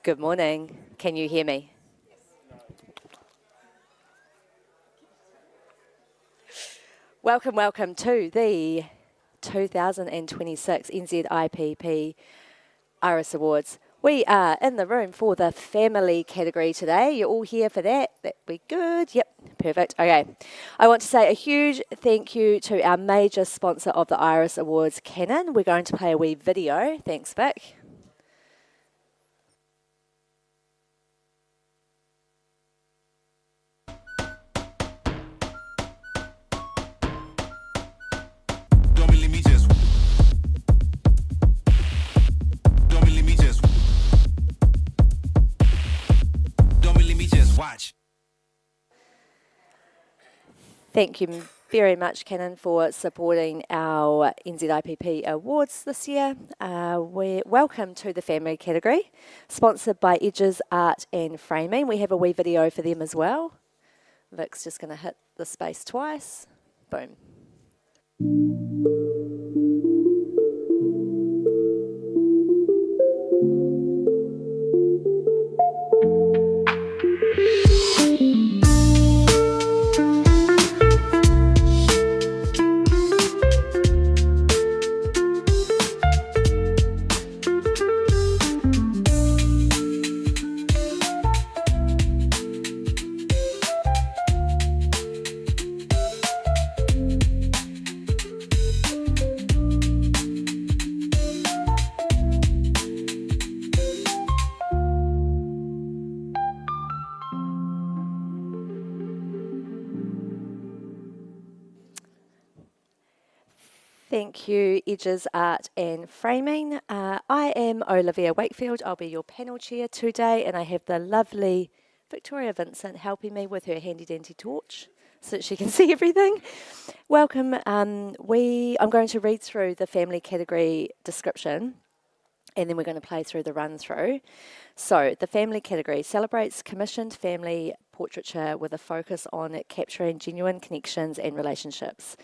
Good morning. Can you hear me? Welcome to the 2026 NZIPP Iris Awards. We are in the room for the family category today. You're all here for that. That'd be good. Yep, perfect. Okay. I want to say a huge thank you to our major sponsor of the Iris Awards, Canon. We're going to play a wee video. Thanks, Vic. Watch. Thank you very much, Canon, for supporting our NZIPP Awards this year. Welcome to the family category, sponsored by Edges Art and Framing. We have a wee video for them as well. Vic's just going to hit the space twice. Boom. Thank you, Edges Art and Framing. I am Olivia Wakefield. I'll be your panel chair today, and I have the lovely Victoria Vincent helping me with her handy-dandy torch so that she can see everything. Welcome. I'm going to read through the family category description, and then we're going to play through the run-through. So, the family category celebrates commissioned family portraiture with a focus on capturing genuine connections and relationships.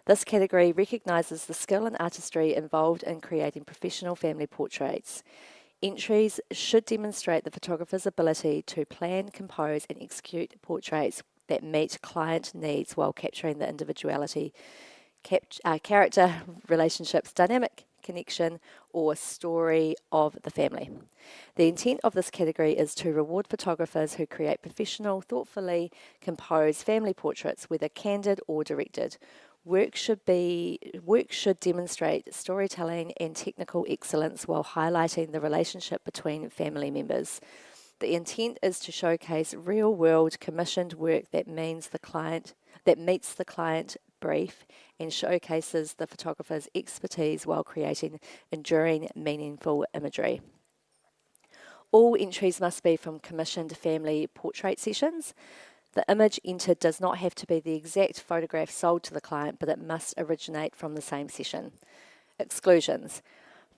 This category recognises the skill and artistry involved in creating professional family portraits. Entries should demonstrate the photographer's ability to plan, compose and execute portraits that meet client needs while capturing the individuality, character, relationships, dynamic connection or story of the family. The intent of this category is to reward photographers who create professional, thoughtfully composed family portraits, whether candid or directed. Work should demonstrate storytelling and technical excellence while highlighting the relationship between family members. The intent is to showcase real-world commissioned work that meets the client brief and showcases the photographer's expertise while creating enduring, meaningful imagery. All entries must be from commissioned family portrait sessions. The image entered does not have to be the exact photograph sold to the client, but it must originate from the same session. Exclusions.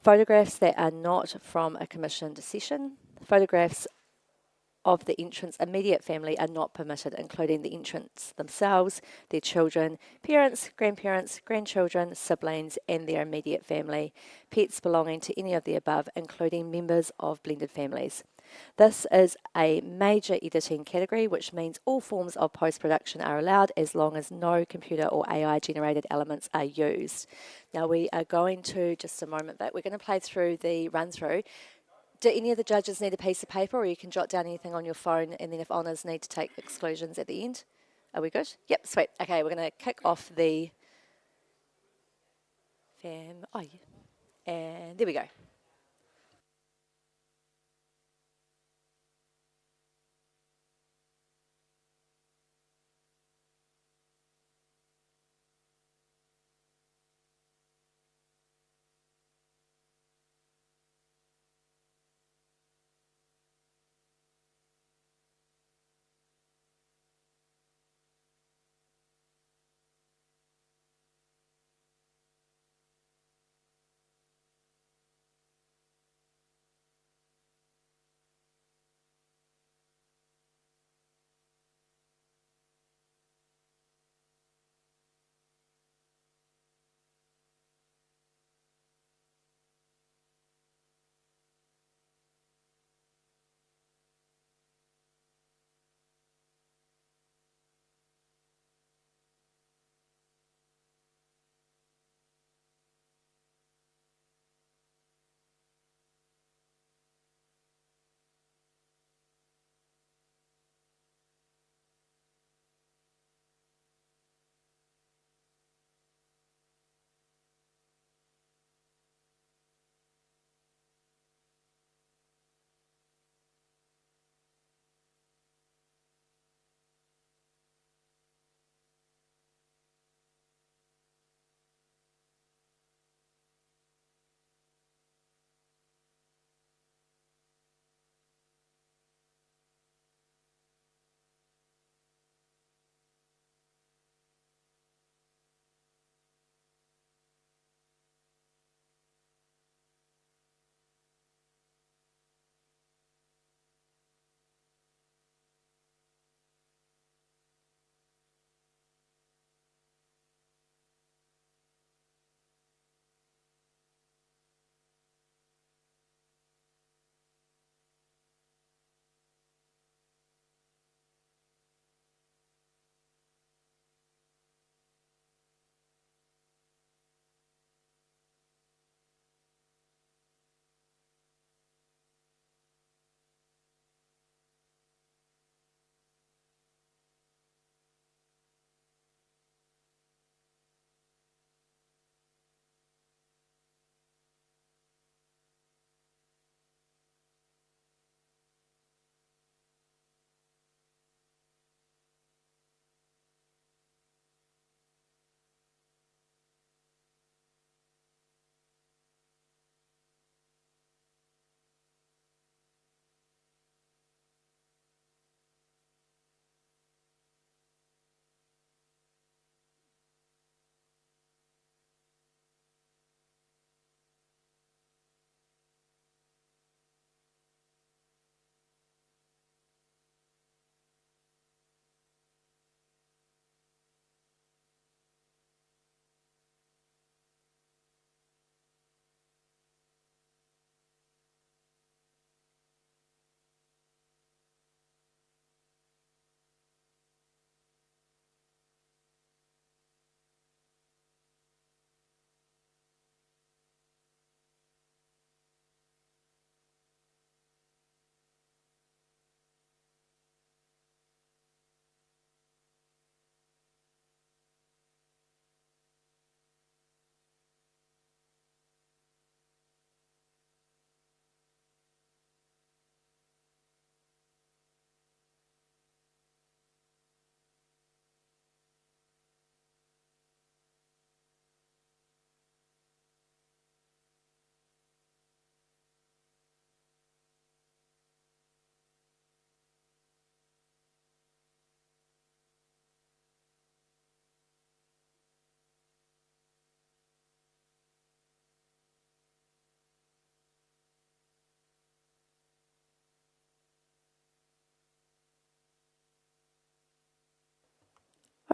Photographs that are not from a commissioned session. Photographs of the entrant's immediate family are not permitted, including the entrants themselves, their children, parents, grandparents, grandchildren, siblings, and their immediate family, pets belonging to any of the above, including members of blended families. This is a major editing category, which means all forms of post-production are allowed as long as no computer or AI-generated elements are used. Now we are going to, just a moment, but we're going to play through the run-through. Do any of the judges need a piece of paper, or you can jot down anything on your phone, and then if honours need to take exclusions at the end? Are we good? Yep, sweet. Okay, we're going to kick off the and there we go.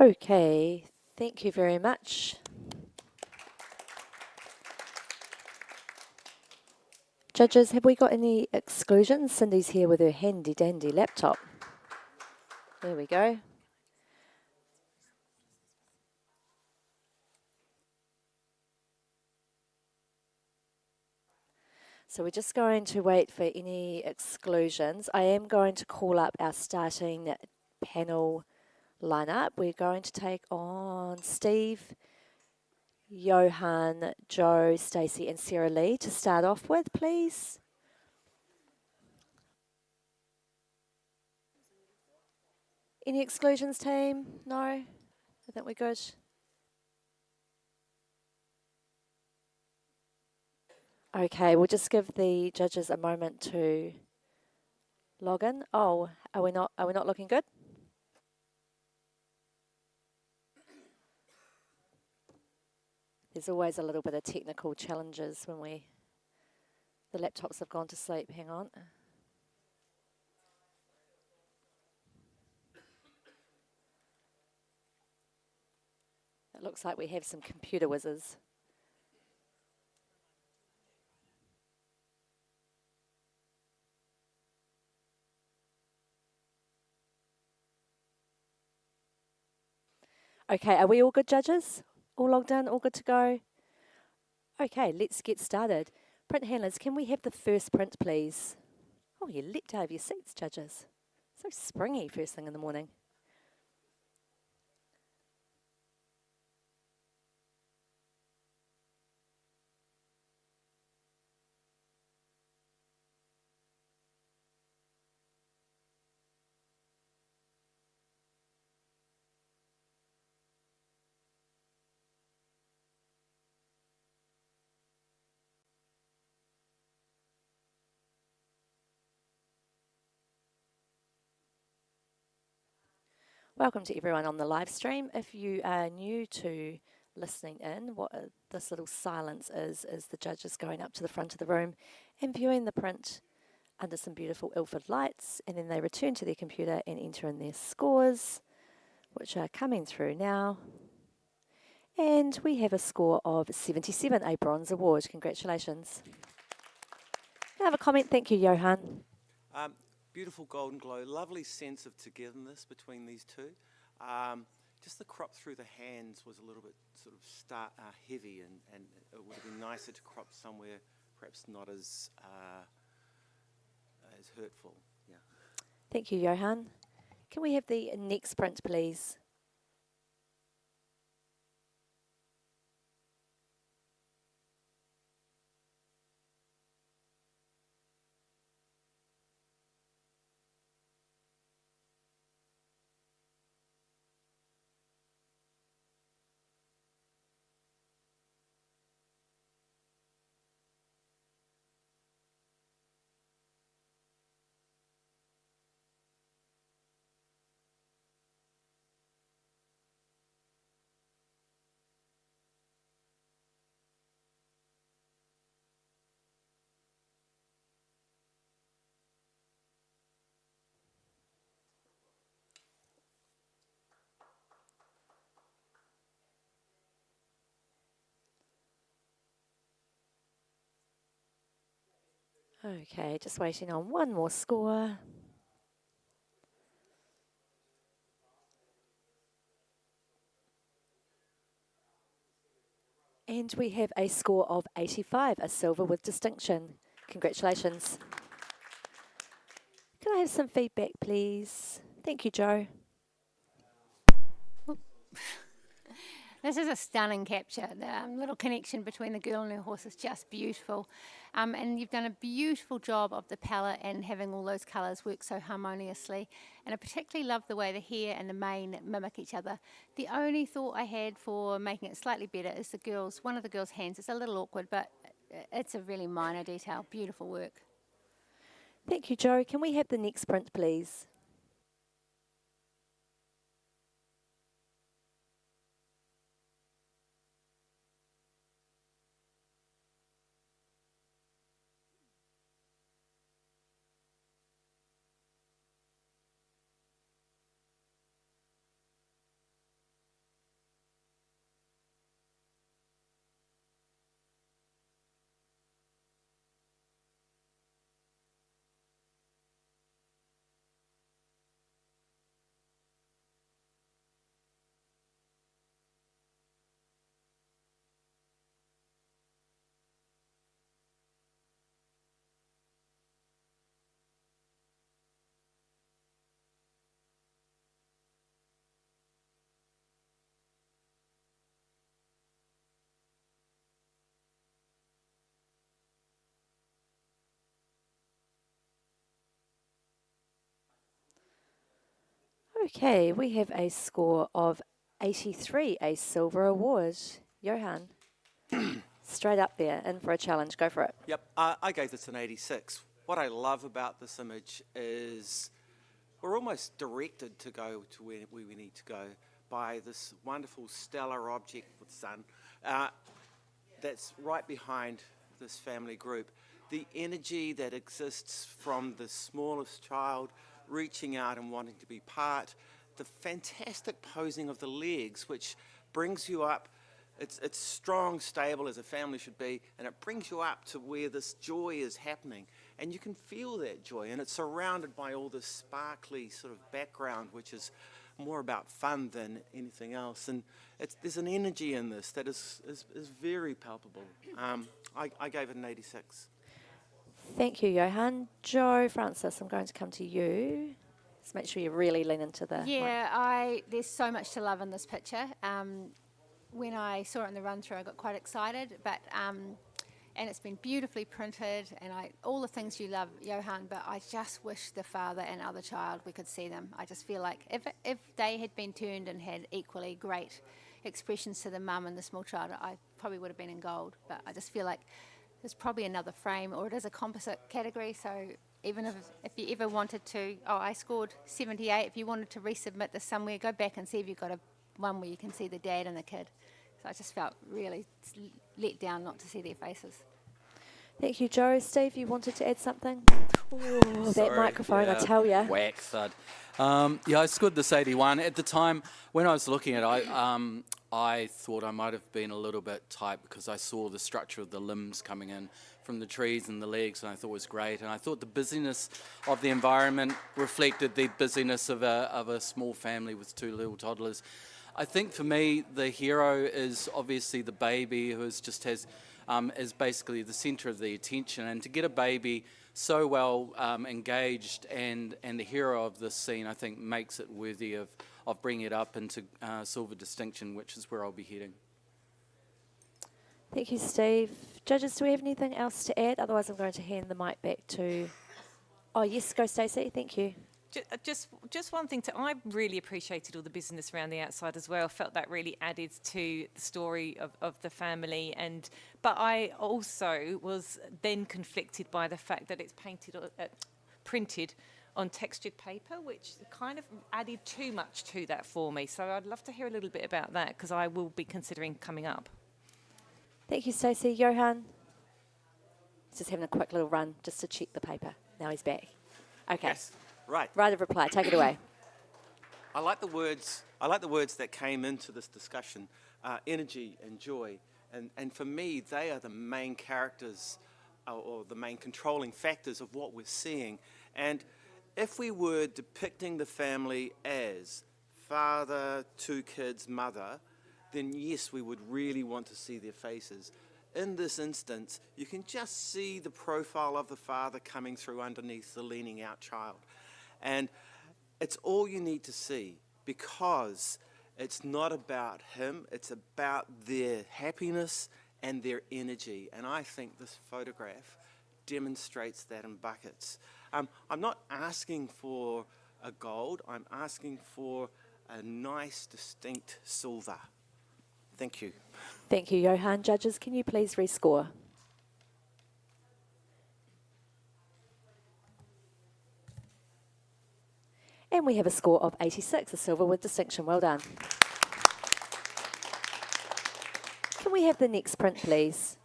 Okay, thank you very much. Judges, have we got any exclusions? Cindy's here with her handy dandy laptop. There we go. So we're just going to wait for any exclusions. I am going to call up our starting panel lineup. We're going to take on Steve, Johan, Joe, Stacey and Sarah Lee to start off with, please. Any exclusions, team? No? I think we're good. Okay, we'll just give the judges a moment to log in. Oh, are we not looking good? There's always a little bit of technical challenges when the laptops have gone to sleep. Hang on. It looks like we have some computer whizzes. Okay, are we all good, judges? All logged in, all good to go? Okay, let's get started. Print handlers, can we have the first print, please? Oh, you leapt out of your seats, judges. So springy first thing in the morning. Welcome to everyone on the live stream. If you are new to listening in, what this little silence is the judges going up to the front of the room and viewing the print under some beautiful Ilford lights, and then they return to their computer and enter in their scores, which are coming through now. And we have a score of 77, a bronze award. Congratulations. Can I have a comment? Thank you, Johan. Beautiful golden glow, lovely sense of togetherness between these two. Just the crop through the hands was a little bit sort of heavy, and it would have been nicer to crop somewhere perhaps not as hurtful. Yeah. Thank you, Johan. Can we have the next print, please? Okay, just waiting on one more score. And we have a score of 85, a silver with distinction. Congratulations. Can I have some feedback, please? Thank you, Joe. This is a stunning capture. The little connection between the girl and her horse is just beautiful. And you've done a beautiful job of the palette and having all those colours work so harmoniously. And I particularly love the way the hair and the mane mimic each other. The only thought I had for making it slightly better is one of the girls' hands. It's a little awkward, but it's a really minor detail. Beautiful work. Thank you, Joe. Can we have the next print, please? Okay, we have a score of 83, a silver award. Johan, straight up there, in for a challenge. Go for it. Yep, I gave this an 86. What I love about this image is we're almost directed to go to where we need to go by this wonderful stellar object with sun that's right behind this family group. The energy that exists from the smallest child reaching out and wanting to be part, the fantastic posing of the legs, which brings you up. It's strong, stable as a family should be, and it brings you up to where this joy is happening. And you can feel that joy, and it's surrounded by all this sparkly sort of background, which is more about fun than anything else. And there's an energy in this that is very palpable. I gave it an 86. Thank you, Johan. Joe Francis, I'm going to come to you. Just make sure you really lean into the mic. Yeah, there's so much to love in this picture. When I saw it in the run-through, I got quite excited, and it's been beautifully printed, and all the things you love, Johan, but I just wish the father and other child, we could see them. I just feel like if they had been turned and had equally great expressions to the mum and the small child, I probably would have been in gold, but I just feel like there's probably another frame, or it is a composite category, so even if you ever wanted to, I scored 78, if you wanted to resubmit this somewhere, go back and see if you've got one where you can see the dad and the kid. So I just felt really let down not to see their faces. Thank you, Joe. Steve, you wanted to add something? Oh, that Sorry, microphone, I yeah. tell you. Whack thud. I scored this 81. At the time, when I was looking at it, I thought I might have been a little bit tight because I saw the structure of the limbs coming in from the trees and the legs, and I thought it was great. And I thought the busyness of the environment reflected the busyness of a small family with two little toddlers. I think for me, the hero is obviously the baby who is basically the centre of the attention. And to get a baby so well engaged and the hero of this scene, I think, makes it worthy of bringing it up into silver distinction, which is where I'll be heading. Thank you, Steve. Judges, do we have anything else to add? Otherwise, I'm going to hand the mic back to... Oh, yes, go Stacey. Thank you. Just one thing, I really appreciated all the business around the outside as well. Felt that really added to the story of the family, but I also was then conflicted by the fact that it's printed on textured paper, which kind of added too much to that for me. So I'd love to hear a little bit about that, because I will be considering coming up. Thank you, Stacey. Johan? He's just having a quick little run just to check the paper. Now he's back. Okay. Yes, right. Right of reply. Take it away. I like the words that came into this discussion, energy and joy. And for me, they are the main characters or the main controlling factors of what we're seeing. And if we were depicting the family as father, two kids, mother, then yes, we would really want to see their faces. In this instance, you can just see the profile of the father coming through underneath the leaning out child. And it's all you need to see, because it's not about him, it's about their happiness and their energy. And I think this photograph demonstrates that in buckets. I'm not asking for a gold, I'm asking for a nice, distinct silver. Thank you. Thank you, Johan. Judges, can you please rescore? And we have a score of 86, a silver with distinction. Well done. Can we have the next print, please?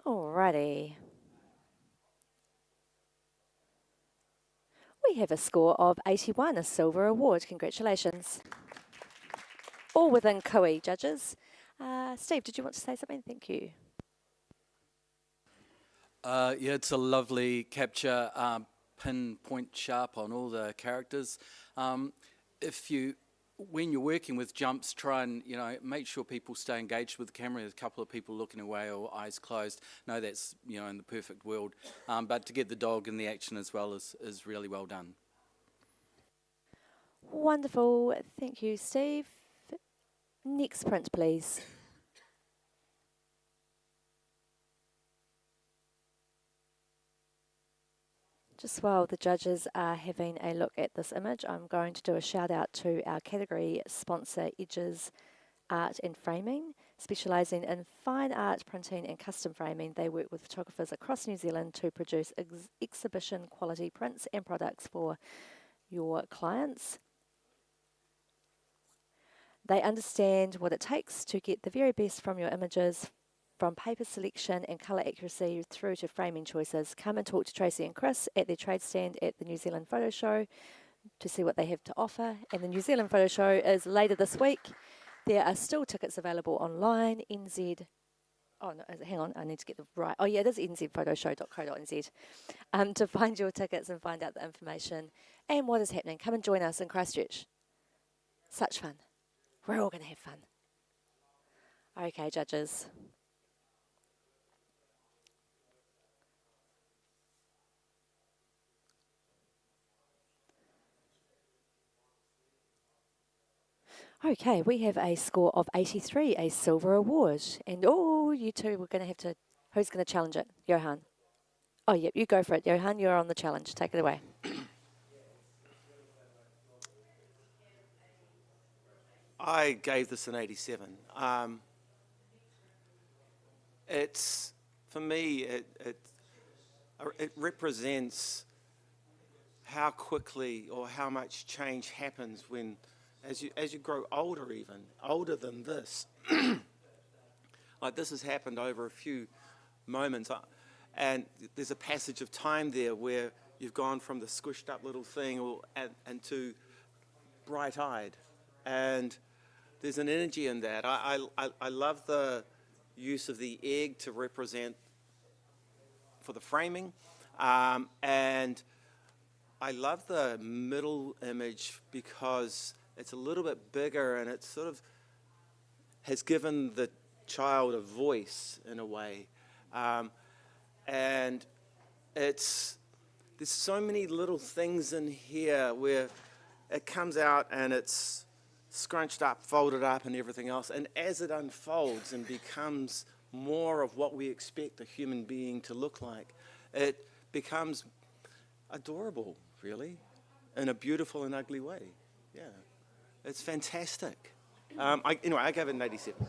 Alrighty. We have a score of 81, a silver award. Congratulations. All within COE judges. Steve, did you want to say something? Thank you. Yeah, it's a lovely capture, pinpoint sharp on all the characters. When you're working with jumps, try and make sure people stay engaged with the camera. There's a couple of people looking away or eyes closed. No, that's in the perfect world. But to get the dog in the action as well is really well done. Wonderful. Thank you, Steve. Next print, please. Just while the judges are having a look at this image, I'm going to do a shout out to our category sponsor, Edges Art and Framing. Specialising in fine art printing and custom framing, they work with photographers across New Zealand to produce exhibition quality prints and products for your clients. They understand what it takes to get the very best from your images, from paper selection and colour accuracy through to framing choices. Come and talk to Tracy and Chris at their trade stand at the New Zealand Photo Show to see what they have to offer. And the New Zealand Photo Show is later this week. There are still tickets available online, NZ. Oh, no, hang on, I need to get the right. Oh, yeah, it is nzphotoshow.co.nz to find your tickets and find out the information and what is happening. Come and join us in Christchurch. Such fun. We're all going to have fun. Okay, judges. Okay, we have a score of 83, a silver award. And you two, we're going to have to, who's going to challenge it? Johan. Oh, yep, you go for it. Johan, you're on the challenge. Take it away. I gave this an 87. It's, for me, it represents how quickly or how much change happens when, as you grow older, even older than this. Like this has happened over a few moments, and there's a passage of time there where you've gone from the squished up little thing and to bright-eyed, and there's an energy in that. I love the use of the egg to represent for the framing, and I love the middle image because it's a little bit bigger and it sort of has given the child a voice in a way, and there's so many little things in here where it comes out and it's scrunched up, folded up and everything else, and as it unfolds and becomes more of what we expect a human being to look like, it becomes adorable, really, in a beautiful and ugly way. Yeah, it's fantastic. I gave it an 87.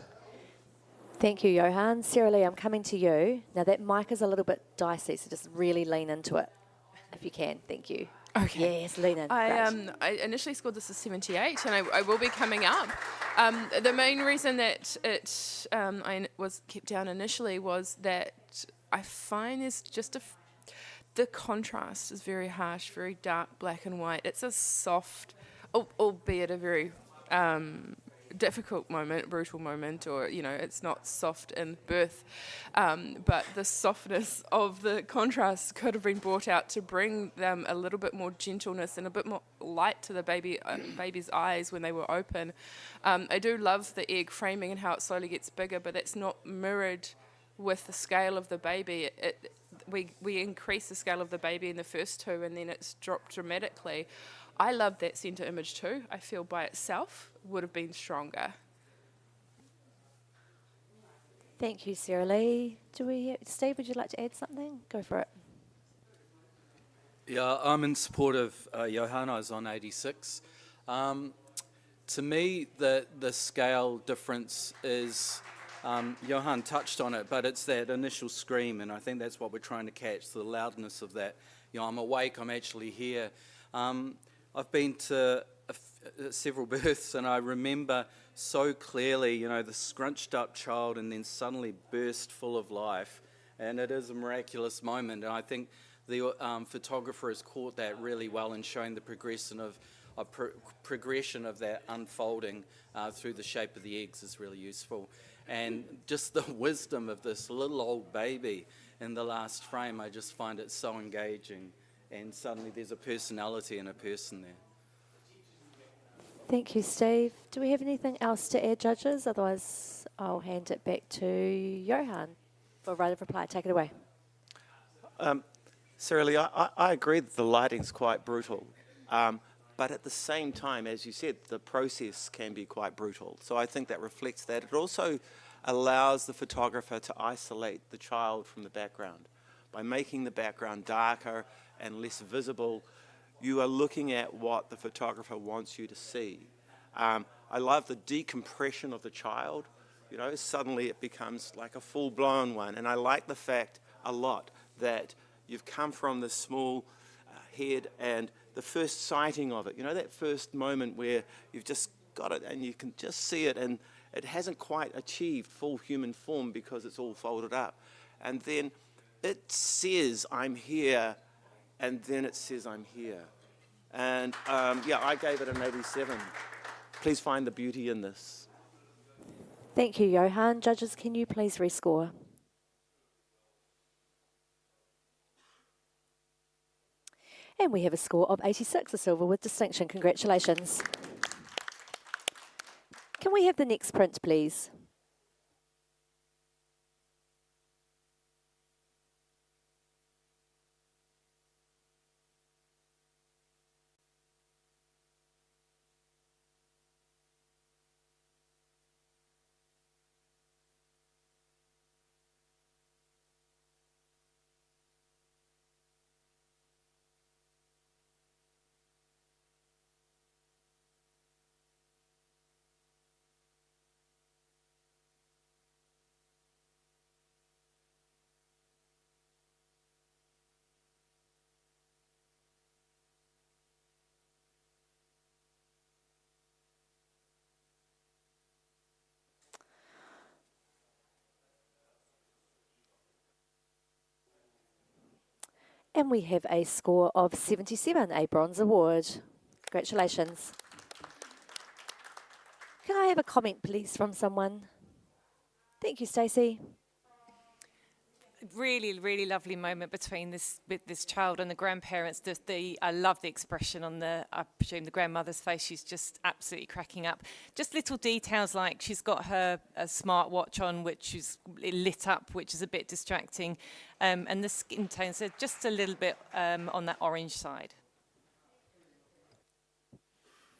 Thank you, Johan. Sarah Lee, I'm coming to you. Now, that mic is a little bit dicey, so just really lean into it, if you can. Thank you. Okay. Yes, lean in. I initially scored this as 78, and I will be coming up. The main reason that I was kept down initially was that I find there's just the contrast is very harsh, very dark, black and white. It's a soft, albeit a very difficult moment, brutal moment, or it's not soft in birth, but the softness of the contrast could have been brought out to bring them a little bit more gentleness and a bit more light to the baby's eyes when they were open. I do love the egg framing and how it slowly gets bigger, but that's not mirrored with the scale of the baby. We increase the scale of the baby in the first two, and then it's dropped dramatically. I love that centre image too. I feel by itself would have been stronger. Thank you, Sarah Lee. Steve, would you like to add something? Go for it. Yeah, I'm in support of Johan. I was on 86. To me, the scale difference is, Johan touched on it, but it's that initial scream, and I think that's what we're trying to catch, the loudness of that. I'm awake, I'm actually here. I've been to several births, and I remember so clearly, the scrunched up child and then suddenly burst full of life. and it is a miraculous moment. And I think the photographer has caught that really well in showing the progression of that unfolding through the shape of the eggs is really useful. And just the wisdom of this little old baby in the last frame, I just find it so engaging. And suddenly there's a personality and a person there. Thank you, Steve. Do we have anything else to add, judges? Otherwise, I'll hand it back to Johan for right of reply. Take it away. Sarah Lee, I agree that the lighting's quite brutal. But at the same time, as you said, the process can be quite brutal. So I think that reflects that. It also allows the photographer to isolate the child from the background. By making the background darker and less visible, you are looking at what the photographer wants you to see. I love the decompression of the child. You know, suddenly it becomes like a full-blown one. And I like the fact a lot that you've come from this small head and the first sighting of it, you know, that first moment where you've just got it and you can just see it and it hasn't quite achieved full human form because it's all folded up. And then it says, I'm here, and then it says, I'm here. And yeah, I gave it an 87. Please find the beauty in this. Thank you, Johan. Judges, can you please rescore? And we have a score of 86, a silver with distinction. Congratulations. Can we have the next print, please? And we have a score of 77, a bronze award. Congratulations. Can I have a comment, please, from someone? Thank you, Stacey. Really, really lovely moment between this child and the grandparents. I love the expression on I presume the grandmother's face. She's just absolutely cracking up. Just little details like she's got her smartwatch on, which is lit up, which is a bit distracting, and the skin tones are just a little bit on that orange side.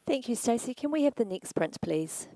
Thank you, Stacey. Can we have the next print, please?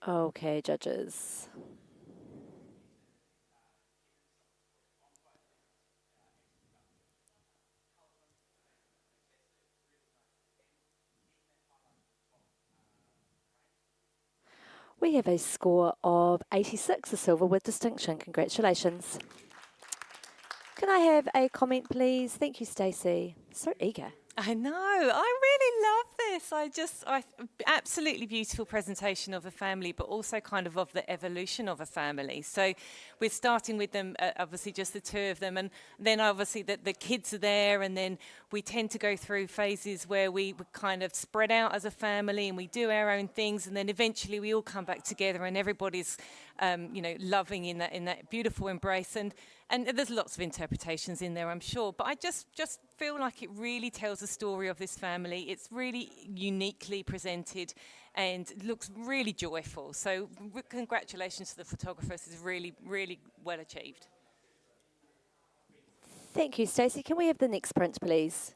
Okay, judges. We have a score of 86, a silver with distinction. Congratulations. Can I have a comment, please? Thank you, Stacey. So eager. I know. I really love this. Absolutely beautiful presentation of a family, but also kind of the evolution of a family. So we're starting with them, obviously just the two of them, and then obviously the kids are there, and then we tend to go through phases where we kind of spread out as a family and we do our own things, and then eventually we all come back together and everybody's, loving in that beautiful embrace. And there's lots of interpretations in there, I'm sure, but I just feel like it really tells the story of this family. It's really uniquely presented and looks really joyful. So congratulations to the photographers. It's really, really well achieved. Thank you, Stacey. Can we have the next print, please?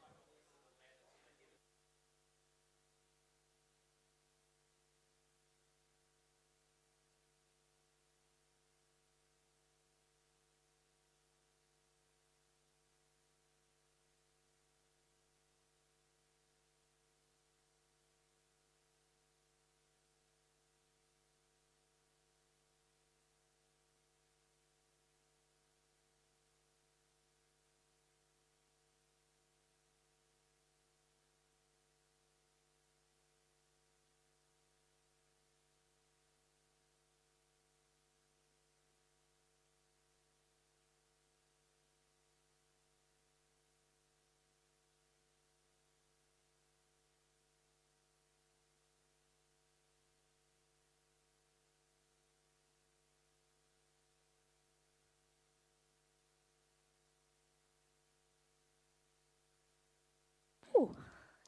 Ooh,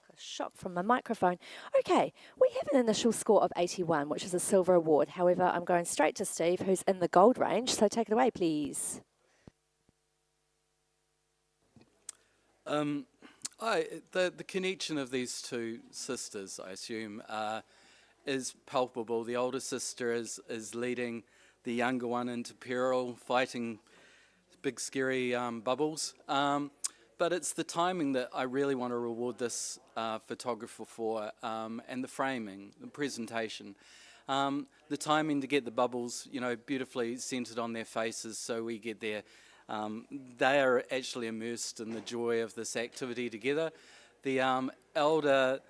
got a shock from my microphone. Okay, we have an initial score of 81, which is a silver award. However, I'm going straight to Steve, who's in the gold range, so take it away, please. The connection of these two sisters, I assume, is palpable. The older sister is leading the younger one into peril, fighting big scary bubbles. But it's the timing that I really want to reward this photographer for, and the framing, the presentation. The timing to get the bubbles, beautifully centered on their faces, so we get there. They are actually immersed in the joy of this activity together. The elder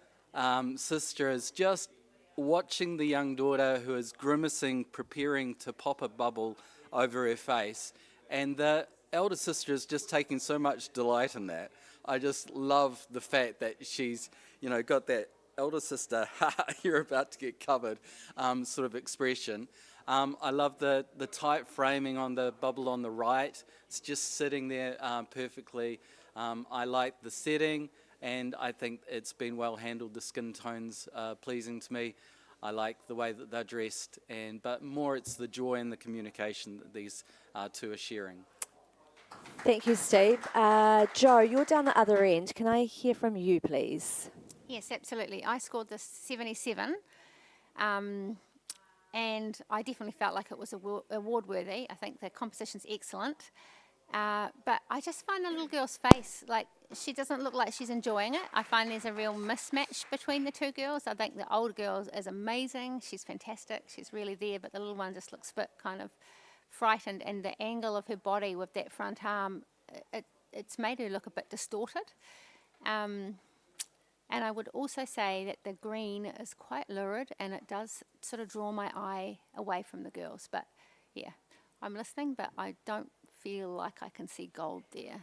sister is just watching the young daughter who is grimacing, preparing to pop a bubble over her face, and the elder sister is just taking so much delight in that. I just love the fact that she's, got that elder sister, you're about to get covered, sort of expression. I love the tight framing on the bubble on the right. It's just sitting there perfectly. I like the setting, and I think it's been well handled. The skin tones are pleasing to me. I like the way that they're dressed, but more it's the joy and the communication that these two are sharing. Thank you, Steve. Joe, you're down the other end. Can I hear from you, please? Yes, absolutely. I scored this 77. And I definitely felt like it was award-worthy. I think the composition's excellent. But I just find the little girl's face, like, she doesn't look like she's enjoying it. I find there's a real mismatch between the two girls. I think the older girl is amazing. She's fantastic. She's really there. But the little one just looks a bit kind of frightened. And the angle of her body with that front arm, it's made her look a bit distorted. And I would also say that the green is quite lurid, and it does sort of draw my eye away from the girls. But yeah, I'm listening, but I don't feel like I can see gold there.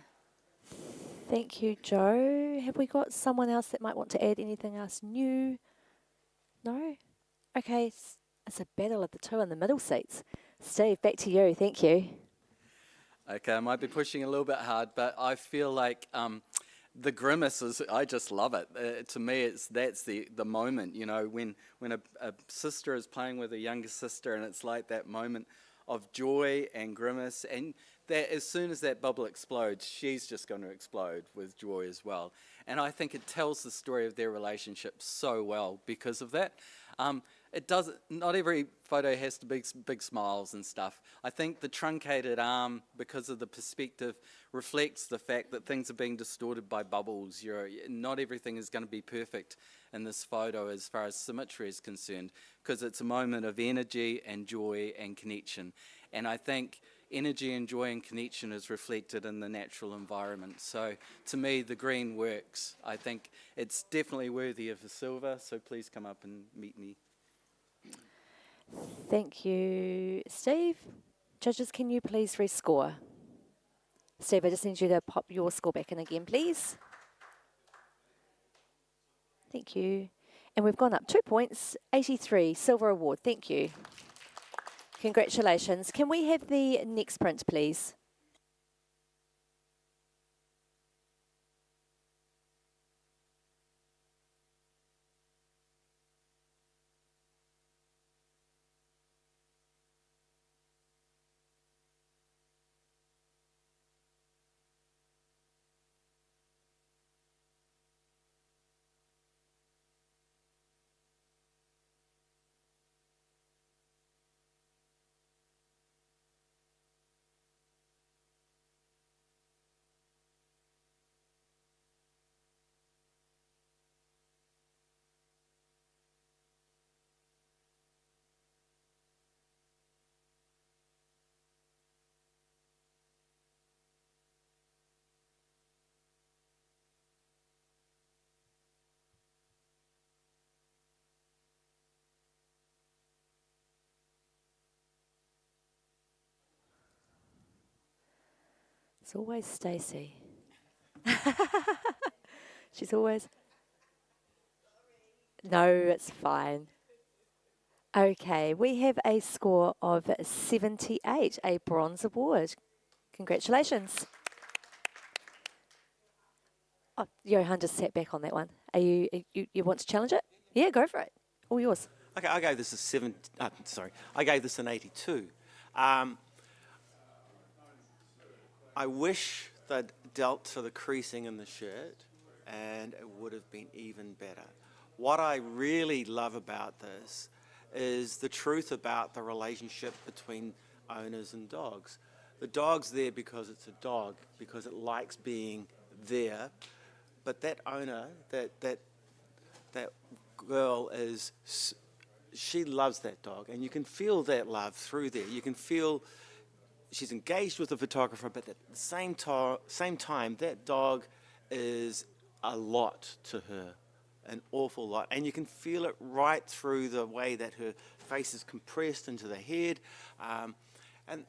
Thank you, Joe. Have we got someone else that might want to add anything else new? No? Okay, it's a battle of the two in the middle seats. Steve, back to you. Thank you. Okay, I might be pushing a little bit hard, but I feel like the grimaces, I just love it. To me, that's the moment, when a sister is playing with a younger sister, and it's like that moment of joy and grimace, and that as soon as that bubble explodes, she's just going to explode with joy as well. And I think it tells the story of their relationship so well because of that. It doesn't. Not every photo has to be big smiles and stuff. I think the truncated arm, because of the perspective, reflects the fact that things are being distorted by bubbles. Not everything is going to be perfect in this photo as far as symmetry is concerned, because it's a moment of energy and joy and connection. And I think, energy and joy and connection is reflected in the natural environment. So to me, the green works. I think it's definitely worthy of a silver, so please come up and meet me. Thank you, Steve. Judges, can you please rescore? Steve, I just need you to pop your score back in again, please. Thank you. And we've gone up 2 points, 83, silver award. Thank you. Congratulations. Can we have the next print, please? It's always Stacey. She's always... No, it's fine. Okay, we have a score of 78, a bronze award. Congratulations. Oh, Johan just sat back on that one. Are you want to challenge it? Yeah, go for it. All yours. Okay, I gave this I gave this an 82. I wish they'd dealt to the creasing in the shirt, and it would have been even better. What I really love about this is the truth about the relationship between owners and dogs. The dog's there because it's a dog, because it likes being there, but that owner, that girl she loves that dog, and you can feel that love through there. You can feel she's engaged with the photographer, but at the same time, that dog is a lot to her, an awful lot. And you can feel it right through the way that her face is compressed into the head, and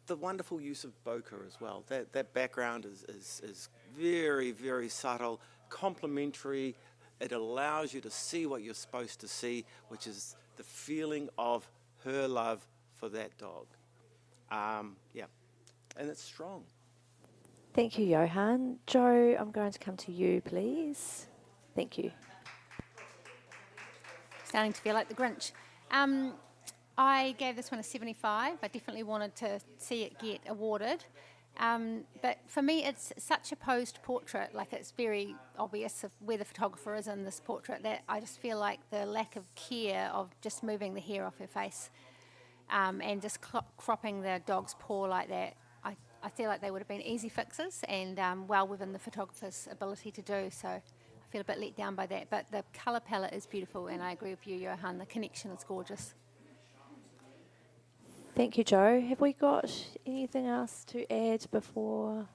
the wonderful use of bokeh as well. That background is very, very subtle, complementary. It allows you to see what you're supposed to see, which is the feeling of her love for that dog. Yeah, and it's strong. Thank you, Johan. Joe, I'm going to come to you, please. Thank you. Starting to feel like the Grinch. I gave this one a 75. I definitely wanted to see it get awarded. But for me, it's such a posed portrait, like it's very obvious of where the photographer is in this portrait, that I just feel like the lack of care of just moving the hair off her face and just cropping the dog's paw like that, I feel like they would have been easy fixes and well within the photographer's ability to do. So I feel a bit let down by that. But the colour palette is beautiful, and I agree with you, Johan. The connection is gorgeous. Thank you, Joe. Have we got anything else to add before?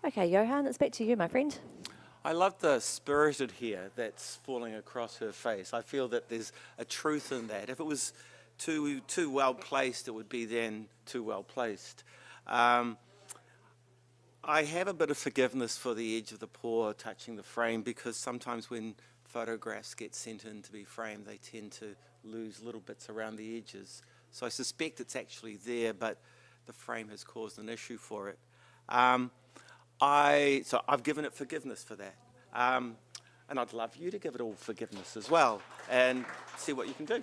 Okay, Johan, it's back to you, my friend. I love the spirited hair that's falling across her face. I feel that there's a truth in that. If it was too well placed, it would be then too well placed. I have a bit of forgiveness for the edge of the paw touching the frame, because sometimes when photographs get sent in to be framed, they tend to lose little bits around the edges. So I suspect it's actually there, but the frame has caused an issue for it. So I've given it forgiveness for that. And I'd love you to give it all forgiveness as well and see what you can do.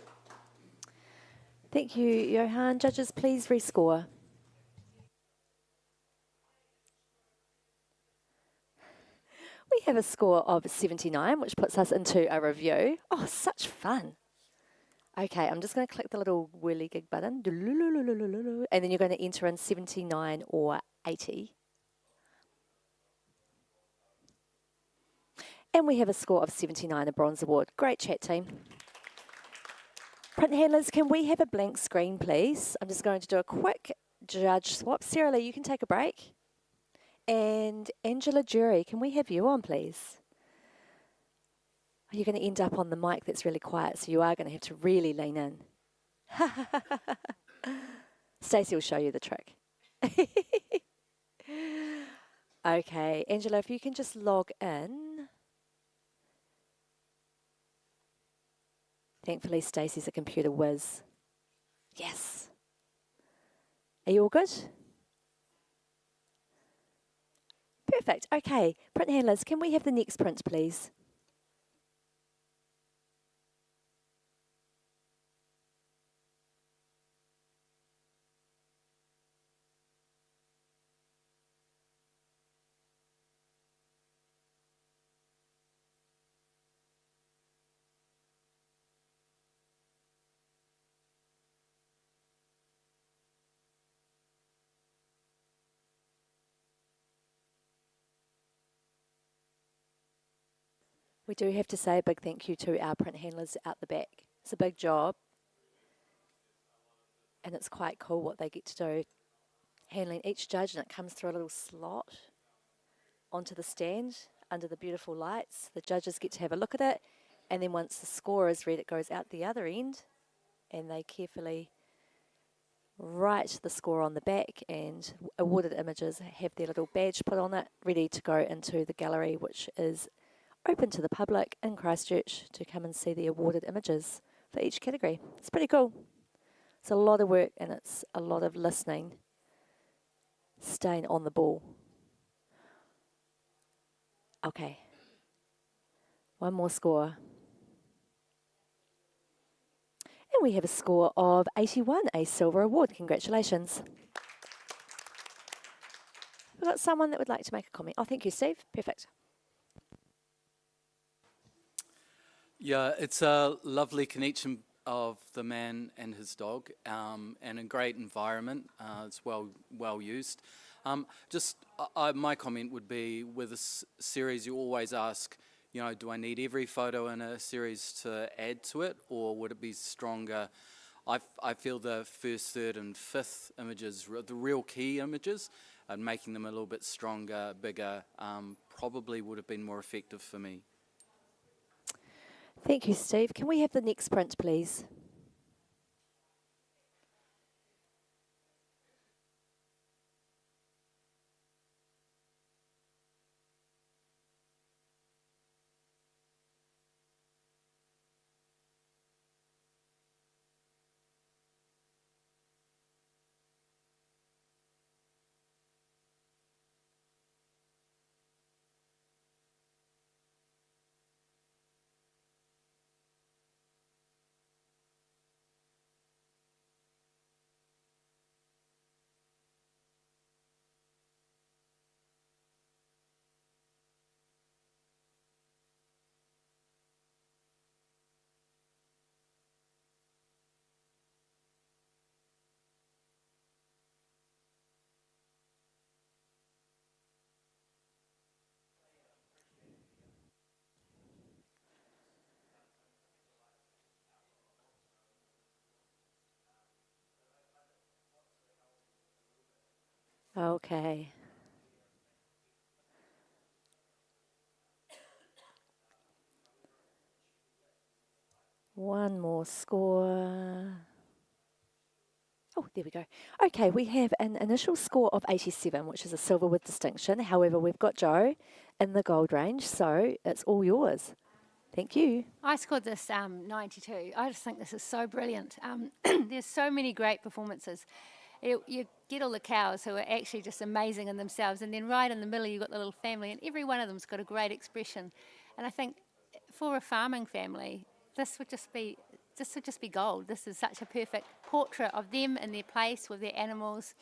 Thank you, Johan. Judges, please rescore. We have a score of 79, which puts us into a review. Oh, such fun. Okay, I'm just going to click the little whirligig button, and then you're going to enter in 79 or 80. And we have a score of 79, a bronze award. Great chat, team. Print handlers, can we have a blank screen, please? I'm just going to do a quick judge swap. Sarah Lee, you can take a break. And Angela Jury, can we have you on, please? You're going to end up on the mic that's really quiet, so you are going to have to really lean in. Stacey will show you the trick. Okay, Angela, if you can just log in. Thankfully, Stacey's a computer whiz. Yes. Are you all good? Perfect. Okay, print handlers, can we have the next print, please? We do have to say a big thank you to our print handlers out the back. It's a big job, and it's quite cool what they get to do, handling each judge, and it comes through a little slot onto the stand under the beautiful lights. The judges get to have a look at it, and then once the score is read, it goes out the other end, and they carefully write the score on the back, and awarded images have their little badge put on it, ready to go into the gallery, which is open to the public in Christchurch to come and see the awarded images for each category. It's pretty cool. It's a lot of work and it's a lot of listening, staying on the ball. Okay. One more score. And we have a score of 81, a silver award. Congratulations. We've got someone that would like to make a comment. Oh, thank you, Steve. Perfect. Yeah, it's a lovely connection of the man and his dog, and a great environment. It's well used. My comment would be, with this series, you always ask, do I need every photo in a series to add to it, or would it be stronger? I feel the first, third, and fifth images, the real key images, and making them a little bit stronger, bigger, probably would have been more effective for me. Thank you, Steve. Can we have the next print, please? Okay. One more score. Oh, there we go. Okay, we have an initial score of 87, which is a silver with distinction. However, we've got Joe in the gold range, so it's all yours. Thank you. I scored this 92. I just think this is so brilliant. There's so many great performances. You get all the cows who are actually just amazing in themselves, and then right in the middle you've got the little family, and every one of them's got a great expression. And I think for a farming family, this would just be gold. This is such a perfect portrait of them in their place with their animals,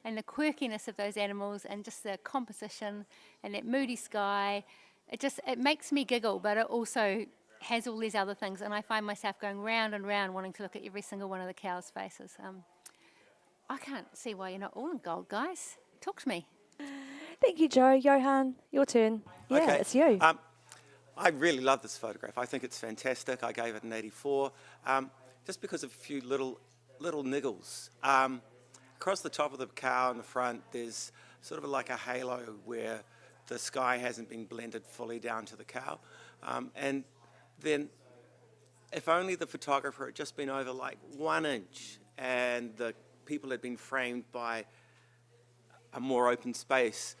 and the quirkiness of those animals, and just the composition and that moody sky. It makes me giggle, but it also has all these other things, and I find myself going round and round wanting to look at every single one of the cows' faces. I can't see why you're not all in gold, guys. Talk to me. Thank you, Joe. Johan, your turn. Yeah, Okay. it's you. I really love this photograph. I think it's fantastic. I gave it an 84, just because of a few little niggles. across the top of the cow in the front, there's sort of like a halo where the sky hasn't been blended fully down to the cow. And then if only the photographer had just been over like 1 inch and the people had been framed by a more open space.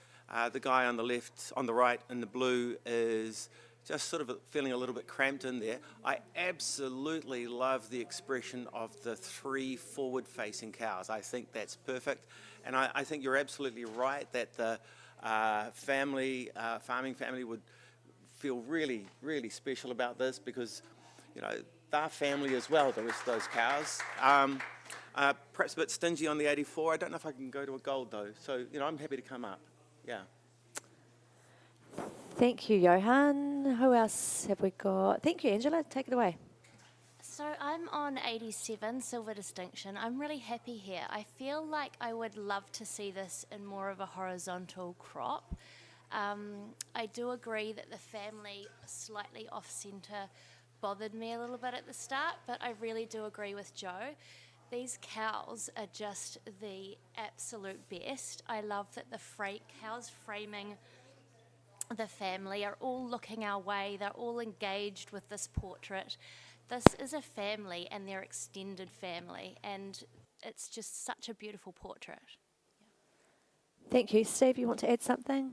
The guy on the left, on the right in the blue is just sort of feeling a little bit cramped in there. I absolutely love the expression of the 3 forward-facing cows. I think that's perfect. And I think you're absolutely right that the farming family would feel really, really special about this because, you know, they're family as well, the rest of those cows. Perhaps a bit stingy on the 84. I don't know if I can go to a gold though. So, you know, I'm happy to come up. Yeah. Thank you, Johan. Who else have we got? Thank you, Angela. Take it away. So I'm on 87, Silver Distinction. I'm really happy here. I feel like I would love to see this in more of a horizontal crop. I do agree that the family slightly off-centre bothered me a little bit at the start, but I really do agree with Joe. These cows are just the absolute best. I love that the cows framing the family are all looking our way. They're all engaged with this portrait. This is a family and their extended family, and it's just such a beautiful portrait. Thank you. Steve, you want to add something?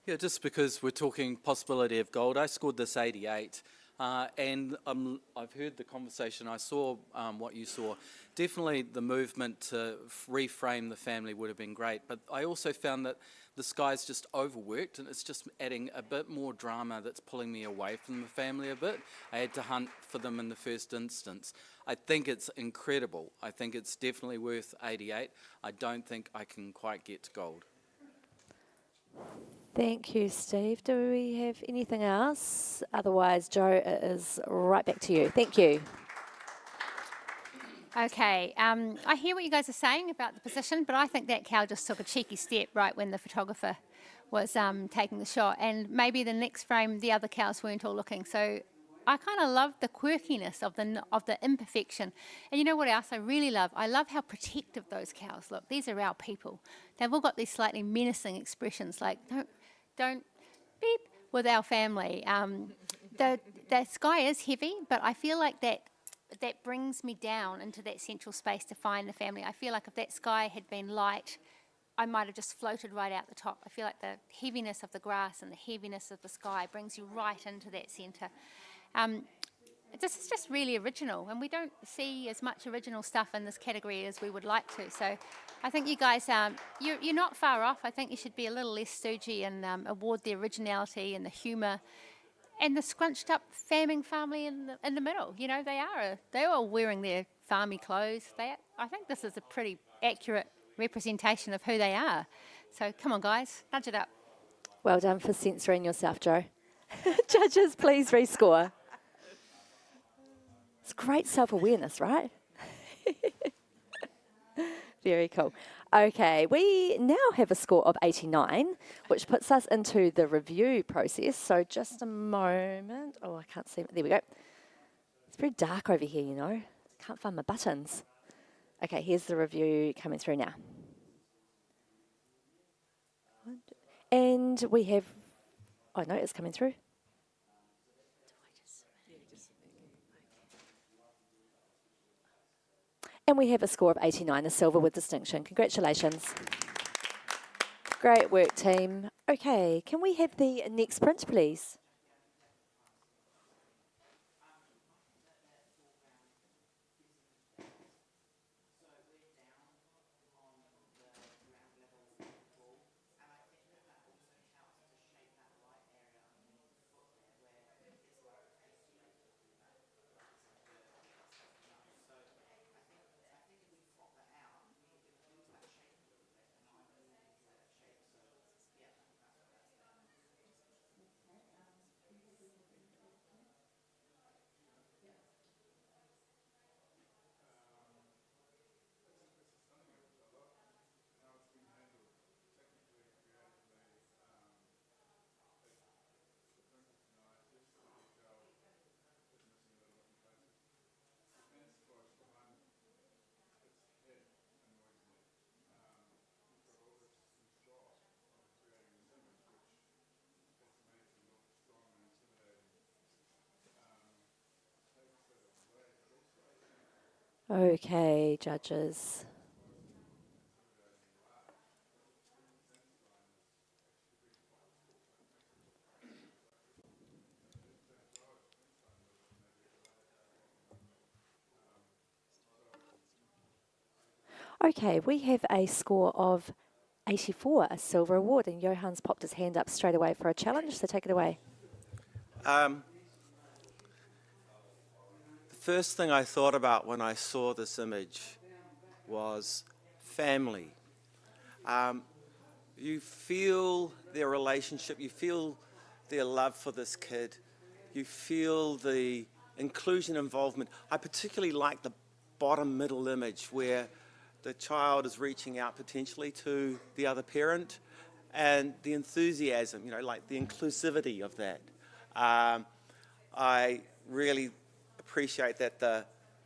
Yeah, just because we're talking possibility of gold, I scored this 88. And I've heard the conversation, I saw what you saw. Definitely the movement to reframe the family would have been great, but I also found that the sky's just overworked and it's just adding a bit more drama that's pulling me away from the family a bit. I had to hunt for them in the first instance. I think it's incredible. I think it's definitely worth 88. I don't think I can quite get to gold. Thank you, Steve. Do we have anything else? Otherwise, Joe, it is right back to you. Thank you. Okay, I hear what you guys are saying about the position, but I think that cow just took a cheeky step right when the photographer was taking the shot, and maybe the next frame the other cows weren't all looking. So I kind of love the quirkiness of the imperfection. And you know what else I really love? I love how protective those cows look. These are our people. They've all got these slightly menacing expressions, like don't beep with our family. The sky is heavy, but I feel like that brings me down into that central space to find the family. I feel like if that sky had been light, I might have just floated right out the top. I feel like the heaviness of the grass and the heaviness of the sky brings you right into that centre. This is just really original, and we don't see as much original stuff in this category as we would like to. So I think you guys, you're not far off. I think you should be a little less stoogey and award the originality and the humour and the scrunched up farming family in the middle. You know, they are wearing their farmy clothes. I think this is a pretty accurate representation of who they are. So come on, guys, nudge it up. Well done for censoring yourself, Joe. Judges, please rescore. It's great self-awareness, right? Very cool. Okay, we now have a score of 89, which puts us into the review process. So just a moment. Oh, I can't see. There we go. It's very dark over here, you know. Can't find my buttons. Okay, here's the review coming through now. And we have... Oh, no, it's coming through. And we have a score of 89, a silver with distinction. Congratulations. Great work, team. Okay, can we have the next print, please? Okay, judges. Okay, we have a score of 84, a silver award, and Johan's popped his hand up straight away for a challenge, so take it away. The first thing I thought about when I saw this image was family. You feel their relationship, you feel their love for this kid, you feel the inclusion involvement. I particularly like the bottom middle image where the child is reaching out potentially to the other parent, and the enthusiasm, like the inclusivity of that. I really appreciate that the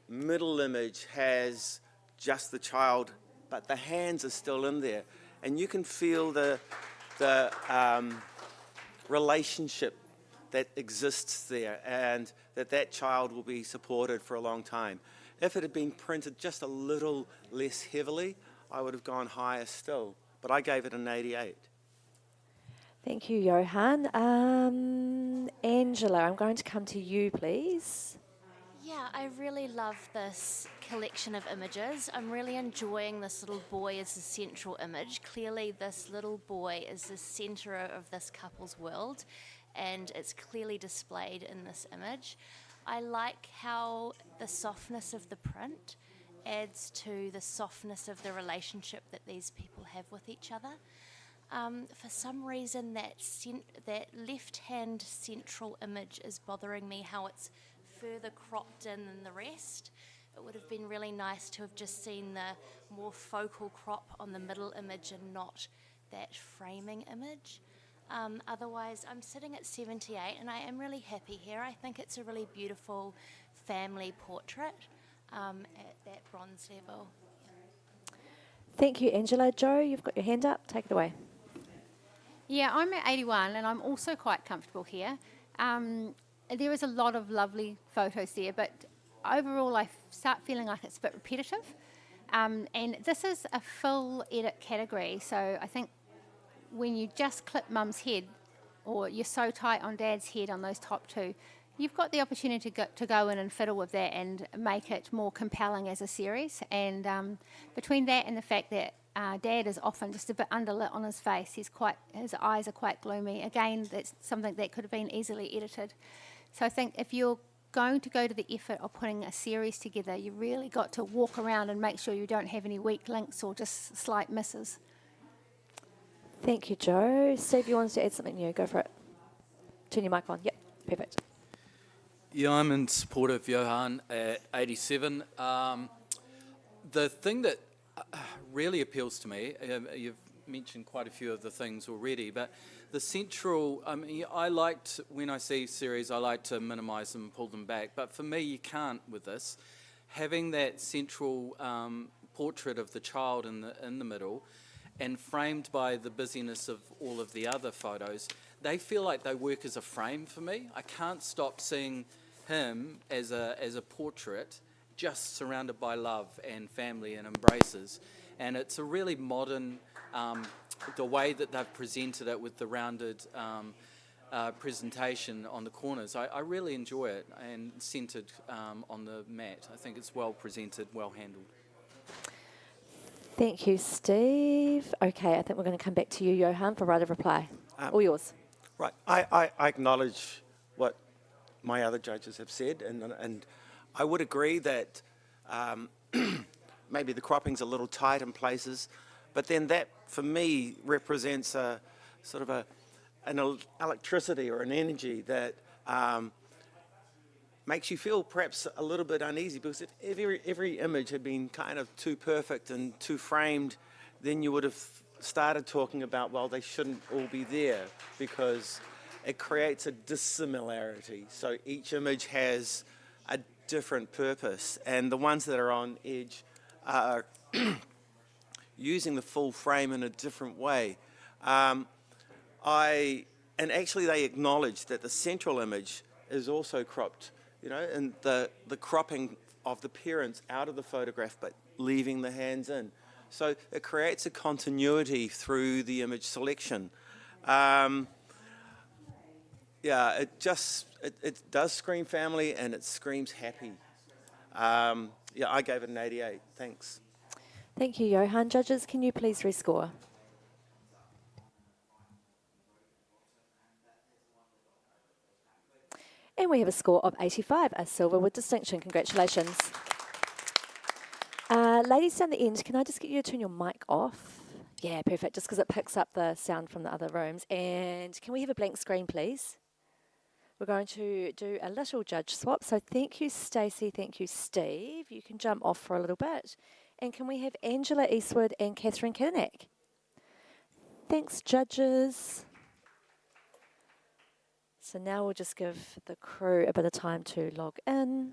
middle image has just the child, but the hands are still in there. And you can feel the relationship that exists there, and that child will be supported for a long time. If it had been printed just a little less heavily, I would have gone higher still, but I gave it an 88. Thank you, Johan. Angela, I'm going to come to you, please. Yeah, I really love this collection of images. I'm really enjoying this little boy as the central image. Clearly, this little boy is the centre of this couple's world, and it's clearly displayed in this image. I like how the softness of the print adds to the softness of the relationship that these people have with each other. For some reason, that left-hand central image is bothering me, how it's further cropped in than the rest. It would have been really nice to have just seen the more focal crop on the middle image and not that framing image. Otherwise, I'm sitting at 78 and I am really happy here. I think it's a really beautiful family portrait at that bronze level. Thank you, Angela. Joe, you've got your hand up. Take it away. Yeah, I'm at 81 and I'm also quite comfortable here. There is a lot of lovely photos there, but overall I start feeling like it's a bit repetitive. And this is a full edit category, so I think when you just clip mum's head, or you're so tight on dad's head on those top two, you've got the opportunity to go in and fiddle with that and make it more compelling as a series. And between that and the fact that dad is often just a bit underlit on his face, his eyes are quite gloomy. Again, that's something that could have been easily edited. So I think if you're going to go to the effort of putting a series together, you really got to walk around and make sure you don't have any weak links or just slight misses. Thank you, Joe. Steve, you wanted to add something new? Go for it. Turn your mic on. Yep, perfect. Yeah, I'm in support of Johan at 87. The thing that really appeals to me, you've mentioned quite a few of the things already, but the central, when I see series, I like to minimise them and pull them back, but for me, you can't with this. Having that central portrait of the child in the middle, and framed by the busyness of all of the other photos, they feel like they work as a frame for me. I can't stop seeing him as a portrait, just surrounded by love and family and embraces. And it's a really modern, the way that they've presented it with the rounded presentation on the corners. I really enjoy it, and centred on the mat. I think it's well presented, well handled. Thank you, Steve. Okay, I think we're going to come back to you, Johan, for right of reply. All yours. Right, I acknowledge what my other judges have said, and I would agree that maybe the cropping's a little tight in places, but then that, for me, represents a sort of an electricity or an energy that makes you feel perhaps a little bit uneasy, because if every image had been kind of too perfect and too framed, then you would have started talking about, well, they shouldn't all be there, because it creates a dissimilarity. So each image has a different purpose, and the ones that are on edge are using the full frame in a different way. And actually they acknowledge that the central image is also cropped, and the cropping of the parents out of the photograph but leaving the hands in. So it creates a continuity through the image selection. Yeah, it does scream family and it screams happy. Yeah, I gave it an 88. Thanks. Thank you, Johan. Judges, can you please rescore? And we have a score of 85, a silver with distinction. Congratulations. Ladies down the end, can I just get you to turn your mic off? Yeah, perfect, just because it picks up the sound from the other rooms. And can we have a blank screen, please? We're going to do a little judge swap. So thank you, Stacey. Thank you, Steve. You can jump off for a little bit. And can we have Angela Eastwood and Catherine Kinanek? Thanks, judges. So now we'll just give the crew a bit of time to log in.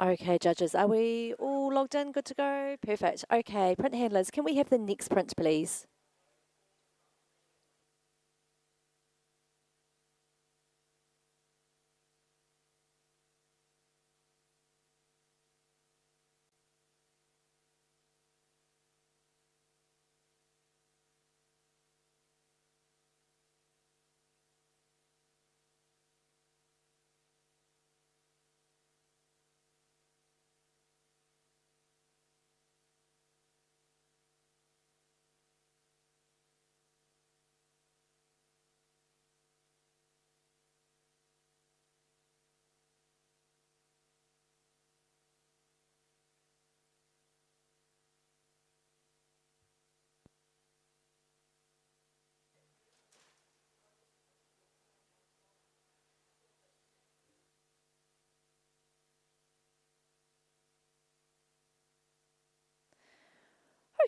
Okay, judges, are we all logged in? Good to go? Perfect. Okay, print handlers, can we have the next print, please?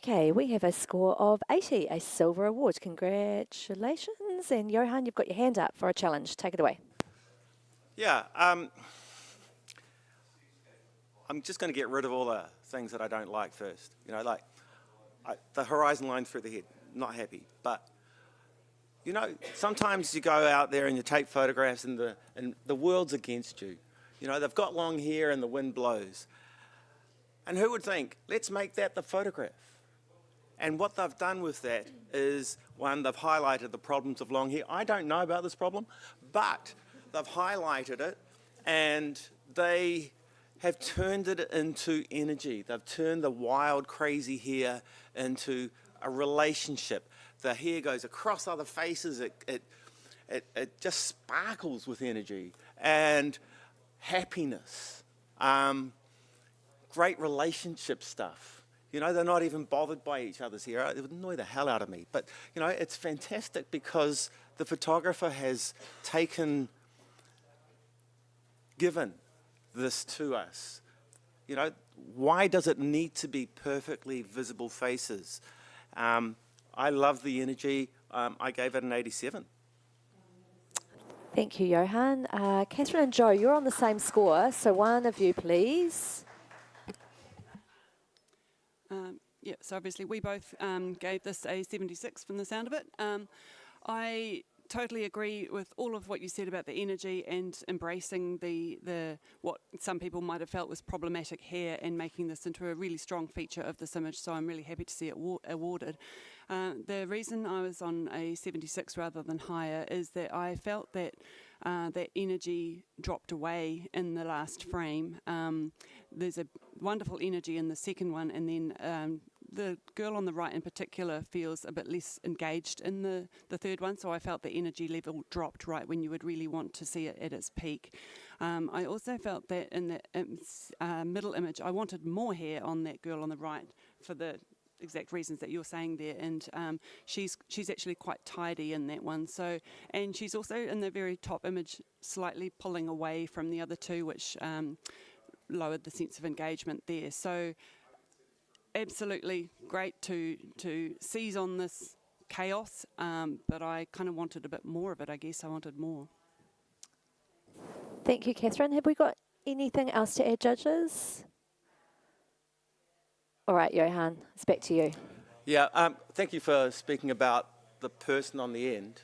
Okay, we have a score of 80, a silver award. Congratulations. And Johan, you've got your hand up for a challenge. Take it away. Yeah, I'm just going to get rid of all the things that I don't like first. You know, like the horizon line through the head, not happy. But, you know, sometimes you go out there and you take photographs and the world's against you. You know, they've got long hair and the wind blows. And who would think, let's make that the photograph? And what they've done with that is, one, they've highlighted the problems of long hair. I don't know about this problem, but they've highlighted it and they have turned it into energy. They've turned the wild, crazy hair into a relationship. The hair goes across other faces. It just sparkles with energy and happiness. Great relationship stuff. You know, they're not even bothered by each other's hair. It would annoy the hell out of me. But, you know, it's fantastic because the photographer has given this to us. You know, why does it need to be perfectly visible faces? I love the energy. I gave it an 87. Thank you, Johan. Catherine and Joe, you're on the same score. So one of you, please. Yeah, so obviously we both gave this a 76 from the sound of it. I totally agree with all of what you said about the energy and embracing the what some people might have felt was problematic hair and making this into a really strong feature of this image, so I'm really happy to see it awarded. The reason I was on a 76 rather than higher is that I felt that that energy dropped away in the last frame. There's a wonderful energy in the second one, and then the girl on the right in particular feels a bit less engaged in the third one, so I felt the energy level dropped right when you would really want to see it at its peak. I also felt that in the middle image, I wanted more hair on that girl on the right for the exact reasons that you're saying there, and she's actually quite tidy in that one. So, and she's also in the very top image slightly pulling away from the other two, which lowered the sense of engagement there. So absolutely great to seize on this chaos, but I kind of wanted a bit more of it, I guess. I wanted more. Thank you, Catherine. Have we got anything else to add, judges? All right, Johan, it's back to you. Yeah, thank you for speaking about the person on the end.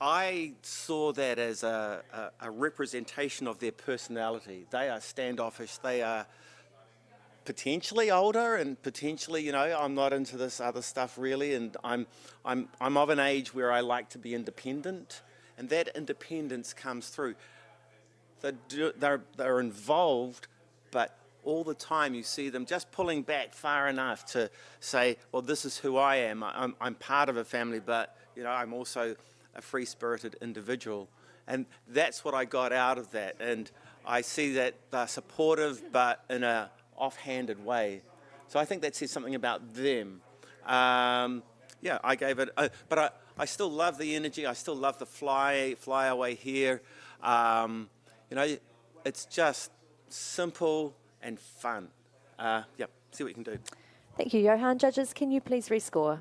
I saw that as a representation of their personality. They are standoffish. They are potentially older, and potentially, you know, I'm not into this other stuff really, and I'm of an age where I like to be independent, and that independence comes through. They're involved, but all the time you see them just pulling back far enough to say, well, this is who I am. I'm part of a family, but you know, I'm also a free-spirited individual. And that's what I got out of that. And I see that they're supportive, but in a offhanded way. So I think that says something about them. Yeah, I gave it, but I still love the energy. I still love the fly away here. You know, it's just simple and fun. Yeah, see what you can do. Thank you, Johan. Judges, can you please rescore?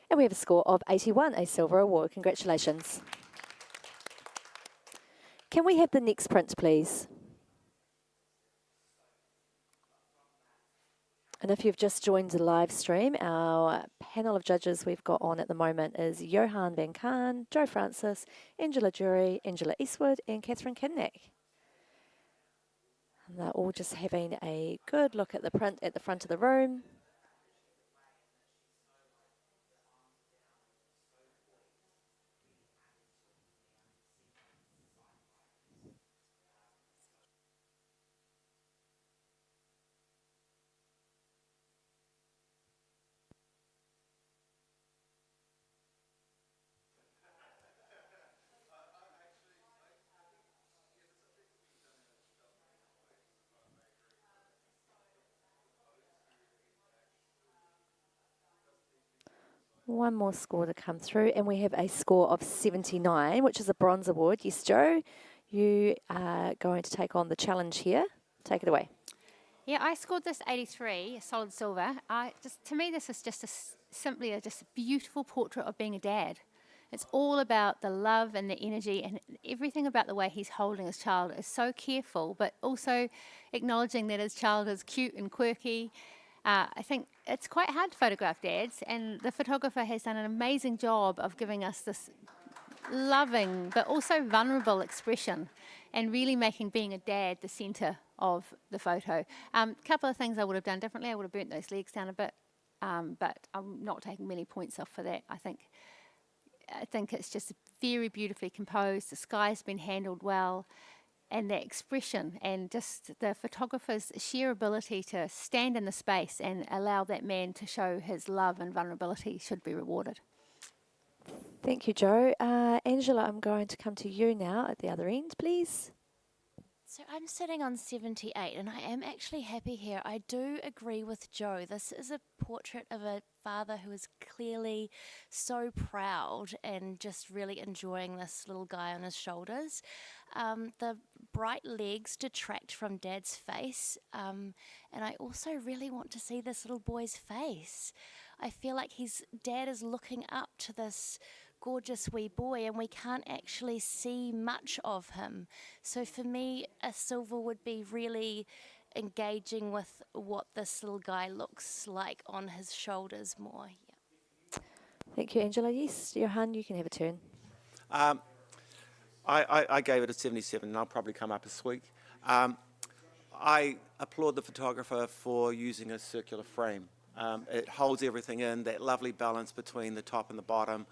And we have a score of 81, a silver award. Congratulations. Can we have the next print, please? And if you've just joined the live stream, our panel of judges we've got on at the moment is Johan Van Kaan, Joe Francis, Angela Jury, Angela Eastwood, and Catherine Kidnack. And they're all just having a good look at the print at the front of the room. One more score to come through, and we have a score of 79, which is a bronze award. Yes, Joe, you are going to take on the challenge here. Take it away. Yeah, I scored this 83, a solid silver. To me, this is just simply a beautiful portrait of being a dad. It's all about the love and the energy, and everything about the way he's holding his child is so careful, but also acknowledging that his child is cute and quirky. I think it's quite hard to photograph dads, and the photographer has done an amazing job of giving us this loving but also vulnerable expression and really making being a dad the centre of the photo. A couple of things I would have done differently. I would have burnt those legs down a bit, but I'm not taking many points off for that. I think it's just very beautifully composed. The sky's been handled well. And that expression and just the photographer's sheer ability to stand in the space and allow that man to show his love and vulnerability should be rewarded. Thank you, Joe. Angela, I'm going to come to you now at the other end, please. So I'm sitting on 78, and I am actually happy here. I do agree with Joe. This is a portrait of a father who is clearly so proud and just really enjoying this little guy on his shoulders. The bright legs detract from Dad's face, and I also really want to see this little boy's face. I feel like Dad is looking up to this gorgeous wee boy, and we can't actually see much of him. So for me, a silver would be really engaging with what this little guy looks like on his shoulders more. Yeah. Thank you, Angela. Yes, Johan, you can have a turn. I gave it a 77, and I'll probably come up this week. I applaud the photographer for using a circular frame. It holds everything in, that lovely balance between the top and the bottom,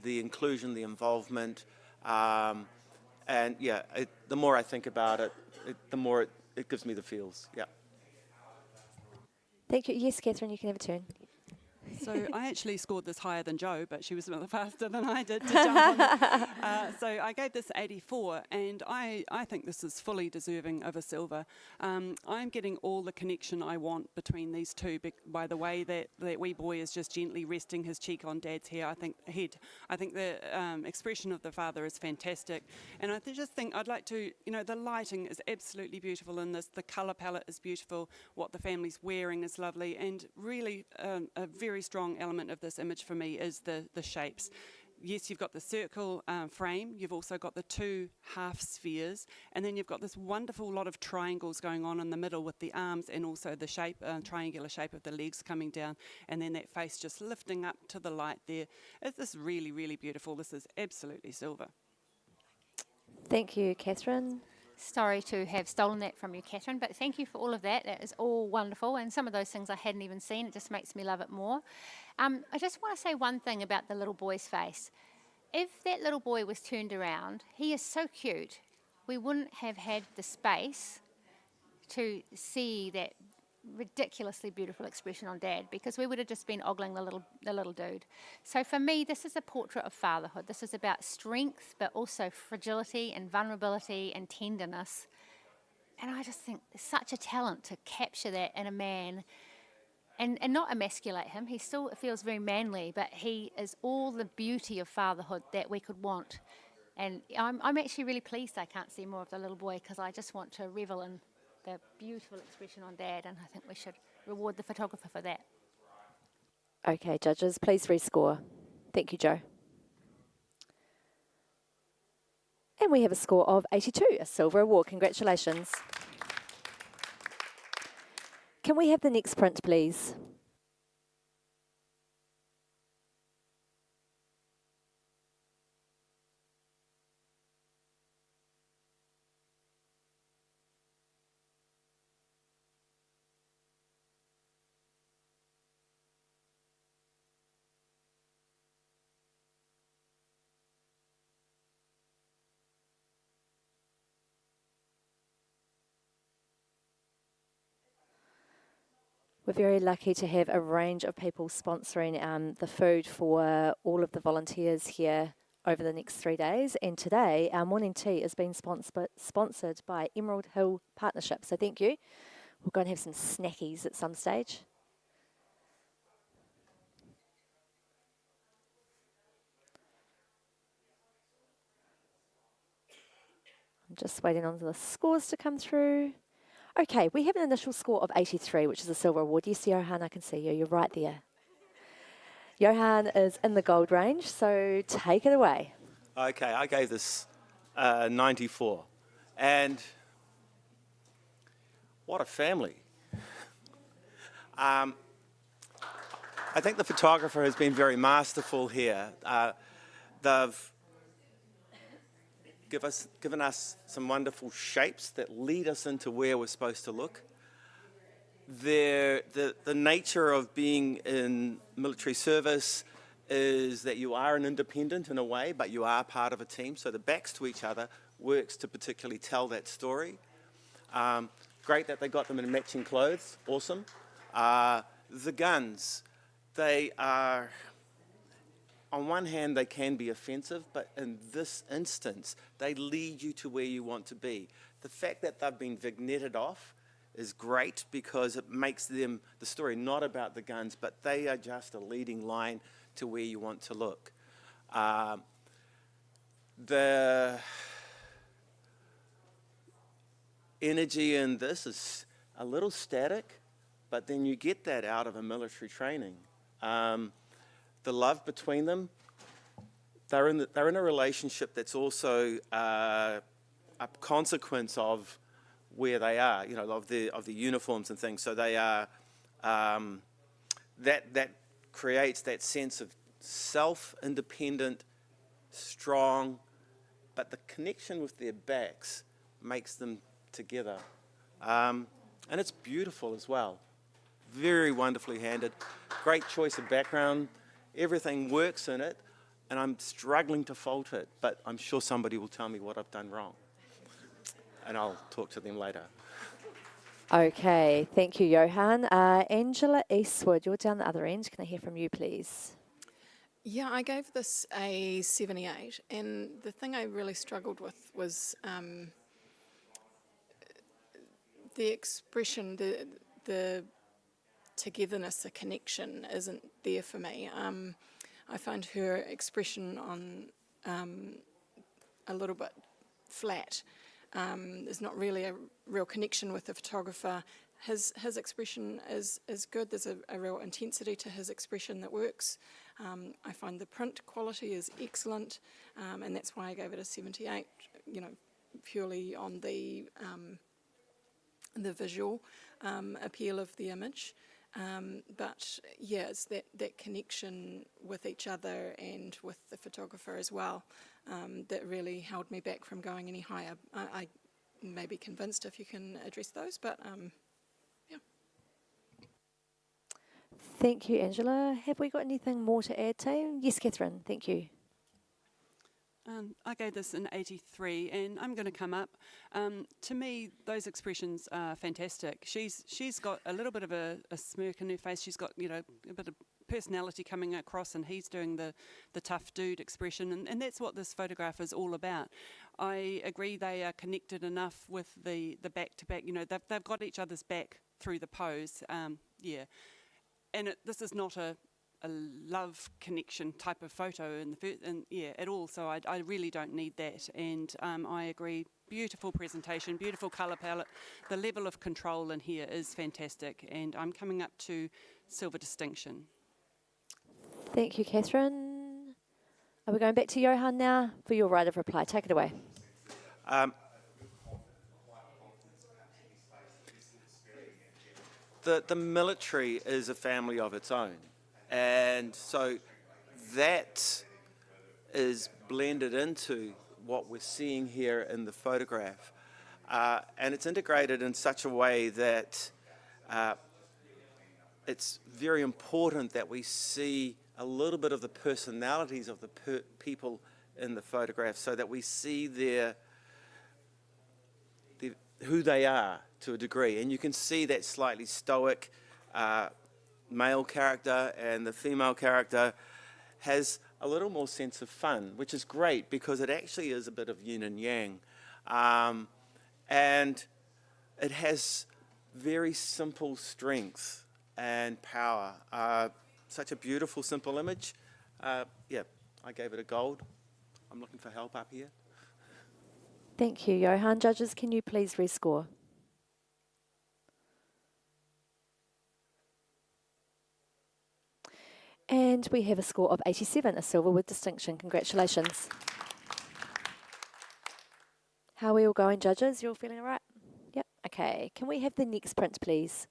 the inclusion, the involvement, and yeah, the more I think about it, the more it gives me the feels, yeah. Thank you. Yes, Catherine, you can have a turn. So I actually scored this higher than Jo, but she was a bit faster than I did to jump on it. So I gave this 84, and I think this is fully deserving of a silver. I'm getting all the connection I want between these two by the way that wee boy is just gently resting his cheek on Dad's hair. I think the expression of the father is fantastic, and I just think I'd like to, the lighting is absolutely beautiful in this. The colour palette is beautiful. What the family's wearing is lovely, and really a very strong element of this image for me is the shapes. yes, you've got the circle frame, you've also got the 2 half spheres, and then you've got this wonderful lot of triangles going on in the middle with the arms and also the shape, triangular shape of the legs coming down, and then that face just lifting up to the light there. It's this really, really beautiful. This is absolutely silver. Thank you, Catherine. Sorry to have stolen that from you, Catherine, but thank you for all of that. That is all wonderful, and some of those things I hadn't even seen. It just makes me love it more. I just want to say one thing about the little boy's face. If that little boy was turned around, he is so cute, we wouldn't have had the space to see that ridiculously beautiful expression on Dad, because we would have just been ogling the little dude. So for me, this is a portrait of fatherhood. This is about strength, but also fragility and vulnerability and tenderness. And I just think there's such a talent to capture that in a man and not emasculate him. He still feels very manly, but he is all the beauty of fatherhood that we could want. And I'm actually really pleased I can't see more of the little boy, because I just want to revel in the beautiful expression on Dad, and I think we should reward the photographer for that. Okay, judges, please rescore. Thank you, Joe. And we have a score of 82, a silver award. Congratulations. Can we have the next print, please? We're very lucky to have a range of people sponsoring the food for all of the volunteers here over the next 3 days. And today, our morning tea is being sponsored by Emerald Hill Partnership. So thank you. We'll go and have some snackies at some stage. I'm just waiting on the scores to come through. Okay, we have an initial score of 83, which is a silver award. Yes, Johan, I can see you. You're right there. Johan is in the gold range, so take it away. Okay, I gave this 94. And what a family. I think the photographer has been very masterful here. They've given us some wonderful shapes that lead us into where we're supposed to look. The nature of being in military service is that you are an independent in a way, but you are part of a team. So the backs to each other works to particularly tell that story. Great that they got them in matching clothes. Awesome. The guns, they are, on one hand, they can be offensive, but in this instance, they lead you to where you want to be. The fact that they've been vignetted off is great, because it makes them, the story, not about the guns, but they are just a leading line to where you want to look. The energy in this is a little static, but then you get that out of a military training. The love between them, they're in a relationship that's also a consequence of where they are, you know, of the uniforms and things. So they are, that creates that sense of self-independent, strong, but the connection with their backs makes them together. And it's beautiful as well. Very wonderfully handed. Great choice of background. Everything works in it, and I'm struggling to fault it, but I'm sure somebody will tell me what I've done wrong. And I'll talk to them later. Okay, thank you, Johan. Angela Eastwood, you're down the other end. Can I hear from you, please? Yeah, I gave this a 78, and the thing I really struggled with was the expression, the togetherness, the connection isn't there for me. I find her expression on a little bit flat. There's not really a real connection with the photographer. His expression is good. There's a real intensity to his expression that works. I find the print quality is excellent, and that's why I gave it a 78, purely on the visual appeal of the image. But yeah, it's that connection with each other and with the photographer as well that really held me back from going any higher. I may be convinced if you can address those, but yeah. Thank you, Angela. Have we got anything more to add, team? Yes, Catherine, thank you. I gave this an 83, and I'm going to come up. To me, those expressions are fantastic. She's got a little bit of a smirk in her face. She's got a bit of personality coming across, and he's doing the tough dude expression, and that's what this photograph is all about. I agree they are connected enough with the back to back. They've got each other's back through the pose. Yeah, and this is not a love connection type of photo at all, so I really don't need that, and I agree, beautiful presentation, beautiful colour palette, the level of control in here is fantastic, and I'm coming up to silver distinction. Thank you, Catherine. Are we going back to Johan now for your right of reply? Take it away. The military is a family of its own, and so that is blended into what we're seeing here in the photograph, and it's integrated in such a way that it's very important that we see a little bit of the personalities of the people in the photograph, so that we see who they are to a degree. And you can see that slightly stoic male character, and the female character has a little more sense of fun, which is great because it actually is a bit of yin and yang. And it has very simple strength and power. Such a beautiful, simple image. Yeah, I gave it a gold. I'm looking for help up here. Thank you, Johan. Judges, can you please rescore? And we have a score of 87, a silver with distinction. Congratulations. How are we all going, judges? You all feeling all right? Yep. Okay. Can we have the next print, please?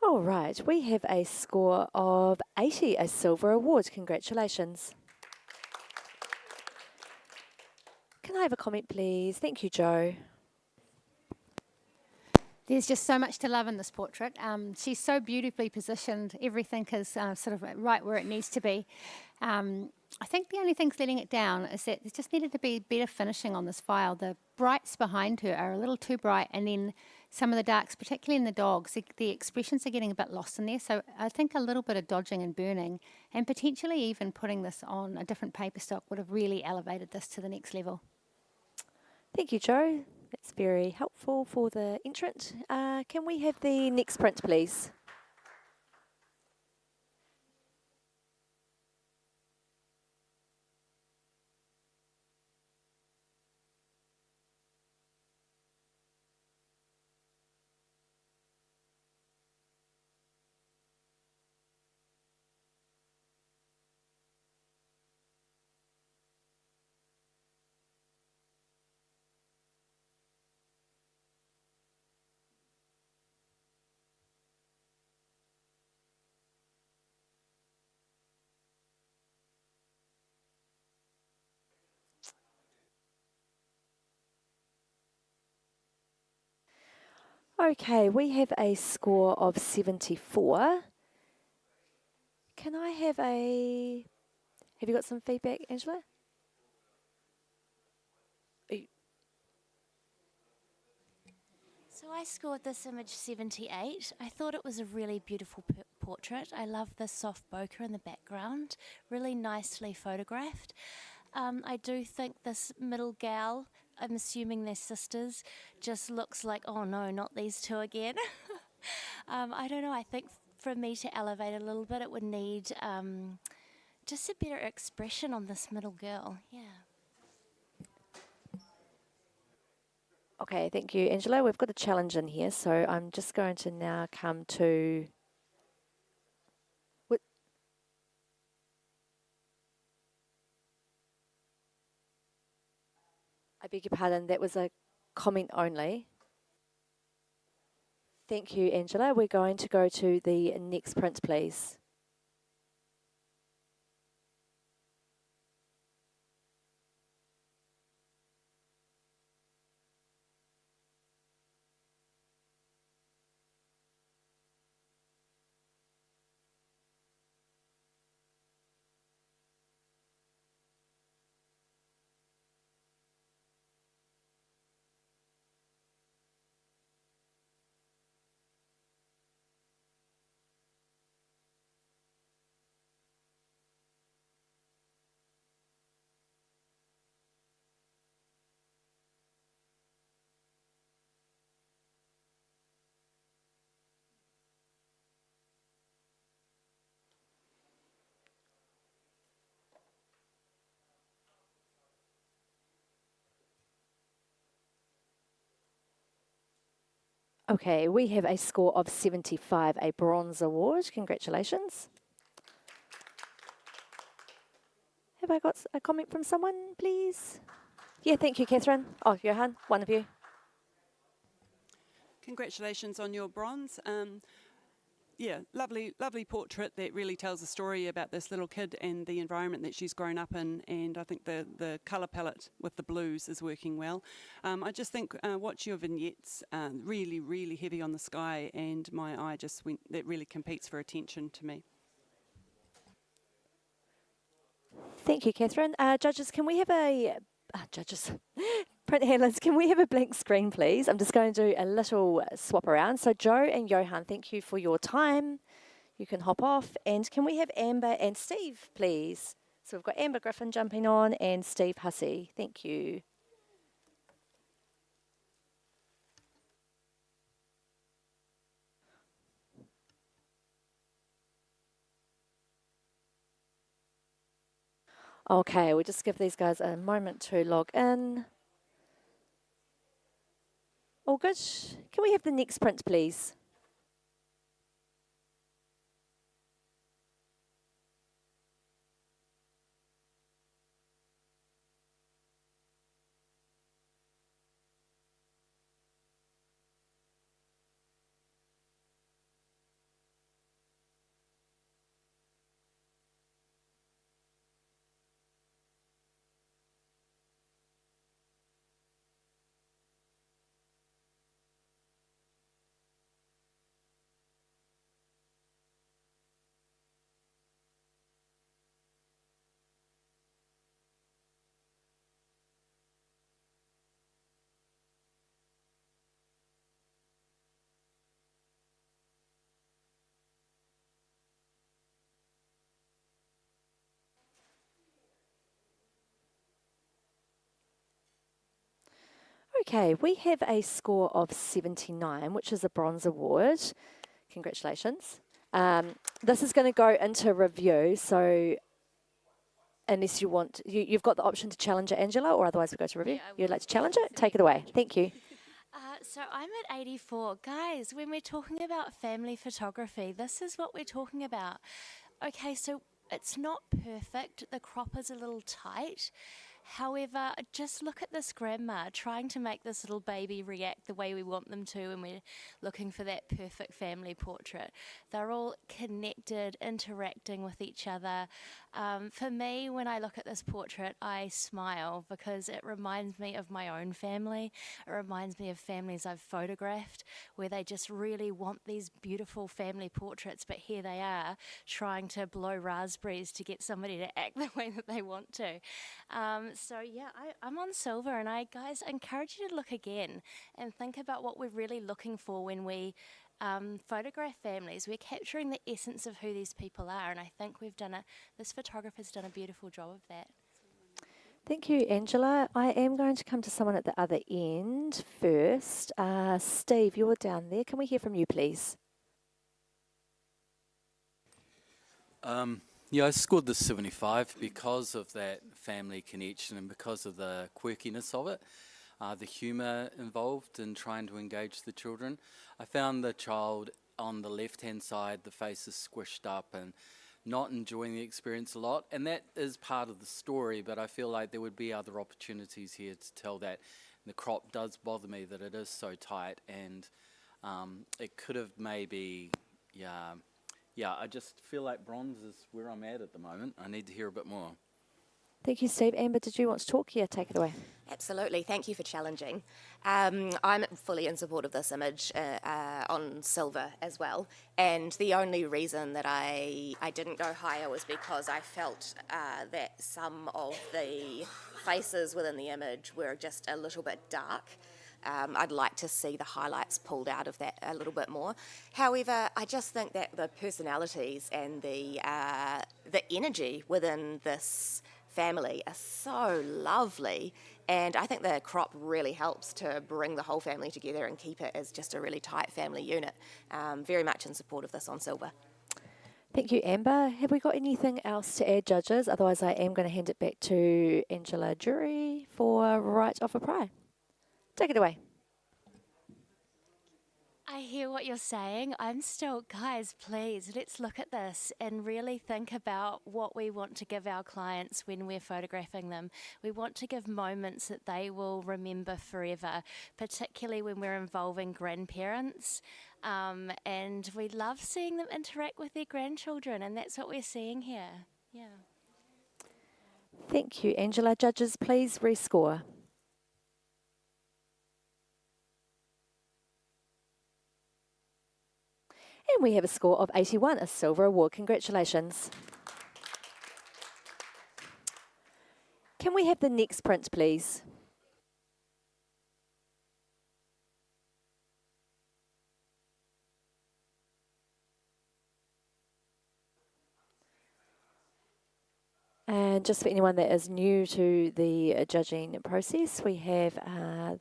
All right, we have a score of 80, a silver award. Congratulations. Can I have a comment, please? Thank you, Joe. There's just so much to love in this portrait. She's so beautifully positioned. Everything is sort of right where it needs to be. I think the only thing's letting it down is that there just needed to be better finishing on this file. The brights behind her are a little too bright, and then some of the darks, particularly in the dogs, the expressions are getting a bit lost in there. So I think a little bit of dodging and burning, and potentially even putting this on a different paper stock would have really elevated this to the next level. Thank you, Joe. That's very helpful for the entrant. Can we have the next print, please? Okay, we have a score of 74. Can I have a... Have you got some feedback, Angela? So I scored this image 78. I thought it was a really beautiful portrait. I love the soft bokeh in the background, really nicely photographed. I do think this middle gal, I'm assuming they're sisters, just looks like, oh no, not these two again. I don't know, I think for me to elevate a little bit, it would need just a better expression on this middle girl. Yeah. Okay, thank you, Angela. We've got a challenge in here, so I'm just going to now come to... I beg your pardon, that was a comment only. Thank you, Angela. We're going to go to the next print, please. Okay, we have a score of 75, a bronze award. Congratulations. Have I got a comment from someone, please? Yeah, thank you, Catherine. Oh, Johan, one of you. Congratulations on your bronze. Yeah, lovely portrait that really tells a story about this little kid and the environment that she's grown up in, and I think the colour palette with the blues is working well. I just think watch your vignettes, really heavy on the sky, and my eye just went, that really competes for attention to me. Thank you, Catherine. Judges, can we have a... judges, print handlers, can we have a blank screen, please? I'm just going to do a little swap around. So Joe and Johan, thank you for your time. You can hop off. And can we have Amber and Steve, please? So we've got Amber Griffin jumping on and Steve Hussey. Thank you. Okay, we'll just give these guys a moment to log in. All good. Can we have the next print, please? Okay, we have a score of 79, which is a bronze award. Congratulations. This is going to go into review, so unless you want, you've got the option to challenge it, Angela, or otherwise we go to review. Yeah, You'd like to challenge it? Take it away. Thank you. So I'm at 84. Guys, when we're talking about family photography, this is what we're talking about. Okay, so it's not perfect. The crop is a little tight. However, just look at this grandma trying to make this little baby react the way we want them to when we're looking for that perfect family portrait. They're all connected, interacting with each other. For me, when I look at this portrait, I smile because it reminds me of my own family. It reminds me of families I've photographed where they just really want these beautiful family portraits, but here they are trying to blow raspberries to get somebody to act the way that they want to. I'm on silver, and I, guys, encourage you to look again and think about what we're really looking for when we photograph families. We're capturing the essence of who these people are, and I think this photographer's done a beautiful job of that. Thank you, Angela. I am going to come to someone at the other end first. Steve, you're down there. Can we hear from you, please? Yeah, I scored the 75 because of that family connection and because of the quirkiness of it, the humour involved in trying to engage the children. I found the child on the left-hand side, the face is squished up and not enjoying the experience a lot, and that is part of the story, but I feel like there would be other opportunities here to tell that. The crop does bother me that it is so tight, and it could have maybe, I just feel like bronze is where I'm at the moment. I need to hear a bit more. Thank you, Steve. Amber, did you want to talk? Yeah, take it away. Absolutely. Thank you for challenging. I'm fully in support of this image on silver as well. And the only reason that I didn't go higher was because I felt that some of the faces within the image were just a little bit dark. I'd like to see the highlights pulled out of that a little bit more. However, I just think that the personalities and the energy within this family are so lovely, and I think the crop really helps to bring the whole family together and keep it as just a really tight family unit. Very much in support of this on silver. Thank you, Amber. Have we got anything else to add, judges? Otherwise, I am going to hand it back to Angela Jury for right of reply. Take it away. I hear what you're saying. Guys, please, let's look at this and really think about what we want to give our clients when we're photographing them. We want to give moments that they will remember forever, particularly when we're involving grandparents. And we love seeing them interact with their grandchildren, and that's what we're seeing here. Yeah. Thank you, Angela. Judges, please rescore. And we have a score of 81, a silver award. Congratulations. Can we have the next print, please? And just for anyone that is new to the judging process, we have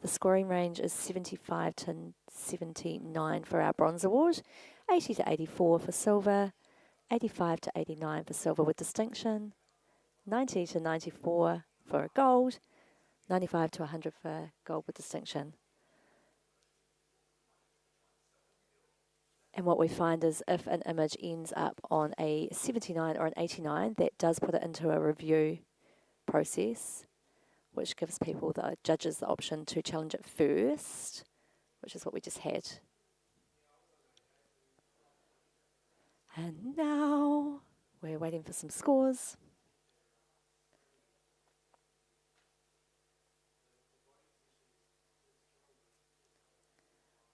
the scoring range is 75 to 79 for our bronze award, 80 to 84 for silver, 85 to 89 for silver with distinction, 90 to 94 for gold, 95 to 100 for gold with distinction. And what we find is if an image ends up on a 79 or an 89, that does put it into a review process, which gives people, the judges, the option to challenge it first, which is what we just had. And now we're waiting for some scores.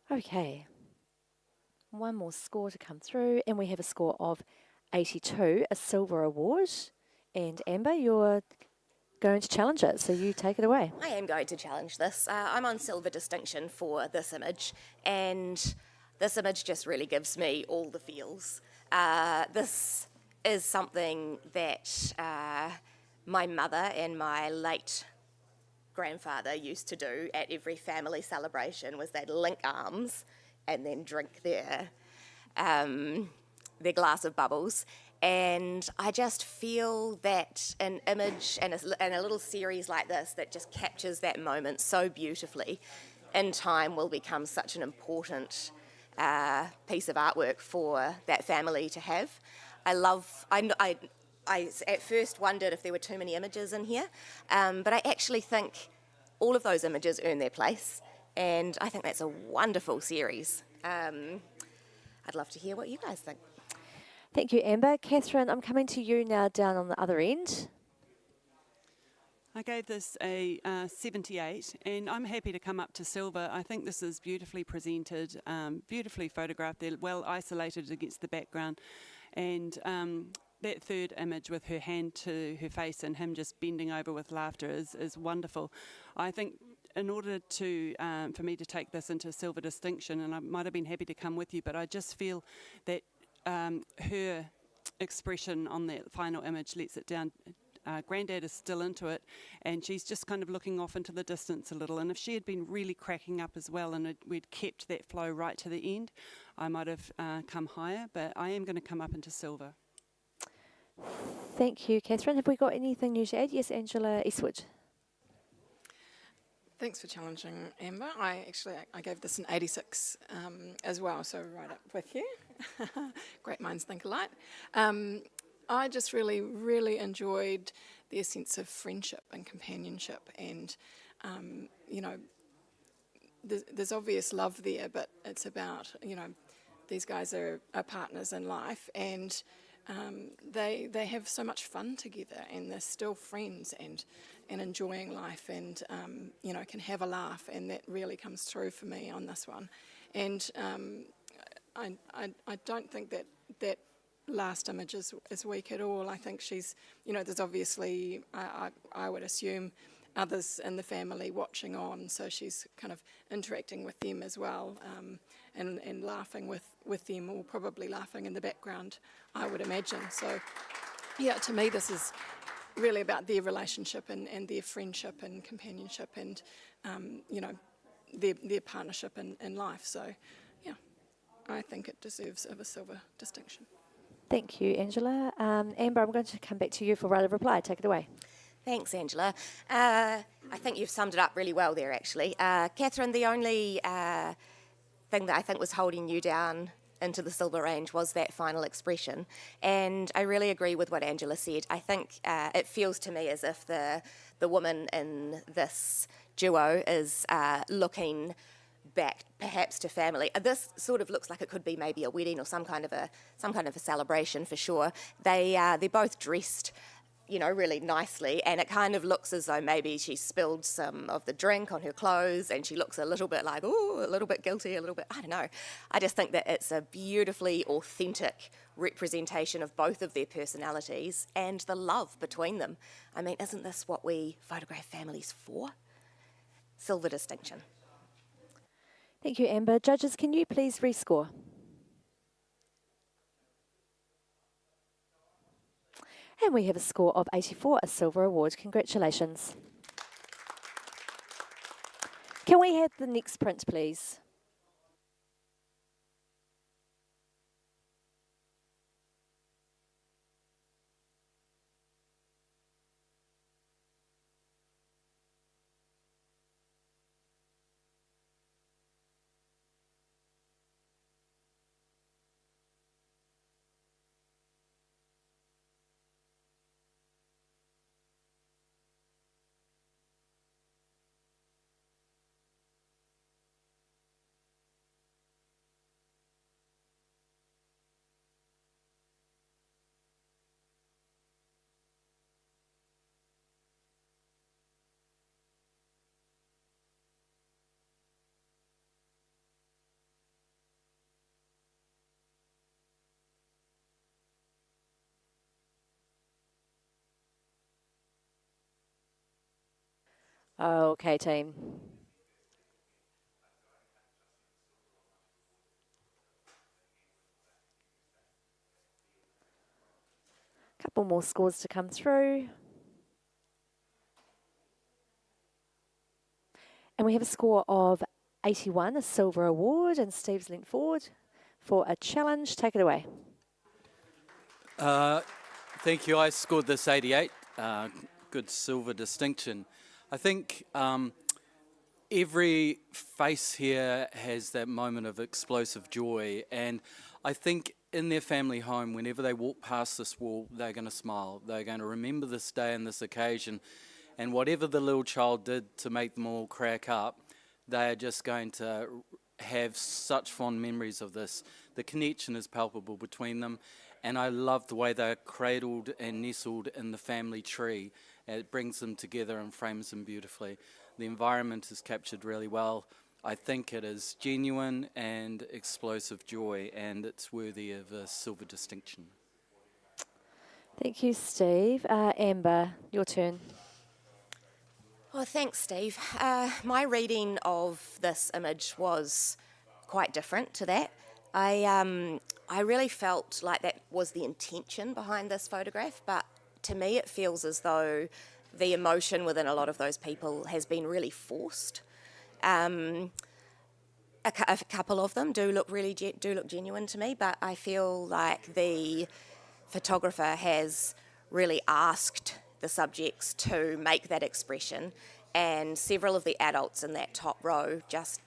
Okay. One more score to come through, and we have a score of 82, a silver award. And Amber, you're going to challenge it, so you take it away. I am going to challenge this. I'm on silver distinction for this image, and this image just really gives me all the feels. This is something that my mother and my late grandfather used to do at every family celebration, was they'd link arms and then drink their glass of bubbles. And I just feel that an image and a little series like this that just captures that moment so beautifully in time will become such an important piece of artwork for that family to have. I at first wondered if there were too many images in here, but I actually think all of those images earn their place. And I think that's a wonderful series. I'd love to hear what you guys think. Thank you, Amber. Catherine, I'm coming to you now down on the other end. I gave this a 78, and I'm happy to come up to silver. I think this is beautifully presented, beautifully photographed. They're well isolated against the background, and that third image with her hand to her face and him just bending over with laughter is wonderful. I think in order to for me to take this into silver distinction, and I might have been happy to come with you, but I just feel that her expression on that final image lets it down. Grandad is still into it, and she's just kind of looking off into the distance a little. And if she had been really cracking up as well, and we'd kept that flow right to the end, I might have come higher. But I am going to come up into silver. Thank you, Catherine. Have we got anything new to add? Yes, Angela Eastwood. Thanks for challenging, Amber. I gave this an 86 as well, so right up with you. Great minds think alike. I just really enjoyed their sense of friendship and companionship, and there's obvious love there, but it's about these guys are partners in life, and they have so much fun together, and they're still friends and enjoying life, and can have a laugh, and that really comes through for me on this one. And I don't think that last image is weak at all. I think she's, there's obviously, I would assume, others in the family watching on, so she's kind of interacting with them as well, and laughing with them, or probably laughing in the background, I would imagine. So, yeah, to me this is really about their relationship and their friendship and companionship and, their partnership in life. So, yeah, I think it deserves of a silver distinction. Thank you, Angela. Amber, I'm going to come back to you for right of reply. Take it away. Thanks, Angela. I think you've summed it up really well there, actually. Catherine, the only thing that I think was holding you down into the silver range was that final expression. And I really agree with what Angela said. I think it feels to me as if the woman in this duo is looking back perhaps to family. This sort of looks like it could be maybe a wedding or some kind of a celebration for sure. They're both dressed really nicely, and it kind of looks as though maybe she spilled some of the drink on her clothes, and she looks a little bit like, a little bit guilty, a little bit, I don't know. I just think that it's a beautifully authentic representation of both of their personalities and the love between them. I mean, isn't this what we photograph families for? Silver distinction. Thank you, Amber. Judges, can you please rescore? And we have a score of 84, a silver award. Congratulations. Can we have the next print, please? Okay, team. Couple more scores to come through. And we have a score of 81, a silver award, and Steve's leant forward for a challenge. Take it away. Thank you. I scored this 88. Good silver distinction. I think every face here has that moment of explosive joy, and I think in their family home, whenever they walk past this wall, they're going to smile. They're going to remember this day and this occasion, and whatever the little child did to make them all crack up, they are just going to have such fond memories of this. The connection is palpable between them, And I love the way they're cradled and nestled in the family tree. It brings them together and frames them beautifully. The environment is captured really well. I think it is genuine and explosive joy, and it's worthy of a silver distinction. Thank you, Steve. Amber, your turn. Well, thanks, Steve. My reading of this image was quite different to that. I really felt like that was the intention behind this photograph, but to me it feels as though the emotion within a lot of those people has been really forced. A couple of them do look genuine to me, but I feel like the photographer has really asked the subjects to make that expression, and several of the adults in that top row just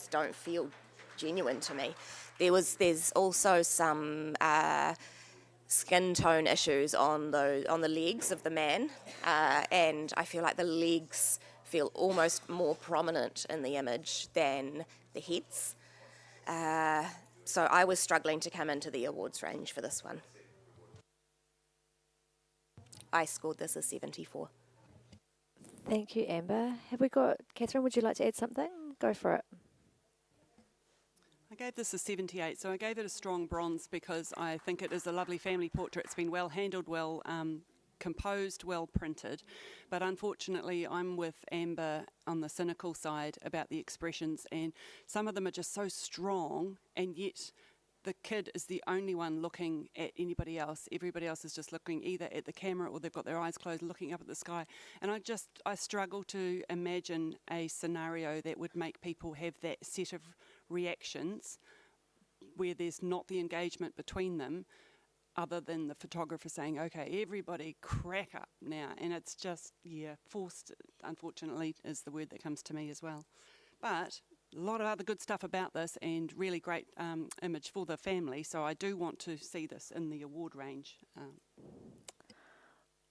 don't feel genuine to me. There's also some skin tone issues on the legs of the man, and I feel like the legs feel almost more prominent in the image than the heads. So I was struggling to come into the awards range for this one. I scored this as 74. Thank you, Amber. Have we got Catherine? Would you like to add something? Go for it. I gave this a 78, so I gave it a strong bronze because I think it is a lovely family portrait. It's been well handled, well composed, well printed, but unfortunately I'm with Amber on the cynical side about the expressions, and some of them are just so strong, and yet the kid is the only one looking at anybody else. Everybody else is just looking either at the camera or they've got their eyes closed looking up at the sky. And I struggle to imagine a scenario that would make people have that set of reactions where there's not the engagement between them other than the photographer saying, okay, everybody crack up now. And it's just, forced, unfortunately, is the word that comes to me as well. But a lot of other good stuff about this, and really great image for the family. So I do want to see this in the award range.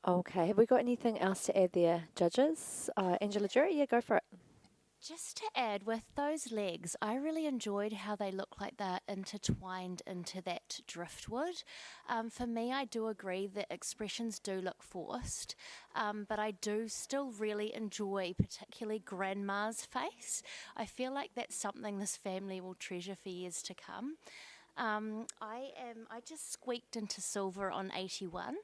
Okay, have we got anything else to add there, judges? Angela Jury, yeah, go for it. Just to add, with those legs, I really enjoyed how they look like they're intertwined into that driftwood. For me, I do agree that expressions do look forced, but I do still really enjoy particularly Grandma's face. I feel like that's something this family will treasure for years to come. I just squeaked into silver on 81.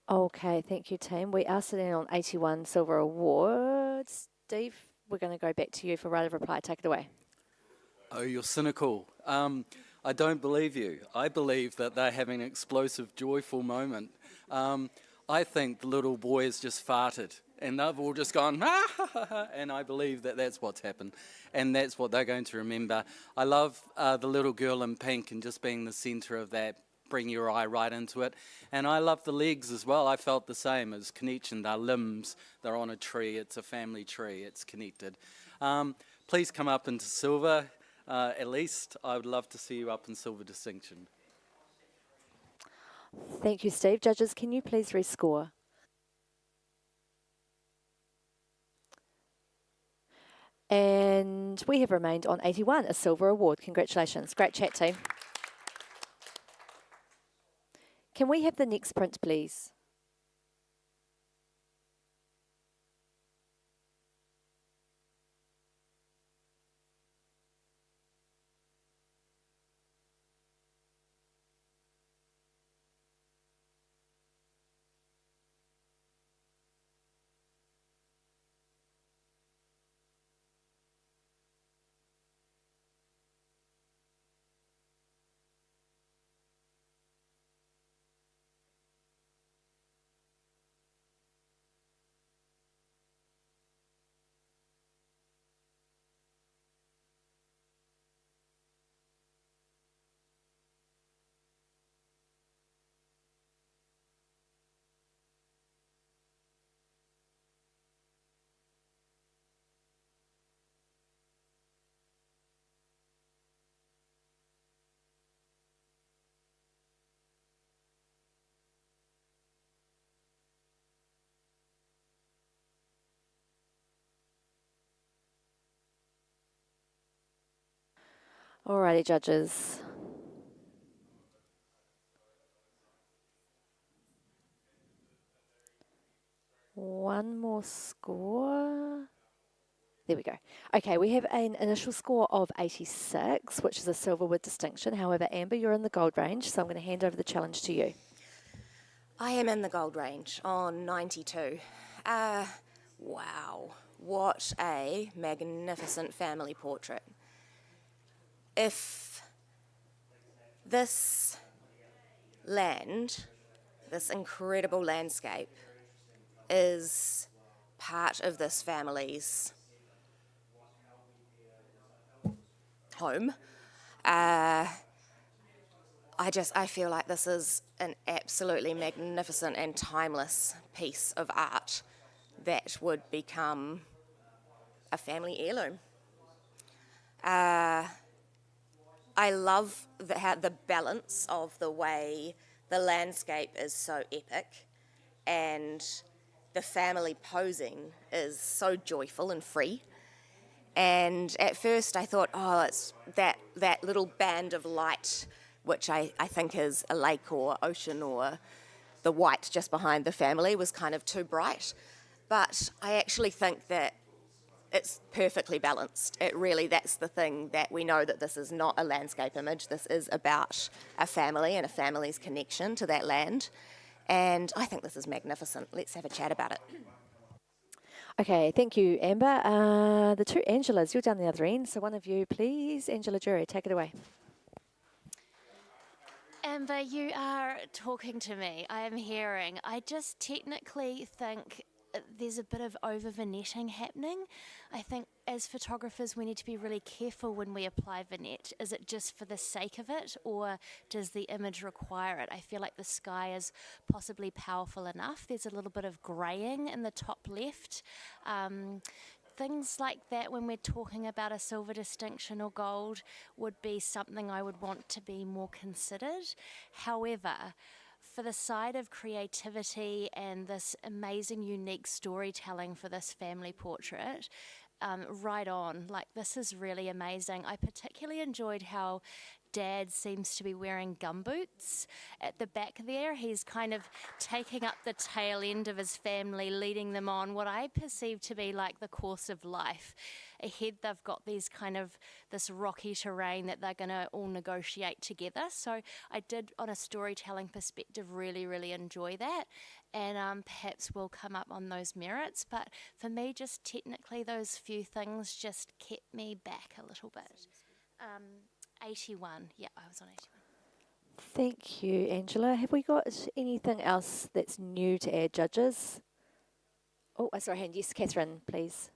Okay, thank you, team. We are sitting on 81 Silver Awards. Steve, we're going to go back to you for right of reply. Take it away. Oh, you're cynical. I don't believe you. I believe that they're having an explosive, joyful moment. I think the little boy has just farted, and they've all just gone, ha, ha, ha, ha, and I believe that that's what's happened, and that's what they're going to remember. I love the little girl in pink and just being the centre of that, bring your eye right into it. And I love the legs as well. I felt the same as connection. They're limbs, they're on a tree, it's a family tree, it's connected. Please come up into silver, at least. I would love to see you up in silver distinction. Thank you, Steve. Judges, can you please rescore? And we have remained on 81, a silver award. Congratulations. Great chat, team. Can we have the next print, please? Alrighty, judges. more score. There we go. Okay, we have an initial score of 86, which is a silver with distinction. However, Amber, you're in the gold range, so I'm going to hand over the challenge to you. I am in the gold range on 92. Wow, what a magnificent family portrait. If this land, this incredible landscape, is part of this family's home, I feel like this is an absolutely magnificent and timeless piece of art that would become a family heirloom. I love the balance of the way the landscape is so epic and the family posing is so joyful and free. And at first I thought, oh, it's that little band of light, which I think is a lake or ocean, or the white just behind the family was kind of too bright. But I actually think that it's perfectly balanced. That's the thing, that we know that this is not a landscape image. This is about a family and a family's connection to that land. And I think this is magnificent. Let's have a chat about it. Okay, thank you, Amber. The two Angelas, you're down the other end, so one of you, please. Angela Jury, take it away. Amber, you are talking to me. I am hearing. I just technically think there's a bit of over-vignetting happening. I think as photographers we need to be really careful when we apply vignette. Is it just for the sake of it, or does the image require it? I feel like the sky is possibly powerful enough. There's a little bit of greying in the top left. Things like that, when we're talking about a silver distinction or gold, would be something I would want to be more considered. However, for the side of creativity and this amazing, unique storytelling for this family portrait, right on. Like, this is really amazing. I particularly enjoyed how Dad seems to be wearing gumboots at the back there. He's kind of taking up the tail end of his family, leading them on what I perceive to be like the course of life. Ahead, they've got this rocky terrain that they're going to all negotiate together. So I did, on a storytelling perspective, really, really enjoy that. And perhaps we'll come up on those merits. But for me, just technically, those few things just kept me back a little bit. 81. Yeah, I was on 81. Thank you, Angela. Have we got anything else that's new to add, judges? Oh, I saw a hand. Yes, Catherine, please.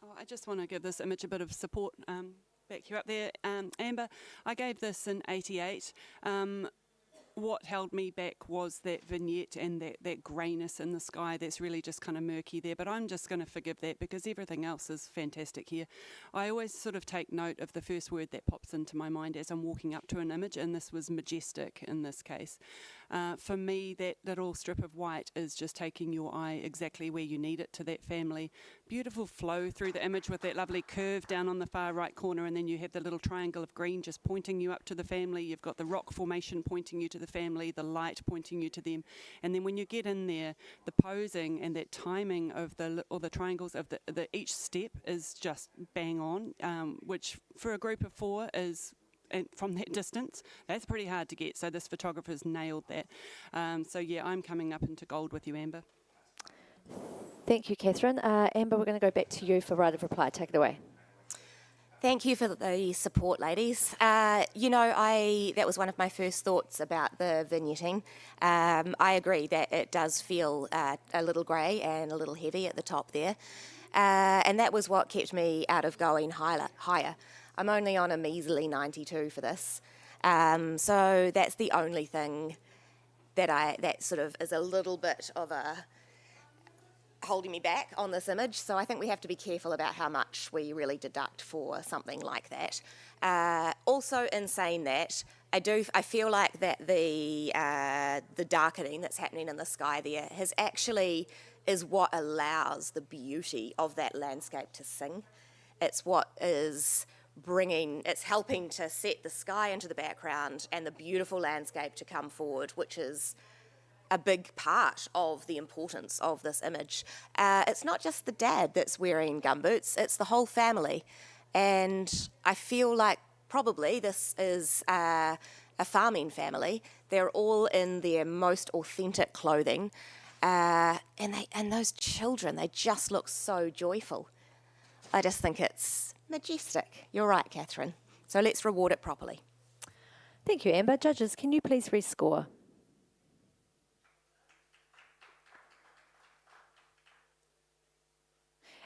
Oh, I just want to give this image a bit of support, back you up there. Amber, I gave this an 88. What held me back was that vignette and that greyness in the sky that's really just kind of murky there, but I'm just going to forgive that because everything else is fantastic here. I always sort of take note of the first word that pops into my mind as I'm walking up to an image, and this was majestic in this case. For me, that little strip of white is just taking your eye exactly where you need it to that family. Beautiful flow through the image with that lovely curve down on the far right corner, and then you have the little triangle of green just pointing you up to the family. You've got the rock formation pointing you to the family, the light pointing you to them, and then when you get in there, the posing and that timing of the triangles of the each step is just bang on, which for a group of four is, and from that distance, that's pretty hard to get. So this photographer's nailed that. So yeah, I'm coming up into gold with you, Amber. Thank you, Catherine. Amber, we're going to go back to you for right of reply. Take it away. Thank you for the support, ladies. That was one of my first thoughts about the vignetting. I agree that it does feel a little grey and a little heavy at the top there. And that was what kept me out of going higher. I'm only on a measly 92 for this. So that's the only thing that sort of is a little bit of a holding me back on this image. So I think we have to be careful about how much we really deduct for something like that. Also, in saying that, I feel like that the darkening that's happening in the sky there is what allows the beauty of that landscape to sing. It's what is it's helping to set the sky into the background and the beautiful landscape to come forward, which is a big part of the importance of this image. It's not just the dad that's wearing gumboots, it's the whole family. And I feel like probably this is a farming family. They're all in their most authentic clothing. And those children, they just look so joyful. I just think it's majestic. You're right, Catherine. So let's reward it properly. Thank you, Amber. Judges, can you please rescore?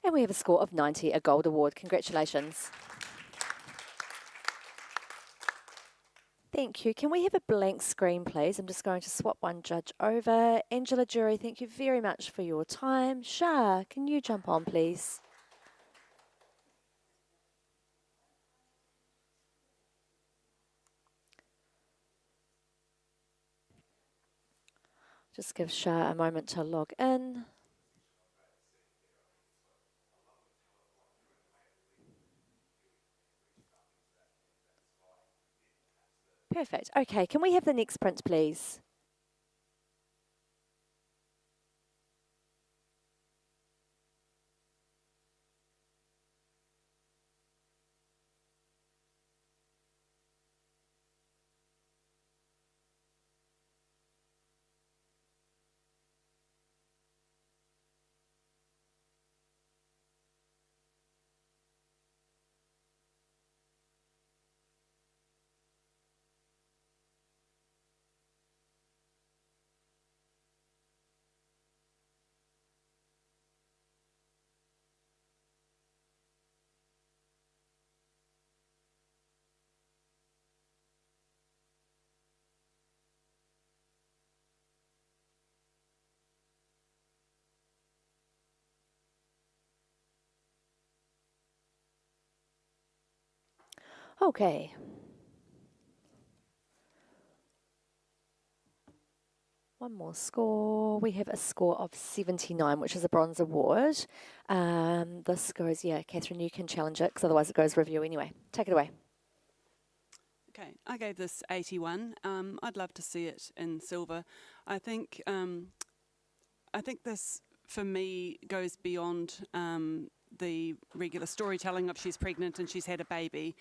And we have a score of 90, a gold award. Congratulations. Thank you. Can we have a blank screen, please? I'm just going to swap one judge over. Angela, Jury, thank you very much for your time. Shah, can you jump on, please? Just give Shah a moment to log in. Perfect. Okay, can we have the next print, please? Okay. One more score. We have a score of 79, which is a bronze award. This goes, yeah, Catherine, you can challenge it, because otherwise it goes review anyway. Take it away. Okay, I gave this 81. I'd love to see it in silver. I think this, for me, goes beyond the regular storytelling of she's pregnant and she's had a baby.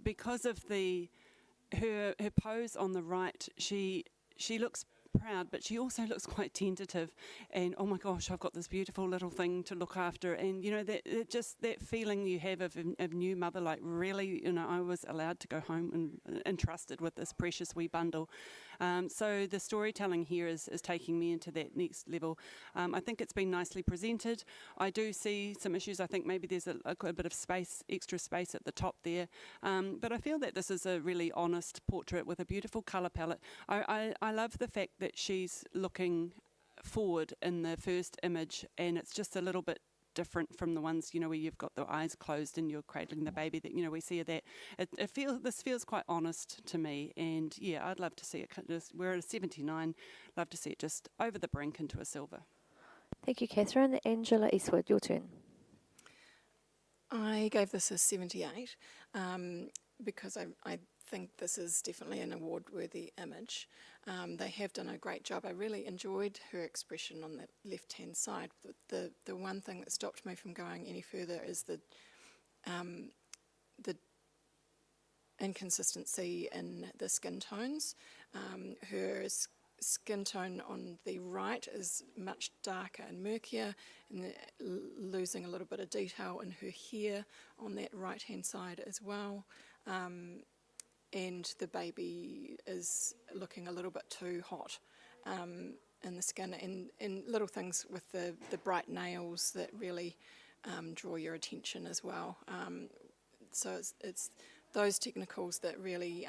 Because of her pose on the right, she looks proud, but she also looks quite tentative, and oh my gosh, I've got this beautiful little thing to look after. And you know, that feeling you have of a new mother, like really, you know, I was allowed to go home and entrusted with this precious wee bundle. So the storytelling here is taking me into that next level. I think it's been nicely presented. I do see some issues. I think maybe there's a bit of space, extra space at the top there. But I feel that this is a really honest portrait with a beautiful colour palette. I love the fact that she's looking forward in the first image, and it's just a little bit different from the ones, you know, where you've got the eyes closed and you're cradling the baby. That, you know, we see that this feels quite honest to me. And yeah, I'd love to see it just, we're at a 79, love to see it just over the brink into a silver. Thank you, Catherine. Angela Eastwood, your turn. I gave this a 78 because I think this is definitely an award-worthy image. They have done a great job. I really enjoyed her expression on the left-hand side. The one thing that stopped me from going any further is the inconsistency in the skin tones. Her skin tone on the right is much darker and murkier, and losing a little bit of detail in her hair on that right-hand side as well. And the baby is looking a little bit too hot in the skin, and little things with the bright nails that really draw your attention as well. So it's those technicals that really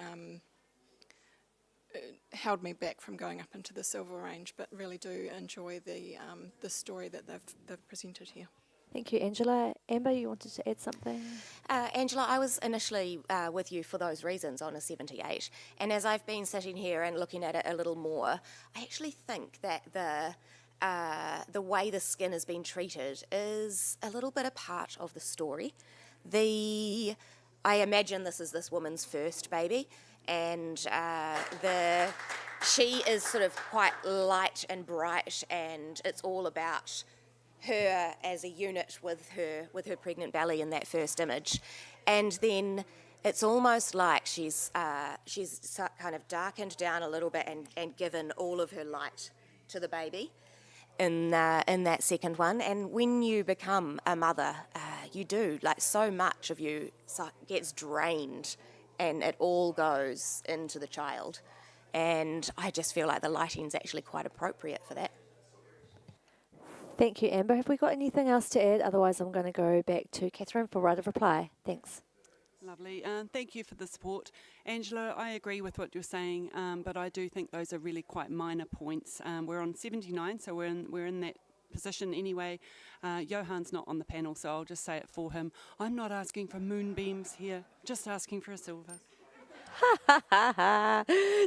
held me back from going up into the silver range, but really do enjoy the story that they've presented here. Thank you, Angela. Amber, you wanted to add something? Angela, I was initially with you for those reasons on a 78, and as I've been sitting here and looking at it a little more, I actually think that the way the skin has been treated is a little bit a part of the story. I imagine this is this woman's first baby, and she is sort of quite light and bright, and it's all about her as a unit with her pregnant belly in that first image. And then it's almost like she's kind of darkened down a little bit and given all of her light to the baby in that second one. And when you become a mother, you do, like, so much of you gets drained and it all goes into the child. And I just feel like the lighting's actually quite appropriate for that. Thank you, Amber. Have we got anything else to add? Otherwise, I'm going to go back to Catherine for right of reply. Thanks. Lovely. Thank you for the support. Angela, I agree with what you're saying, but I do think those are really quite minor points. We're on 79, so we're in that position anyway. Johan's not on the panel, so I'll just say it for him. I'm not asking for moonbeams here, just asking for a silver.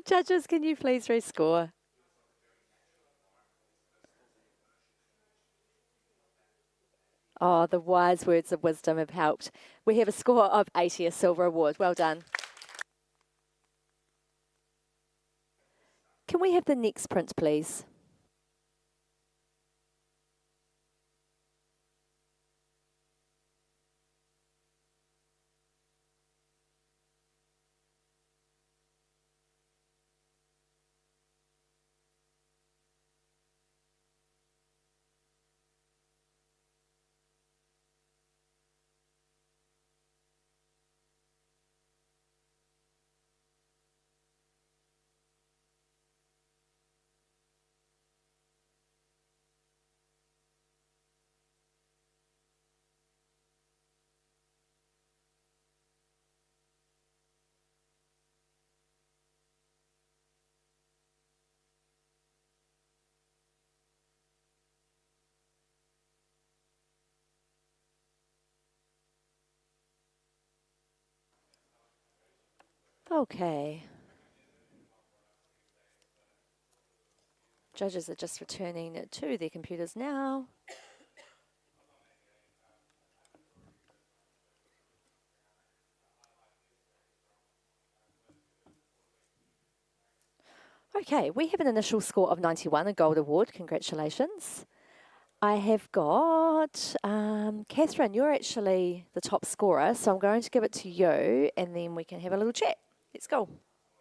Judges, can you please rescore? Oh, the wise words of wisdom have helped. We have a score of 80, a silver award. Well done. Can we have the next print, please? Okay. Judges are just returning to their computers now. Okay, we have an initial score of 91, a gold award. Congratulations. I have got Catherine, you're actually the top scorer, so I'm going to give it to you and then we can have a little chat. Let's go.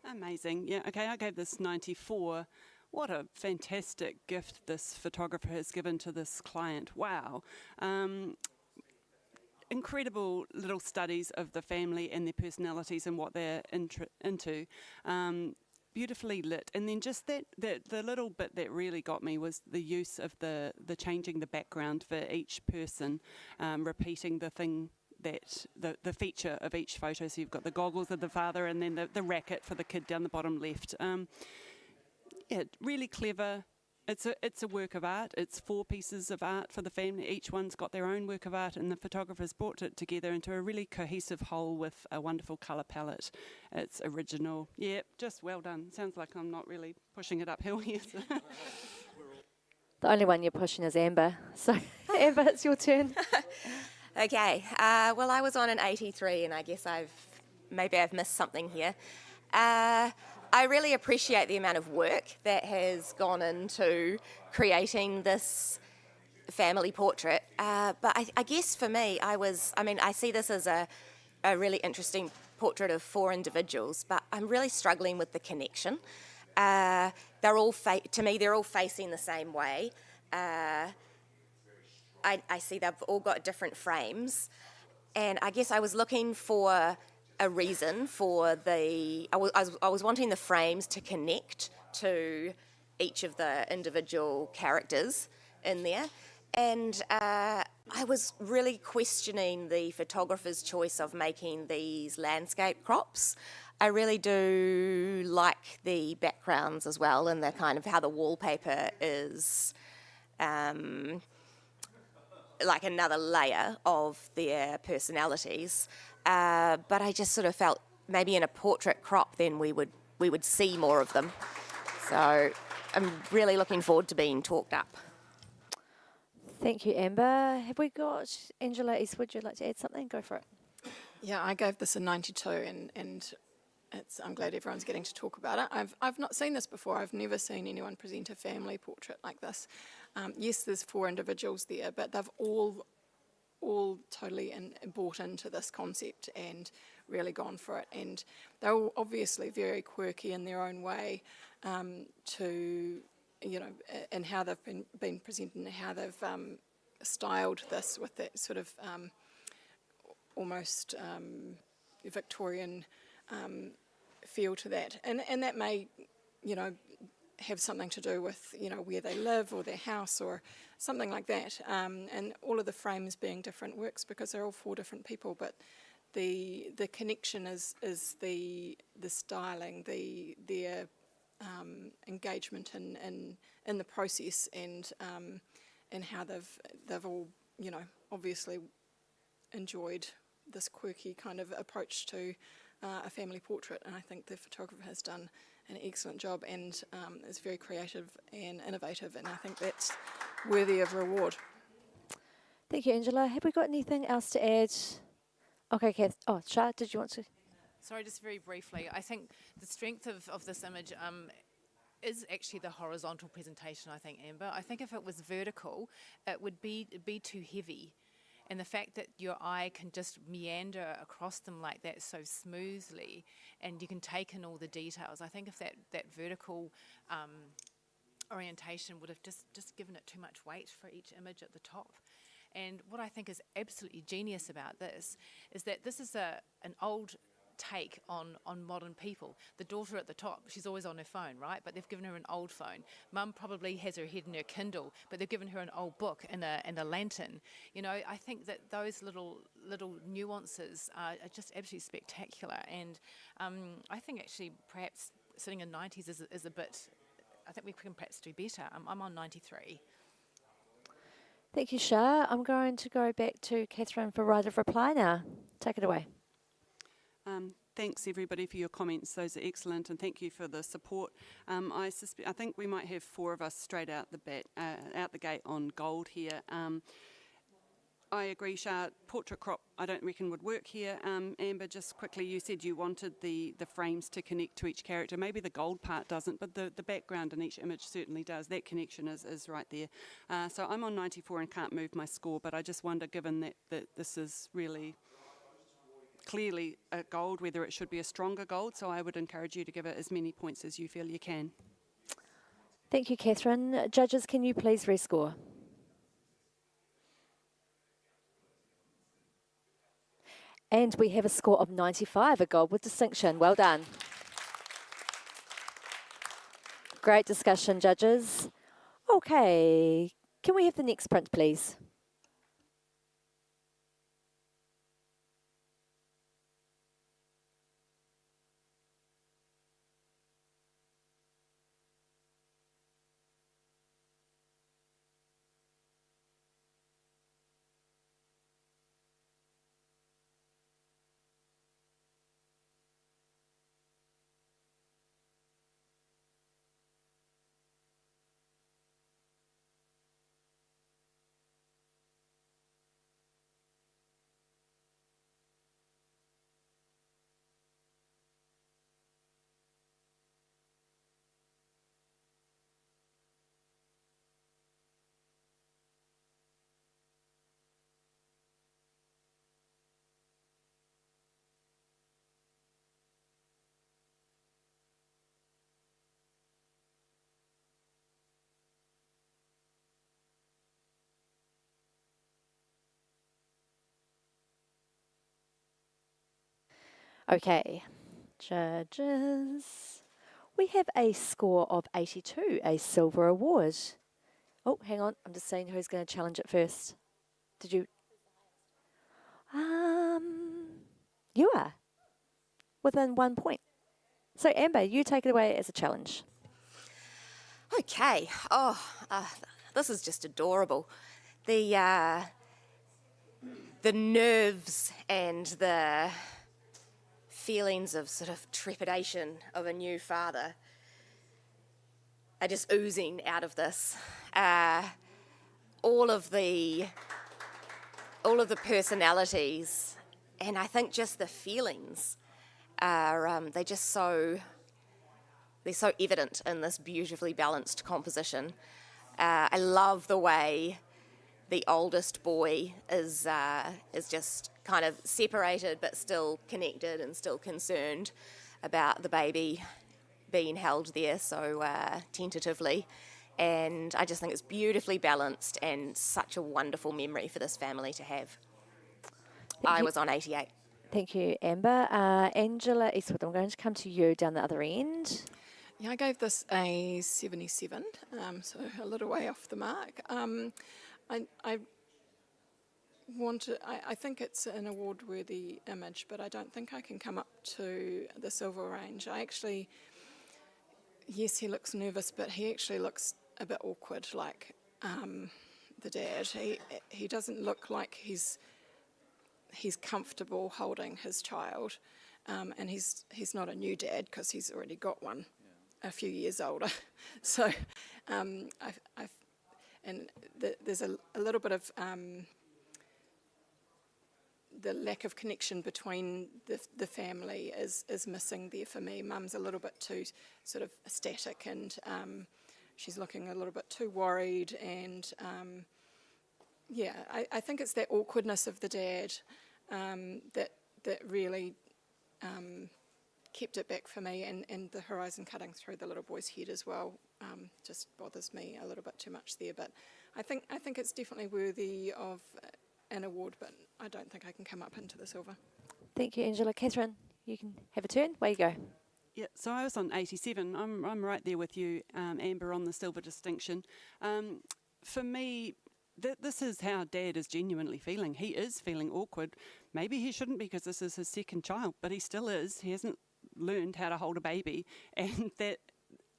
Amazing. Yeah, okay, I gave this 94. What a fantastic gift this photographer has given to this client. Wow. Incredible little studies of the family and their personalities and what they're into. Beautifully lit, and then just the little bit that really got me was the use of the changing the background for each person, repeating the thing that the feature of each photo. So you've got the goggles of the father, and then the racket for the kid down the bottom left. Yeah, really clever. It's a work of art. It's 4 pieces of art for the family. Each one's got their own work of art, and the photographer's brought it together into a really cohesive whole with a wonderful colour palette. It's original. Yeah, just well done. Sounds like I'm not really pushing it uphill here. The only one you're pushing is Amber. So, Amber, it's your turn. Okay. Well, I was on an 83, and I guess I've missed something here. I really appreciate the amount of work that has gone into creating this family portrait. But I guess for me, I see this as a really interesting portrait of 4 individuals, but I'm really struggling with the connection. They're all facing the same way. I see they've all got different frames, and I guess I was looking for a reason for I was wanting the frames to connect to each of the individual characters in there, and I was really questioning the photographer's choice of making these landscape crops. I really do like the backgrounds as well, and the kind of how the wallpaper is like another layer of their personalities. But I just sort of felt maybe in a portrait crop then we would see more of them. So I'm really looking forward to being talked up. Thank you, Amber. Have we got Angela Eastwood? Would you like to add something? Go for it. Yeah, I gave this a 92, and I'm glad everyone's getting to talk about it. I've not seen this before. I've never seen anyone present a family portrait like this. Yes, there's 4 individuals there, but they've all totally bought into this concept and really gone for it. And they're all obviously very quirky in their own way, and how they've been presented and how they've styled this with that sort of almost Victorian feel to that. And that may, have something to do with, where they live or their house or something like that. And all of the frames being different works because they're all 4 different people, but the connection is the styling, their engagement in the process, and how they've all, obviously enjoyed this quirky kind of approach to a family portrait. And I think the photographer has done an excellent job and is very creative and innovative, and I think that's worthy of reward. Thank you, Angela. Have we got anything else to add? Okay, Kath. Oh, Shah, did you want to? Sorry, just very briefly. I think the strength of this image is actually the horizontal presentation, I think, Amber. I think if it was vertical, it would be too heavy. And the fact that your eye can just meander across them like that so smoothly, and you can take in all the details. I think if that vertical orientation would have just given it too much weight for each image at the top. And what I think is absolutely genius about this is that this is an old take on modern people. The daughter at the top, she's always on her phone, right? But they've given her an old phone. Mum probably has her head in her Kindle, but they've given her an old book and a lantern. I think that those little nuances are just absolutely spectacular. And I think actually perhaps sitting in 90s is a bit, I think we can perhaps do better. I'm on 93. Thank you, Shah. I'm going to go back to Catherine for right of reply now. Take it away. Thanks everybody for your comments. Those are excellent, and thank you for the support. I think we might have 4 of us straight out the gate on gold here. I agree, Shah. Portrait crop, I don't reckon would work here. Amber, just quickly, you said you wanted the frames to connect to each character. Maybe the gold part doesn't, but the background in each image certainly does. That connection is right there. So I'm on 94 and can't move my score, but I just wonder, given that this is really clearly a gold, whether it should be a stronger gold. So I would encourage you to give it as many points as you feel you can. Thank you, Catherine. Judges, can you please rescore? And we have a score of 95, a gold with distinction. Well done. Great discussion, judges. Okay, can we have the next print, please? Okay, judges, we have a score of 82, a silver award. Oh, hang on, I'm just seeing who's going to challenge it first. Did you? You are, within 1 point. So Amber, you take it away as a challenge. Okay. This is just adorable. The nerves and the feelings of sort of trepidation of a new father are just oozing out of this. All of the personalities, and I think just the feelings are they're so evident in this beautifully balanced composition. I love the way the oldest boy is just kind of separated but still connected and still concerned about the baby being held there so tentatively. And I just think it's beautifully balanced and such a wonderful memory for this family to have. I was on 88. Thank you, Amber. Angela Eastwood, I'm going to come to you down the other end. Yeah, I gave this a 77, so a little way off the mark. I think it's an award-worthy image, but I don't think I can come up to the silver range. Yes, he looks nervous, but he actually looks a bit awkward, like the dad. He doesn't look like he's comfortable holding his child, and he's not a new dad because he's already got one, a few years older. So, there's a little bit of the lack of connection between the family is missing there for me. Mum's a little bit too sort of static, and she's looking a little bit too worried, and I think it's that awkwardness of the dad that really kept it back for me, and the horizon cutting through the little boy's head as well just bothers me a little bit too much there. But I think it's definitely worthy of an award, but I don't think I can come up into the silver. Thank you, Angela. Catherine, you can have a turn. Way you go. Yeah, so I was on 87. I'm right there with you, Amber, on the silver distinction. For me, this is how Dad is genuinely feeling. He is feeling awkward. Maybe he shouldn't, because this is his second child, but he still is. He hasn't learned how to hold a baby, and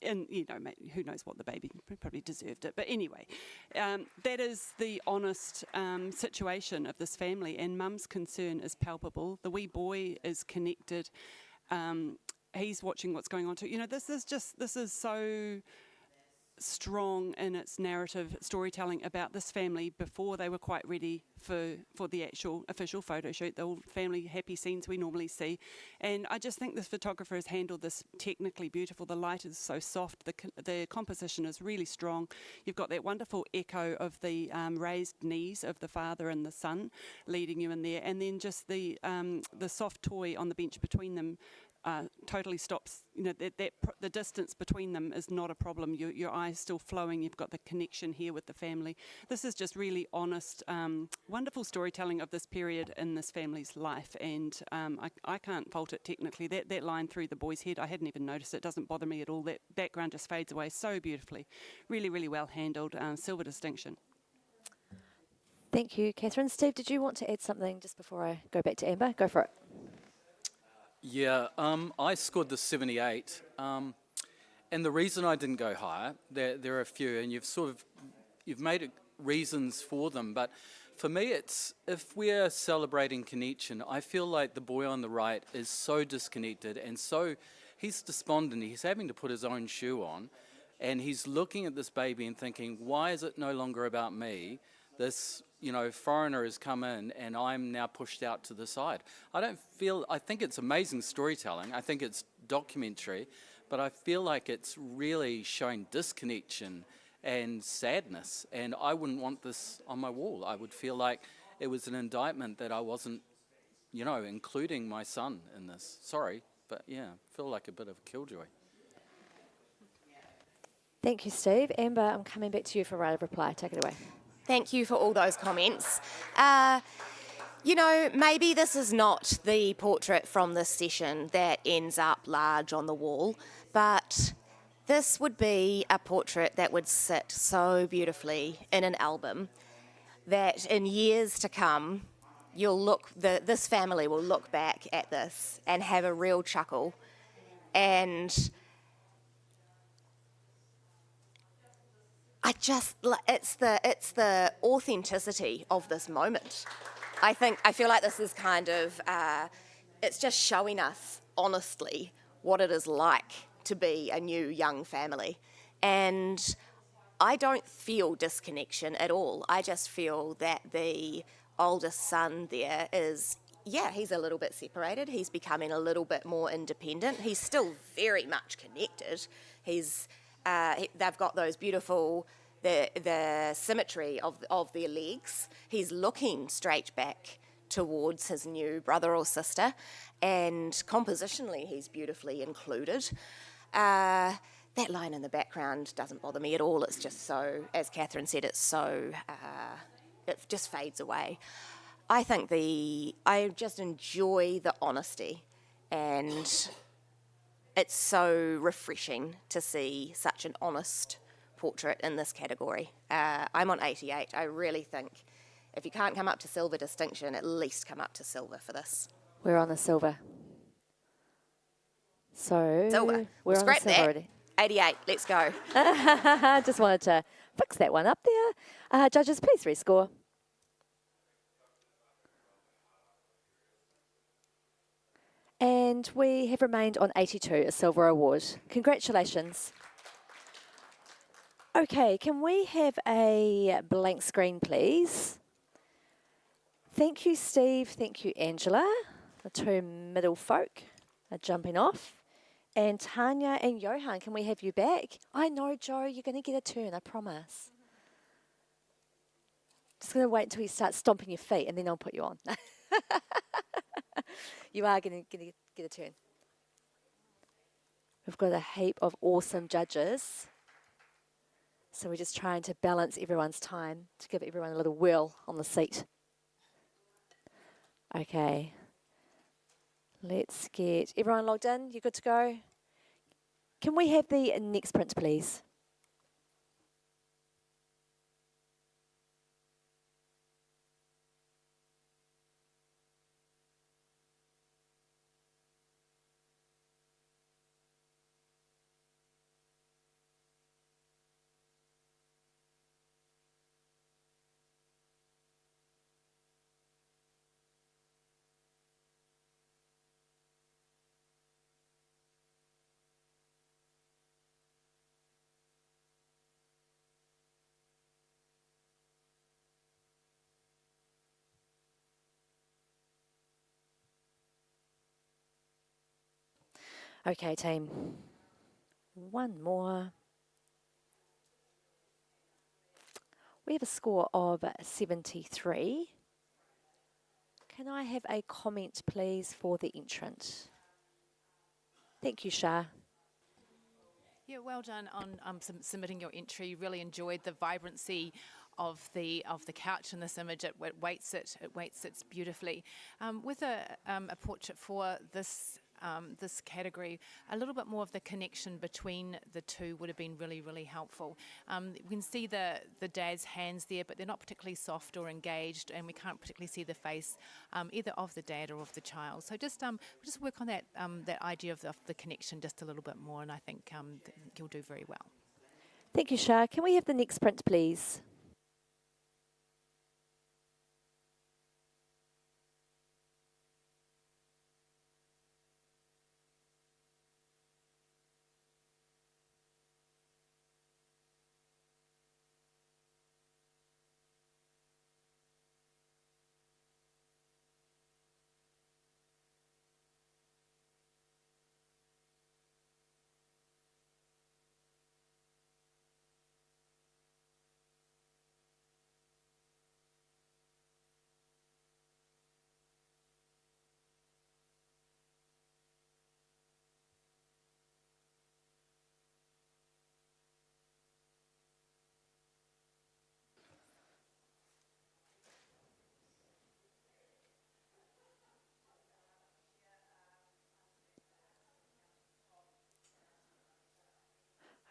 who knows what the baby probably deserved it. But anyway, that is the honest situation of this family, and Mum's concern is palpable. The wee boy is connected. He's watching what's going on too. This is so strong in its narrative storytelling about this family before they were quite ready for the actual official photo shoot, the old family happy scenes we normally see. And I just think the photographer has handled this technically beautiful. The light is so soft, the composition is really strong. You've got that wonderful echo of the raised knees of the father and the son leading you in there, and then just the soft toy on the bench between them totally stops. The distance between them is not a problem. Your eyes still flowing. You've got the connection here with the family. This is just really honest, wonderful storytelling of this period in this family's life, and I can't fault it technically. That line through the boy's head, I hadn't even noticed. It doesn't bother me at all. That background just fades away so beautifully. Really, really well handled. Silver distinction. Thank you, Catherine. Steve, did you want to add something just before I go back to Amber? Go for it. Yeah, I scored the 78, and the reason I didn't go higher, there are a few, and you've made it reasons for them, but for me it's, if we're celebrating connection, I feel like the boy on the right is so disconnected, and so he's despondent. He's having to put his own shoe on, and he's looking at this baby and thinking, why is it no longer about me? This foreigner has come in and I'm now pushed out to the side. I think it's amazing storytelling. I think it's documentary, but I feel like it's really showing disconnection and sadness, and I wouldn't want this on my wall. I would feel like it was an indictment that I wasn't, including my son in this. Sorry, but yeah, I feel like a bit of a killjoy. Thank you, Steve. Amber, I'm coming back to you for a right of reply. Take it away. Thank you for all those comments. Maybe this is not the portrait from this session that ends up large on the wall, but this would be a portrait that would sit so beautifully in an album that in years to come, this family will look back at this and have a real chuckle. And it's the authenticity of this moment. I feel like this is kind of, it's just showing us honestly what it is like to be a new young family. And I don't feel disconnection at all. I just feel that the oldest son there is yeah, he's a little bit separated. He's becoming a little bit more independent. He's still very much connected. They've got those beautiful, the symmetry of their legs. He's looking straight back towards his new brother or sister, and compositionally he's beautifully included. That line in the background doesn't bother me at all. It's just so, as Catherine said, it's so, it just fades away. I just enjoy the honesty, and it's so refreshing to see such an honest portrait in this category. I'm on 88. I really think if you can't come up to silver distinction, at least come up to silver for this. We're on the silver. So Silver. we're on the Scrap silver that. already. 88. Let's go. Just wanted to fix that one up there. Judges, please rescore. And we have remained on 82, a silver award. Congratulations. Okay, can we have a blank screen, please? Thank you, Steve. Thank you, Angela. The two middle folk are jumping off. And Tanya and Johan, can we have you back? I know, Joe, you're going to get a turn, I promise. Just going to wait until you start stomping your feet, and then I'll put you on. You are going to get a turn. We've got a heap of awesome judges. So we're just trying to balance everyone's time to give everyone a little whirl on the seat. Okay. Let's get everyone logged in. You good to go? Can we have the next print, please? Okay, team. One more. We have a score of 73. Can I have a comment, please, for the entrant? Thank you, Shah. Yeah, well done on submitting your entry. Really enjoyed the vibrancy of the couch in this image. It weights it beautifully. With a portrait for this this category, a little bit more of the connection between the two would have been really helpful. We can see the dad's hands there, but they're not particularly soft or engaged, and we can't particularly see the face either of the dad or of the child. So just work on that that idea of the connection just a little bit more, and I think you'll do very well. Thank you, Shah. Can we have the next print, please?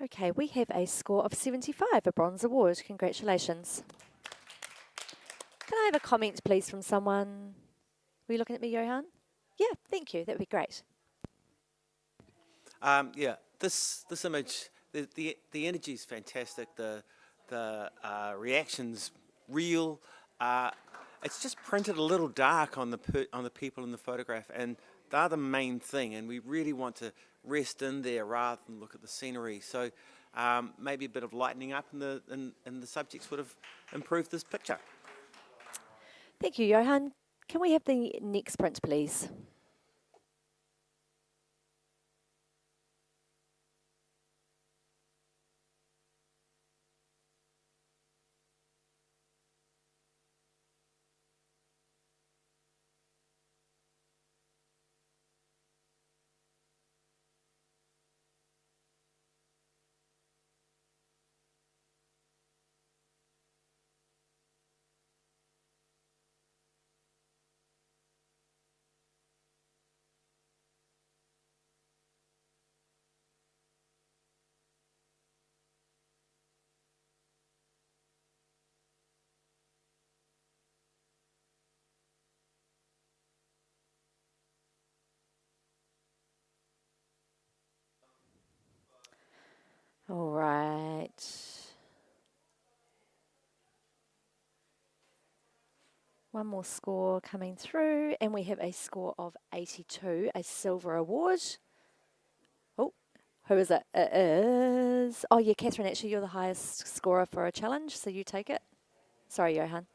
Okay, we have a score of 75, a bronze award. Congratulations. Can I have a comment, please, from someone? Were you looking at me, Johan? Yeah, thank you. That would be great. Yeah, this image, the energy is fantastic. The reaction's real. It's just printed a little dark on the people in the photograph, and they're the main thing. And we really want to rest in there rather than look at the scenery. So maybe a bit of lightening up in the subjects would have improved this picture. Thank you, Johan. Can we have the next print, please? All right. One more score coming through, and we have a score of 82, a silver award. Oh, who is it? It is. Oh, yeah, Catherine, actually, you're the highest scorer for a challenge, so you take it. Sorry, Johan.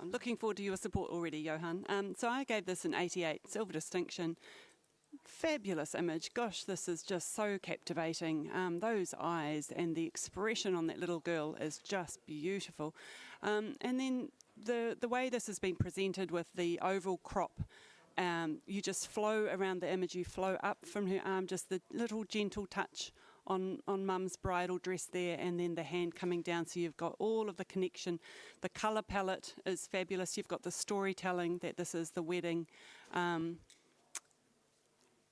I'm looking forward to your support already, Johan. So I gave this an 88, silver distinction. Fabulous image. Gosh, this is just so captivating. Those eyes and the expression on that little girl is just beautiful. And then the way this has been presented with the oval crop, you just flow around the image, you flow up from her arm, just the little gentle touch on mum's bridal dress there, and then the hand coming down, so you've got all of the connection. The colour palette is fabulous. You've got the storytelling that this is the wedding.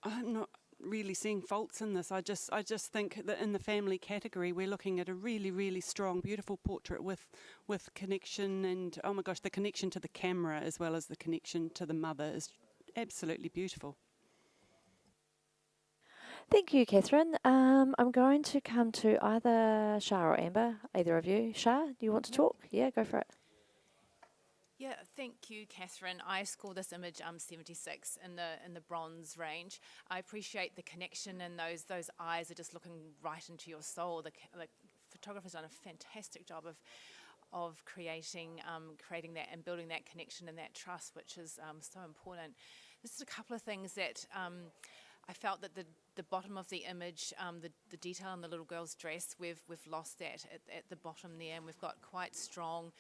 I'm not really seeing faults in this. I just think that in the family category, we're looking at a really, really strong, beautiful portrait with connection, and oh my gosh, the connection to the camera as well as the connection to the mother is absolutely beautiful. Thank you, Catherine. I'm going to come to either Shah or Amber, either of you. Shah, do you want to talk? Yeah, go for it. Yeah, thank you, Catherine. I scored this image 76 in the bronze range. I appreciate the connection, and those eyes are just looking right into your soul. The photographer's done a fantastic job of creating that and building that connection and that trust, which is so important. This is a couple of things that I felt that the bottom of the image, the detail on the little girl's dress, we've lost that at the bottom there, and we've got quite strong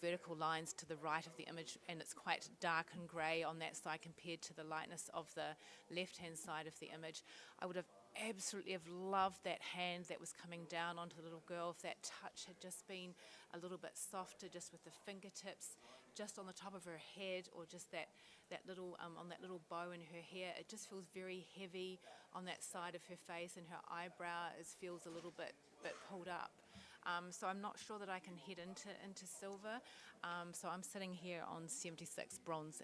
vertical lines to the right of the image, and it's quite dark and grey on that side compared to the lightness of the left-hand side of the image. I would have absolutely have loved that hand that was coming down onto the little girl, if that touch had just been a little bit softer, just with the fingertips just on the top of her head, or just that little on that little bow in her hair. It just feels very heavy on that side of her face, and her eyebrow feels a little bit pulled up. So I'm not sure that I can head into silver. So I'm sitting here on 76 bronze.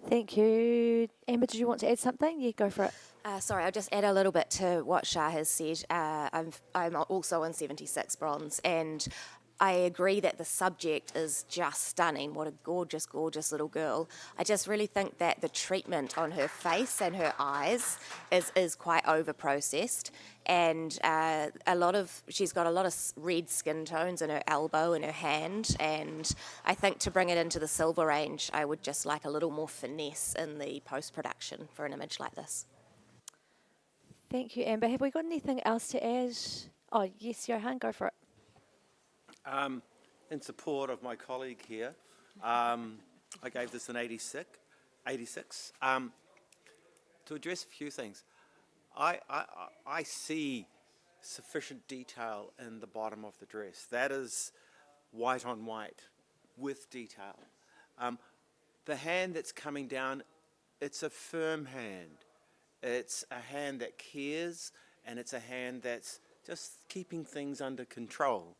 Thank you. Amber, did you want to add something? Yeah, go for it. Sorry, I'll just add a little bit to what Shah has said. I'm also on 76 bronze, and I agree that the subject is just stunning. What a gorgeous, gorgeous little girl. I just really think that the treatment on her face and her eyes is quite over-processed. And she's got a lot of red skin tones in her elbow and her hand. And I think to bring it into the silver range, I would just like a little more finesse in the post-production for an image like this. Thank you, Amber. Have we got anything else to add? Oh, yes, Johan, go for it. In support of my colleague here, I gave this an 86. To address a few things, I see sufficient detail in the bottom of the dress. That is white on white with detail. The hand that's coming down, it's a firm hand. It's a hand that cares, and it's a hand that's just keeping things under control.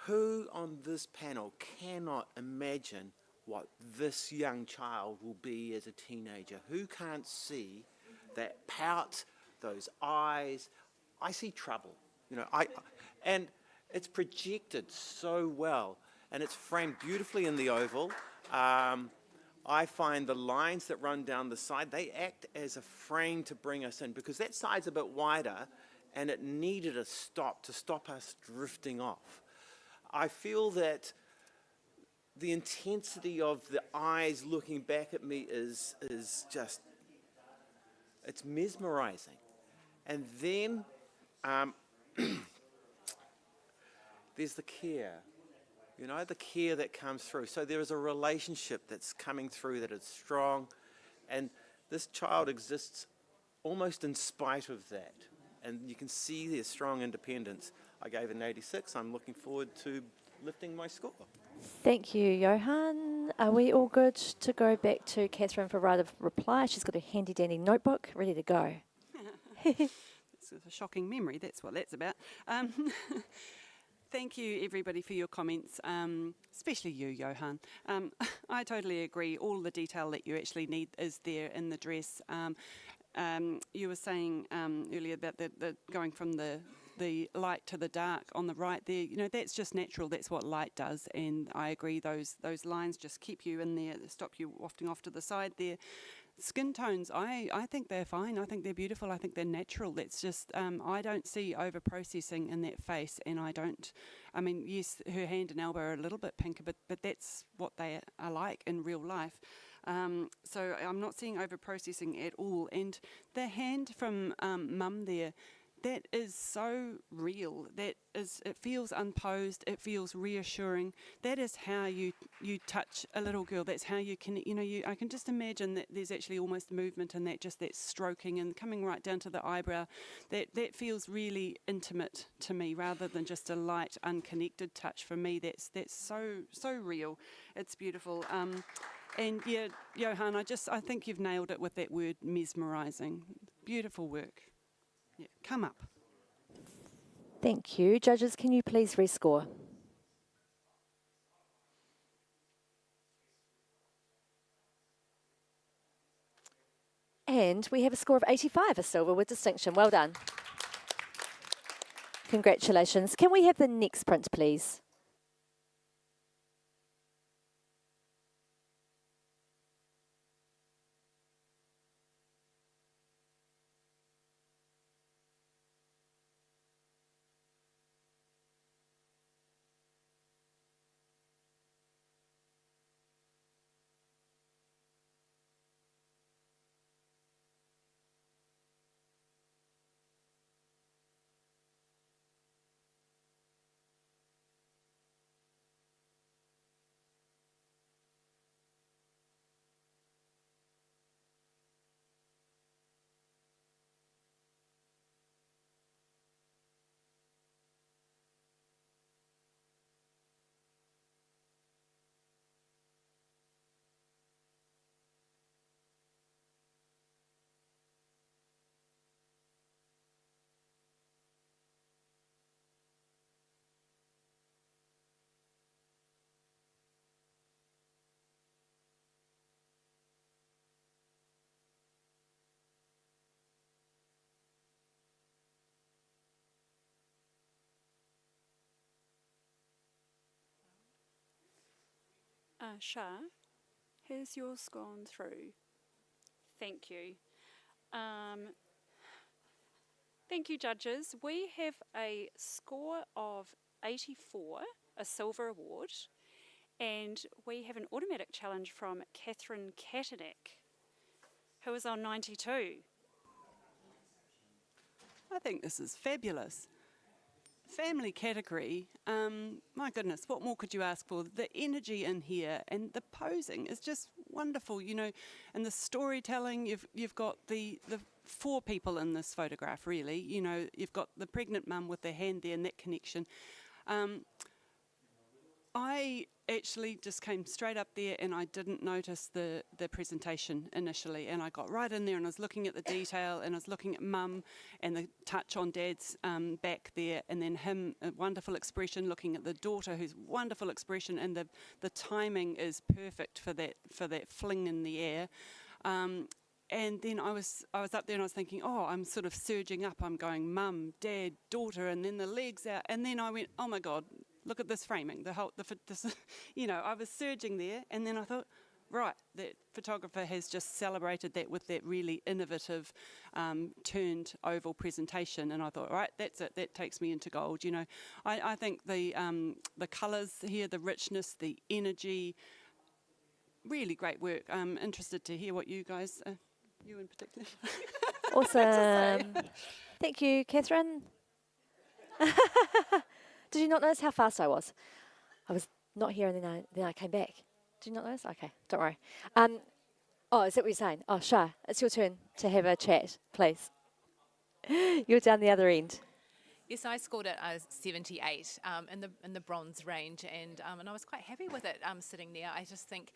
Who on this panel cannot imagine what this young child will be as a teenager? Who can't see that pout, those eyes? I see trouble, and it's projected so well, and it's framed beautifully in the oval. I find the lines that run down the side, they act as a frame to bring us in, because that side's a bit wider, and it needed a stop to stop us drifting off. I feel that the intensity of the eyes looking back at me is just, it's mesmerizing. And then there's the care, you know, the care that comes through. So there is a relationship that's coming through that is strong, and this child exists almost in spite of that. And you can see their strong independence. I gave an 86. I'm looking forward to lifting my score. Thank you, Johan. Are we all good to go back to Catherine for right of reply? She's got a handy dandy notebook ready to go. It's a shocking memory, that's what that's about. Thank you, everybody, for your comments, especially you, Johan. I totally agree. All the detail that you actually need is there in the dress. You were saying earlier about the going from the light to the dark on the right there. You know, that's just natural. That's what light does. And I agree, those lines just keep you in there, stop you wafting off to the side there. Skin tones, I think they're fine. I think they're beautiful. I think they're natural. That's just, I don't see over-processing in that face, and I mean, yes, her hand and elbow are a little bit pinker, but that's what they are like in real life. So I'm not seeing over-processing at all. And the hand from Mum there, that is so real. It feels unposed. It feels reassuring. That is how you touch a little girl. That's how you can, I can just imagine that there's actually almost movement in that, just that stroking and coming right down to the eyebrow. That feels really intimate to me, rather than just a light, unconnected touch. For me, that's so real. It's beautiful. And yeah, Johan, I think you've nailed it with that word, mesmerising. Beautiful work. Yeah, come up. Thank you. Judges, can you please rescore? And we have a score of 85, a silver with distinction. Well done. Congratulations. Can we have the next print, please? Shah, has yours gone through? Thank you. Thank you, judges. We have a score of 84, a silver award, and we have an automatic challenge from Catherine Katanek, who is on 92. I think this is fabulous. Family category, my goodness, what more could you ask for? The energy in here and the posing is just wonderful, and the storytelling. You've got the four people in this photograph, really. You've got the pregnant mum with the hand there and that connection. I actually just came straight up there and I didn't notice the presentation initially, and I got right in there and I was looking at the detail and I was looking at Mum and the touch on Dad's back there, and then him, a wonderful expression, looking at the daughter who's wonderful expression, and the timing is perfect for that fling in the air. And then I was up there and I was thinking, oh, I'm sort of surging up. I'm going Mum, Dad, daughter, and then the legs out. And then I went, oh my God, look at this framing. I was surging there, and then I thought, right, that photographer has just celebrated that with that really innovative turned oval presentation, and I thought, right, that's it, that takes me into gold. You know, I think the colours here, the richness, the energy, really great work. I'm interested to hear what you guys, you in particular. Awesome. Thank you, Catherine. Did you not notice how fast I was? I was not here and then I came back. Did you not notice? Okay, don't worry. Oh, is that what you're saying? Oh, Shah, it's your turn to have a chat, please. You're down the other end. Yes, I scored it as 78 in the bronze range, and I was quite happy with it sitting there. I just think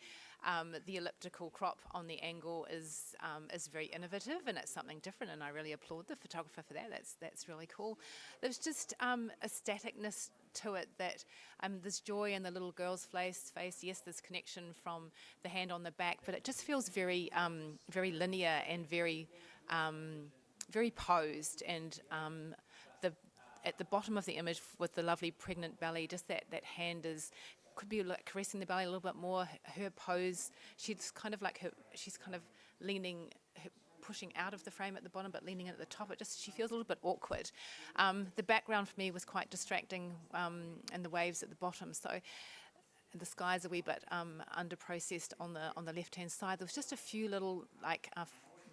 the elliptical crop on the angle is very innovative, and it's something different, and I really applaud the photographer for that. That's really cool. There's just a staticness to it that there's joy in the little girl's face. Yes, there's connection from the hand on the back, but it just feels very very linear and very very posed, and at the bottom of the image with the lovely pregnant belly, just that hand could be like caressing the belly a little bit more. Her pose, she's kind of leaning, pushing out of the frame at the bottom, but leaning in at the top. She feels a little bit awkward. The background for me was quite distracting, and the waves at the bottom. So the sky's a wee bit under processed on the left hand side. There was just a few little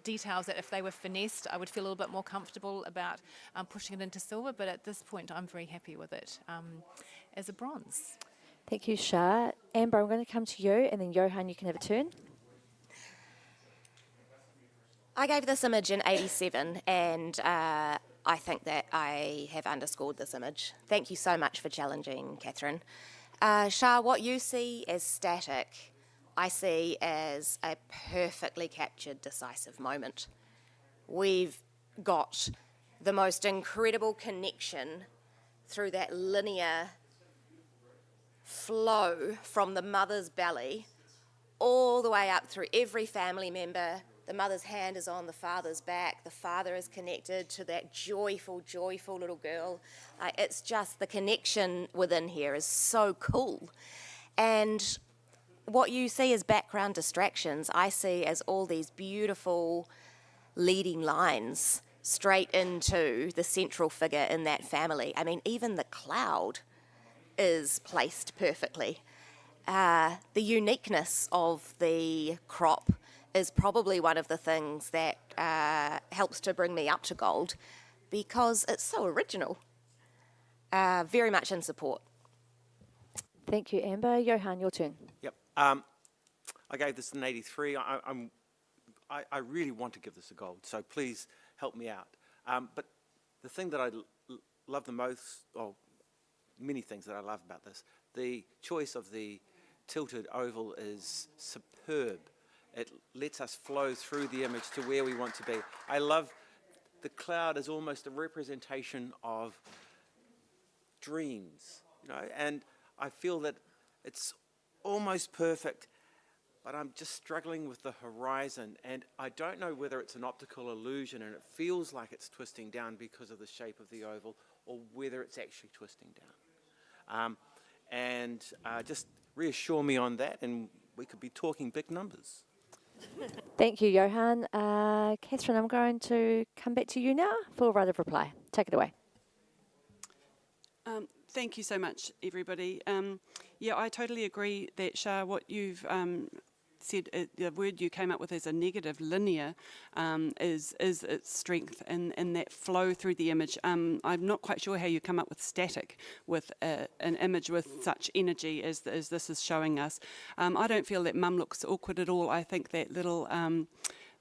details that if they were finessed, I would feel a little bit more comfortable about pushing it into silver, but at this point I'm very happy with it as a bronze. Thank you, Shah. Amber, I'm going to come to you, and then Johan, you can have a turn. I gave this image an 87, and I think that I have underscored this image. Thank you so much for challenging, Catherine. Shah, what you see as static, I see as a perfectly captured decisive moment. We've got the most incredible connection through that linear flow from the mother's belly all the way up through every family member. The mother's hand is on the father's back. The father is connected to that joyful, joyful little girl. It's just the connection within here is so cool. And what you see as background distractions, I see as all these beautiful leading lines straight into the central figure in that family. I mean, even the cloud is placed perfectly. The uniqueness of the crop is probably one of the things that helps to bring me up to gold, because it's so original. Very much in support. Thank you, Amber. Johan, your turn. Yep. I gave this an 83. I really want to give this a gold, so please help me out. But the thing that I love the most, or many things that I love about this, the choice of the tilted oval is superb. It lets us flow through the image to where we want to be. I love the cloud as almost a representation of dreams, and I feel that it's almost perfect, but I'm just struggling with the horizon, and I don't know whether it's an optical illusion and it feels like it's twisting down because of the shape of the oval, or whether it's actually twisting down. Just reassure me on that, and we could be talking big numbers. Thank you, Johan. Catherine, I'm going to come back to you now for a right of reply. Take it away. Thank you so much, everybody. Yeah, I totally agree that, Shah, what you've said, the word you came up with as a negative, linear, is its strength and that flow through the image. I'm not quite sure how you come up with static with an image with such energy as this is showing us. I don't feel that Mum looks awkward at all. I think that little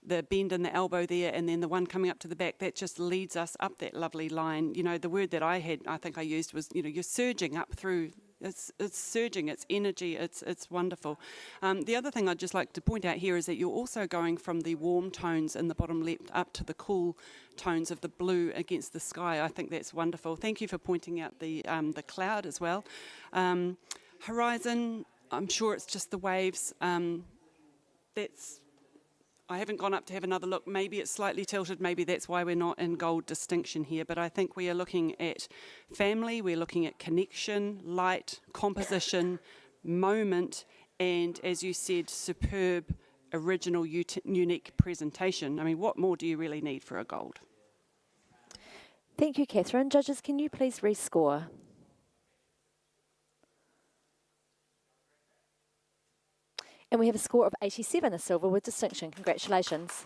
the bend in the elbow there, and then the one coming up to the back, that just leads us up that lovely line. The word that I think I used was, you're surging up through. It's surging, it's energy, it's wonderful. The other thing I'd just like to point out here is that you're also going from the warm tones in the bottom left up to the cool tones of the blue against the sky. I think that's wonderful. Thank you for pointing out the cloud as well. Horizon, I'm sure it's just the waves. I haven't gone up to have another look. Maybe it's slightly tilted. Maybe that's why we're not in gold distinction here. But I think we are looking at family. We're looking at connection, light, composition, moment, and, as you said, superb, original, unique presentation. I mean, what more do you really need for a gold? Thank you, Catherine. Judges, can you please rescore? And we have a score of 87, a silver with distinction. Congratulations.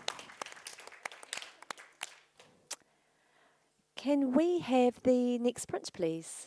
Can we have the next print, please?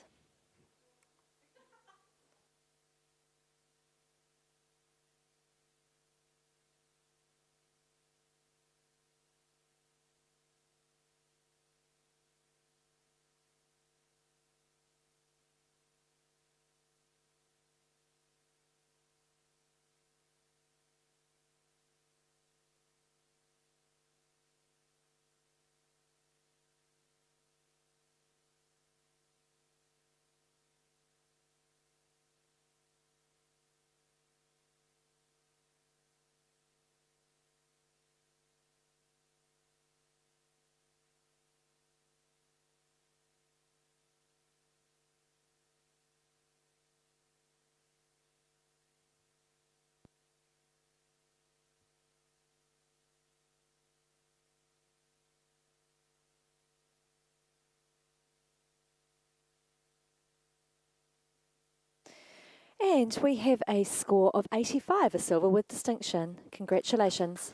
And we have a score of 85, a silver with distinction. Congratulations.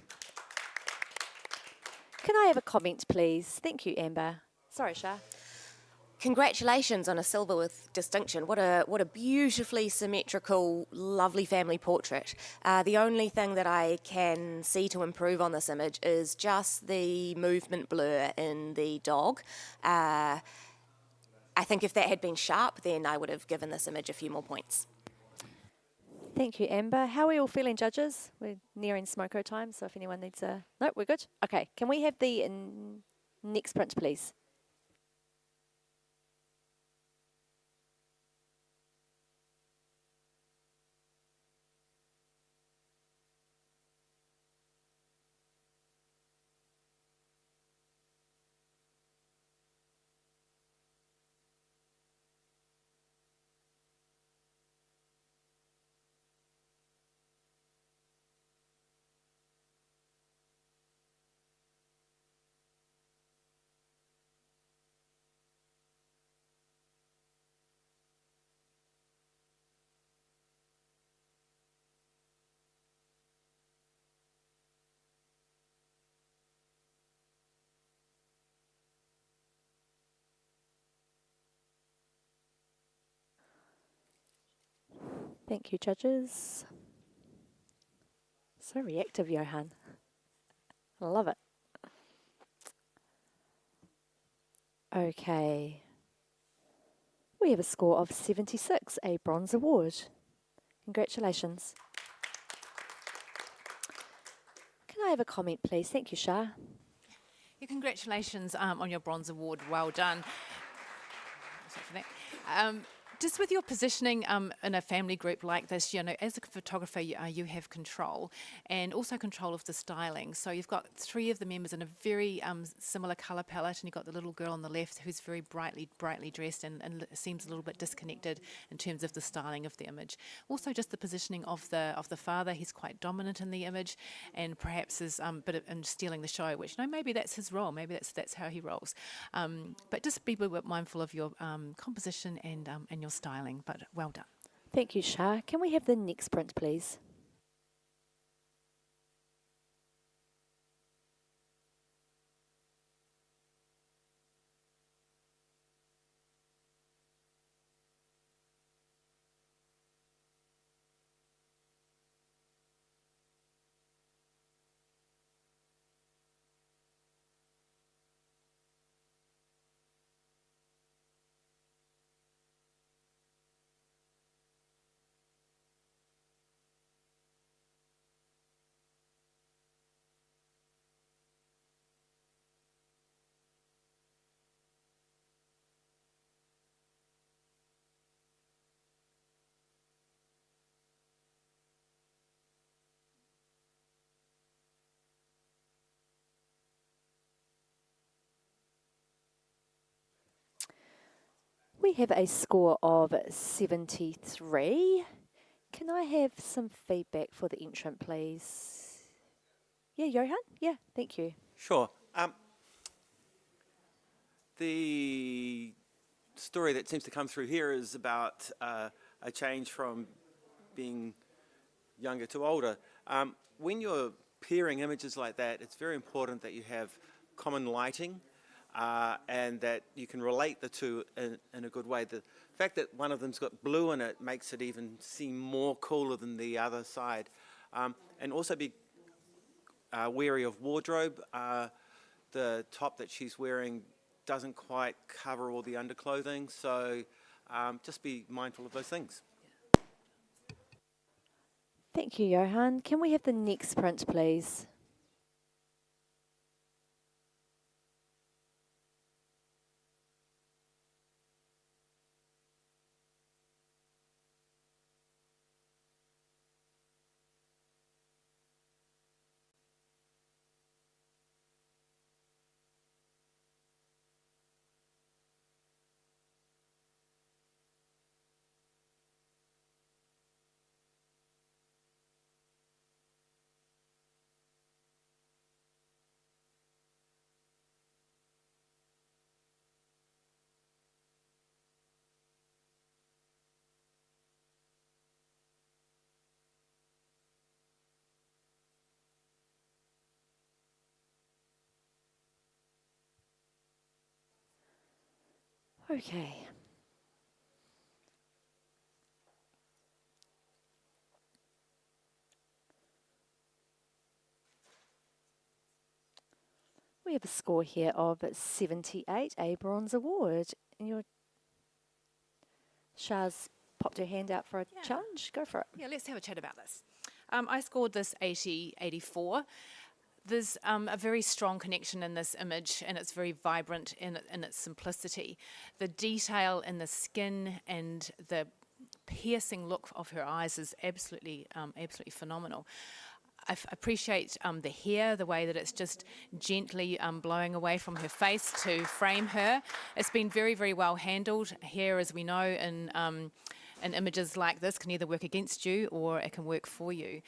Can I have a comment, please? Thank you, Amber. Sorry, Shah. Congratulations on a silver with distinction. What a beautifully symmetrical, lovely family portrait. The only thing that I can see to improve on this image is just the movement blur in the dog. I think if that had been sharp, then I would have given this image a few more points. Thank you, Amber. How are we all feeling, judges? We're nearing smoko time, so if anyone needs a... No, we're good? Okay, can we have the next print, please? Thank you, judges. So reactive, Johan. I love it. Okay. We have a score of 76, a bronze award. Congratulations. Can I have a comment, please? Thank you, Shah. Yeah, congratulations on your bronze award. Well done. Sorry for that. Just with your positioning in a family group like this, you know, as a photographer, you have control and also control of the styling. So you've got three of the members in a very similar colour palette, and you've got the little girl on the left who's very brightly dressed and seems a little bit disconnected in terms of the styling of the image. Also, just the positioning of the father, he's quite dominant in the image, and perhaps is in stealing the show, which maybe that's his role, maybe that's how he rolls. But just be a bit mindful of your composition and your styling, but well done. Thank you, Shah. Can we have the next print, please? We have a score of 73. Can I have some feedback for the entrant, please? Yeah, Johan? Yeah, thank you. Sure. The story that seems to come through here is about a change from being younger to older. When you're pairing images like that, it's very important that you have common lighting and that you can relate the two in a good way. The fact that one of them's got blue in it makes it even seem more cooler than the other side. And also be wary of wardrobe. The top that she's wearing doesn't quite cover all the underclothing, so just be mindful of those things. Thank you, Johan. Can we have the next print, please? Okay. We have a score here of 78, a bronze award. And your Shah's popped her hand out for a challenge. Go for it. Yeah, let's have a chat about this. I scored this 84. There's a very strong connection in this image, and it's very vibrant in its simplicity. The detail in the skin and the piercing look of her eyes is absolutely phenomenal. I appreciate the hair, the way that it's just gently blowing away from her face to frame her. It's been very, very well handled. Hair, as we know, in images like this can either work against you or it can work for you.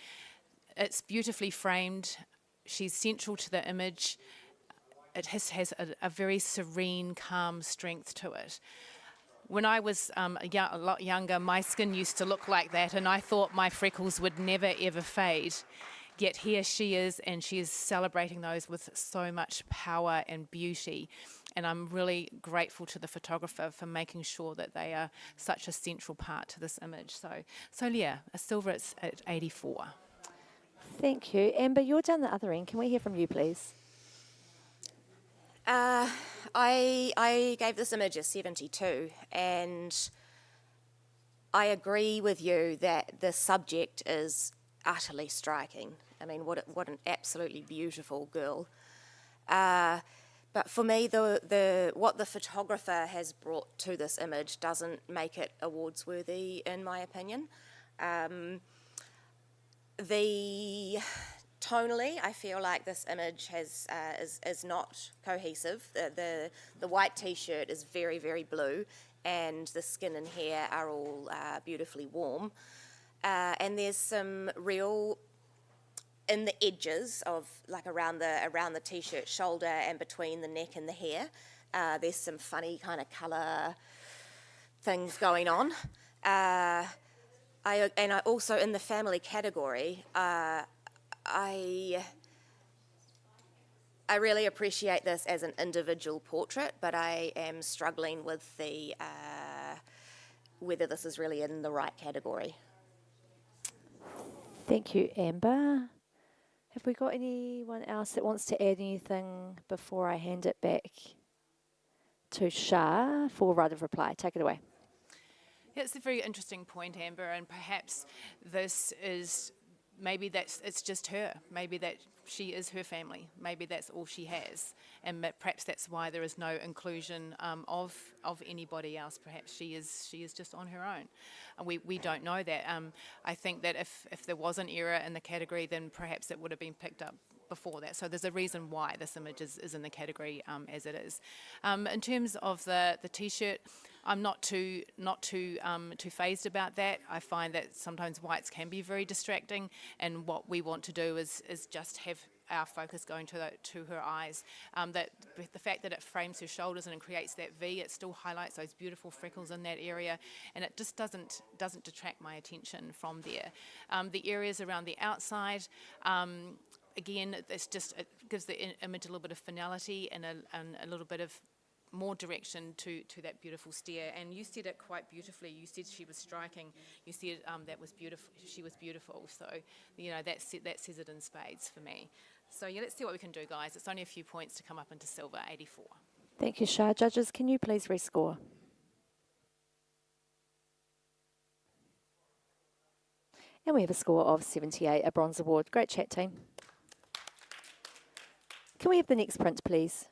It's beautifully framed. She's central to the image. It has a very serene, calm strength to it. When I was a lot younger, my skin used to look like that, and I thought my freckles would never, ever fade. Yet here she is, and she is celebrating those with so much power and beauty. And I'm really grateful to the photographer for making sure that they are such a central part to this image. So yeah, a silver at 84. Thank you. Amber, you're down the other end. Can we hear from you, please? I gave this image a 72, and I agree with you that the subject is utterly striking. I mean, what an absolutely beautiful girl. But for me, what the photographer has brought to this image doesn't make it awards worthy, in my opinion. Tonally, I feel like this image is not cohesive. The white T-shirt is very, very blue, and the skin and hair are all beautifully warm. And there's some real, in the edges of, like around the T-shirt shoulder and between the neck and the hair, there's some funny kind of colour things going on. I also, in the family category, I really appreciate this as an individual portrait, but I am struggling with the whether this is really in the right category. Thank you, Amber. Have we got anyone else that wants to add anything before I hand it back to Shah for right of reply? Take it away. Yeah, it's a very interesting point, Amber, and perhaps this is, maybe it's just her. Maybe that she is her family. Maybe that's all she has, and perhaps that's why there is no inclusion of anybody else. Perhaps she is just on her own. We don't know that. I think that if there was an error in the category, then perhaps it would have been picked up before that. So there's a reason why this image is in the category as it is. In terms of the T-shirt, I'm not too phased about that. I find that sometimes whites can be very distracting, and what we want to do is just have our focus going to her eyes. That the fact that it frames her shoulders and creates that V, it still highlights those beautiful freckles in that area, and it just doesn't detract my attention from there. The areas around the outside. Again, it gives the image a little bit of finality and a little bit of more direction to that beautiful stare. And you said it quite beautifully. You said she was striking. You said that was beautiful. She was beautiful. So that says it in spades for me. So yeah, let's see what we can do, guys. It's only a few points to come up into silver, 84. Thank you, Shah. Judges, can you please rescore? And we have a score of 78, a bronze award. Great chat, team. Can we have the next print, please?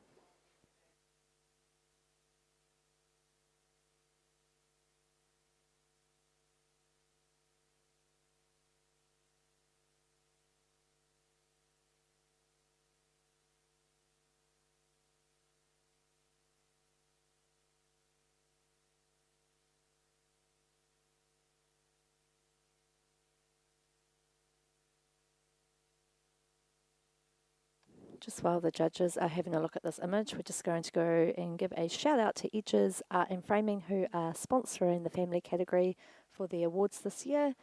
Just while the judges are having a look at this image, we're just going to go and give a shout out to Edges Art and Framing, who are sponsoring the family category for the awards this year.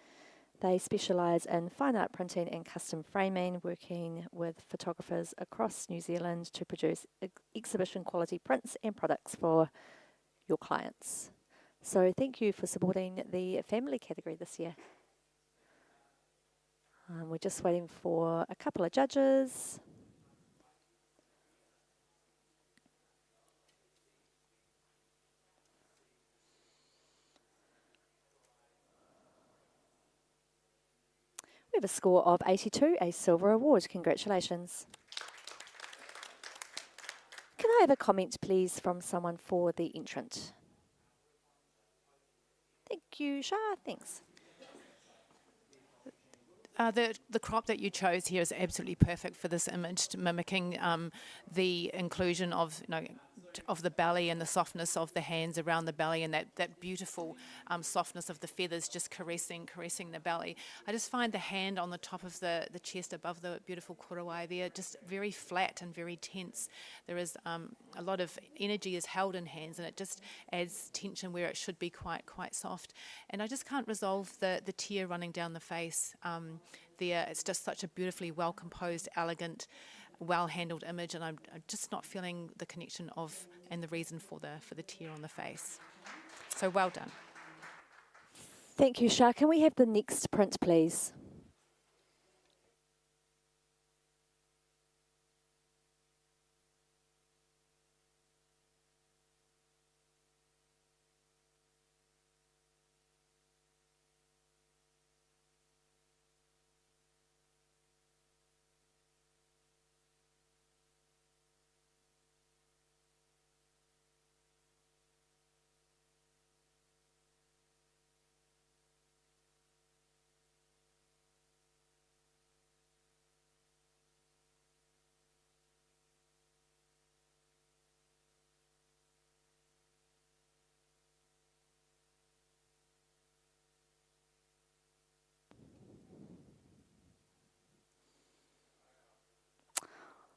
They specialise in fine art printing and custom framing, working with photographers across New Zealand to produce exhibition quality prints and products for your clients. So thank you for supporting the family category this year. We're just waiting for a couple of judges. We have a score of 82, a silver award. Congratulations. Can I have a comment, please, from someone for the entrant? Thank you, Shah. Thanks. The crop that you chose here is absolutely perfect for this image, mimicking the inclusion of of the belly and the softness of the hands around the belly, and that beautiful softness of the feathers just caressing the belly. I just find the hand on the top of the chest above the beautiful korowai there just very flat and very tense. There is a lot of energy is held in hands, and it just adds tension where it should be quite soft. And I just can't resolve the tear running down the face there. It's just such a beautifully well composed, elegant, well-handled image, and I'm just not feeling the connection of and the reason for the tear on the face. So well done. Thank you, Shah. Can we have the next print, please?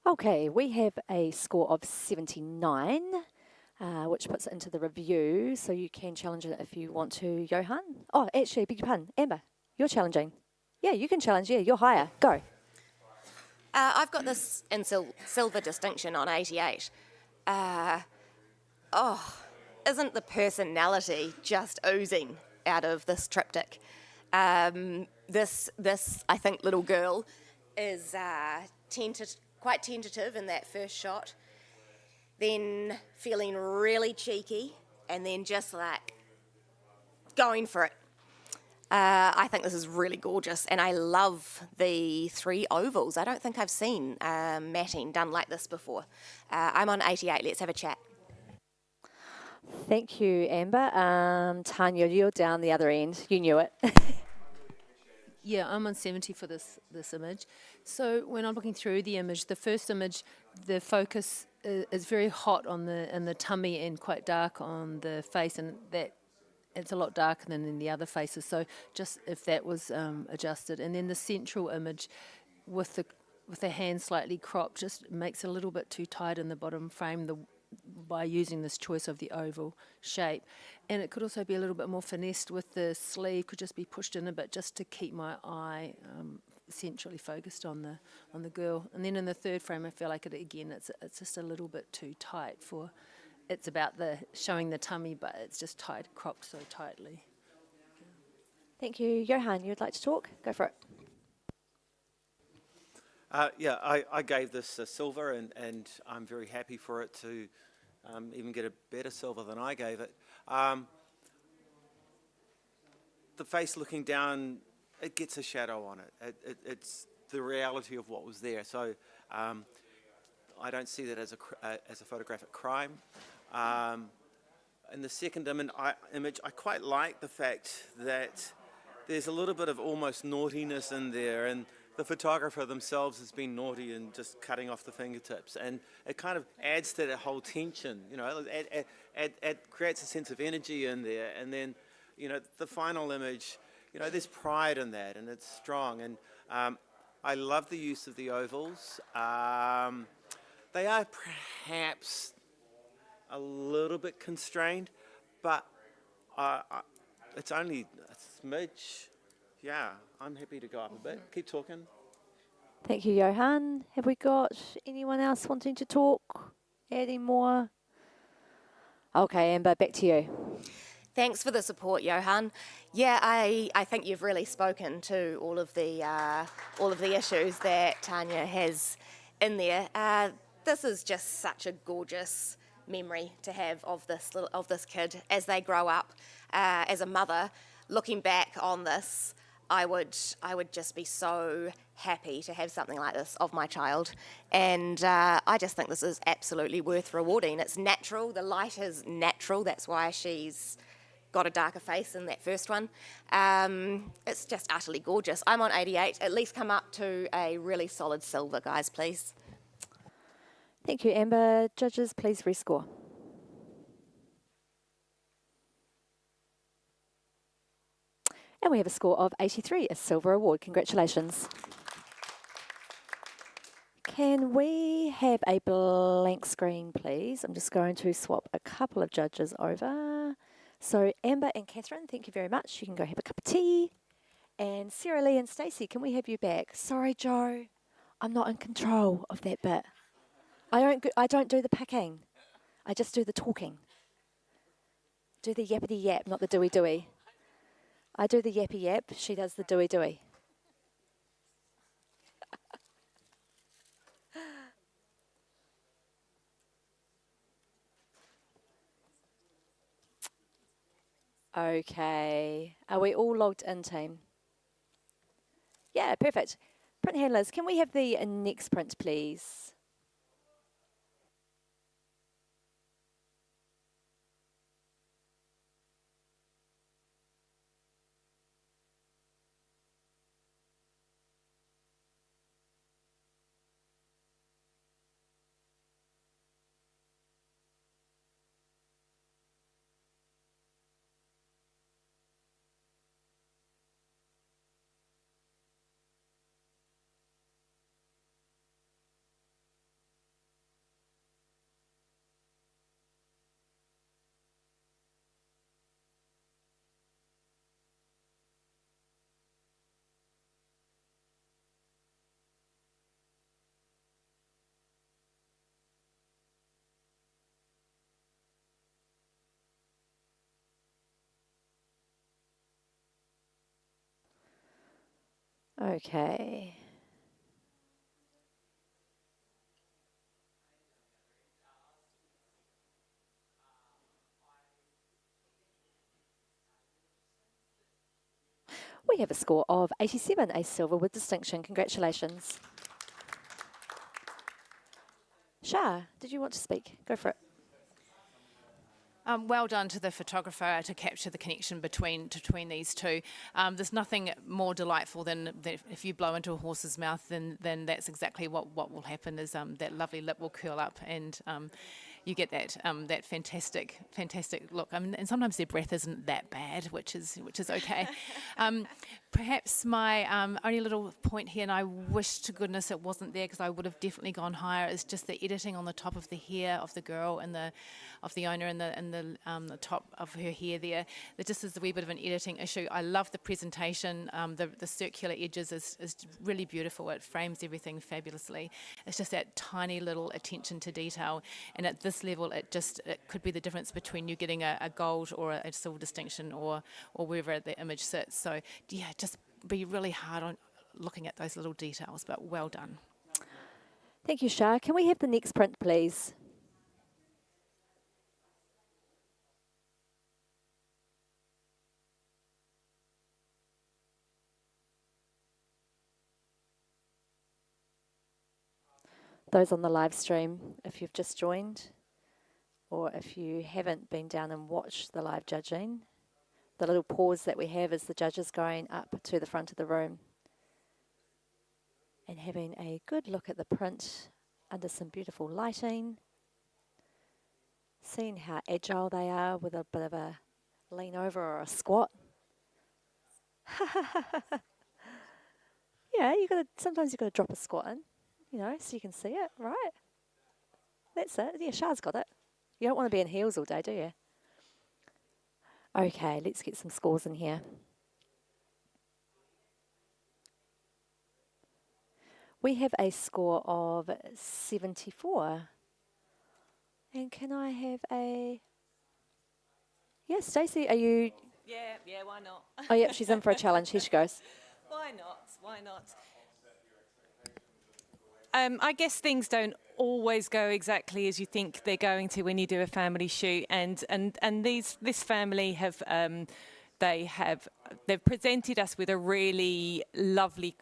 Okay, we have a score of 79, which puts it into the review, so you can challenge it if you want to, Johan. Oh, actually, beg your pardon, Amber, you're challenging. Yeah, you can challenge, yeah, you're higher. Go. I've got this in silver distinction on 88. Isn't the personality just oozing out of this triptych? This I think, little girl is quite tentative in that first shot, then feeling really cheeky, and then just like going for it. I think this is really gorgeous, and I love the 3 ovals. I don't think I've seen matting done like this before. I'm on 88. Let's have a chat. Thank you, Amber. Tanya, you're down the other end. You knew it. Yeah, I'm on 70 for this image. So when I'm looking through the image, the first image, the focus is very hot on the tummy and quite dark on the face, and that it's a lot darker than in the other faces. So just if that was adjusted, and then the central image with the hand slightly cropped just makes it a little bit too tight in the bottom frame. By using this choice of the oval shape, and it could also be a little bit more finessed with the sleeve, could just be pushed in a bit just to keep my eye centrally focused on the girl. And then in the third frame, I feel like it's just a little bit too tight for. It's about the showing the tummy, but it's just tight, cropped so tightly. Thank you, Johan. You'd like to talk? Go for it. I gave this a silver, and I'm very happy for it to even get a better silver than I gave it. The face looking down, it gets a shadow on it. It's the reality of what was there. So I don't see that as a photographic crime. In the second image, I quite like the fact that there's a little bit of almost naughtiness in there, and the photographer themselves has been naughty and just cutting off the fingertips, and it kind of adds to that whole tension. It creates a sense of energy in there, and then, the final image, there's pride in that, and it's strong, and I love the use of the ovals. They are perhaps a little bit constrained, but it's only a smidge. Yeah, I'm happy to go up a bit. Keep talking. Thank you, Johan. Have we got anyone else wanting to talk? Adding more? Okay, Amber, back to you. Thanks for the support, Johan. Yeah, I think you've really spoken to all of the issues that Tanya has in there. This is just such a gorgeous memory to have of this kid as they grow up. As a mother, looking back on this, I would just be so happy to have something like this of my child, and I just think this is absolutely worth rewarding. It's natural. The light is natural. That's why she's got a darker face in that first one. It's just utterly gorgeous. I'm on 88. At least come up to a really solid silver, guys, please. Thank you, Amber. Judges, please rescore. And we have a score of 83, a silver award. Congratulations. Can we have a blank screen, please? I'm just going to swap a couple of judges over. So Amber and Catherine, thank you very much. You can go have a cup of tea. And Sarah Lee and Stacey, can we have you back? Sorry, Joe. I'm not in control of that bit. I don't do the picking. I just do the talking. Do the yappity yap, not the doey doey. I do the yappy yap, she does the doey doey. Okay, are we all logged in, team? Yeah, perfect. Print handlers, can we have the next print, please? Okay. We have a score of 87, a silver with distinction. Congratulations. Shah, did you want to speak? Go for it. Well done to the photographer to capture the connection between these two. There's nothing more delightful than if you blow into a horse's mouth, then that's exactly what will happen is that lovely lip will curl up and you get that fantastic look. I mean, and sometimes their breath isn't that bad, which is okay. Perhaps my only little point here, and I wish to goodness it wasn't there because I would have definitely gone higher, is just the editing on the top of the hair of the girl and of the owner and the top of her hair there. There just is a wee bit of an editing issue. I love the presentation. The circular edges is really beautiful. It frames everything fabulously. It's just that tiny little attention to detail, and at this level, it could be the difference between you getting a gold or a silver distinction or wherever the image sits. So yeah, just be really hard on looking at those little details, but well done. Thank you, Shah. Can we have the next print, please? Those on the live stream, if you've just joined, or if you haven't been down and watched the live judging, the little pause that we have is the judges going up to the front of the room and having a good look at the print under some beautiful lighting, seeing how agile they are with a bit of a lean over or a squat. Yeah, sometimes you've got to drop a squat in, so you can see it, right? That's it. Yeah, Shah's got it. You don't want to be in heels all day, do you? Okay, let's get some scores in here. We have a score of 74. And can I have a... Yeah, Stacey, are you... Yeah, why not? Oh, yep, she's in for a challenge. Here she goes. Why not? I guess things don't always go exactly as you think they're going to when you do a family shoot, and this family have they've presented us with a really lovely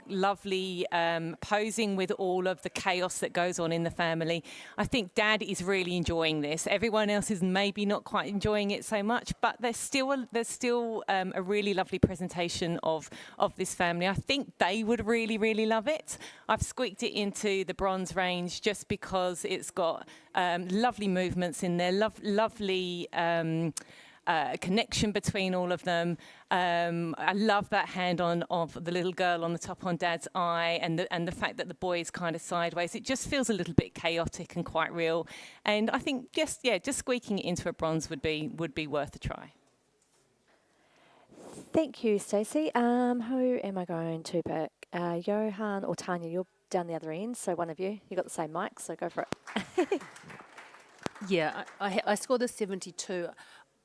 posing with all of the chaos that goes on in the family. I think Dad is really enjoying this. Everyone else is maybe not quite enjoying it so much, but there's still a really lovely presentation of this family. I think they would really love it. I've squeaked it into the bronze range just because it's got lovely movements in there, lovely connection between all of them. I love that hand on of the little girl on the top on Dad's eye, and the fact that the boy is kind of sideways. It just feels a little bit chaotic and quite real. And I think just squeaking it into a bronze would be worth a try. Thank you, Stacey. Who am I going to pick? Johan or Tanya? You're down the other end, so one of you. You got the same mic, so go for it. Yeah, I scored a 72.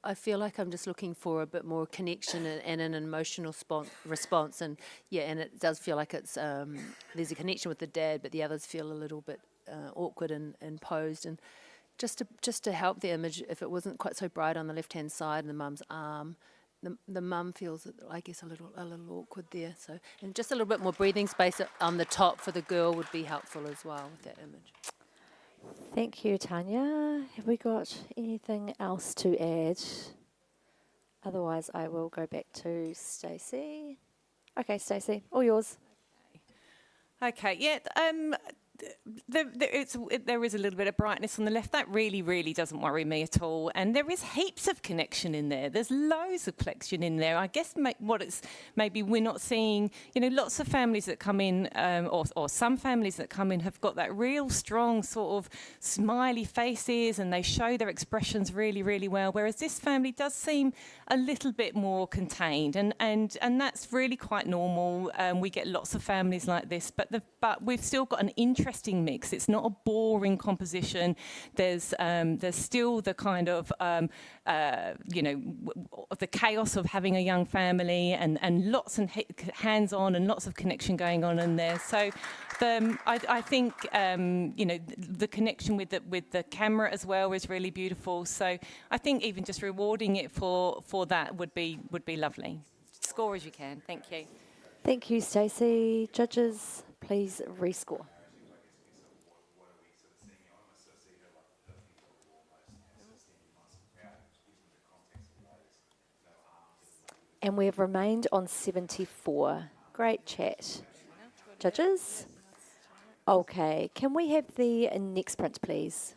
I feel like I'm just looking for a bit more connection and an emotional response, and it does feel like it's there's a connection with the dad, but the others feel a little bit awkward and posed, and just to help the image, if it wasn't quite so bright on the left hand side and the mum's arm, the mum feels, I guess, a little awkward there. So, and just a little bit more breathing space on the top for the girl would be helpful as well with that image. Thank you, Tanya. Have we got anything else to add? Otherwise, I will go back to Stacey. Okay, Stacey, all yours. Okay, yeah. There is a little bit of brightness on the left. That really doesn't worry me at all. And there is heaps of connection in there. There's loads of connection in there. I guess maybe we're not seeing, lots of families that come in, or some families that come in have got that real strong sort of smiley faces, and they show their expressions really well. Whereas this family does seem a little bit more contained, and that's really quite normal. We get lots of families like this, but we've still got an interesting mix. It's not a boring composition. There's still the kind of the chaos of having a young family, and lots and hands-on and lots of connection going on in there. So I think the connection with the camera as well is really beautiful. So I think even just rewarding it for that would be lovely. score as you can. Thank you. Thank you, Stacey. Judges, please rescore. And we have remained on 74. Great chat. Judges? Okay, can we have the next print, please?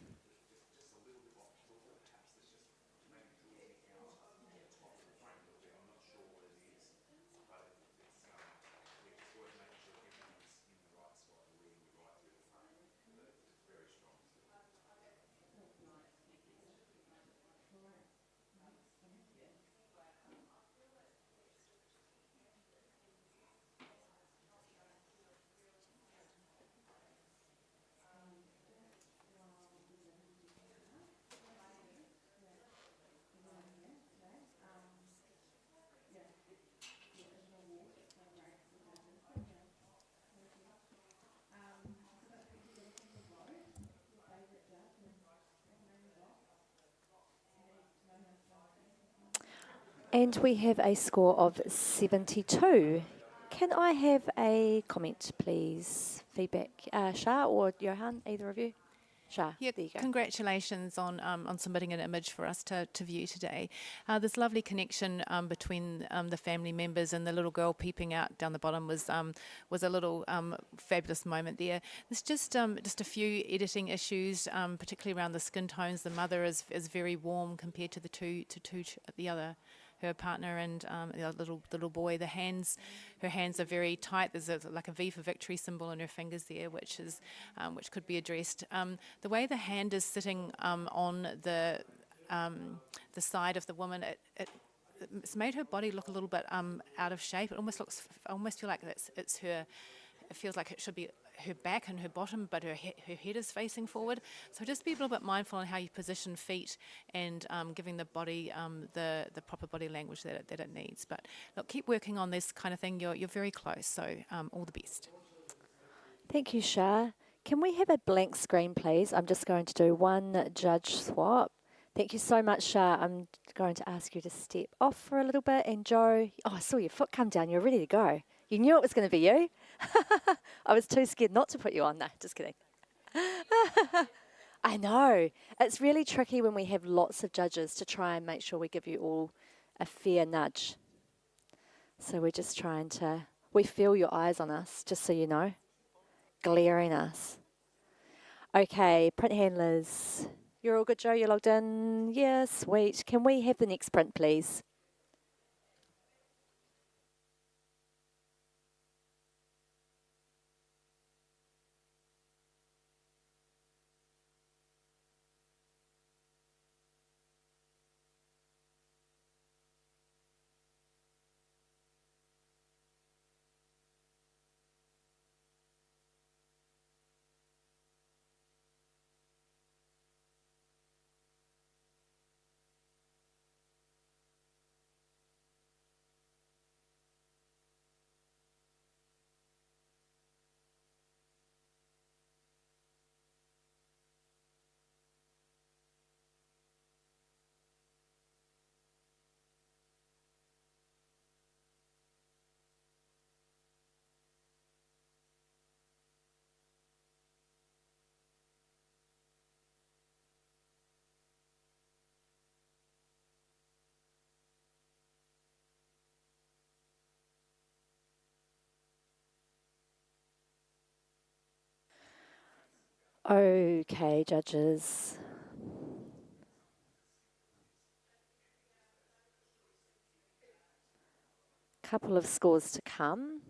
And we have a score of 72. Can I have a comment, please? Feedback. Shah or Johan, either of you? Shah, Yeah, there you go. congratulations on submitting an image for us to view today. This lovely connection between the family members and the little girl peeping out down the bottom was a little fabulous moment there. There's just a few editing issues, particularly around the skin tones. The mother is very warm compared to the other. Her partner and the little boy. Her hands are very tight. There's like a V for victory symbol in her fingers there, which could be addressed. The way the hand is sitting on the side of the woman, it's made her body look a little bit out of shape. It almost feel like it's her. It feels like it should be her back and her bottom, but her head is facing forward. So just be a little bit mindful on how you position feet and giving the body the proper body language that it needs. But look, keep working on this kind of thing. You're very close, so all the best. Thank you, Shah. Can we have a blank screen, please? I'm just going to do one judge swap. Thank you so much, Shah. I'm going to ask you to step off for a little bit. And Joe, I saw your foot come down. You're ready to go. You knew it was going to be you. I was too scared not to put you on. No, just kidding. I know. It's really tricky when we have lots of judges to try and make sure we give you all a fair nudge. So we're just trying to, we feel your eyes on us, just so you know, glaring us. Okay, print handlers. You're all good, Joe? You're logged in? Yeah, sweet. Can we have the next print, please? Okay, judges. Couple of scores to come.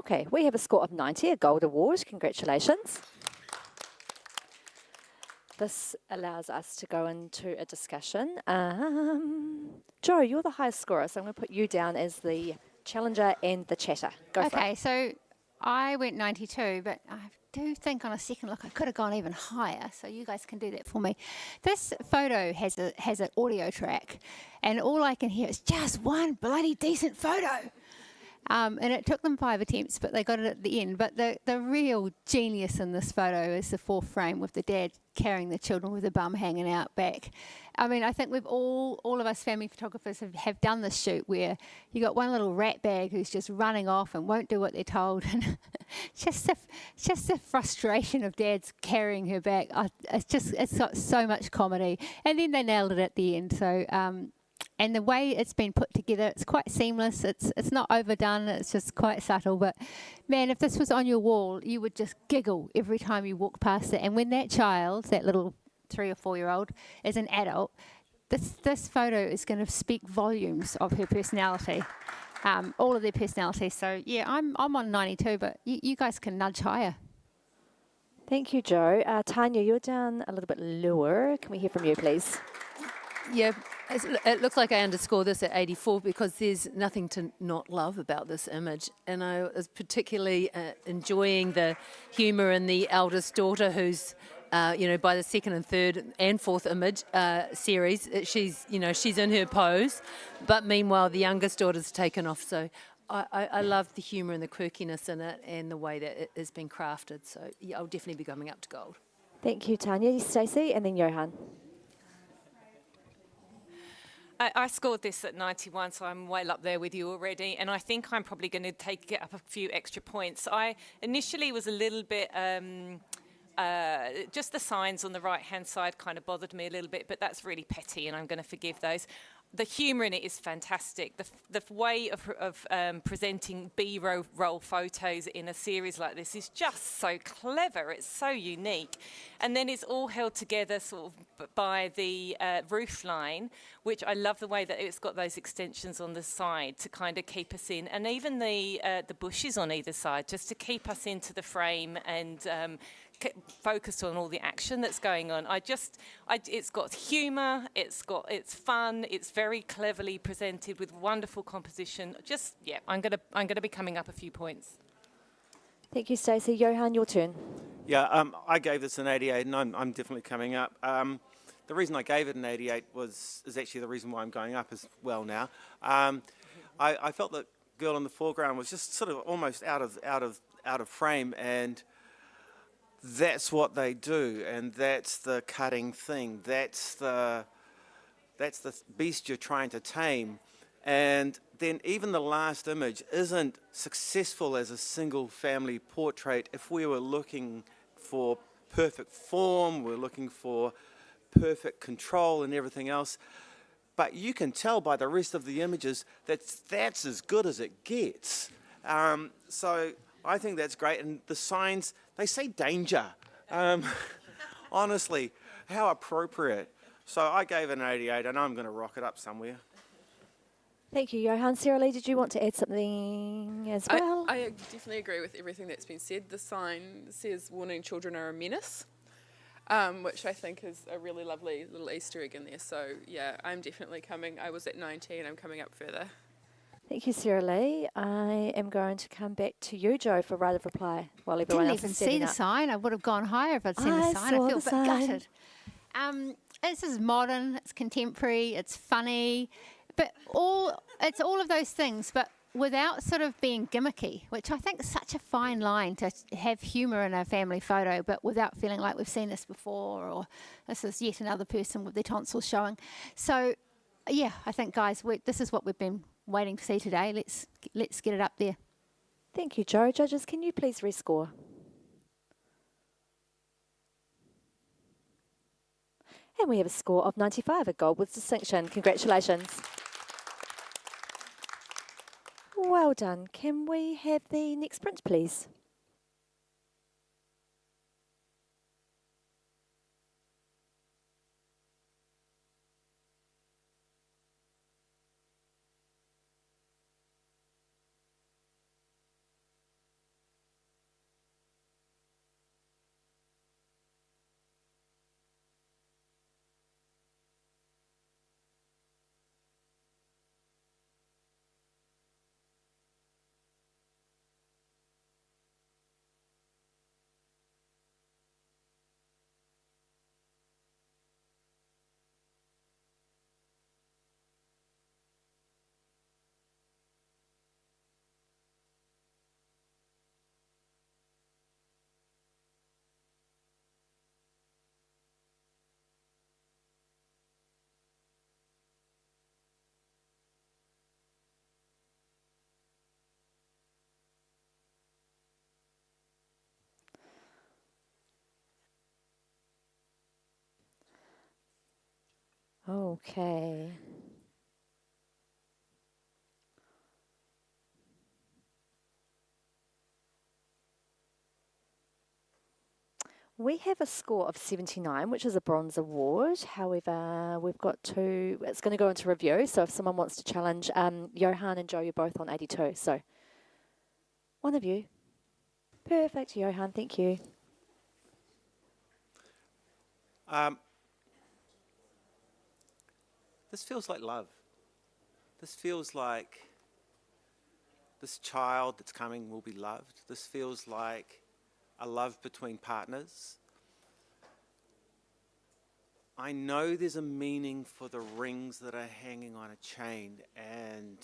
Okay, we have a score of 90, a gold award. Congratulations. This allows us to go into a discussion. Joe, you're the highest scorer, so I'm going to put you down as the challenger and the chatter. Go for it. Okay, so I went 92, but I do think on a second look I could have gone even higher, so you guys can do that for me. This photo has an audio track, and all I can hear is just one bloody decent photo. And it took them 5 attempts, but they got it at the end. But the real genius in this photo is the fourth frame with the dad carrying the children with the bum hanging out back. I mean, I think we've all of us family photographers have done this shoot where you got one little rat bag who's just running off and won't do what they're told, and just the frustration of dads carrying her back. It's got so much comedy, and then they nailed it at the end. So. And the way it's been put together, it's quite seamless. It's not overdone. It's just quite subtle. But man, if this was on your wall, you would just giggle every time you walk past it. And when that child, that little 3 or 4 year old, is an adult, this photo is going to speak volumes of her personality, all of their personality. So yeah, I'm on 92, but you guys can nudge higher. Thank you, Joe. Tanya, you're down a little bit lower. Can we hear from you, please? Yeah, it looks like I underscore this at 84 because there's nothing to not love about this image. And I was particularly enjoying the humour in the eldest daughter who's, by the second and third and fourth image series, she's in her pose. But meanwhile, the youngest daughter's taken off. So I love the humour and the quirkiness in it and the way that it has been crafted. So yeah, I'll definitely be coming up to gold. Thank you, Tanya. Stacey, and then Johan. I scored this at 91, so I'm well up there with you already, and I think I'm probably going to get up a few extra points. I initially was a little bit, just the signs on the right-hand side kind of bothered me a little bit, but that's really petty, and I'm going to forgive those. The humour in it is fantastic. The way of presenting B-roll photos in a series like this is just so clever. It's so unique. And then it's all held together sort of by the roof line, which I love the way that it's got those extensions on the side to kind of keep us in. And even the bushes on either side, just to keep us into the frame and focused on all the action that's going on. It's got humour, it's fun, it's very cleverly presented with wonderful composition. I'm gonna be coming up a few points. Thank you, Stacey. Johan, your turn. Yeah, I gave this an 88, and I'm definitely coming up. The reason I gave it an 88 is actually the reason why I'm going up as well now. I felt that girl in the foreground was just sort of almost out of frame, and that's what they do, and that's the cutting thing. That's the beast you're trying to tame. And then even the last image isn't successful as a single family portrait if we were looking for perfect form, we're looking for perfect control and everything else. But you can tell by the rest of the images that that's as good as it gets. So I think that's great. And the signs, they say danger. Honestly, how appropriate. So I gave it an 88, and I'm going to rock it up somewhere. Thank you, Johan. Sarah Lee, did you want to add something as well? I definitely agree with everything that's been said. The sign says warning children are a menace, which I think is a really lovely little Easter egg in there. So yeah, I'm definitely coming. I was at 19, I'm coming up further. Thank you, Sarah Lee. I am going to come back to you, Joe, for right of reply while everyone Didn't else is even see setting the up. sign. I would have gone higher if I'd seen the sign. I feel a bit gutted. This is modern, it's contemporary, it's funny, but it's all of those things, but without sort of being gimmicky, which I think is such a fine line to have humour in a family photo, but without feeling like we've seen this before or this is yet another person with their tonsils showing. So, yeah, I think, guys, this is what we've been waiting to see today. Let's get it up there. Thank you, Joe. Judges, can you please rescore? And we have a score of 95, a gold with distinction. Congratulations. Well done. Can we have the next print, please? Okay. We have a score of 79, which is a bronze award. However, we've got two, it's going to go into review. So if someone wants to challenge, Johan and Joe, you're both on 82. So one of you. Perfect, Johan, thank you. This feels like love. This feels like this child that's coming will be loved. This feels like a love between partners. I know there's a meaning for the rings that are hanging on a chain, and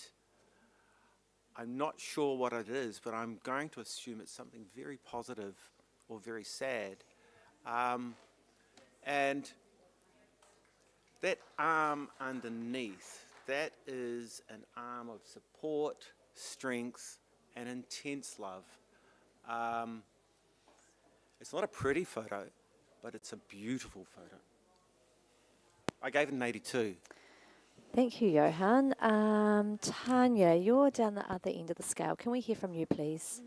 I'm not sure what it is, but I'm going to assume it's something very positive or very sad. And that arm underneath, that is an arm of support, strength, and intense love. It's not a pretty photo, but it's a beautiful photo. I gave it an 82. Thank you, Johan. Tanya, you're down the other end of the scale. Can we hear from you, please?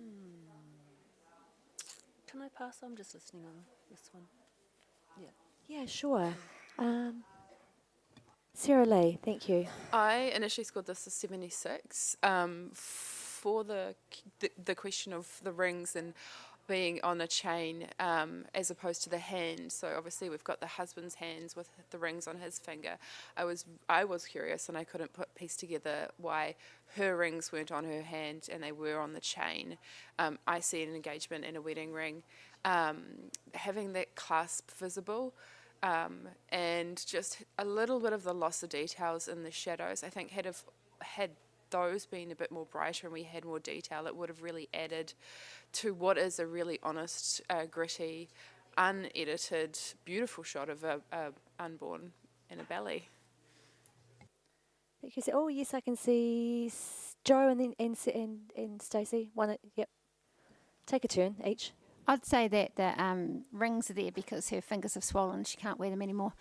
Can I pass? I'm just listening on this one. Yeah. Yeah, sure. Sarah Lee, thank you. I initially scored this as 76 for the question of the rings and being on a chain as opposed to the hand. So obviously we've got the husband's hands with the rings on his finger. I was curious, and I couldn't piece together why her rings weren't on her hand and they were on the chain. I see an engagement and a wedding ring. Having that clasp visible, and just a little bit of the loss of details in the shadows. I think had those been a bit more brighter and we had more detail, it would have really added to what is a really honest, gritty, unedited, beautiful shot of a unborn in a belly. Thank you. Oh, yes, I can see Joe and then and Stacey. Yep. Take a turn each. I'd say that the rings are there because her fingers have swollen and she can't wear them anymore.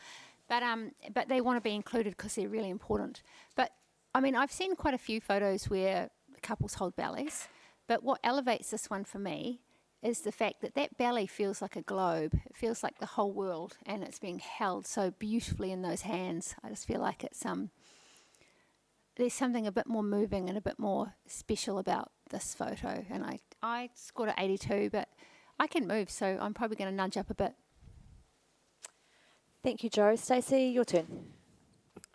But they want to be included because they're really important. But, I mean, I've seen quite a few photos where couples hold bellies. But what elevates this one for me is the fact that that belly feels like a globe. It feels like the whole world, and it's being held so beautifully in those hands. I just feel like it's there's something a bit more moving and a bit more special about this photo. And I scored at 82, but I can move, so I'm probably going to nudge up a bit. Thank you, Joe. Stacey, your turn.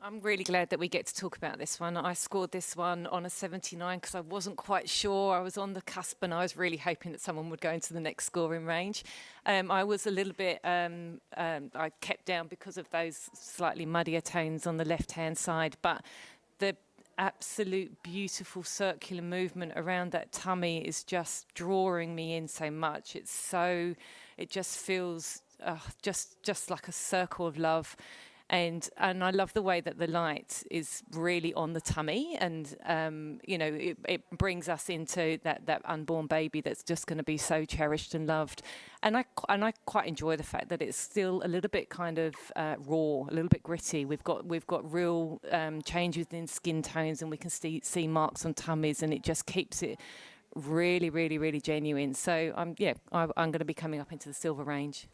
I'm really glad that we get to talk about this one. I scored this one on a 79 because I wasn't quite sure. I was on the cusp and I was really hoping that someone would go into the next scoring range. I was a little bit, I kept down because of those slightly muddier tones on the left-hand side, but the absolute beautiful circular movement around that tummy is just drawing me in so much. It just feels just like a circle of love. And I love the way that the light is really on the tummy, and it brings us into that unborn baby that's just going to be so cherished and loved. And I quite enjoy the fact that it's still a little bit kind of raw, a little bit gritty. We've got real changes in skin tones, and we can see marks on tummies, and it just keeps it really, really, really genuine. So I'm going to be coming up into the silver range.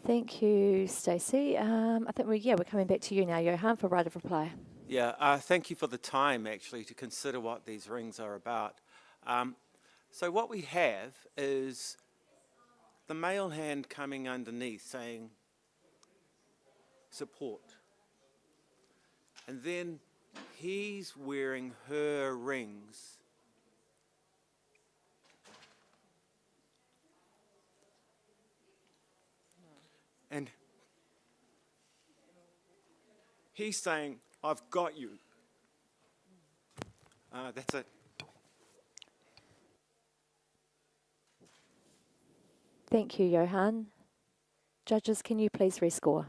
Thank you, Stacey. I think we're coming back to you now, Johan, for right of reply. Yeah, thank you for the time, actually, to consider what these rings are about. So what we have is the male hand coming underneath saying support. And then he's wearing her rings. And he's saying, I've got you. That's it. Thank you, Johan. Judges, can you please rescore?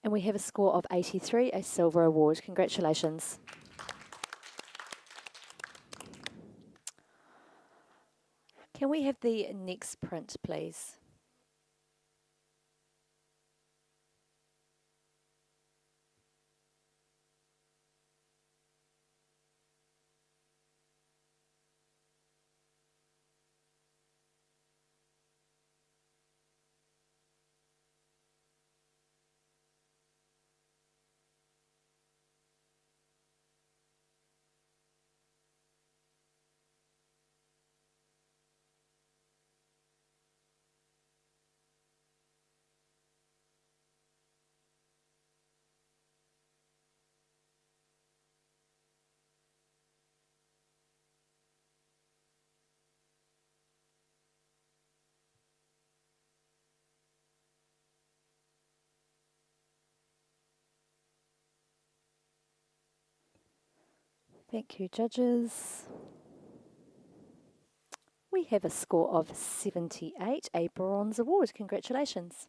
And we have a score of 83, a silver award. Congratulations. Can we have the next print, please? Thank you, judges. We have a score of 78, a bronze award. Congratulations.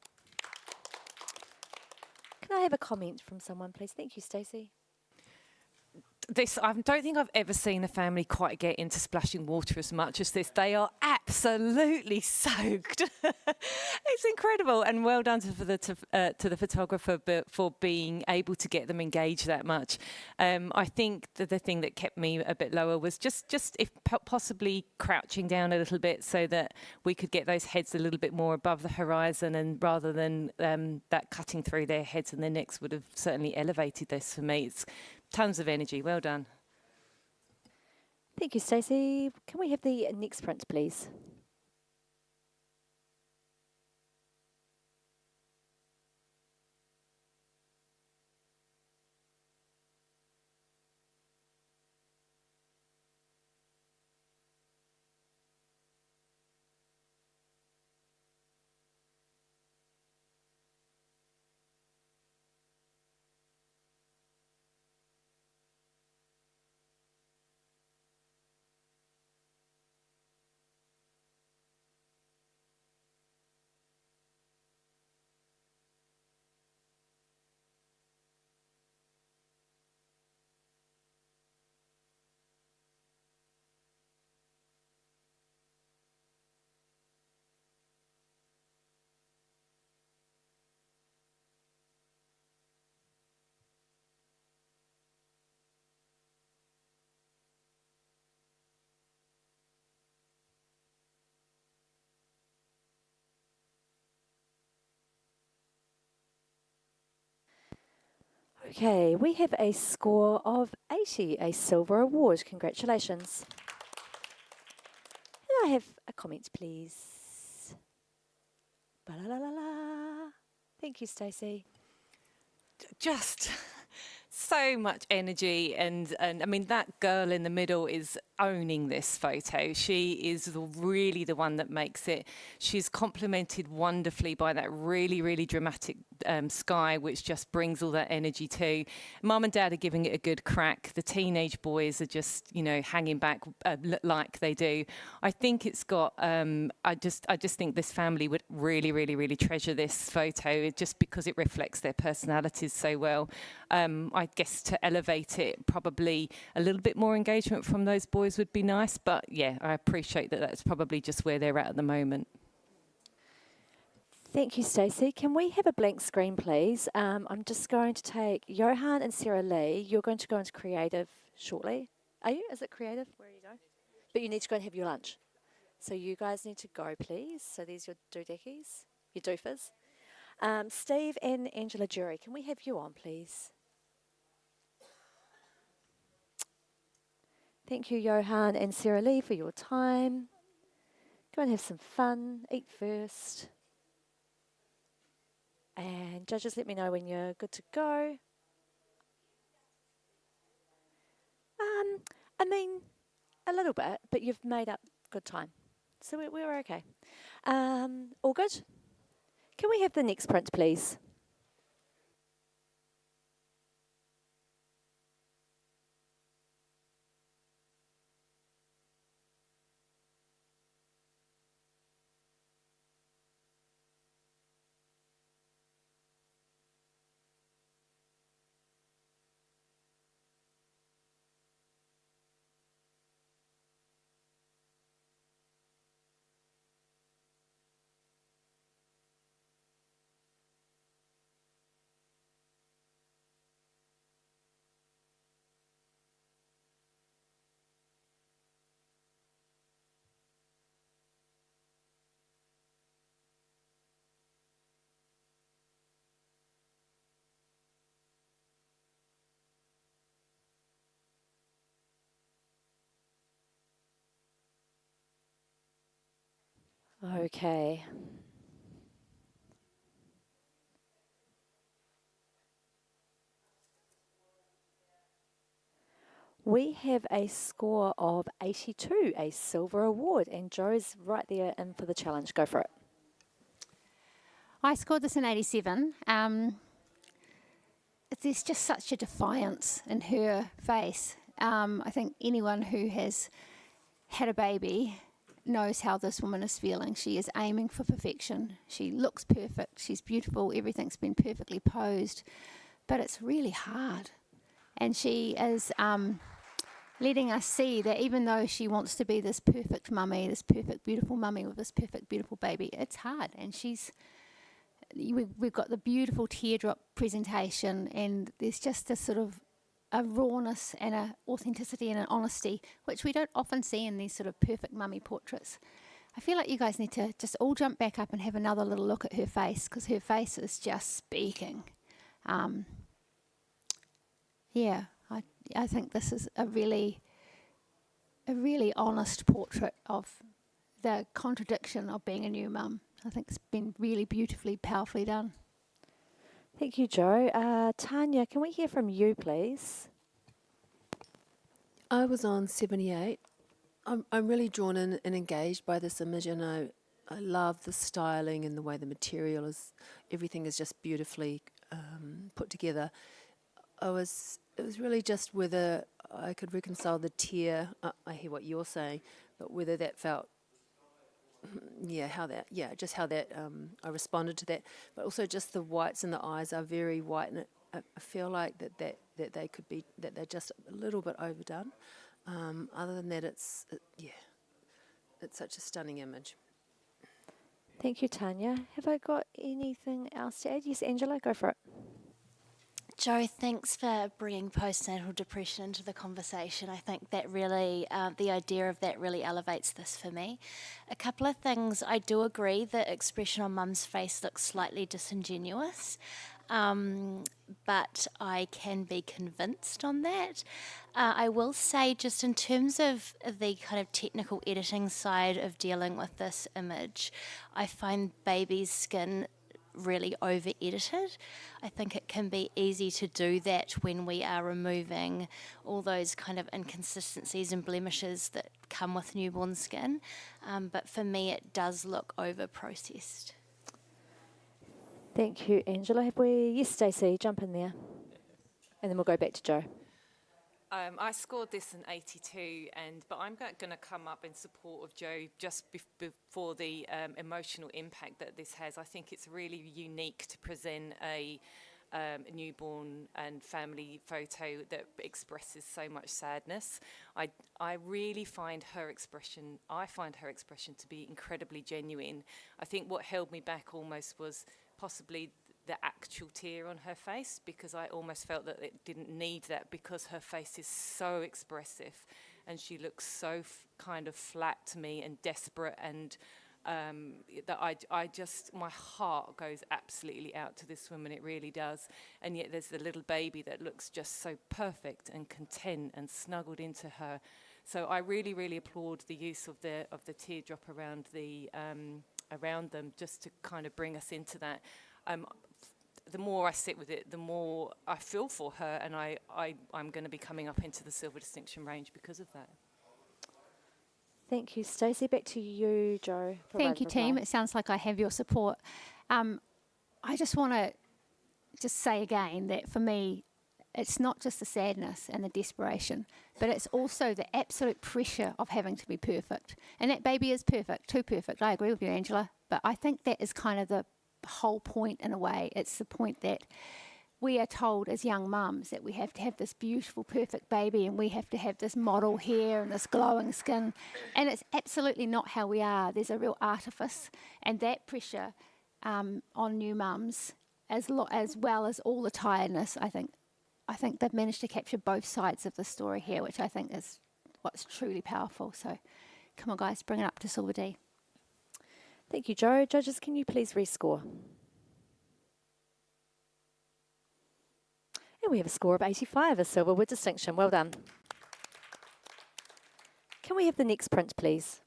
Can I have a comment from someone, please? Thank you, Stacey. I don't think I've ever seen a family quite get into splashing water as much as this. They are absolutely soaked. It's incredible, and well done to the photographer for being able to get them engaged that much. I think that the thing that kept me a bit lower was just if possibly crouching down a little bit so that we could get those heads a little bit more above the horizon, and rather than that cutting through their heads and their necks would have certainly elevated this for me. It's tons of energy. Well done. Thank you, Stacey. Can we have the next print, please? Okay, we have a score of 80, a silver award. Congratulations. Can I have a comment, please? Ba-la-la-la-la. Thank you, Stacey. Just so much energy, and I mean, that girl in the middle is owning this photo. She is really the one that makes it. She's complemented wonderfully by that really dramatic sky, which just brings all that energy too. Mum and Dad are giving it a good crack. The teenage boys are just, you know, hanging back like they do. I think it's got. I just think this family would really treasure this photo, just because it reflects their personalities so well. I guess to elevate it, probably a little bit more engagement from those boys would be nice. But yeah, I appreciate that that's probably just where they're at the moment. Thank you, Stacey. Can we have a blank screen, please? I'm just going to take Johan and Sarah Lee. You're going to go into creative shortly. Are you? Is it creative? Where you go? But you need to go and have your lunch. So you guys need to go, please. So these are your doodeckies, your doofers. Steve and Angela Jury, can we have you on, please? Thank you, Johan and Sarah Lee, for your time. Go and have some fun. Eat first. And judges, let me know when you're good to go. I mean, a little bit, but you've made up good time. So we're okay. All good? Can we have the next print, please? Okay. We have a score of 82, a silver award, and Joe's right there in for the challenge. Go for it. I scored this in 87. There's just such a defiance in her face. I think anyone who has had a baby knows how this woman is feeling. She is aiming for perfection. She looks perfect. She's beautiful. Everything's been perfectly posed. But it's really hard. And she is letting us see that even though she wants to be this perfect mummy, this perfect, beautiful mummy with this perfect, beautiful baby, it's hard. And we've got the beautiful teardrop presentation, and there's just a sort of a rawness and an authenticity and an honesty, which we don't often see in these sort of perfect mummy portraits. I feel like you guys need to just all jump back up and have another little look at her face, because her face is just speaking. I think this is a really honest portrait of the contradiction of being a new mum. I think it's been really beautifully, powerfully done. Thank you, Joe. Tanya, can we hear from you, please? I was on 78. I'm really drawn in and engaged by this image, and I love the styling and the way the material is. Everything is just beautifully put together. It was really just whether I could reconcile the tear. I hear what you're saying, but whether that felt, how that I responded to that. But also just the whites in the eyes are very white, and I feel like that they could be, that they're just a little bit overdone. Other than that, it's such a stunning image. Thank you, Tanya. Have I got anything else to add? Yes, Angela, go for it. Joe, thanks for bringing postnatal depression into the conversation. I think that really, the idea of that really elevates this for me. A couple of things. I do agree that expression on Mum's face looks slightly disingenuous, but I can be convinced on that. I will say, just in terms of the kind of technical editing side of dealing with this image, I find baby's skin really over edited. I think it can be easy to do that when we are removing all those kind of inconsistencies and blemishes that come with newborn skin. But for me, it does look over processed. Thank you, Angela. Yes, Stacey, jump in there. And then we'll go back to Joe. I scored this in 82, but I'm going to come up in support of Joe just before the emotional impact that this has. I think it's really unique to present a newborn and family photo that expresses so much sadness. I really find her expression to be incredibly genuine. I think what held me back almost was possibly the actual tear on her face, because I almost felt that it didn't need that, because her face is so expressive and she looks so kind of flat to me and desperate, and that I just, my heart goes absolutely out to this woman, it really does. And yet there's the little baby that looks just so perfect and content and snuggled into her. So I really, really applaud the use of the teardrop around around them, just to kind of bring us into that. The more I sit with it, the more I feel for her, and I'm going to be coming up into the silver distinction range because of that. Thank you, Stacey. Back to you, Joe. Thank you, team. It sounds like I have your support. I just want to say again that for me, it's not just the sadness and the desperation, but it's also the absolute pressure of having to be perfect. And that baby is perfect, too perfect. I agree with you, Angela. But I think that is kind of the whole point in a way. It's the point that we are told as young mums that we have to have this beautiful, perfect baby, and we have to have this model hair and this glowing skin. And it's absolutely not how we are. There's a real artifice, and that pressure on new mums, as well as all the tiredness, I think they've managed to capture both sides of the story here, which I think is what's truly powerful. So come on, guys, bring it up to Silver D. Thank you, Joe. Judges, can you please rescore? And we have a score of 85, a silver with distinction. Well done. Can we have the next print, please?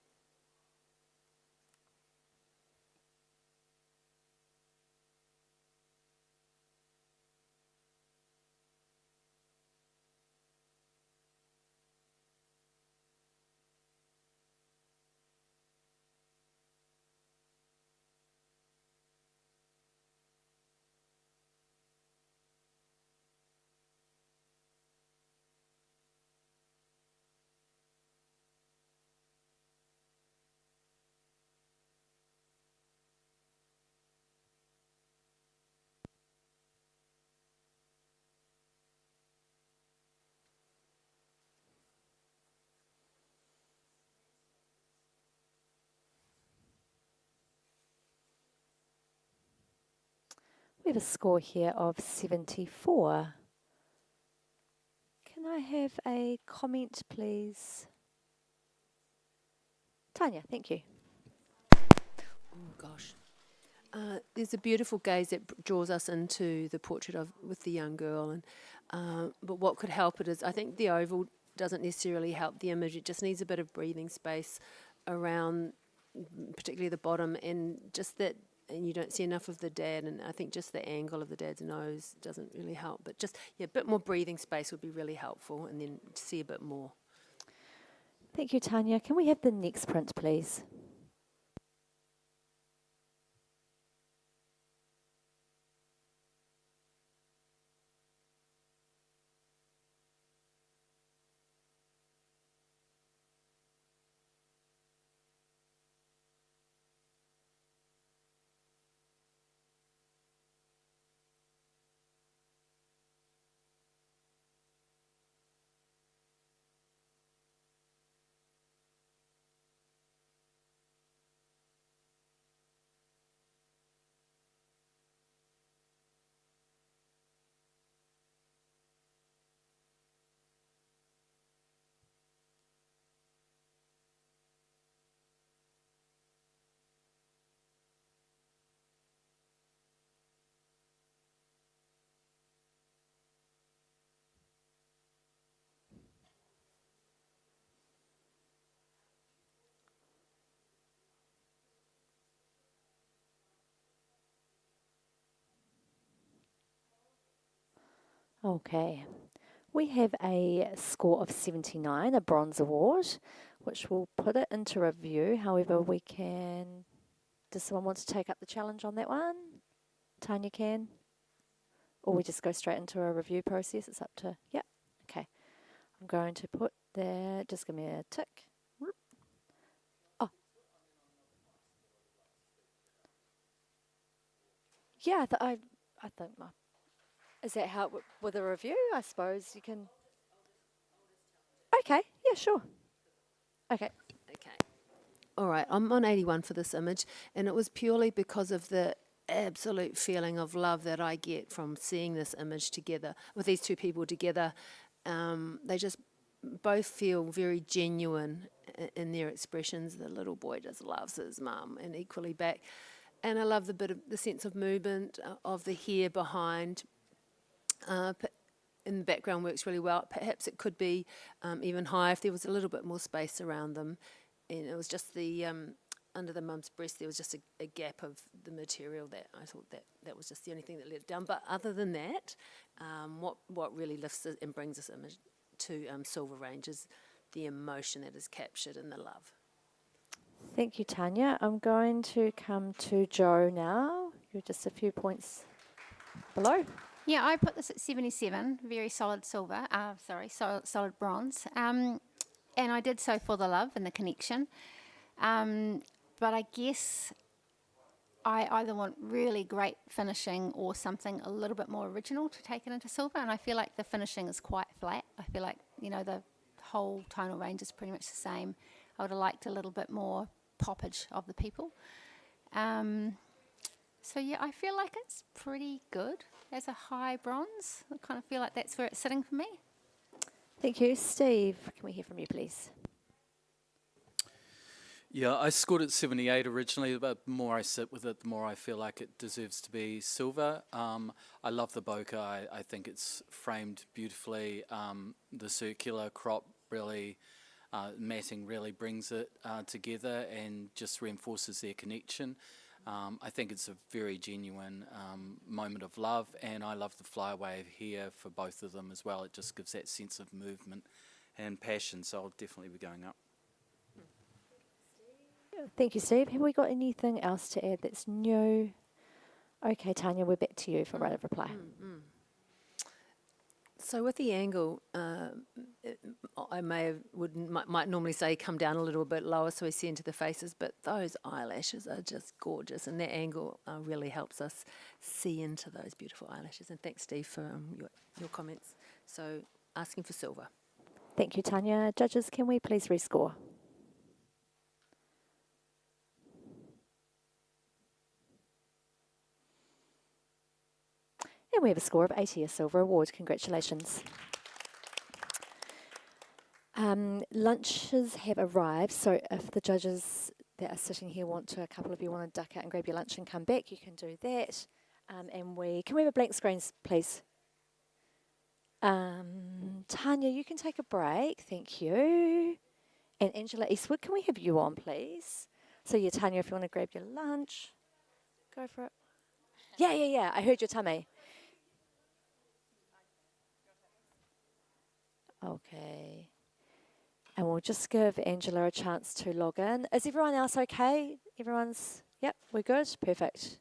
We have a score here of 74. Can I have a comment, please? Tanya, thank you. Oh gosh. There's a beautiful gaze that draws us into the portrait of with the young girl, and but what could help it is I think the oval doesn't necessarily help the image. It just needs a bit of breathing space around, particularly the bottom, and just that. And you don't see enough of the dad, and I think just the angle of the dad's nose doesn't really help. But just a bit more breathing space would be really helpful, and then see a bit more. Thank you, Tanya. Can we have the next print, please? Okay. We have a score of 79, a bronze award, which will put it into review. However, we can... Does someone want to take up the challenge on that one? Tanya can? Or we just go straight into a review process? It's up to... Yep. Okay. I'm going to put there... Just give me a tick. Oh. Yeah, I think my... Is that how, with a review, I suppose you can... Okay, yeah, sure. Okay. Okay. All right, I'm on 81 for this image, and it was purely because of the absolute feeling of love that I get from seeing this image together, with these two people together. They just both feel very genuine in their expressions. The little boy just loves his mum, and equally back. And I love the sense of movement of the hair behind. In the background works really well. Perhaps it could be even higher if there was a little bit more space around them. And it was just the under the mum's breast, there was just a gap of the material that I thought that was just the only thing that let it down. But other than that, what really lifts it and brings this image to Silver Range is the emotion that is captured in the love. Thank you, Tanya. I'm going to come to Jo now. You're just a few points below. Yeah, I put this at 77, very solid silver, solid bronze. And I did so for the love and the connection. But I guess I either want really great finishing or something a little bit more original to take it into silver. And I feel like the finishing is quite flat. I feel like, the whole tonal range is pretty much the same. I would have liked a little bit more poppage of the people. So yeah, I feel like it's pretty good as a high bronze. I kind of feel like that's where it's sitting for me. Thank you. Steve, can we hear from you, please? Yeah, I scored at 78 originally, but the more I sit with it, the more I feel like it deserves to be silver. I love the bokeh. I think it's framed beautifully. The circular crop really, matting really brings it together and just reinforces their connection. I think it's a very genuine moment of love, and I love the flyaway here for both of them as well. It just gives that sense of movement and passion, so I'll definitely be going up. Thank you, Steve. Have we got anything else to add that's new? Okay, Tanya, we're back to you for right of reply. So with the angle, I might normally say come down a little bit lower so we see into the faces, but those eyelashes are just gorgeous, and that angle really helps us see into those beautiful eyelashes. And thanks, Steve, for your comments. So asking for silver. Thank you, Tanya. Judges, can we please rescore? And we have a score of 80, a silver award. Congratulations. Lunches have arrived, so if the judges that are sitting here a couple of you want to duck out and grab your lunch and come back, you can do that. Can we have a blank screen, please? Tanya, you can take a break, thank you. And Angela Eastwood, can we have you on, please? So yeah, Tanya, if you want to grab your lunch, go for it. Yeah, I heard your tummy. Okay. And we'll just give Angela a chance to log in. Is everyone else okay? Yep, we're good? Perfect.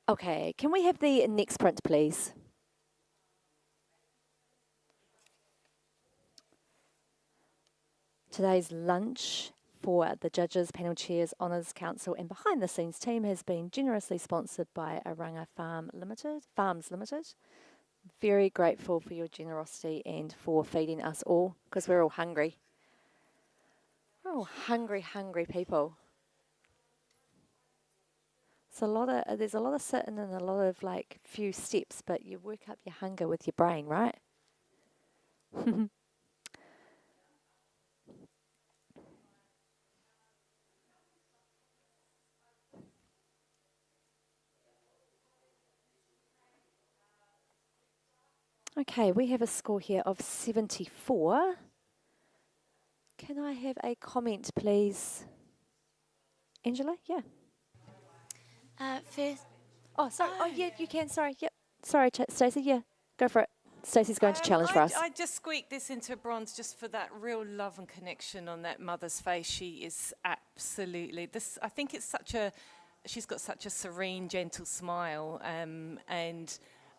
Okay, can we have the next print, please? Today's lunch for the Judges, Panel Chairs, Honours Council and Behind the Scenes team has been generously sponsored by Aranga Farms Limited. Very grateful for your generosity and for feeding us all, because we're all hungry. We're all hungry people. There's a lot of sitting and a lot of few steps, but you work up your hunger with your brain, right? Okay, we have a score here of 74. Can I have a comment, please? Angela, yeah. First, Oh, sorry. Oh, yeah, you can. Sorry. Yep. Sorry, Stacey. Yeah, go for it. Stacey's going to challenge for us. I just squeaked this into a bronze just for that real love and connection on that mother's face. She is absolutely this. I think it's she's got such a serene, gentle smile,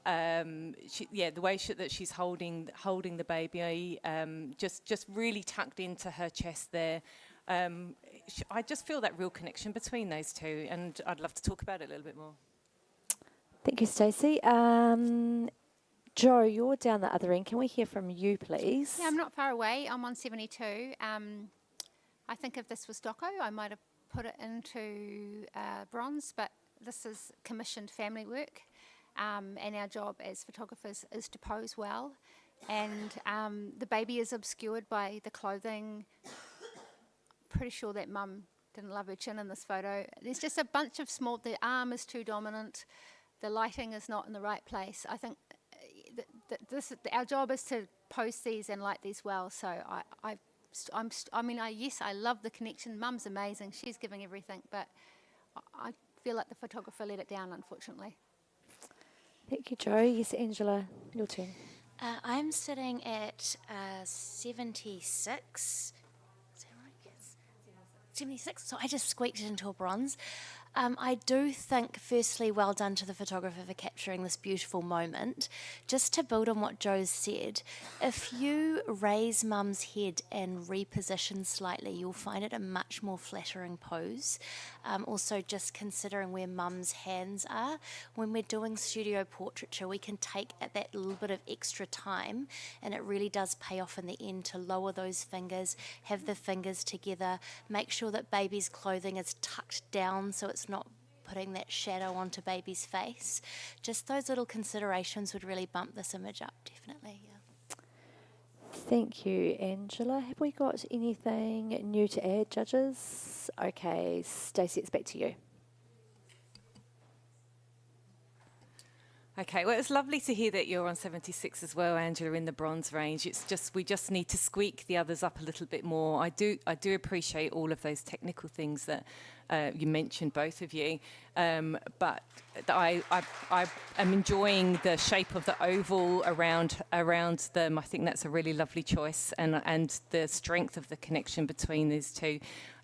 the way that she's holding the baby, just really tucked into her chest there. I just feel that real connection between those two, and I'd love to talk about it a little bit more. Thank you, Stacey. Jo, you're down the other end. Can we hear from you, please? Yeah, I'm not far away. I'm on 72. I think if this was doco, I might have put it into bronze, but this is commissioned family work. And our job as photographers is to pose well. And the baby is obscured by the clothing. Pretty sure that mum didn't love her chin in this photo. There's just a bunch of the arm is too dominant. The lighting is not in the right place. I think our job is to post these and light these well. So yes, I love the connection. Mum's amazing. She's giving everything, but I feel like the photographer let it down, unfortunately. Thank you, Jo. Yes, Angela, your turn. I'm sitting at 76. Is that right? Yes. 76. So I just squeaked it into a bronze. I do think, firstly, well done to the photographer for capturing this beautiful moment. Just to build on what Jo said, if you raise mum's head and reposition slightly, you'll find it a much more flattering pose. Also, just considering where mum's hands are, when we're doing studio portraiture, we can take that little bit of extra time, and it really does pay off in the end to lower those fingers, have the fingers together, make sure that baby's clothing is tucked down so it's not putting that shadow onto baby's face. Just those little considerations would really bump this image up, definitely. Yeah. Thank you, Angela. Have we got anything new to add, judges? Okay, Stacey, it's back to you. Okay, well, it's lovely to hear that you're on 76 as well, Angela, in the bronze range. It's just we just need to squeak the others up a little bit more. I do appreciate all of those technical things that you mentioned, both of you, but I am enjoying the shape of the oval around them. I think that's a really lovely choice, and the strength of the connection between these two.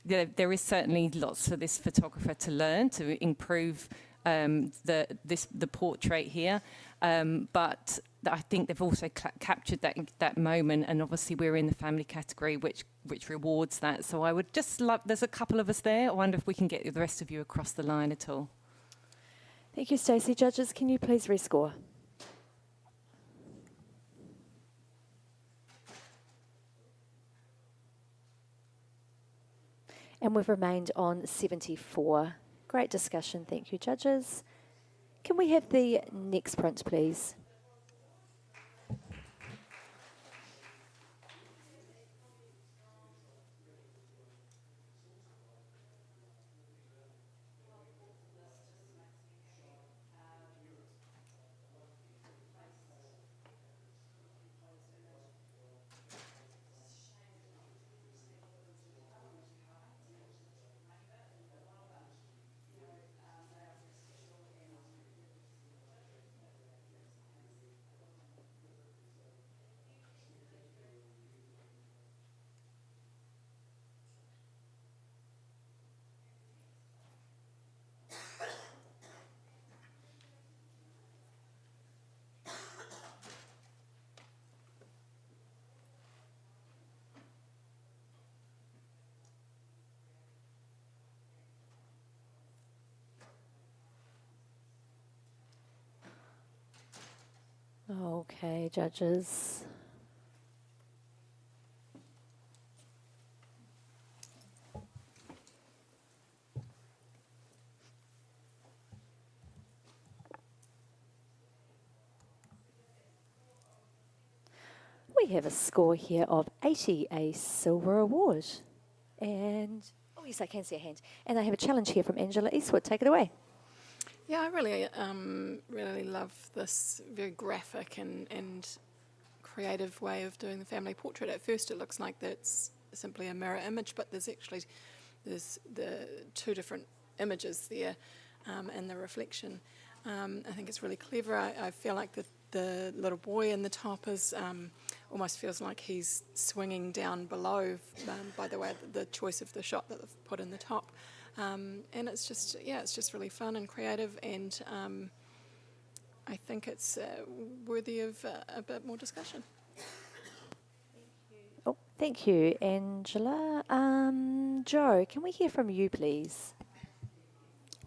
There is certainly lots for this photographer to learn to improve the portrait here, but I think they've also captured that moment, and obviously we're in the family category, which rewards that. So I would just love. There's a couple of us there. I wonder if we can get the rest of you across the line at all. Thank you, Stacey. Judges, can you please rescore? And we've remained on 74. Great discussion. Thank you, judges. Can we have the next print, please? Okay, judges. We have a score here of 80, a silver award. And, oh yes, I can see a hand. And I have a challenge here from Angela Eastwood. Take it away. Yeah, I really love this very graphic and creative way of doing the family portrait. At first it looks like that's simply a mirror image, but there's the two different images there and the reflection. I think it's really clever. I feel like the little boy in the top is almost feels like he's swinging down below by the way the choice of the shot that they've put in the top. And it's just really fun and creative, and I think it's worthy of a bit more discussion. Oh, thank you, Angela. Joe, can we hear from you, please?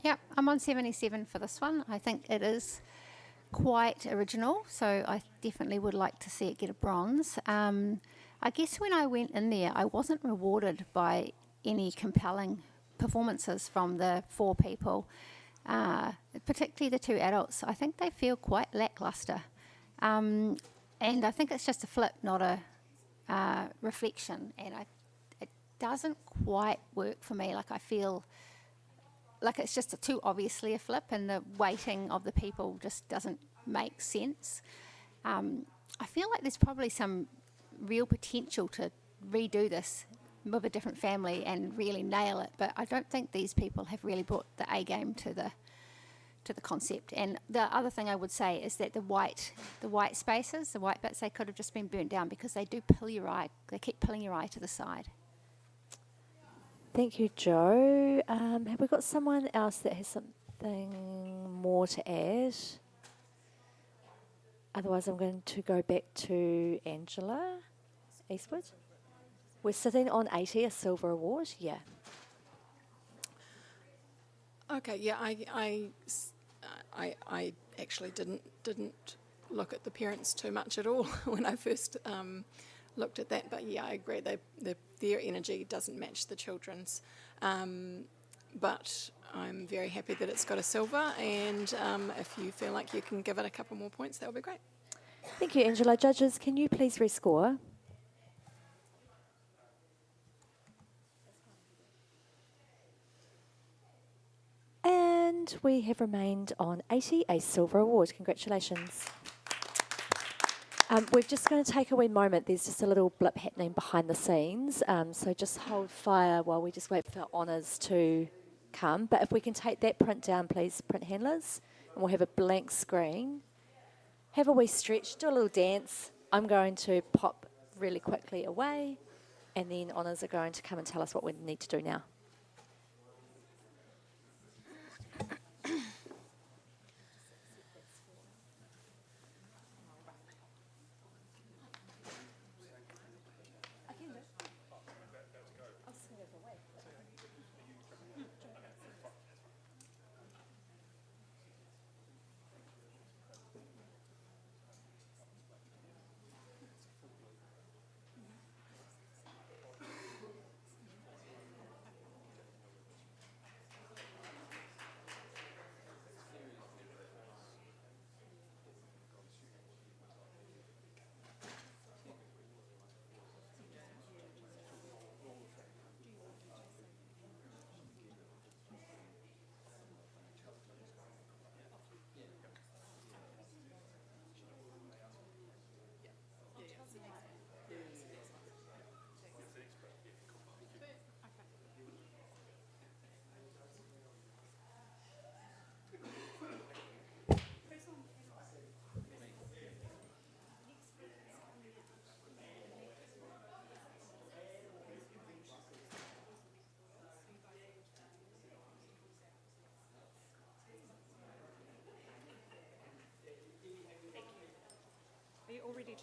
Yep, I'm on 77 for this one. I think it is quite original, so I definitely would like to see it get a bronze. I guess when I went in there, I wasn't rewarded by any compelling performances from the four people, particularly the two adults. I think they feel quite lackluster. And I think it's just a flip, not a reflection. And it doesn't quite work for me. Like I feel like it's just too obviously a flip, and the weighting of the people just doesn't make sense. I feel like there's probably some real potential to redo this with a different family and really nail it, but I don't think these people have really brought the A game to the concept. And the other thing I would say is that the white spaces, the white bits, they could have just been burnt down, because they do pull your eye. They keep pulling your eye to the side. Thank you, Joe. Have we got someone else that has something more to add? Otherwise, I'm going to go back to Angela Eastwood. We're sitting on 80, a silver award. Yeah. Okay. Yeah. I actually didn't look at the parents too much at all when I first looked at that. But yeah, I agree. Their energy doesn't match the children's. But I'm very happy that it's got a silver. And if you feel like you can give it a couple more points, that would be great. Thank you, Angela. Judges, can you please rescore? And we have remained on 80, a silver award. Congratulations. We're just going to take a wee moment. There's just a little blip happening behind the scenes. So just hold fire while we just wait for honours to come. But if we can take that print down, please, print handlers. And we'll have a blank screen. Have a wee stretch, do a little dance. I'm going to pop really quickly away. And then honours are going to come and tell us what we need to do now.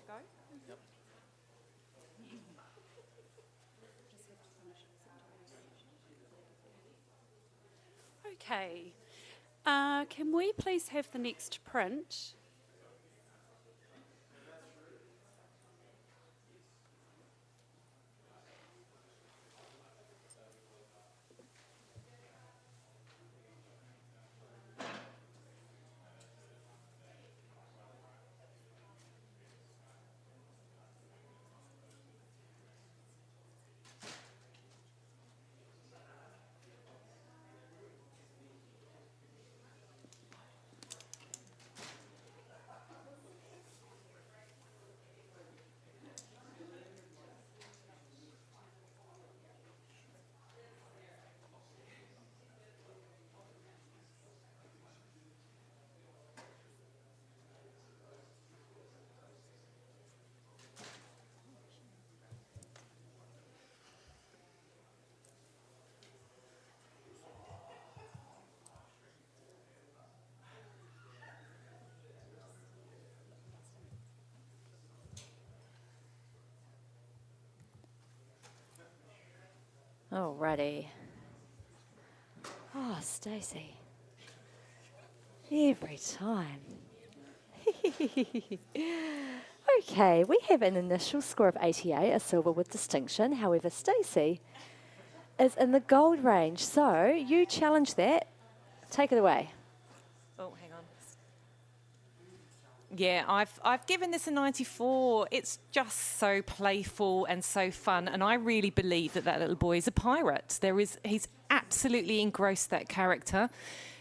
Go. Okay. Can we please have the next print? Alrighty. Oh, Stacey. Every time. Okay, we have an initial score of 88, a silver with distinction. However, Stacey is in the gold range. So you challenge that. Take it away. Oh, hang on. Yeah, I've given this a 94. It's just so playful and so fun, and I really believe that little boy is a pirate. He's absolutely engrossed that character.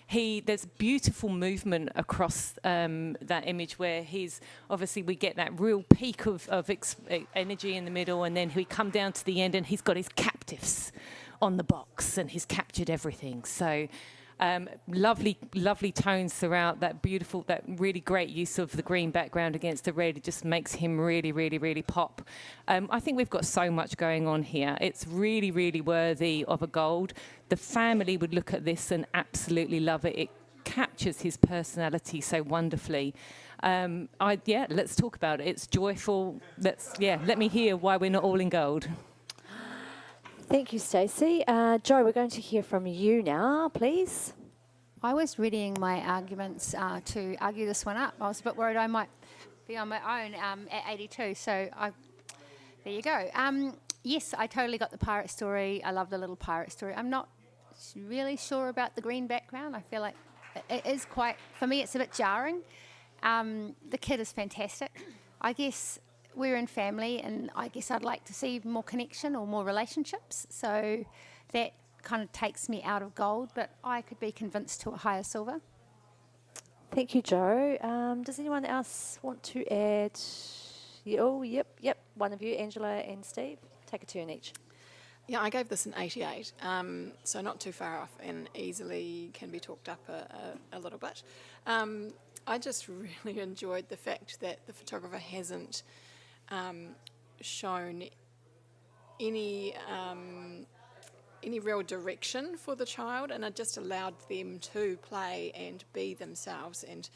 There's beautiful movement across that image where we get that real peak of energy in the middle, and then we come down to the end and he's got his captives on the box and he's captured everything. So lovely tones throughout, that really great use of the green background against the red. It just makes him really, really, really pop. I think we've got so much going on here. It's really, really worthy of a gold. The family would look at this and absolutely love it. It captures his personality so wonderfully. Let's talk about it. It's joyful. Let me hear why we're not all in gold. Thank you, Stacey. Jo, we're going to hear from you now, please. I was readying my arguments to argue this one up. I was a bit worried I might be on my own at 82, so there you go. Yes, I totally got the pirate story. I love the little pirate story. I'm not really sure about the green background. I feel like it is for me, it's a bit jarring. The kid is fantastic. I guess we're in family, and I guess I'd like to see more connection or more relationships. So that kind of takes me out of gold, but I could be convinced to a higher silver. Thank you, Jo. Does anyone else want to add? Yep. One of you, Angela and Steve. Take a turn each. Yeah, I gave this an 88, so not too far off and easily can be talked up a little bit. I just really enjoyed the fact that the photographer hasn't shown any real direction for the child, and it just allowed them to play and be themselves, and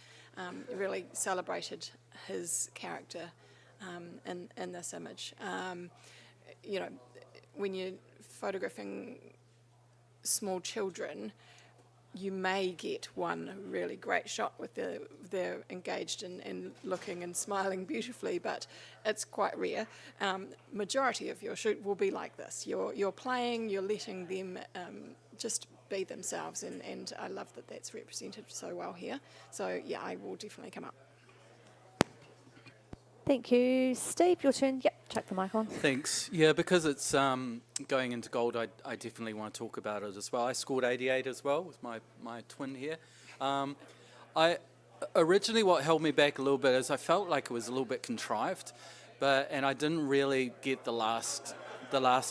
really celebrated his character in this image. When you're photographing small children, you may get one really great shot with they're engaged and looking and smiling beautifully, but it's quite rare. Majority of your shoot will be like this. You're playing, you're letting them just be themselves, and I love that that's represented so well here. So yeah, I will definitely come up. Thank you. Steve, your turn. Yep, chuck the mic on. Thanks. Yeah, because it's going into gold, I definitely want to talk about it as well. I scored 88 as well with my twin here. Originally what held me back a little bit is I felt like it was a little bit contrived, and I didn't really get the last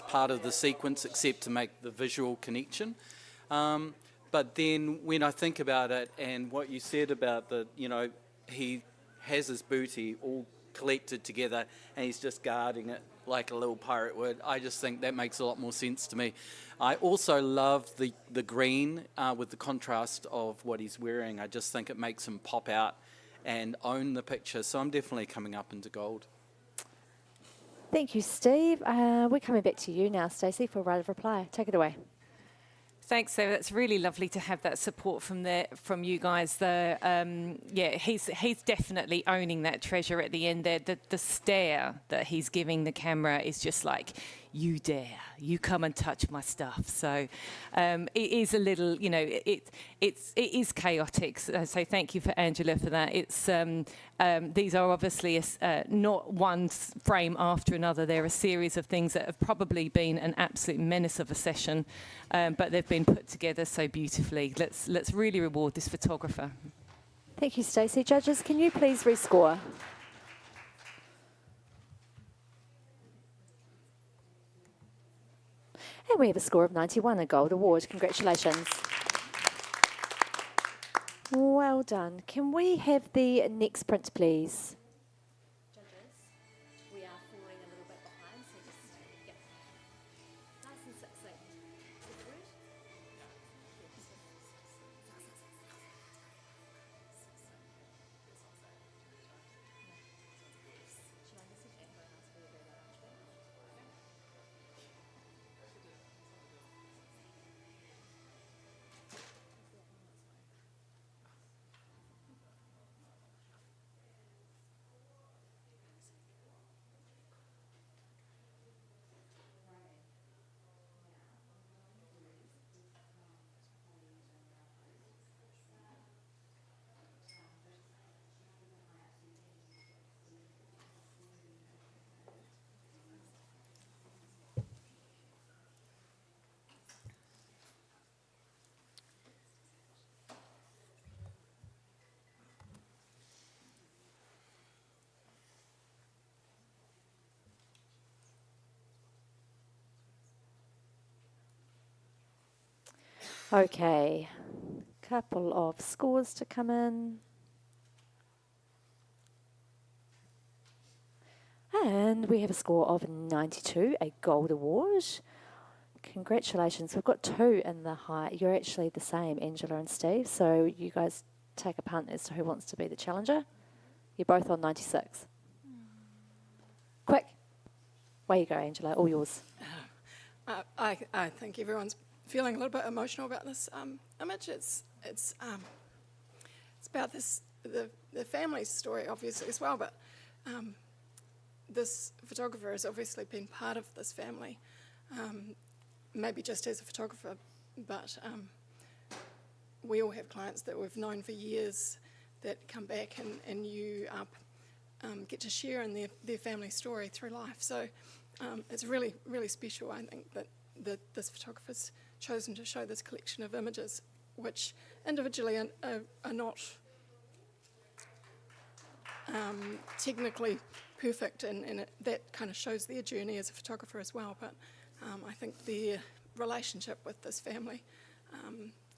part of the sequence except to make the visual connection. But then when I think about it and what you said about he has his booty all collected together and he's just guarding it like a little pirate would, I just think that makes a lot more sense to me. I also love the green with the contrast of what he's wearing. I just think it makes him pop out and own the picture, so I'm definitely coming up into gold. Thank you, Steve. We're coming back to you now, Stacey, for a right of reply. Take it away. Thanks, Sarah. That's really lovely to have that support from you guys. Yeah, he's definitely owning that treasure at the end there. The stare that he's giving the camera is just like, you dare, you come and touch my stuff. So it is a little, you know, it is chaotic. So thank you for Angela for that. It's these are obviously not one frame after another. They're a series of things that have probably been an absolute menace of a session, but they've been put together so beautifully. Let's really reward this photographer. Thank you, Stacey. Judges, can you please rescore? And we have a score of 91, a gold award. Congratulations. Well done. Can we have the next print, please? Judges, we are falling a little bit behind, so just, yeah. Nice and succinct. Is that the word? Shall I message Amber and ask her to do that arrangement? Okay, couple of scores to come in. And we have a score of 92, a gold award. Congratulations. We've got 2 in the high. You're actually the same, Angela and Steve. So you guys take a punt as to who wants to be the challenger. You're both on 96. Quick. Away you go, Angela. All yours. I think everyone's feeling a little bit emotional about this image. It's about the family's story, obviously, as well, but this photographer has obviously been part of this family, maybe just as a photographer, but we all have clients that we've known for years that come back and you get to share in their family story through life. So it's really, really special, I think, that this photographer's chosen to show this collection of images, which individually are not technically perfect, and that kind of shows their journey as a photographer as well. But I think their relationship with this family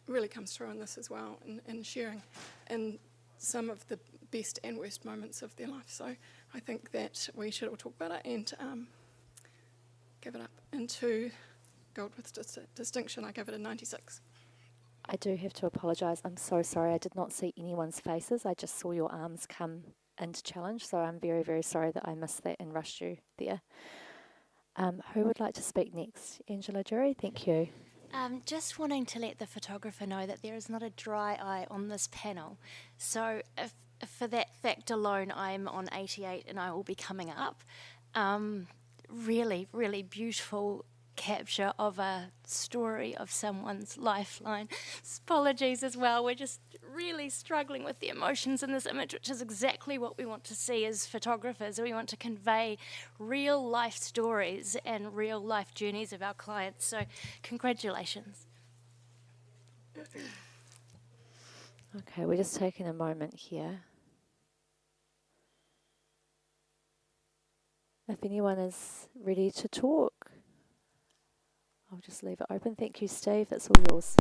really comes through in this as well, and sharing in some of the best and worst moments of their life. So I think that we should all talk about it and give it up into gold with distinction. I give it a 96. I do have to apologise. I'm so sorry. I did not see anyone's faces. I just saw your arms come into challenge. So I'm very, very sorry that I missed that and rushed you there. Who would like to speak next? Angela Jury, thank you. Just wanting to let the photographer know that there is not a dry eye on this panel. So if for that fact alone, I'm on 88 and I will be coming up. Really, really beautiful capture of a story of someone's lifeline. Apologies as well, we're just really struggling with the emotions in this image, which is exactly what we want to see as photographers. We want to convey real life stories and real life journeys of our clients. So congratulations. Okay, we're just taking a moment here. If anyone is ready to talk, I'll just leave it open. Thank you, Steve. That's all yours.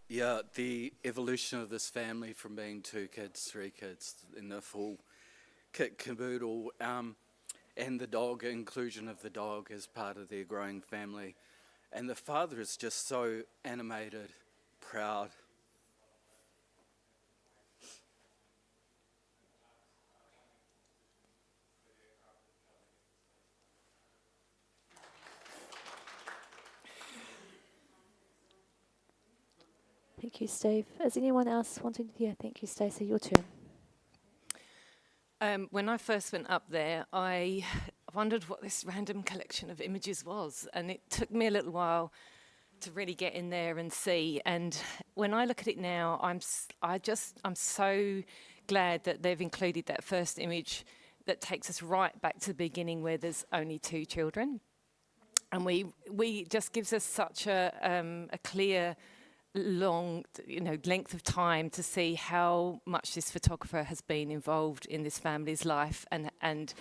Yeah, the evolution of this family from being 2 kids, 3 kids, in the full kit caboodle, and the dog, inclusion of the dog as part of their growing family. And the father is just so animated, proud. Thank you, Steve. Is anyone else wanting? Yeah, thank you, Stacey. Your turn. When I first went up there, I wondered what this random collection of images was, and it took me a little while to really get in there and see. And when I look at it now, I'm so glad that they've included that first image that takes us right back to the beginning, where there's only 2 children, and we just gives us such a clear, long, length of time to see how much this photographer has been involved in this family's life, and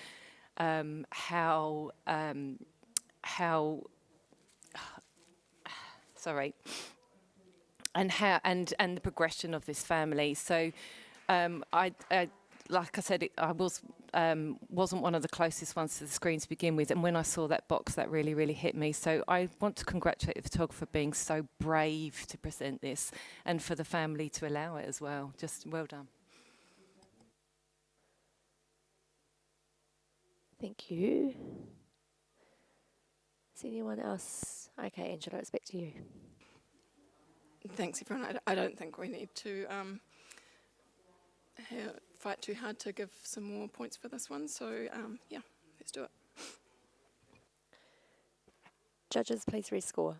how sorry, and the progression of this family. So I like I said, I wasn't one of the closest ones to the screen to begin with, and when I saw that box, that really, really hit me. So I want to congratulate the photographer for being so brave to present this, and for the family to allow it as well. Just well done. Thank you. Is anyone else? Okay, Angela, it's back to you. Thanks, everyone. I don't think we need to fight too hard to give some more points for this one. So, yeah, let's do it. Judges, please rescore.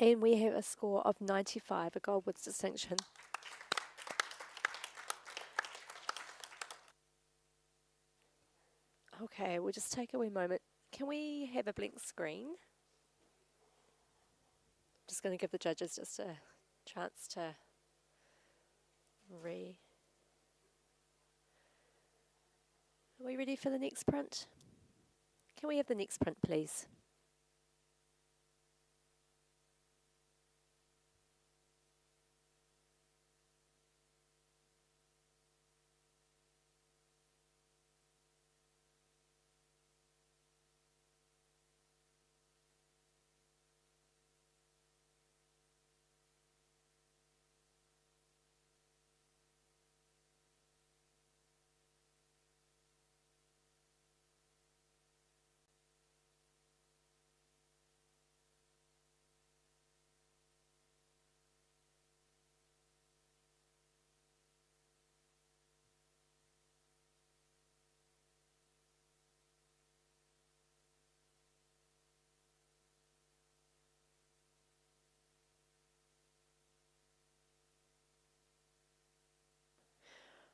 And we have a score of 95, a gold with distinction. Okay, we'll just take a wee moment. Can we have a blank screen? Just going to give the judges just a chance to Are we ready for the next print? Can we have the next print, please?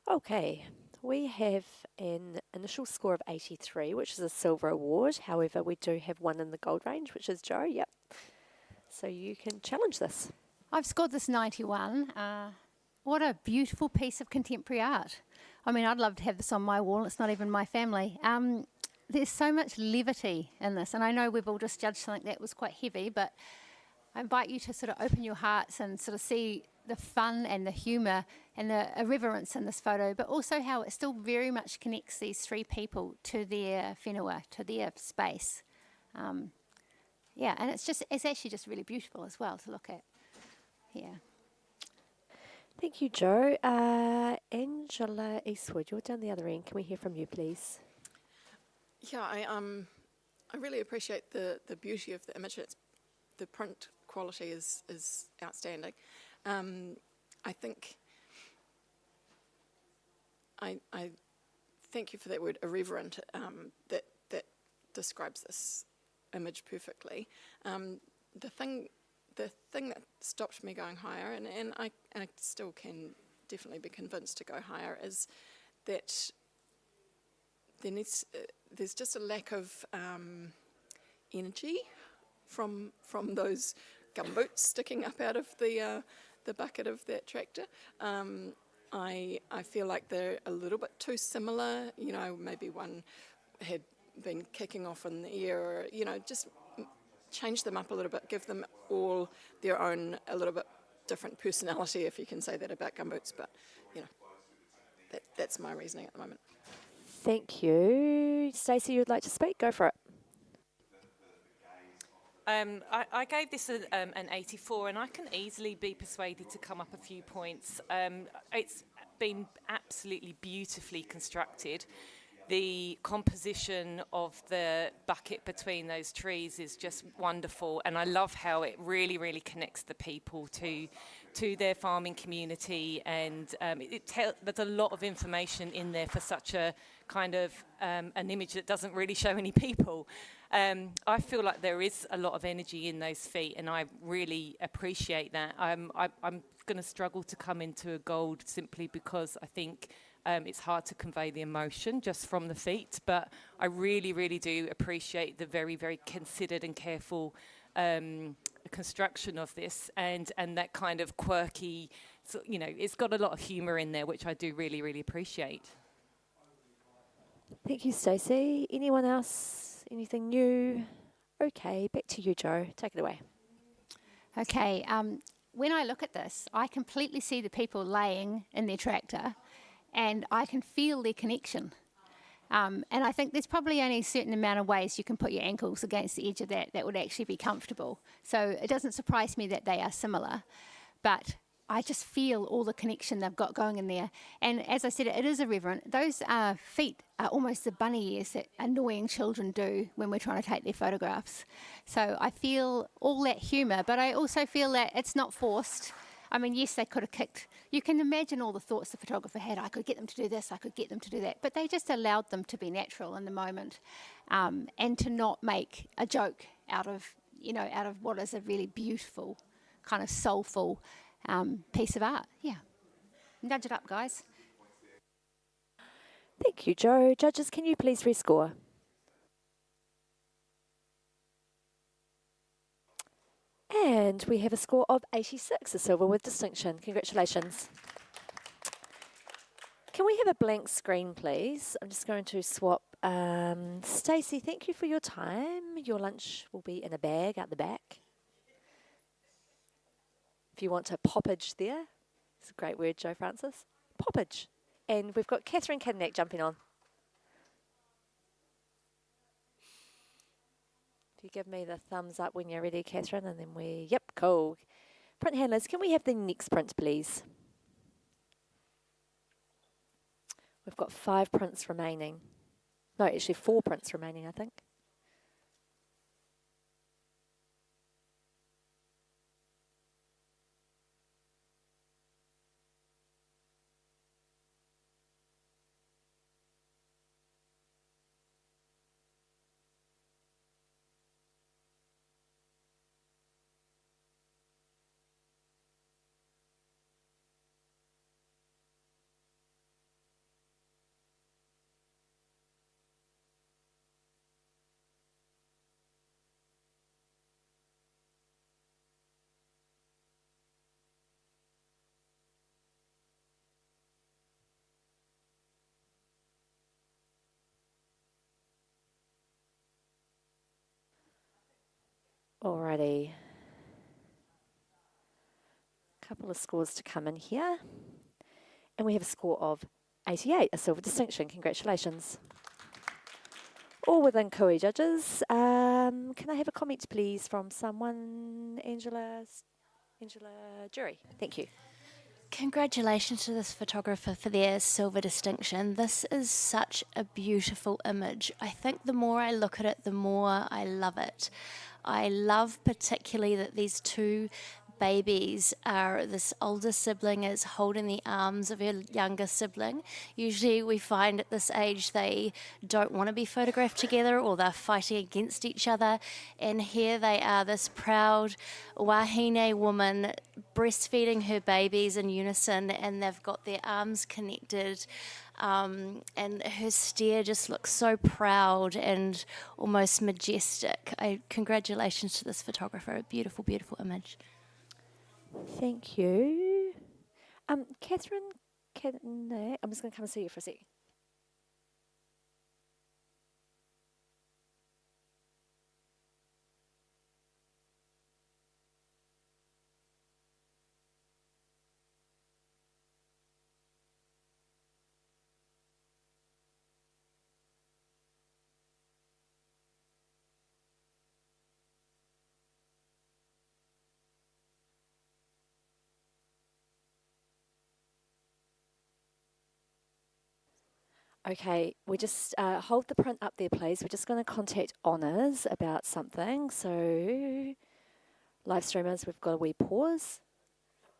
Okay, we have an initial score of 83, which is a silver award. However, we do have one in the gold range, which is Joe. Yep. So you can challenge this. I've scored this 91. What a beautiful piece of contemporary art. I mean, I'd love to have this on my wall. It's not even my family. There's so much levity in this, and I know we've all just judged something that was quite heavy, but I invite you to sort of open your hearts and sort of see the fun and the humour and the irreverence in this photo, but also how it still very much connects these 3 people to their whenua, to their space. Yeah, and it's actually just really beautiful as well to look at. Yeah. Thank you, Joe. Angela Eastwood, you're down the other end. Can we hear from you, please? Yeah, I really appreciate the beauty of the image. The print quality is outstanding. I think I thank you for that word irreverent. That describes this image perfectly. The thing that stopped me going higher, and I still can definitely be convinced to go higher, is that there's just a lack of energy from those gumboots sticking up out of the bucket of that tractor. I feel like they're a little bit too similar. Maybe one had been kicking off in the air, or just change them up a little bit, give them all their own a little bit different personality, if you can say that about gumboots. But that's my reasoning at the moment. Thank you. Stacey, you'd like to speak? Go for it. I gave this an 84, and I can easily be persuaded to come up a few points. It's been absolutely beautifully constructed. the composition of the bucket between those trees is just wonderful, and I love how it really, really connects the people to their farming community, and there's a lot of information in there for such a kind of an image that doesn't really show any people. I feel like there is a lot of energy in those feet, and I really appreciate that. I'm going to struggle to come into a gold simply because I think it's hard to convey the emotion just from the feet, but I really, really do appreciate the very, very considered and careful construction of this, and that kind of quirky, it's got a lot of humour in there, which I do really, really appreciate. Thank you, Stacey. Anyone else? Anything new? Okay, back to you, Jo. Take it away. Okay, when I look at this, I completely see the people laying in their tractor, and I can feel their connection. And I think there's probably only a certain amount of ways you can put your ankles against the edge of that would actually be comfortable. So it doesn't surprise me that they are similar, but I just feel all the connection they've got going in there. And as I said, it is irreverent. Those feet are almost the bunny ears that annoying children do when we're trying to take their photographs. So I feel all that humour, but I also feel that it's not forced. I mean, yes, they could have kicked. You can imagine all the thoughts the photographer had. I could get them to do this, I could get them to do that. But they just allowed them to be natural in the moment, and to not make a joke out of what is a really beautiful, kind of soulful piece of art. Yeah. Nudge it up, guys. Thank you, Jo. Judges, can you please rescore? And we have a score of 86, a silver with distinction. Congratulations. Can we have a blank screen, please? I'm just going to swap. Stacey, thank you for your time. Your lunch will be in a bag out the back. If you want to poppage there, it's a great word, Jo Francis. Poppage. And we've got Catherine Cadillac jumping on. If you give me the thumbs up when you're ready, Catherine, and then yep, cool. Print handlers, can we have the next print, please? We've got 5 prints remaining. No, actually 4 prints remaining, I think. Alrighty. Couple of scores to come in here. And we have a score of 88, a silver distinction. Congratulations. All within Kui judges. Can I have a comment, please, from someone? Angela Jury. Thank you. Congratulations to this photographer for their silver distinction. This is such a beautiful image. I think the more I look at it, the more I love it. I love particularly that these two babies are, this older sibling is holding the arms of her younger sibling. Usually we find at this age they don't want to be photographed together, or they're fighting against each other, and here they are, this proud wahine woman breastfeeding her babies in unison, and they've got their arms connected, and her stare just looks so proud and almost majestic. Congratulations to this photographer. A beautiful, beautiful image. Thank you. Catherine, I'm just going to come and see you for a sec. Okay, we just hold the print up there, please. We're just going to contact Honours about something. So, live streamers, we've got a wee pause.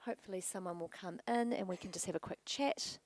Hopefully someone will come in and we can just have a quick chat.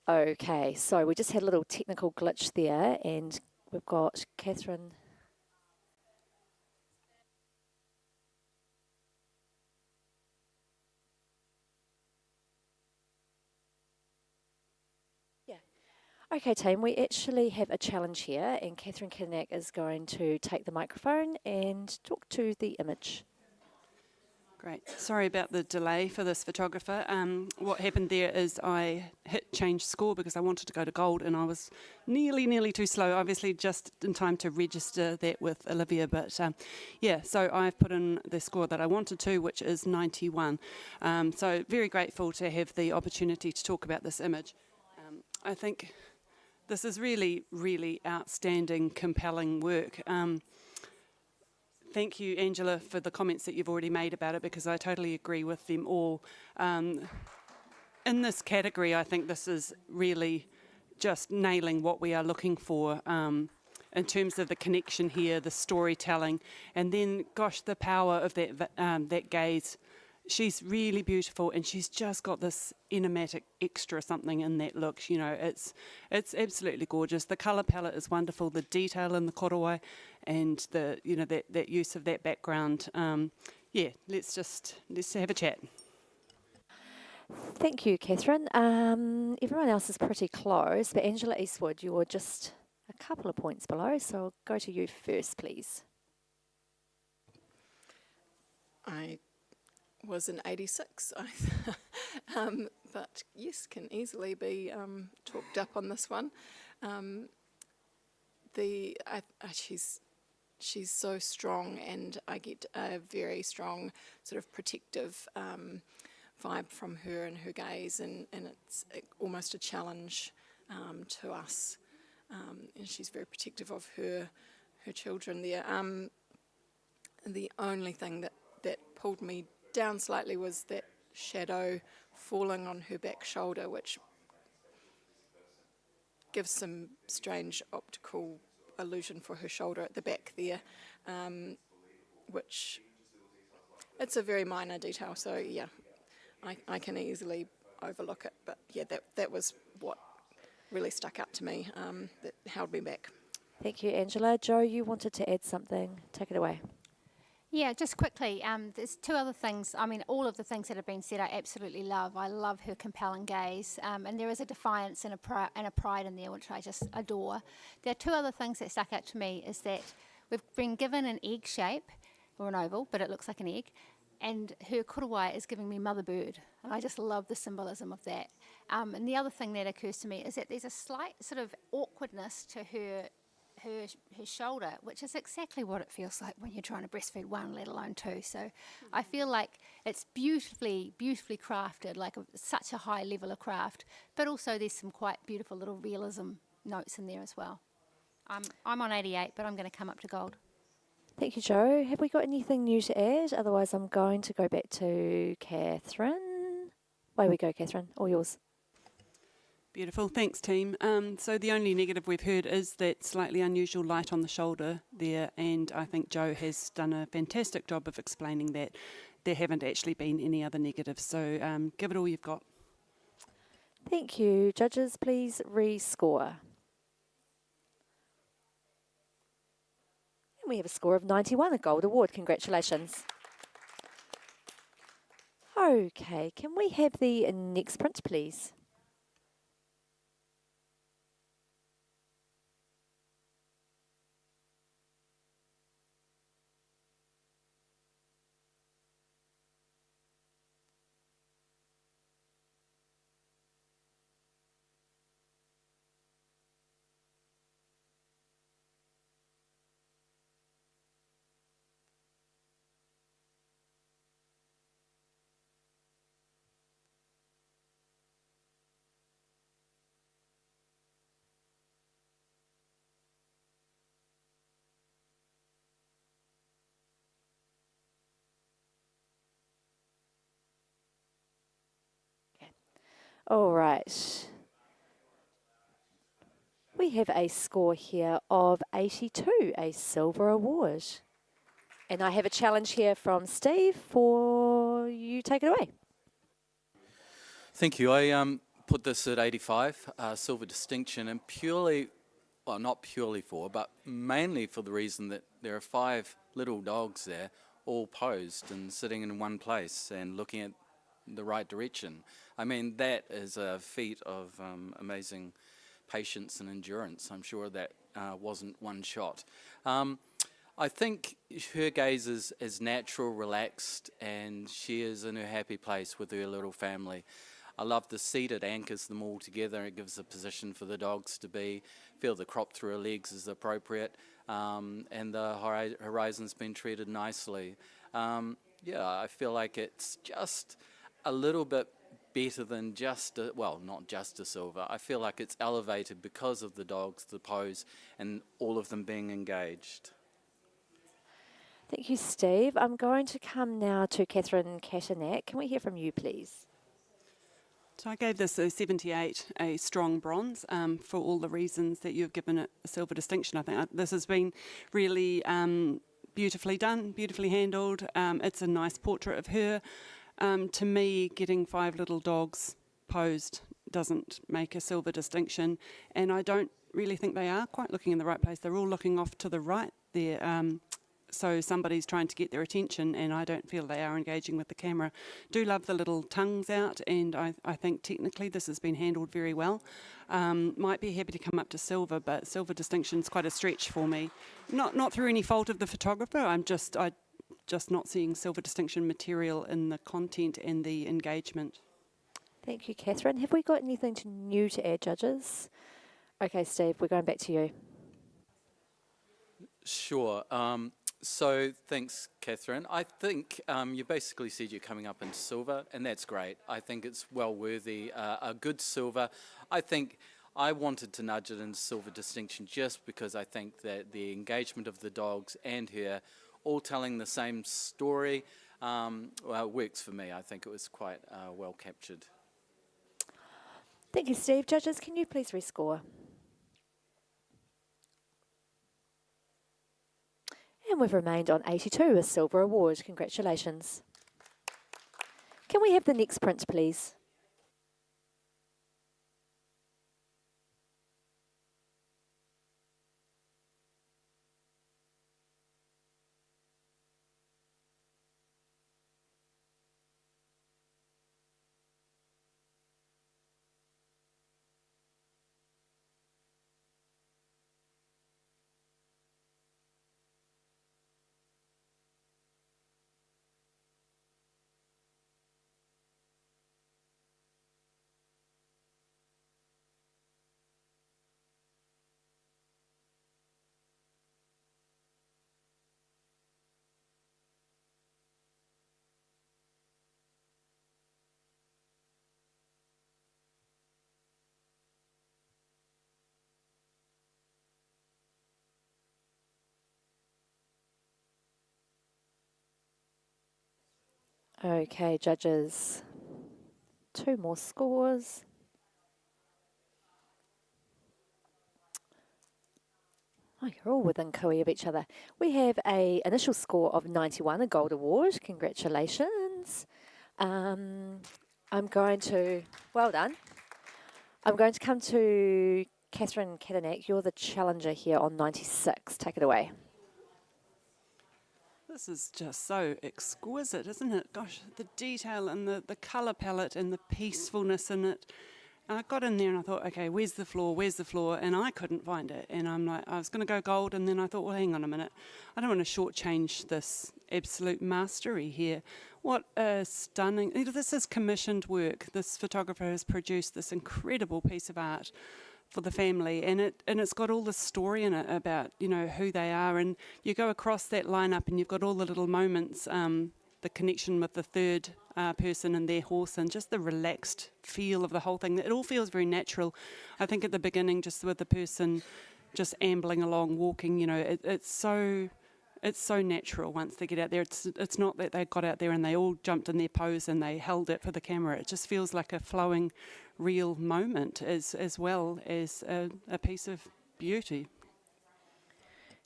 Okay, so we just had a little technical glitch there, and we've got Catherine. Yeah. Okay, team, we actually have a challenge here, and Catherine Kanak is going to take the microphone and talk to the image. Great. Sorry about the delay for this photographer. What happened there is I hit change score because I wanted to go to gold and I was nearly too slow, obviously just in time to register that with Olivia. But yeah, so I've put in the score that I wanted to, which is 91. So very grateful to have the opportunity to talk about this image. I think this is really outstanding, compelling work. Thank you, Angela, for the comments that you've already made about it, because I totally agree with them all. In this category, I think this is really just nailing what we are looking for in terms of the connection here, the storytelling, and then, gosh, the power of that gaze. She's really beautiful, and she's just got this enigmatic extra something in that look. You know, it's absolutely gorgeous. The colour palette is wonderful. The detail in the korowai, and the that use of that background. Yeah, let's have a chat. Thank you, Catherine. Everyone else is pretty close, but Angela Eastwood, you're just a couple of points below, so I'll go to you first, please. I was an 86, but yes, can easily be talked up on this one. She's so strong, and I get a very strong sort of protective vibe from her and her gaze, and it's almost a challenge to us. And she's very protective of her children there. The only thing that pulled me down slightly was that shadow falling on her back shoulder, which gives some strange optical illusion for her shoulder at the back there, which it's a very minor detail, so yeah, I can easily overlook it, but yeah, that was what really stuck out to me, that held me back. Thank you, Angela. Jo, you wanted to add something. Take it away. Yeah, just quickly, there's two other things. I mean, all of the things that have been said I absolutely love. I love her compelling gaze, and there is a defiance and a pride in there, which I just adore. There are two other things that stuck out to me, is that we've been given an egg shape, or an oval, but it looks like an egg, and her korowai is giving me mother bird, and I just love the symbolism of that. And the other thing that occurs to me is that there's a slight sort of awkwardness to her shoulder, which is exactly what it feels like when you're trying to breastfeed one, let alone two. So I feel like it's beautifully crafted, like such a high level of craft, but also there's some quite beautiful little realism notes in there as well. I'm on 88, but I'm going to come up to gold. Thank you, Jo. Have we got anything new to add? Otherwise, I'm going to go back to Catherine. Away we go, Catherine. All yours. Beautiful, thanks team. So the only negative we've heard is that slightly unusual light on the shoulder there, and I think Joe has done a fantastic job of explaining that there haven't actually been any other negatives, so give it all you've got. Thank you. Judges, please rescore. And we have a score of 91, a gold award. Congratulations. Okay, can we have the next print, please? All right. We have a score here of 82, a silver award. And I have a challenge here from Steve for you. Take it away. Thank you. I put this at 85, silver distinction, and purely, well, not purely for, but mainly for the reason that there are 5 little dogs there, all posed and sitting in one place and looking at the right direction. I mean, that is a feat of amazing patience and endurance. I'm sure that wasn't one shot. I think her gaze is natural, relaxed, and she is in her happy place with her little family. I love the seat, it anchors them all together, it gives a position for the dogs to be, feel the crop through her legs is appropriate, and the horizon's been treated nicely. Yeah, I feel like it's just a little bit better than just, well, not just a silver. I feel like it's elevated because of the dogs, the pose, and all of them being engaged. Thank you, Steve. I'm going to come now to Catherine Katanak. Can we hear from you, please? So I gave this a 78, a strong bronze, for all the reasons that you've given it a silver distinction. I think this has been really beautifully done, beautifully handled. It's a nice portrait of her. To me, getting 5 little dogs posed doesn't make a silver distinction, and I don't really think they are quite looking in the right place. They're all looking off to the right there. So somebody's trying to get their attention, and I don't feel they are engaging with the camera. Do love the little tongues out, and I think technically this has been handled very well. Might be happy to come up to silver, but silver distinction's quite a stretch for me. Not through any fault of the photographer. I'm just not seeing silver distinction material in the content and the engagement. Thank you, Catherine. Have we got anything new to add, judges? Okay, Steve, we're going back to you. Sure. So thanks, Catherine. I think you basically said you're coming up into silver, and that's great. I think it's well worthy, a good silver. I think I wanted to nudge it into silver distinction just because I think that the engagement of the dogs and her all telling the same story works for me. I think it was quite well captured. Thank you, Steve. Judges, can you please rescore? And we've remained on 82, a silver award. Congratulations. Can we have the next print, please? Okay, judges. 2 more scores. Oh, you're all within cooey of each other. We have a initial score of 91, a gold award. Congratulations. I'm going to, well done. I'm going to come to Catherine Kadanak. You're the challenger here on 96. Take it away. This is just so exquisite, isn't it? Gosh, the detail and the colour palette and the peacefulness in it. I got in there and I thought, okay, where's the floor? Where's the floor? And I couldn't find it. And I'm like, I was going to go gold, and then I thought, well, hang on a minute. I don't want to shortchange this absolute mastery here. What a stunning, this is commissioned work. This photographer has produced this incredible piece of art for the family, and it's got all the story in it about, you know, who they are, and you go across that lineup and you've got all the little moments, the connection with the third person and their horse, and just the relaxed feel of the whole thing. It all feels very natural. I think at the beginning, just with the person just ambling along, walking, you know, it's so natural once they get out there. It's not that they got out there and they all jumped in their pose and they held it for the camera. It just feels like a flowing, real moment as well as a piece of beauty.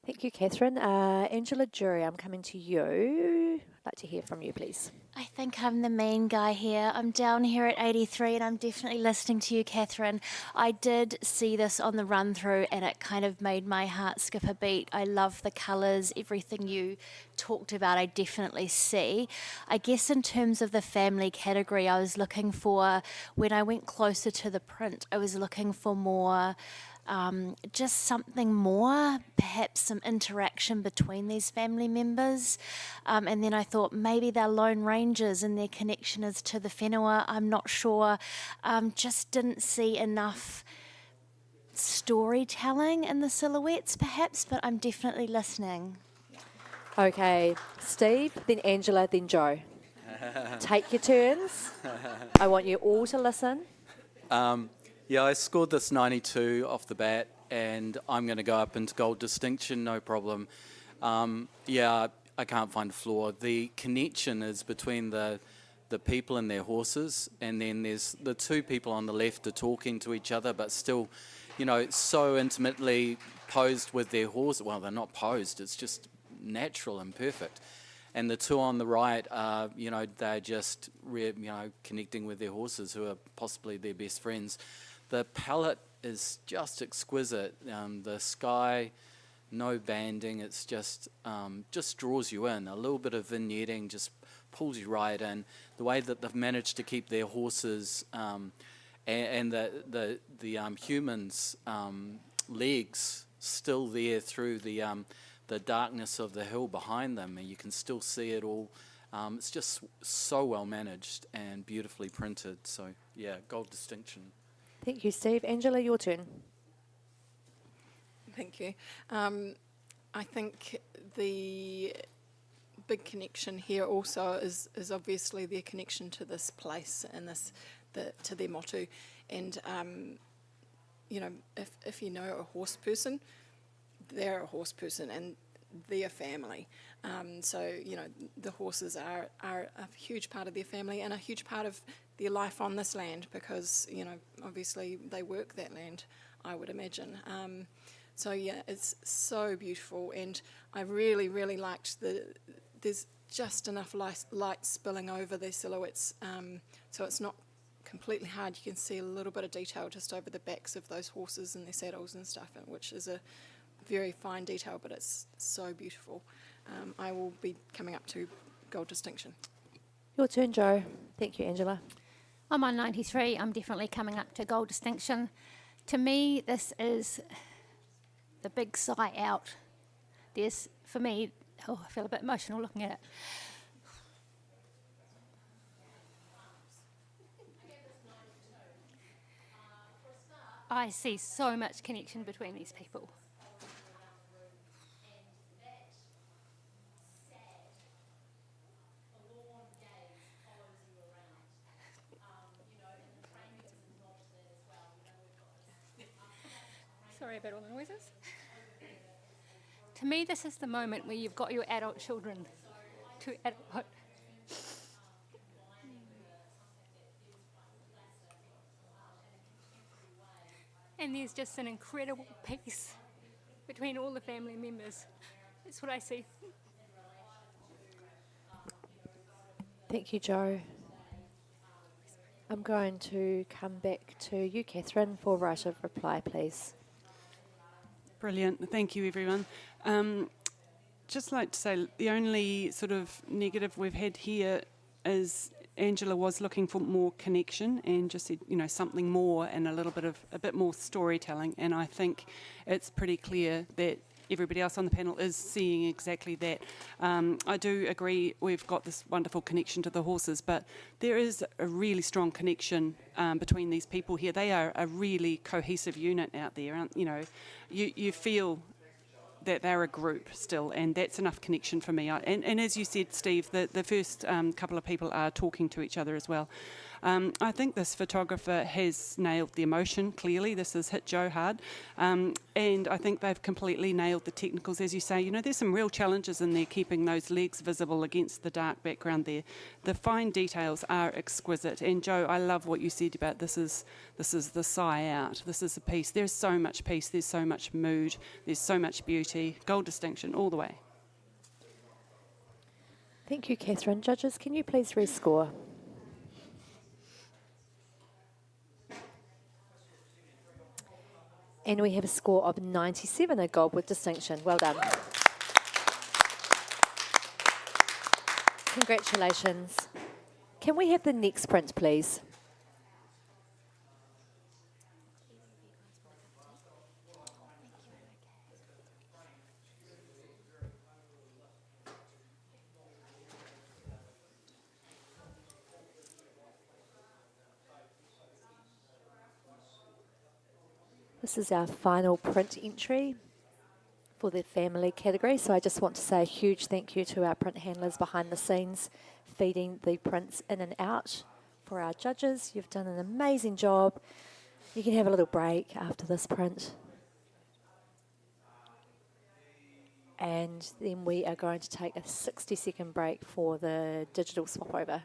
Thank you, Catherine. Angela Jury, I'm coming to you. I'd like to hear from you, please. I think I'm the main guy here. I'm down here at 83 and I'm definitely listening to you, Catherine. I did see this on the run through and it kind of made my heart skip a beat. I love the colours, everything you talked about, I definitely see. I guess in terms of the family category, I was looking for, when I went closer to the print, I was looking for more just something more, perhaps some interaction between these family members. And then I thought maybe they're lone rangers and their connection is to the whenua. I'm not sure. Just didn't see enough storytelling in the silhouettes, perhaps, but I'm definitely listening. Okay, Steve, then Angela, then Joe. Take your turns. I want you all to listen. Yeah, I scored this 92 off the bat, and I'm going to go up into gold distinction, no problem. Yeah, I can't find a flaw. The connection is between the people and their horses, and then there's the two people on the left are talking to each other, but still, you know, so intimately posed with their horse. Well, they're not posed, it's just natural and perfect. And the two on the right are, you know, they're just, connecting with their horses who are possibly their best friends. The palette is just exquisite. The sky, no banding. It's just draws you in. A little bit of vignetting just pulls you right in. The way that they've managed to keep their horses and the humans' legs still there through the darkness of the hill behind them, and you can still see it all. It's just so well managed and beautifully printed. So yeah, gold distinction. Thank you, Steve. Angela, your turn. Thank you. I think the big connection here also is obviously their connection to this place and to their motu. And, you know, if you know a horse person, they're a horse person and they're family. So, you know, the horses are a huge part of their family and a huge part of their life on this land because, you know, obviously they work that land, I would imagine. So, yeah, it's so beautiful, and I really, really liked there's just enough light spilling over the silhouettes, so it's not completely hard. You can see a little bit of detail just over the backs of those horses and their saddles and stuff, which is a very fine detail, but it's so beautiful. I will be coming up to gold distinction. Your turn, Joe. Thank you, Angela. I'm on 93. I'm definitely coming up to gold distinction. To me, this is the big sigh out. There's, for me, I feel a bit emotional looking at it. I see so much connection between these people. Sorry about all the noises. To me, this is the moment where you've got your adult children to adulthood. And there's just an incredible peace between all the family members. That's what I see. Thank you, Joe. I'm going to come back to you, Catherine, for right of reply, please. Brilliant. Thank you, everyone. Just like to say, the only sort of negative we've had here is Angela was looking for more connection and just said, you know, something more and a bit more storytelling. And I think it's pretty clear that everybody else on the panel is seeing exactly that. I do agree we've got this wonderful connection to the horses, but there is a really strong connection between these people here. They are a really cohesive unit out there. You know, you feel that they're a group still, and that's enough connection for me. And as you said, Steve, the first couple of people are talking to each other as well. I think this photographer has nailed the emotion, clearly. This has hit Joe hard. And I think they've completely nailed the technicals. As you say, you know, there's some real challenges in there, keeping those legs visible against the dark background there. The fine details are exquisite. And Joe, I love what you said about this is the sigh out. This is a piece. There's so much peace. There's so much mood. There's so much beauty. Gold distinction all the way. Thank you, Catherine. Judges, can you please rescore? And we have a score of 97, a gold with distinction. Well done. Congratulations. Can we have the next print, please? This is our final print entry for the family category. So I just want to say a huge thank you to our print handlers behind the scenes, feeding the prints in and out for our judges. You've done an amazing job. You can have a little break after this print. And then we are going to take a 60-second break for the digital swap over.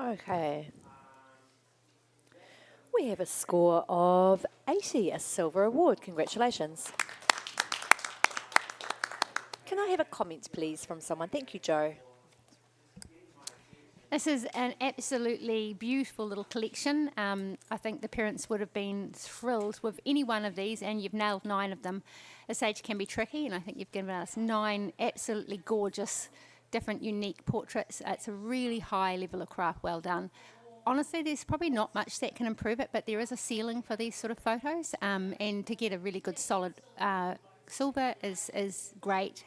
Okay. We have a score of 80, a silver award. Congratulations. Can I have a comment, please, from someone? Thank you, Joe. This is an absolutely beautiful little collection. I think the parents would have been thrilled with any one of these, and you've nailed 9 of them. This age can be tricky, and I think you've given us 9 absolutely gorgeous, different, unique portraits. It's a really high level of craft. Well done. Honestly, there's probably not much that can improve it, but there is a ceiling for these sort of photos, and to get a really good solid silver is great.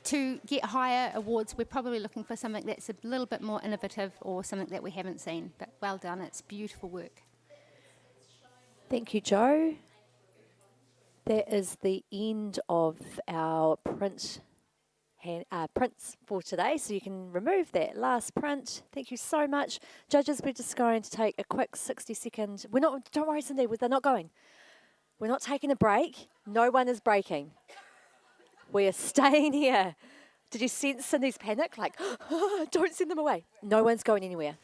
To get higher awards, we're probably looking for something that's a little bit more innovative or something that we haven't seen. But well done, it's beautiful work. Thank you, Joe. That is the end of our prints for today, so you can remove that last print. Thank you so much. Judges, we're just going to take a quick 60-second. Don't worry, Cindy, they're not going. We're not taking a break. No one is breaking. We are staying here. Did you sense Cindy's panic? Like, don't send them away. No one's going anywhere.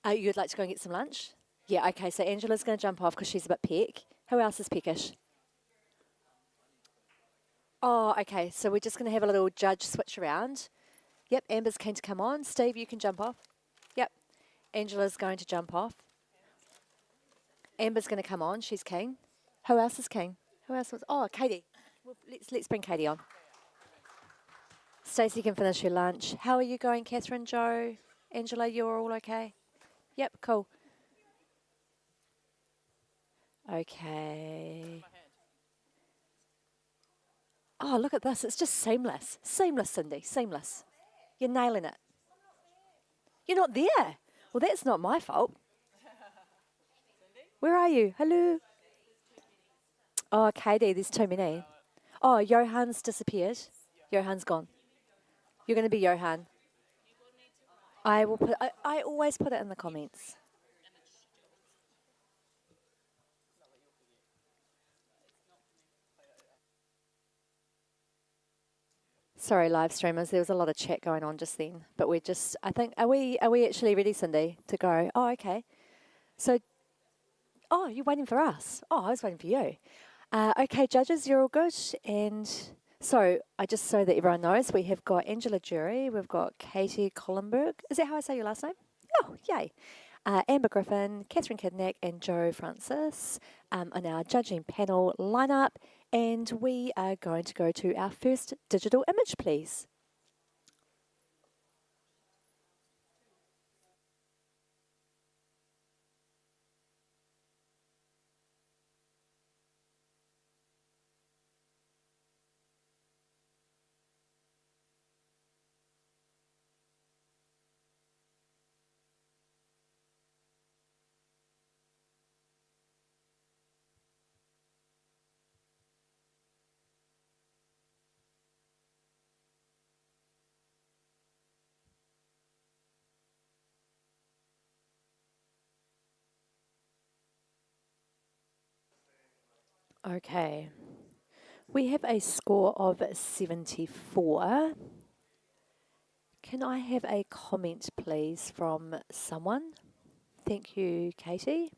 You'd like to go and get some lunch? Yeah, okay, so Angela's going to jump off because she's a bit peck. Who else is peckish? Oh, okay, so we're just going to have a little judge switch around. Yep, Amber's keen to come on. Steve, you can jump off. Yep, Angela's going to jump off. Amber's going to come on. She's keen. Who else is keen? Who else was? Oh, Katie. Well, let's bring Katie on. Stacey can finish her lunch. How are you going, Catherine, Joe, Angela? You're all okay? Yep, cool. Okay. Oh, look at this. It's just seamless. Seamless, Cindy. Seamless. You're nailing it. You're not there. Well, that's not my fault. Where are you? Hello? Oh, Katie, there's too many. Oh, Johan's disappeared. Johan's gone. You're going to be Johan. I will put. I always put it in the comments. Sorry, live streamers. There was a lot of chat going on just then, but we're just. I think. Are we? Are we actually ready, Cindy, to go? Oh, okay. So. Oh, you're waiting for us. Oh, I was waiting for you. Okay, judges, you're all good. And so, just so that everyone knows, we have got Angela Jury, we've got Katie Collenberg. Is that how I say your last name? Oh, yay. Amber Griffin, Catherine Kidnack, and Joe Francis on our judging panel lineup. And we are going to go to our first digital image, please. Okay. We have a score of 74. Can I have a comment, please, from someone? Thank you, Katie.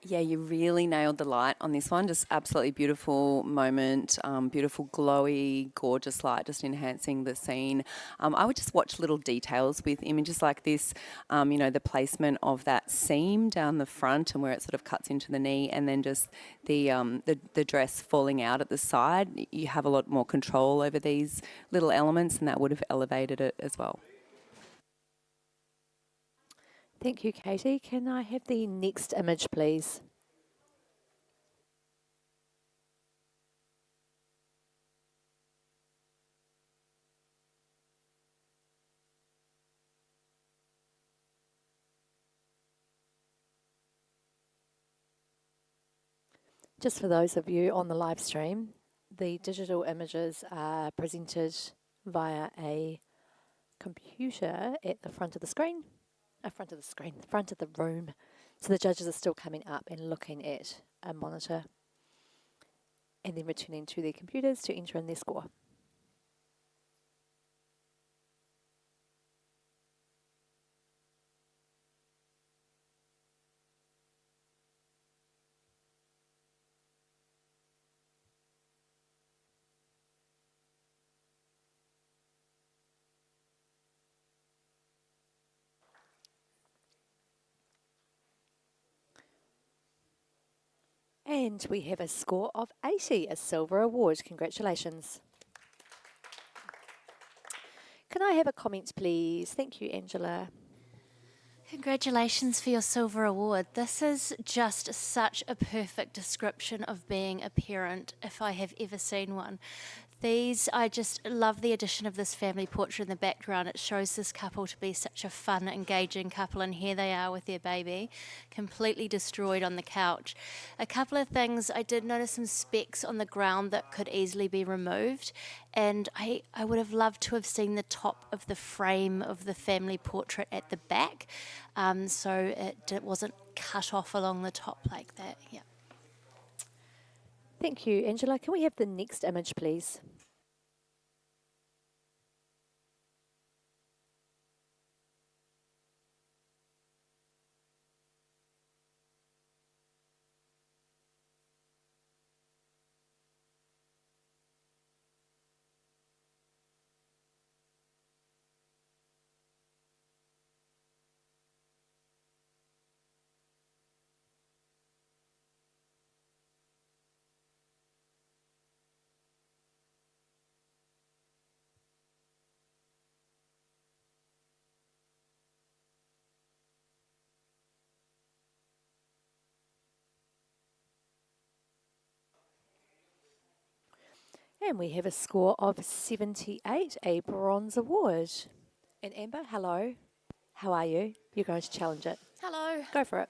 Yeah, you really nailed the light on this one. Just absolutely beautiful moment, beautiful glowy, gorgeous light, just enhancing the scene. I would just watch little details with images like this, the placement of that seam down the front and where it sort of cuts into the knee, and then just the dress falling out at the side. You have a lot more control over these little elements, and that would have elevated it as well. Thank you, Katie. Can I have the next image, please? Just for those of you on the live stream, the digital images are presented via a computer at the front of the screen. Front of the room. So the judges are still coming up and looking at a monitor and then returning to their computers to enter in their score. And we have a score of 80, a silver award. Congratulations. Can I have a comment, please? Thank you, Angela. Congratulations for your silver award. This is just such a perfect description of being a parent, if I have ever seen one. I just love the addition of this family portrait in the background. It shows this couple to be such a fun, engaging couple, and here they are with their baby, completely destroyed on the couch. A couple of things, I did notice some specks on the ground that could easily be removed, and I would have loved to have seen the top of the frame of the family portrait at the back, so it wasn't cut off along the top like that. Yeah. Thank you, Angela. Can we have the next image, please? And we have a score of 78, a bronze award. And Amber, hello. How are you? You're going to challenge it. Hello. Go for it.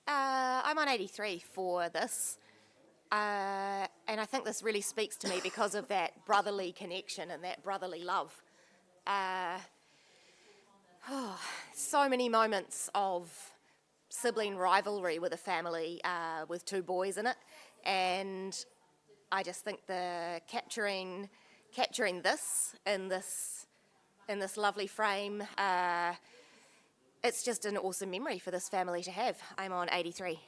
I'm on 83 for this. And I think this really speaks to me because of that brotherly connection and that brotherly love. So many moments of sibling rivalry with a family with two boys in it, and I just think the capturing this in this lovely frame, it's just an awesome memory for this family to have. I'm on 83.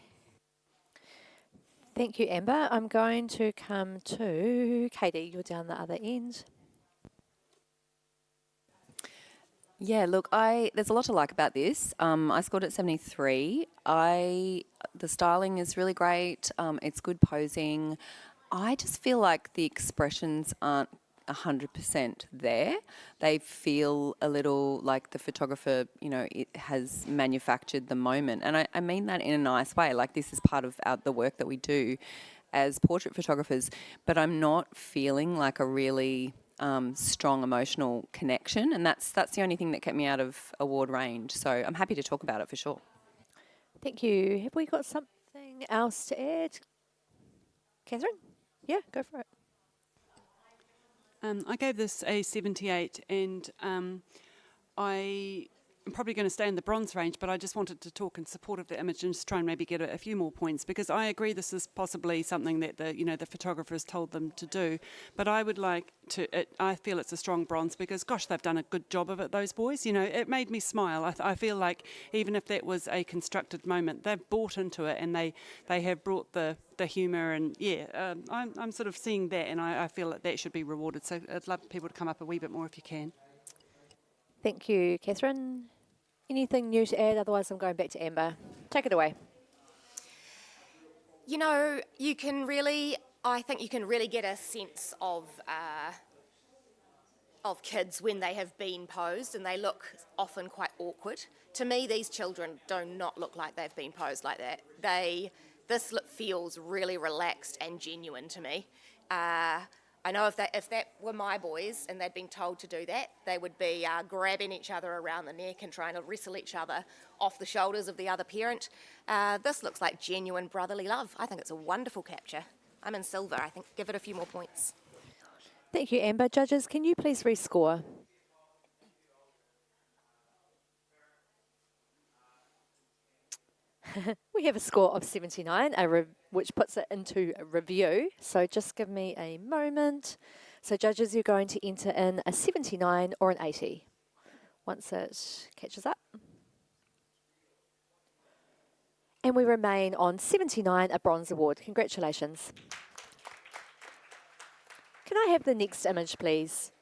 Thank you, Amber. I'm going to come to Katie. You're down the other end. Yeah, look, there's a lot to like about this. I scored at 73. The styling is really great. It's good posing. I just feel like the expressions aren't 100% there. They feel a little like the photographer, it has manufactured the moment. And I mean that in a nice way. Like, this is part of the work that we do as portrait photographers. But I'm not feeling like a really strong emotional connection. And that's the only thing that kept me out of award range. So I'm happy to talk about it for sure. Thank you. Have we got something else to add? Catherine? Yeah, go for it. I gave this a 78, and I'm probably going to stay in the bronze range, but I just wanted to talk in support of the image and just try and maybe get a few more points, because I agree this is possibly something that the photographer has told them to do. But I would like to. I feel it's a strong bronze because, gosh, they've done a good job of it. Those boys, it made me smile. I feel like even if that was a constructed moment, they've bought into it and they have brought the humour and I'm sort of seeing that, and I feel that should be rewarded. So I'd love people to come up a wee bit more if you can. Thank you, Catherine. Anything new to add? Otherwise, I'm going back to Amber. Take it away. I think you can really get a sense of kids when they have been posed, and they look often quite awkward. To me, these children do not look like they've been posed like that. This look feels really relaxed and genuine to me. I know if that were my boys and they'd been told to do that, they would be grabbing each other around the neck and trying to wrestle each other off the shoulders of the other parent. This looks like genuine brotherly love. I think it's a wonderful capture. I'm in silver. I think give it a few more points. Thank you, Amber. Judges, can you please rescore? We have a score of 79, which puts it into review. So just give me a moment. So judges, you're going to enter in a 79 or an 80 once it catches up. And we remain on 79, a bronze award. Congratulations. Can I have the next image, please?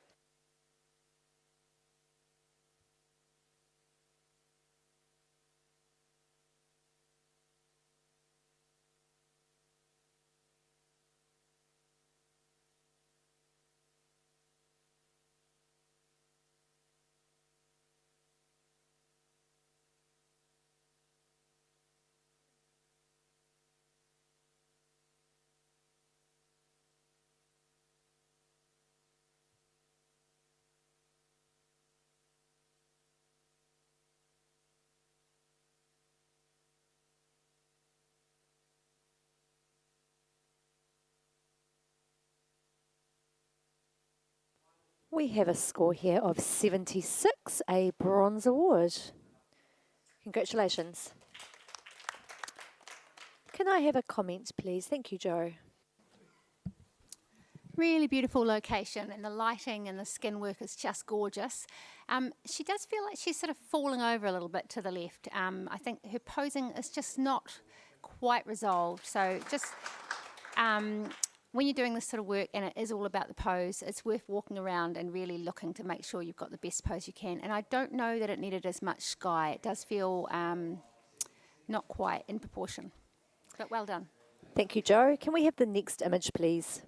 We have a score here of 76, a bronze award. Congratulations. Can I have a comment, please? Thank you, Jo. Really beautiful location, and the lighting and the skin work is just gorgeous. She does feel like she's sort of falling over a little bit to the left. I think her posing is just not quite resolved. So just when you're doing this sort of work and it is all about the pose, it's worth walking around and really looking to make sure you've got the best pose you can. And I don't know that it needed as much sky. It does feel not quite in proportion. But well done. Thank you, Jo. Can we have the next image, please?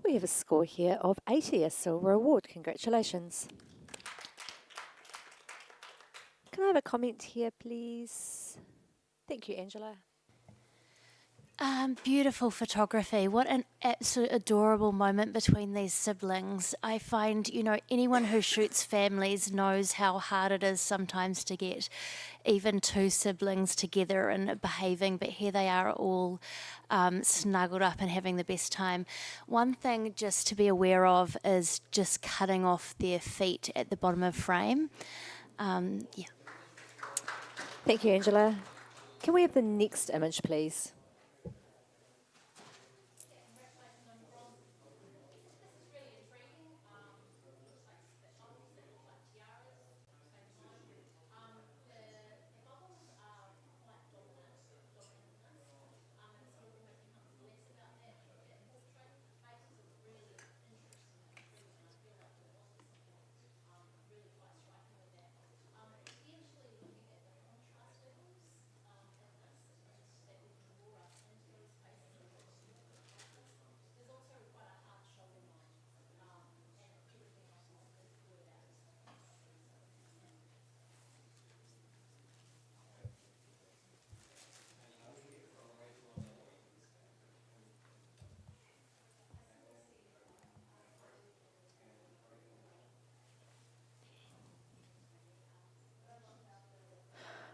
We have a score here of 80, a silver award. Congratulations. Can I have a comment here, please? Thank you, Angela. Beautiful photography. What an absolute adorable moment between these siblings. I find, anyone who shoots families knows how hard it is sometimes to get even two siblings together and behaving, but here they are all snuggled up and having the best time. One thing just to be aware of is just cutting off their feet at the bottom of frame. Yeah. Thank you, Angela. Can we have the next image, please?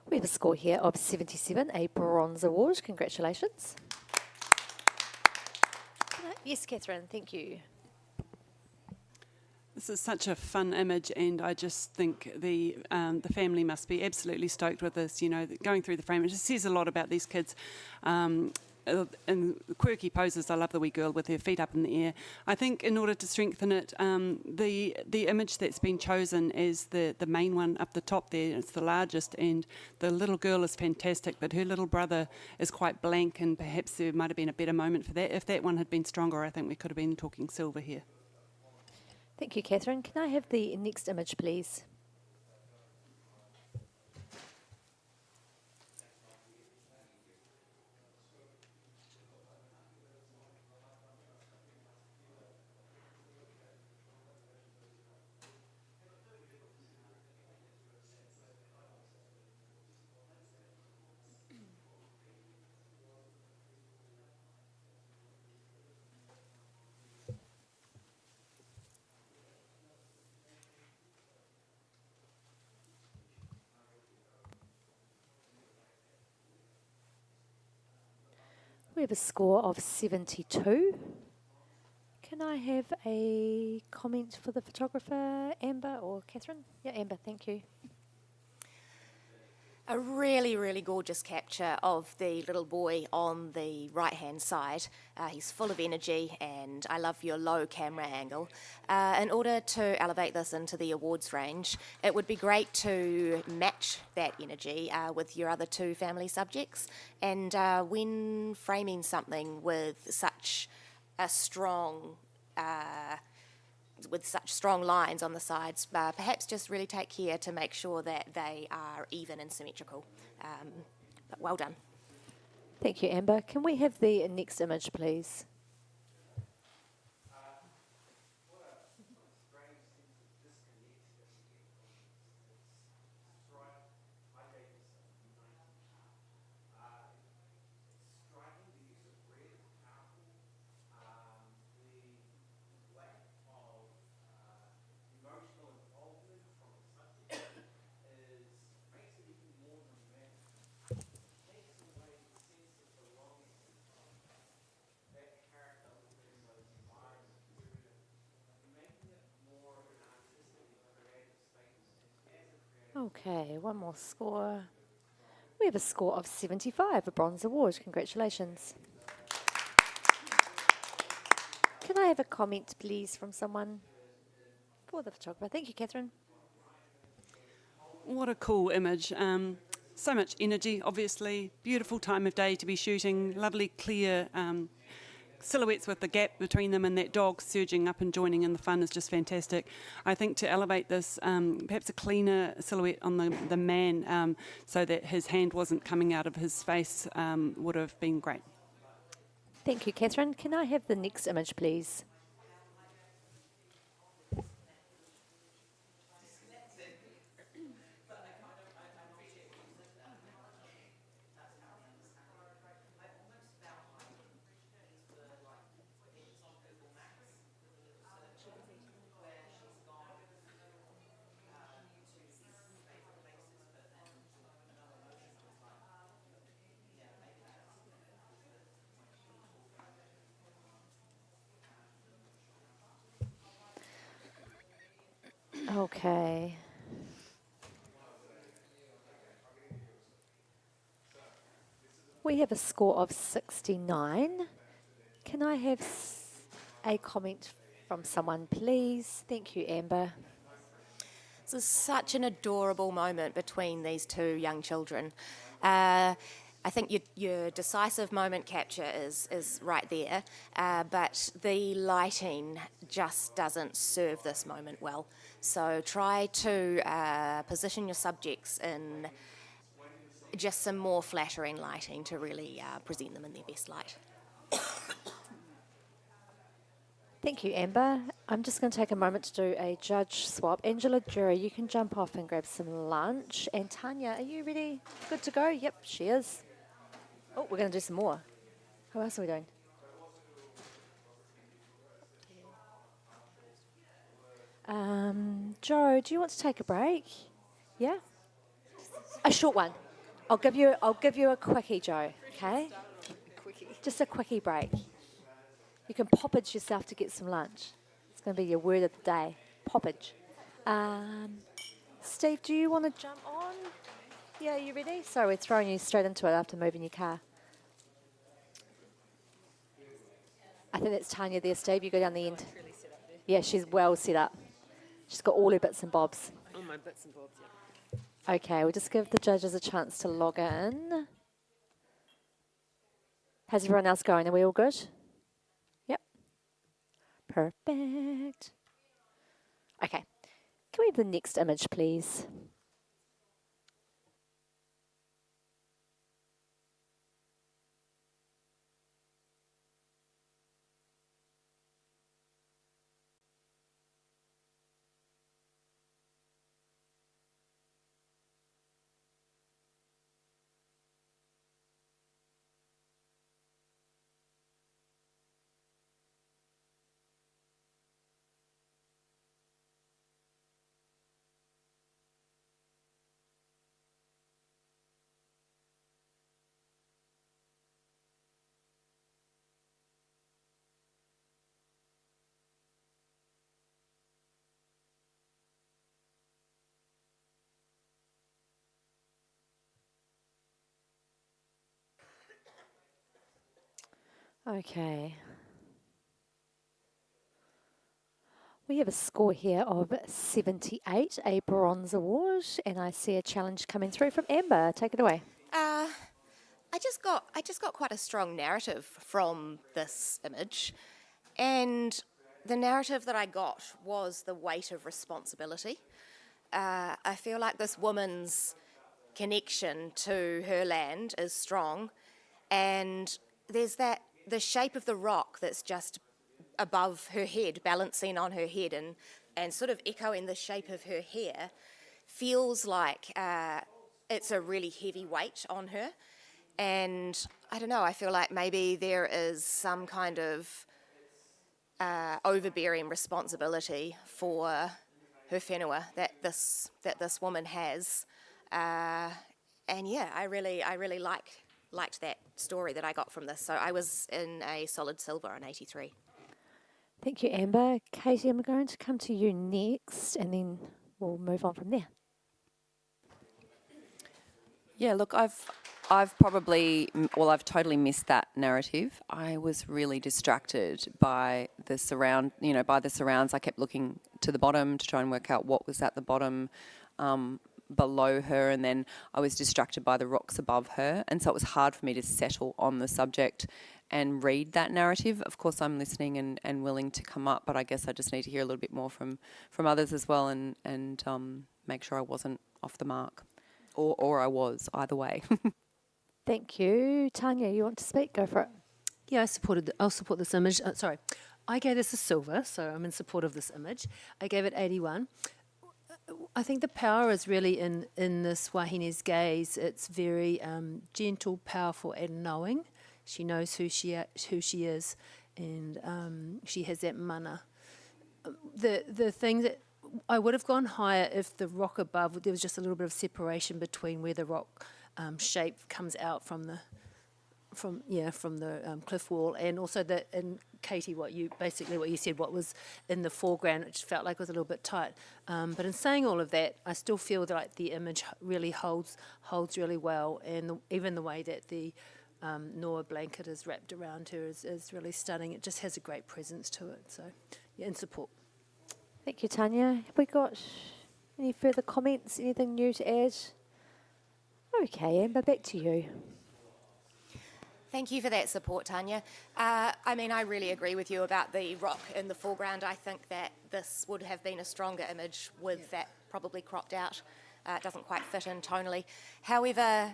We have a score here of 77, a bronze award. Congratulations. Yes, Catherine, thank you. This is such a fun image, and I just think the family must be absolutely stoked with this. Going through the frame, it just says a lot about these kids. And quirky poses. I love the wee girl with her feet up in the air. I think in order to strengthen it, the image that's been chosen is the main one up the top there. It's the largest, and the little girl is fantastic, but her little brother is quite blank, and perhaps there might have been a better moment for that. If that one had been stronger, I think we could have been talking silver here. Thank you, Catherine. Can I have the next image, please? We have a score of 72. Can I have a comment for the photographer, Amber or Catherine? Yeah, Amber, thank you. A really, really gorgeous capture of the little boy on the right-hand side. He's full of energy, and I love your low camera angle. In order to elevate this into the awards range, it would be great to match that energy with your other two family subjects. And when framing something with such a strong lines on the sides, perhaps just really take care to make sure that they are even and symmetrical. But well done. Thank you, Amber. Can we have the next image, please? Okay, one more score. We have a score of 75, a bronze award. Congratulations. Can I have a comment, please, from someone for the photographer? Thank you, Catherine. What a cool image. So much energy, obviously. Beautiful time of day to be shooting. Lovely, clear silhouettes with the gap between them, and that dog surging up and joining in the fun is just fantastic. I think to elevate this, perhaps a cleaner silhouette on the man so that his hand wasn't coming out of his face would have been great. Thank you, Catherine. Can I have the next image, please? Okay. We have a score of 69. Can I have a comment from someone, please? Thank you, Amber. This is such an adorable moment between these two young children. I think your decisive moment capture is right there, but the lighting just doesn't serve this moment well. So try to position your subjects in just some more flattering lighting to really present them in their best light. Thank you, Amber. I'm just going to take a moment to do a judge swap. Angela, Jury, you can jump off and grab some lunch. And Tanya, are you ready? Good to go? Yep, she is. Oh, we're going to do some more. Who else are we doing? Joe, do you want to take a break? Yeah? A short one. I'll give you a quickie, Joe, okay? Just a quickie break. You can poppage yourself to get some lunch. It's going to be your word of the day. Poppage. Steve, do you want to jump on? Yeah, you ready? Sorry, we're throwing you straight into it after moving your car. I think that's Tanya there, Steve. You go down the end. Yeah, she's well set up. She's got all her bits and bobs. All my bits and bobs, yeah. Okay, we'll just give the judges a chance to log in. How's everyone else going? Are we all good? Yep. Perfect. Okay. Can we have the next image, please? Okay. We have a score here of 78, a bronze award, and I see a challenge coming through from Amber. Take it away. I just got quite a strong narrative from this image, and the narrative that I got was the weight of responsibility. I feel like this woman's connection to her land is strong, and there's the shape of the rock that's just above her head, balancing on her head and sort of echoing the shape of her hair, feels like it's a really heavy weight on her. And I don't know, I feel like maybe there is some kind of overbearing responsibility for her whenua that this woman has. And yeah, I really liked that story that I got from this. So I was in a solid silver on 83. Thank you, Amber. Katie, I'm going to come to you next, and then we'll move on from there. Yeah, look, I've totally missed that narrative. I was really distracted by the surrounds. I kept looking to the bottom to try and work out what was at the bottom below her, and then I was distracted by the rocks above her, and so it was hard for me to settle on the subject and read that narrative. Of course, I'm listening and willing to come up, but I guess I just need to hear a little bit more from others as well, and make sure I wasn't off the mark, or I was, either way. Thank you. Tanya, you want to speak? Go for it. Yeah, I'll support this image. I gave this a silver, so I'm in support of this image. I gave it 81. I think the power is really in this wahine's gaze. It's very gentle, powerful, and knowing. She knows who she is, and she has that mana. The thing that I would have gone higher if the rock above, there was just a little bit of separation between where the rock shape comes out from from the cliff wall, and also that, and Katie, what you said, what was in the foreground, it just felt like it was a little bit tight. But in saying all of that, I still feel like the image really holds really well, and even the way that the Noah blanket is wrapped around her is really stunning. It just has a great presence to it. So, yeah, in support. Thank you, Tanya. Have we got any further comments? Anything new to add? Okay, Amber, back to you. Thank you for that support, Tanya. I mean, I really agree with you about the rock in the foreground. I think that this would have been a stronger image with that probably cropped out. It doesn't quite fit in tonally. However,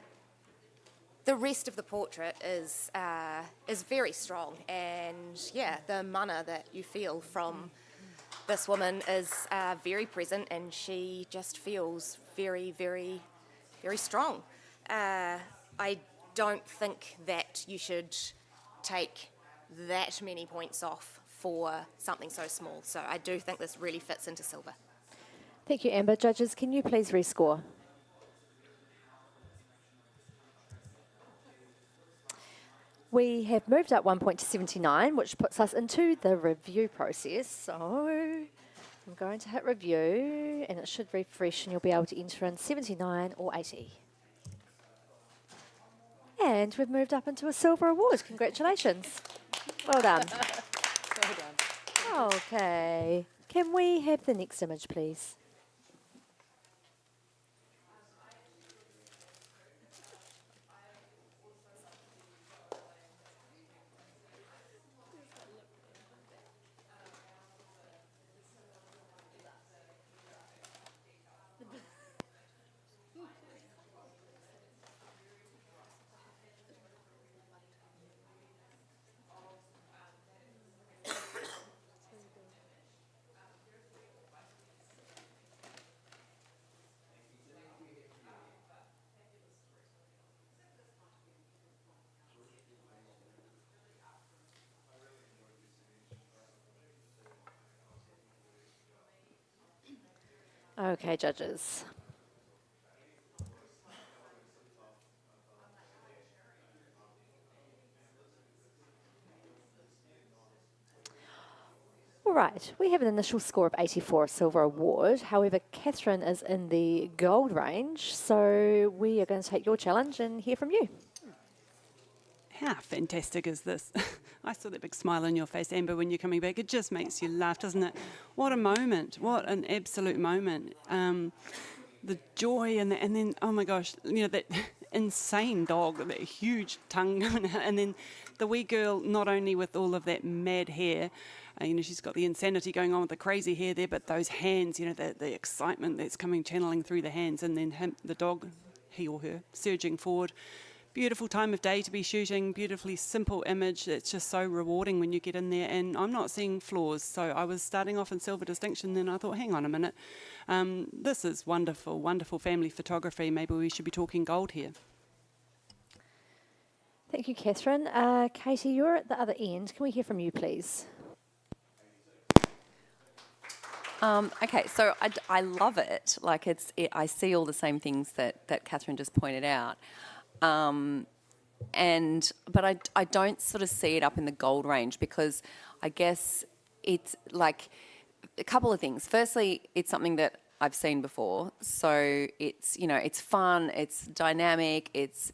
the rest of the portrait is very strong, and yeah, the mana that you feel from this woman is very present, and she just feels very, very, very strong. I don't think that you should take that many points off for something so small. So I do think this really fits into silver. Thank you, Amber. Judges, can you please rescore? We have moved up 1 point to 79, which puts us into the review process. So I'm going to hit review, and it should refresh, and you'll be able to enter in 79 or 80. And we've moved up into a silver award. Congratulations. Well done. Well done. Okay. Can we have the next image, please? Okay, judges. All right, we have an initial score of 84, silver award. However, Catherine is in the gold range, so we are going to take your challenge and hear from you. How fantastic is this? I saw that big smile on your face, Amber, when you're coming back. It just makes you laugh, doesn't it? What a moment. What an absolute moment. The joy and then, oh my gosh, that insane dog, that huge tongue. And then the wee girl, not only with all of that mad hair, she's got the insanity going on with the crazy hair there, but those hands, the excitement that's channeling through the hands, and then the dog, he or her, surging forward. Beautiful time of day to be shooting, beautifully simple image. It's just so rewarding when you get in there, and I'm not seeing flaws. So I was starting off in silver distinction, then I thought, hang on a minute, this is wonderful, wonderful family photography. Maybe we should be talking gold here. Thank you, Catherine. Katie, you're at the other end. Can we hear from you, please? Okay, so I love it. Like I see all the same things that Catherine just pointed out. But I don't sort of see it up in the gold range, because I guess it's like a couple of things. Firstly, it's something that I've seen before, so it's it's fun, it's dynamic, it's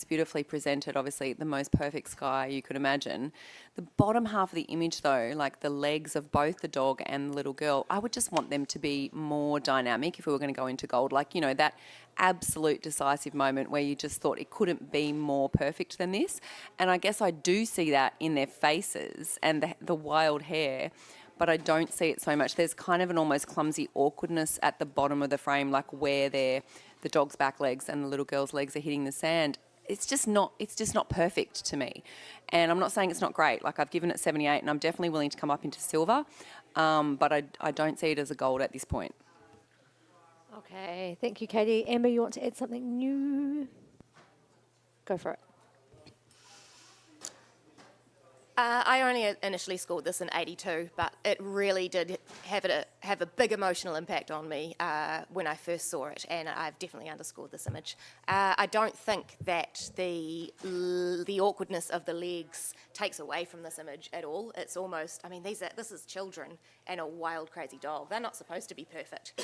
beautifully presented. Obviously, the most perfect sky you could imagine. The bottom half of the image, though, like the legs of both the dog and the little girl, I would just want them to be more dynamic if we were going to go into gold. Like that absolute decisive moment where you just thought it couldn't be more perfect than this. And I guess I do see that in their faces and the wild hair, but I don't see it so much. There's kind of an almost clumsy awkwardness at the bottom of the frame, like where the dog's back legs and the little girl's legs are hitting the sand. It's just not perfect to me. And I'm not saying it's not great. Like, I've given it 78, and I'm definitely willing to come up into silver, but I don't see it as a gold at this point. Okay, thank you, Katie. Amber, you want to add something new? Go for it. I only initially scored this in 82, but it really did have a big emotional impact on me when I first saw it, and I've definitely underscored this image. I don't think that the awkwardness of the legs takes away from this image at all. It's almost, I mean, this is children and a wild, crazy dog. They're not supposed to be perfect.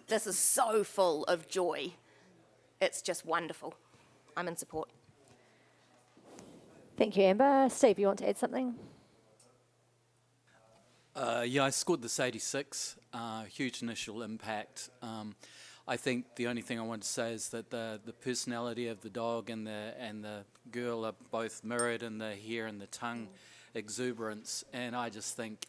This is so full of joy. It's just wonderful. I'm in support. Thank you, Amber. Steve, you want to add something? Yeah, I scored this 86. Huge initial impact. I think the only thing I want to say is that the personality of the dog and the girl are both mirrored in the hair and the tongue exuberance, and I just think,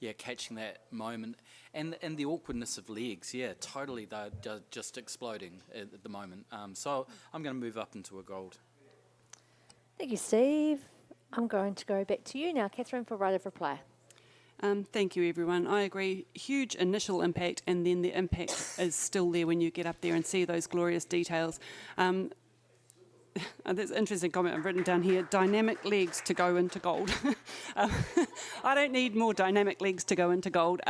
yeah, catching that moment and the awkwardness of legs, yeah, totally, they're just exploding at the moment. So I'm going to move up into a gold. Thank you, Steve. I'm going to go back to you now, Catherine, for right of reply. Thank you, everyone. I agree. Huge initial impact, and then the impact is still there when you get up there and see those glorious details. That's an interesting comment I've written down here. Dynamic legs to go into gold. I don't need more dynamic legs to go into gold.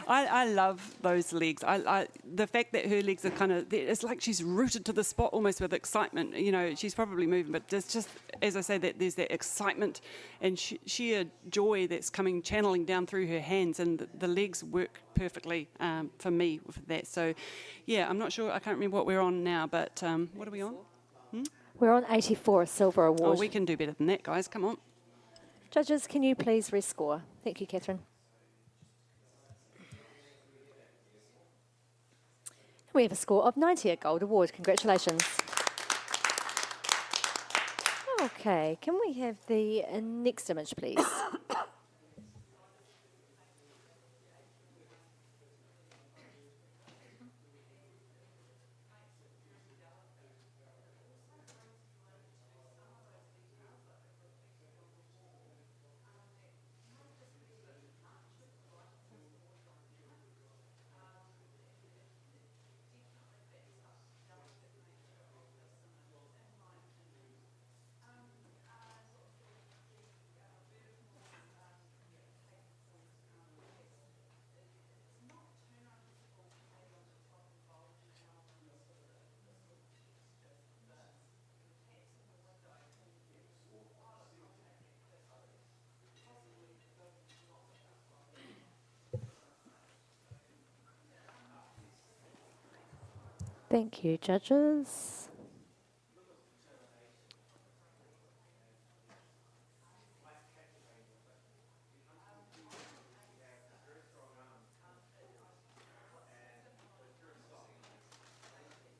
I love those legs. The fact that her legs are kind of, it's like she's rooted to the spot almost with excitement. You know, she's probably moving, but there's just, as I say, that there's that excitement and sheer joy that's channeling down through her hands, and the legs work perfectly for me with that. So, yeah, I'm not sure, I can't remember what we're on now, but what are we on? We're on 84, Silver Award. Oh, we can do better than that, guys. Come on. Judges, can you please rescore? Thank you, Catherine. We have a score of 90, a Gold Award. Congratulations. Okay, can we have the next image, please? Thank you, judges.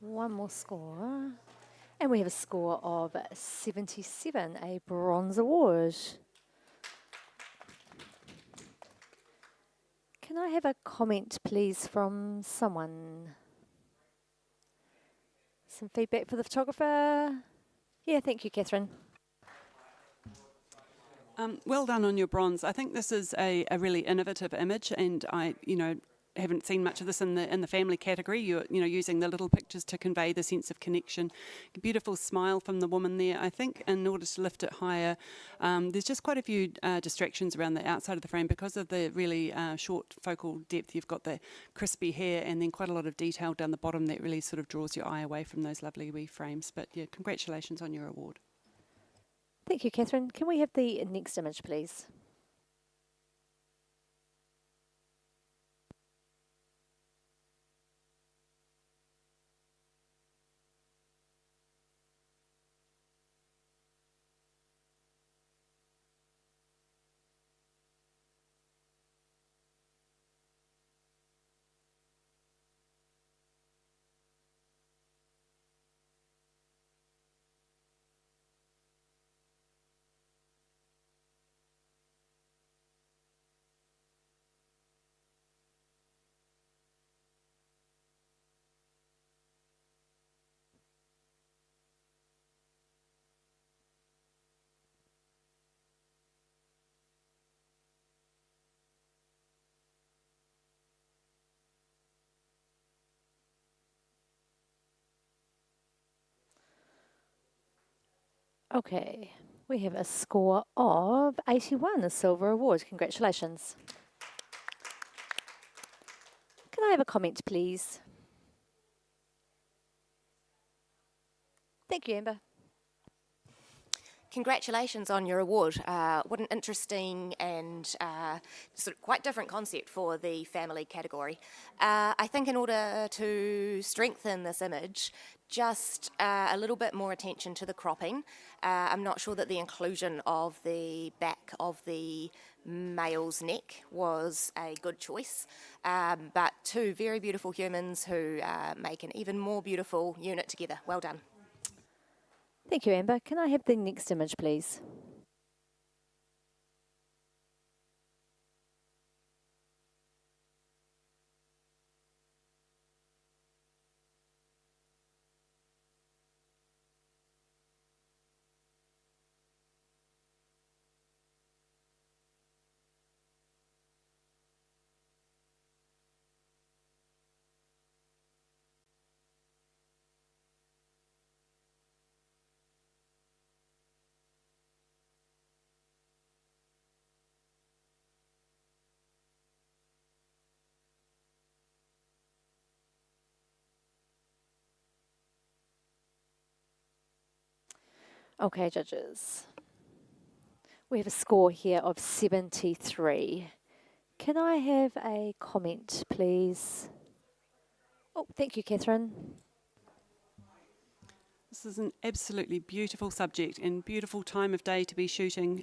One more score. And we have a score of 77, a Bronze Award. Can I have a comment, please, from someone? Some feedback for the photographer? Yeah, thank you, Catherine. Well done on your bronze. I think this is a really innovative image, and I, haven't seen much of this in the family category. You're, using the little pictures to convey the sense of connection. A beautiful smile from the woman there. I think in order to lift it higher, there's just quite a few distractions around the outside of the frame because of the really short focal depth. You've got the crispy hair and then quite a lot of detail down the bottom that really sort of draws your eye away from those lovely wee frames. But yeah, congratulations on your award. Thank you, Catherine. Can we have the next image, please? Okay, We have a score of 81, a silver award. Congratulations. Can I have a comment, please? Thank you, Amber. Congratulations on your award. What an interesting and sort of quite different concept for the family category. I think in order to strengthen this image, just a little bit more attention to the cropping. I'm not sure that the inclusion of the back of the male's neck was a good choice, but two very beautiful humans who make an even more beautiful unit together. Well done. Thank you, Amber. Can I have the next image, please? Okay, judges. We have a score here of 73. Can I have a comment, please? Oh, thank you, Catherine. This is an absolutely beautiful subject and beautiful time of day to be shooting.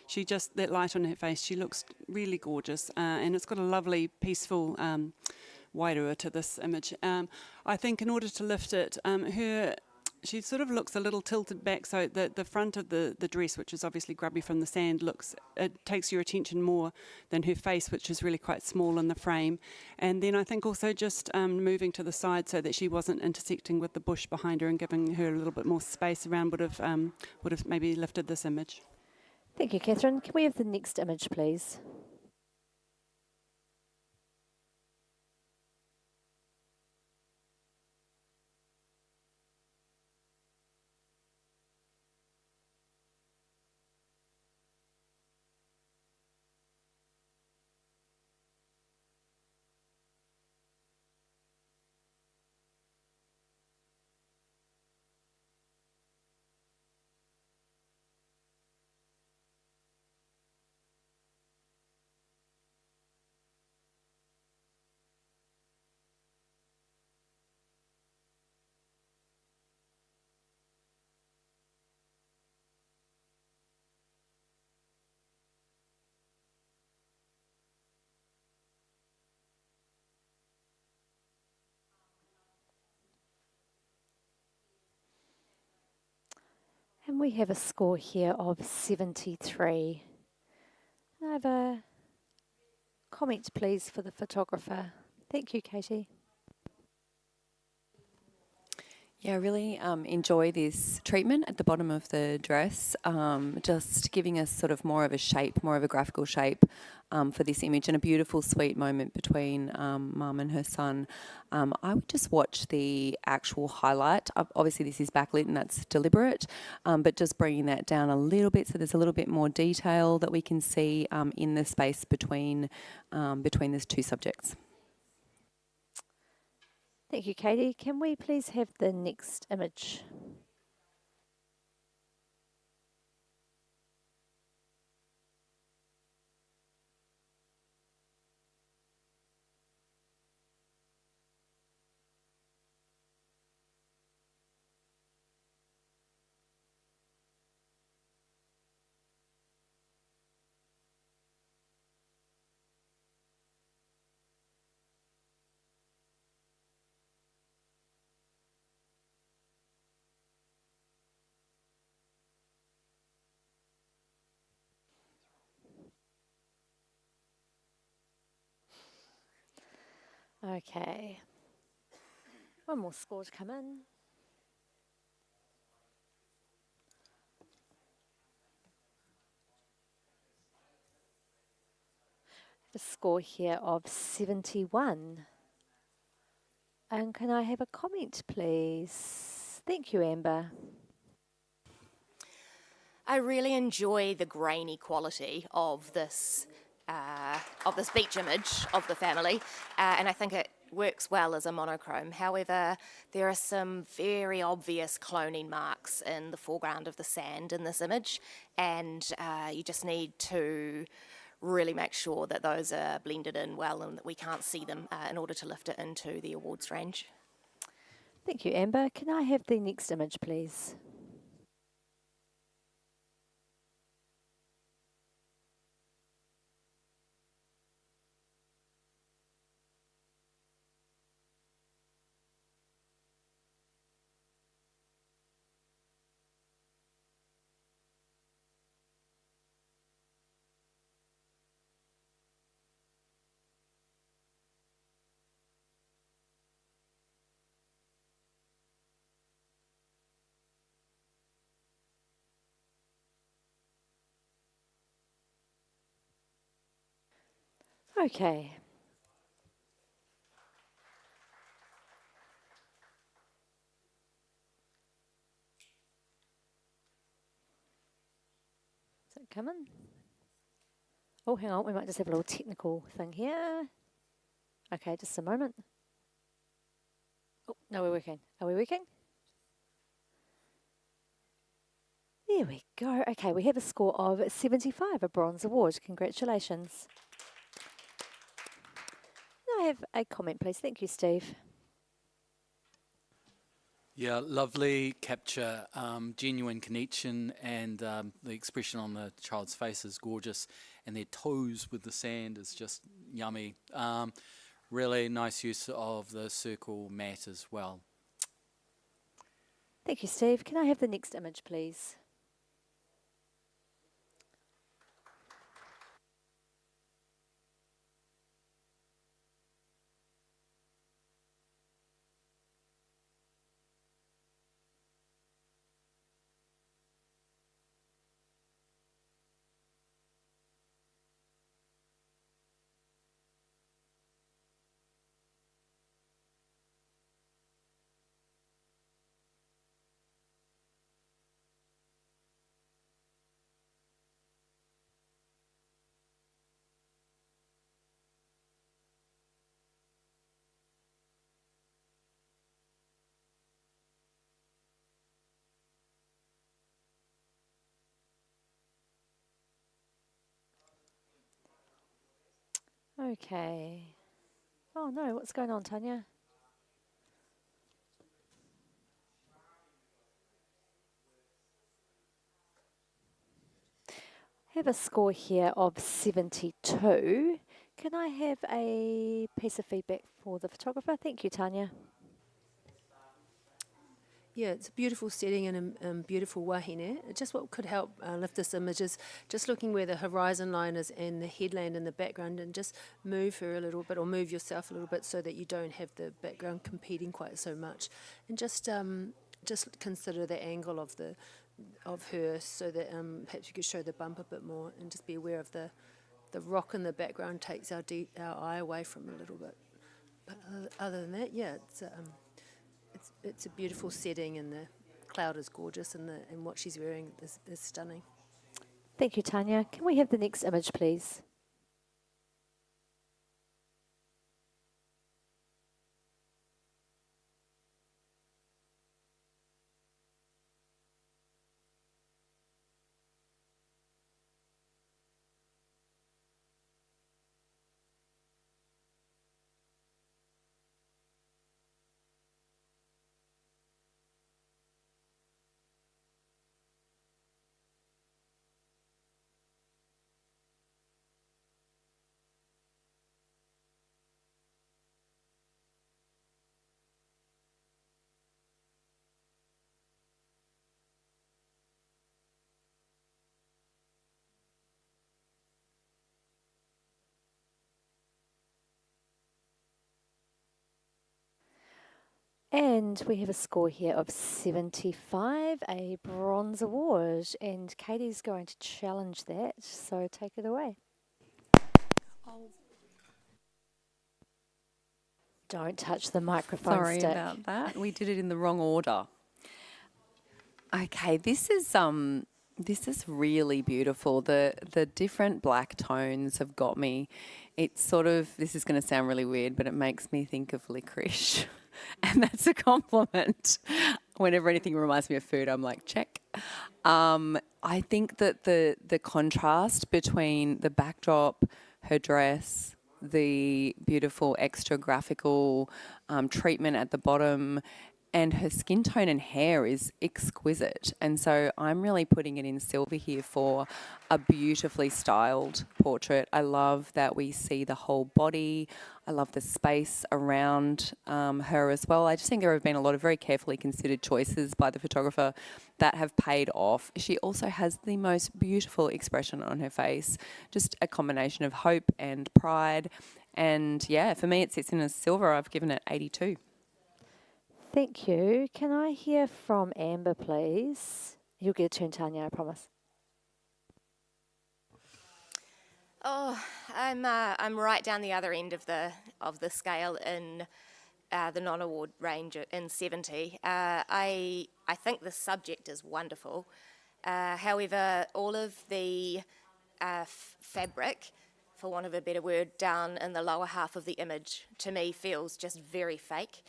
She just, that light on her face, she looks really gorgeous, and it's got a lovely, peaceful wairua to this image. I think in order to lift it, she sort of looks a little tilted back, so that the front of the dress, which is obviously grubby from the sand, it takes your attention more than her face, which is really quite small in the frame. And then I think also just moving to the side so that she wasn't intersecting with the bush behind her and giving her a little bit more space around would have maybe lifted this image. Thank you, Catherine. Can we have the next image, please? And we have a score here of 73. Can I have a comment, please, for the photographer? Thank you, Katie. Yeah, I really enjoy this treatment at the bottom of the dress, just giving us sort of more of a shape, more of a graphical shape for this image, and a beautiful, sweet moment between mum and her son. I would just watch the actual highlight. Obviously, this is backlit and that's deliberate, but just bringing that down a little bit so there's a little bit more detail that we can see in the space between these two subjects. Thank you, Katie. Can we please have the next image? Okay. One more score to come in. A score here of 71. And can I have a comment, please? Thank you, Amber. I really enjoy the grainy quality of this beach image of the family, and I think it works well as a monochrome. However, there are some very obvious cloning marks in the foreground of the sand in this image, and you just need to really make sure that those are blended in well and that we can't see them in order to lift it into the awards range. Thank you, Amber. Can I have the next image, please? Okay. Is it coming? Oh, hang on. We might just have a little technical thing here. Okay, just a moment. Oh, no, we're working. Are we working? There we go. Okay, we have a score of 75, a bronze award. Congratulations. Can I have a comment, please? Thank you, Steve. Yeah, lovely capture, genuine connection, and the expression on the child's face is gorgeous, and their toes with the sand is just yummy. Really nice use of the circle mat as well. Thank you, Steve. Can I have the next image, please? Okay. Oh no, what's going on, Tanya? I have a score here of 72. Can I have a piece of feedback for the photographer? Thank you, Tanya. Yeah, it's a beautiful setting and a beautiful wahine. Just what could help lift this image is just looking where the horizon line is and the headland in the background, and just move her a little bit, or move yourself a little bit, so that you don't have the background competing quite so much. And just consider the angle of her, so that perhaps you could show the bump a bit more, and just be aware of the rock in the background takes our eye away from it a little bit. But other than that, yeah, it's a beautiful setting, and the cloud is gorgeous, and what she's wearing is stunning. Thank you, Tanya. Can we have the next image, please? And we have a score here of 75, a bronze award. And Katie's going to challenge that, so take it away. Don't touch the microphone Sorry stick. about that. We did it in the wrong order. Okay, this is This is really beautiful. The different black tones have got me. It's sort of, this is going to sound really weird, but it makes me think of licorice. And that's a compliment. Whenever anything reminds me of food, I'm like, check. I think that the contrast between the backdrop, her dress, the beautiful extra graphical treatment at the bottom, and her skin tone and hair is exquisite. And so I'm really putting it in silver here for a beautifully styled portrait. I love that we see the whole body. I love the space around her as well. I just think there have been a lot of very carefully considered choices by the photographer that have paid off. She also has the most beautiful expression on her face, just a combination of hope and pride. And yeah, for me it sits in as silver. I've given it 82. Thank you. Can I hear from Amber, please? You'll get a turn, Tanya, I promise. Oh, I'm right down the other end of the scale in the non-award range in 70. I think the subject is wonderful. However, all of the fabric, for want of a better word, down in the lower half of the image, to me feels just very fake.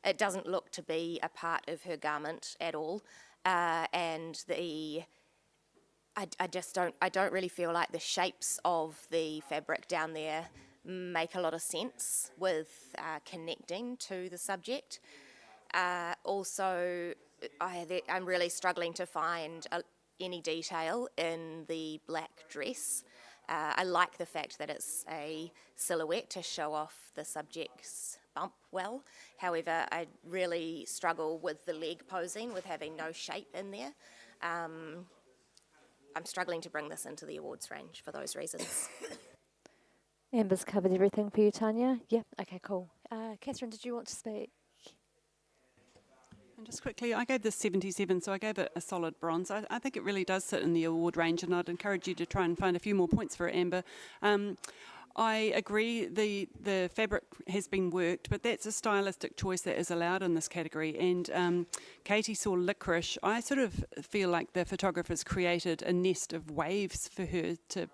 It doesn't look to be a part of her garment at all, and I don't really feel like the shapes of the fabric down there make a lot of sense with connecting to the subject. Also, I'm really struggling to find any detail in the black dress. I like the fact that it's a silhouette to show off the subject's bump well. However, I really struggle with the leg posing, with having no shape in there. I'm struggling to bring this into the awards range for those reasons. Amber's covered everything for you, Tanya? Yep. Okay, cool. Catherine, did you want to speak? And just quickly, I gave this 77, so I gave it a solid bronze. I think it really does sit in the award range, and I'd encourage you to try and find a few more points for Amber. I agree the fabric has been worked, but that's a stylistic choice that is allowed in this category. And Katie saw licorice. I sort of feel like the photographer's created a nest of waves for her to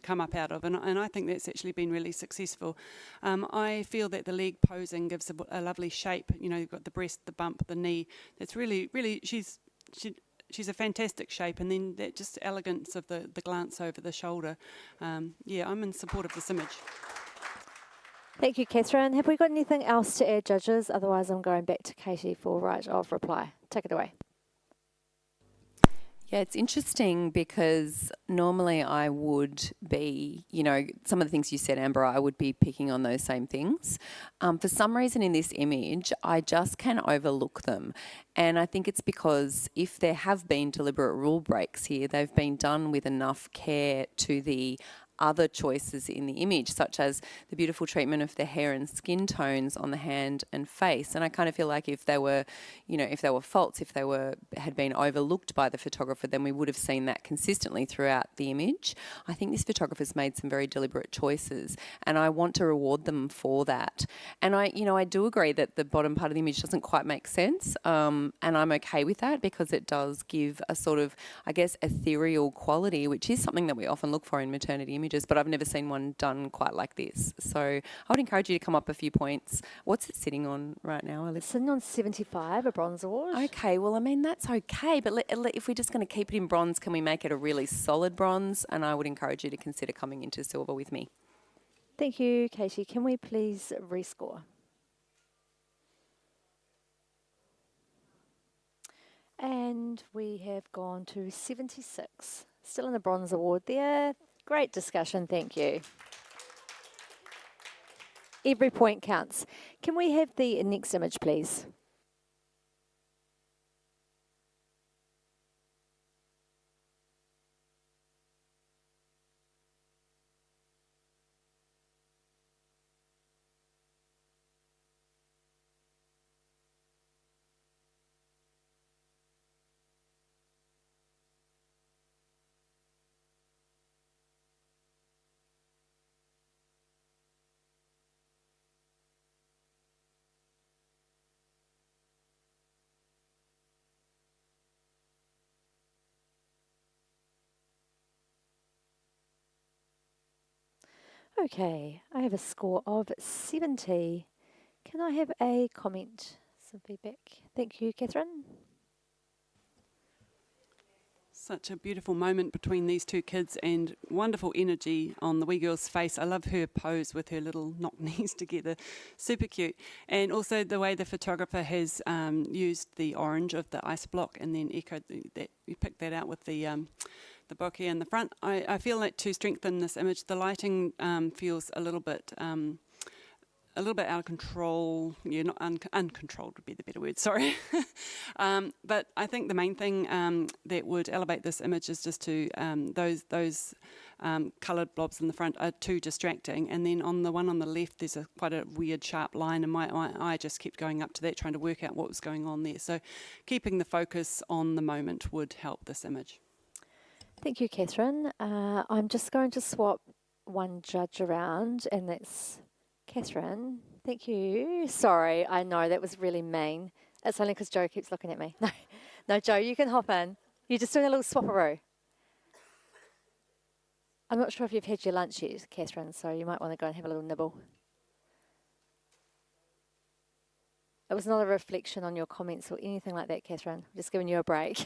come up out of, and I think that's actually been really successful. I feel that the leg posing gives a lovely shape. You know, you've got the breast, the bump, the knee. That's really, she's a fantastic shape, and then that just elegance of the glance over the shoulder. Yeah, I'm in support of this image. Thank you, Catherine. Have we got anything else to add, judges? Otherwise, I'm going back to Katie for right of reply. Take it away. Yeah, it's interesting because normally I would be, you know, some of the things you said, Amber, I would be picking on those same things. For some reason in this image, I just can overlook them. And I think it's because if there have been deliberate rule breaks here, they've been done with enough care to the other choices in the image, such as the beautiful treatment of the hair and skin tones on the hand and face. And I kind of feel like if there were, you know, if there were faults, if they had been overlooked by the photographer, then we would have seen that consistently throughout the image. I think this photographer's made some very deliberate choices, and I want to reward them for that. And I do agree that the bottom part of the image doesn't quite make sense, and I'm okay with that because it does give a sort of, I guess, ethereal quality, which is something that we often look for in maternity images, but I've never seen one done quite like this. So I would encourage you to come up a few points. What's it sitting on right now, Alice? It's sitting on 75, a bronze award. Okay, well, I mean, that's okay, but if we're just going to keep it in bronze, can we make it a really solid bronze? And I would encourage you to consider coming into silver with me. Thank you, Katie. Can we please rescore? And we have gone to 76. Still in the bronze award there. Great discussion, thank you. Every point counts. Can we have the next image, please? Okay, I have a score of 70. Can I have a comment, some feedback? Thank you, Catherine. Such a beautiful moment between these two kids and wonderful energy on the wee girl's face. I love her pose with her little knock knees together. Super cute. And also the way the photographer has used the orange of the ice block and then echoed that. You picked that out with the bokeh in the front. I feel like to strengthen this image, the lighting feels a little bit out of control. Yeah, not uncontrolled would be the better word, sorry. But I think the main thing that would elevate this image is just to, those coloured blobs in the front are too distracting. And then on the one on the left, there's quite a weird sharp line, and my eye just kept going up to that, trying to work out what was going on there. So keeping the focus on the moment would help this image. Thank you, Catherine. I'm just going to swap one judge around, and that's Catherine. Thank you. Sorry, I know that was really mean. It's only because Joe keeps looking at me. No, no, Joe, you can hop in. You're just doing a little swapperoo. I'm not sure if you've had your lunch yet, Catherine, so you might want to go and have a little nibble. It was not a reflection on your comments or anything like that, Catherine. I'm just giving you a break.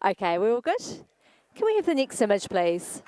Okay, we're all good? Can we have the next image, please?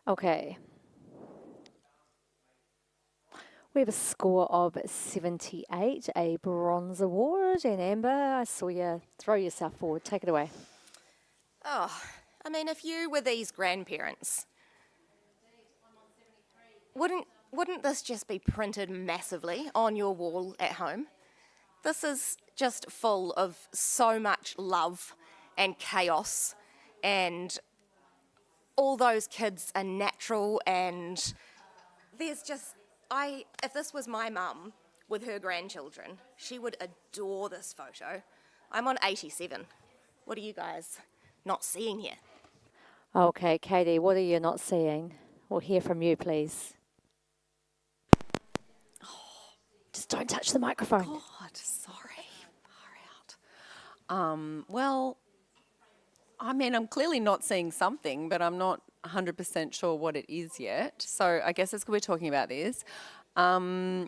Okay. We have a score of 78, a bronze award. And Amber, I saw you throw yourself forward. Take it away. Oh, I mean, if you were these grandparents, wouldn't this just be printed massively on your wall at home? This is just full of so much love and chaos, and all those kids are natural, and there's just, if this was my mum with her grandchildren, she would adore this photo. I'm on 87. What are you guys not seeing here? Okay, Katie, what are you not seeing? We'll hear from you, please. Just don't touch the microphone. God, sorry. Far out. Well, I mean, I'm clearly not seeing something, but I'm not 100% sure what it is yet. So I guess as we're talking about this, yeah,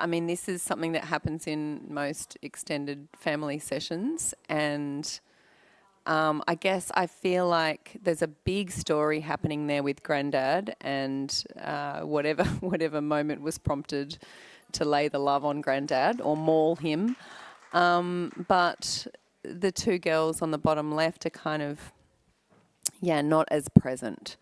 I mean, this is something that happens in most extended family sessions, and I guess I feel like there's a big story happening there with Grandad, and whatever moment was prompted to lay the love on Grandad or maul him. But the two girls on the bottom left are kind of, not as present.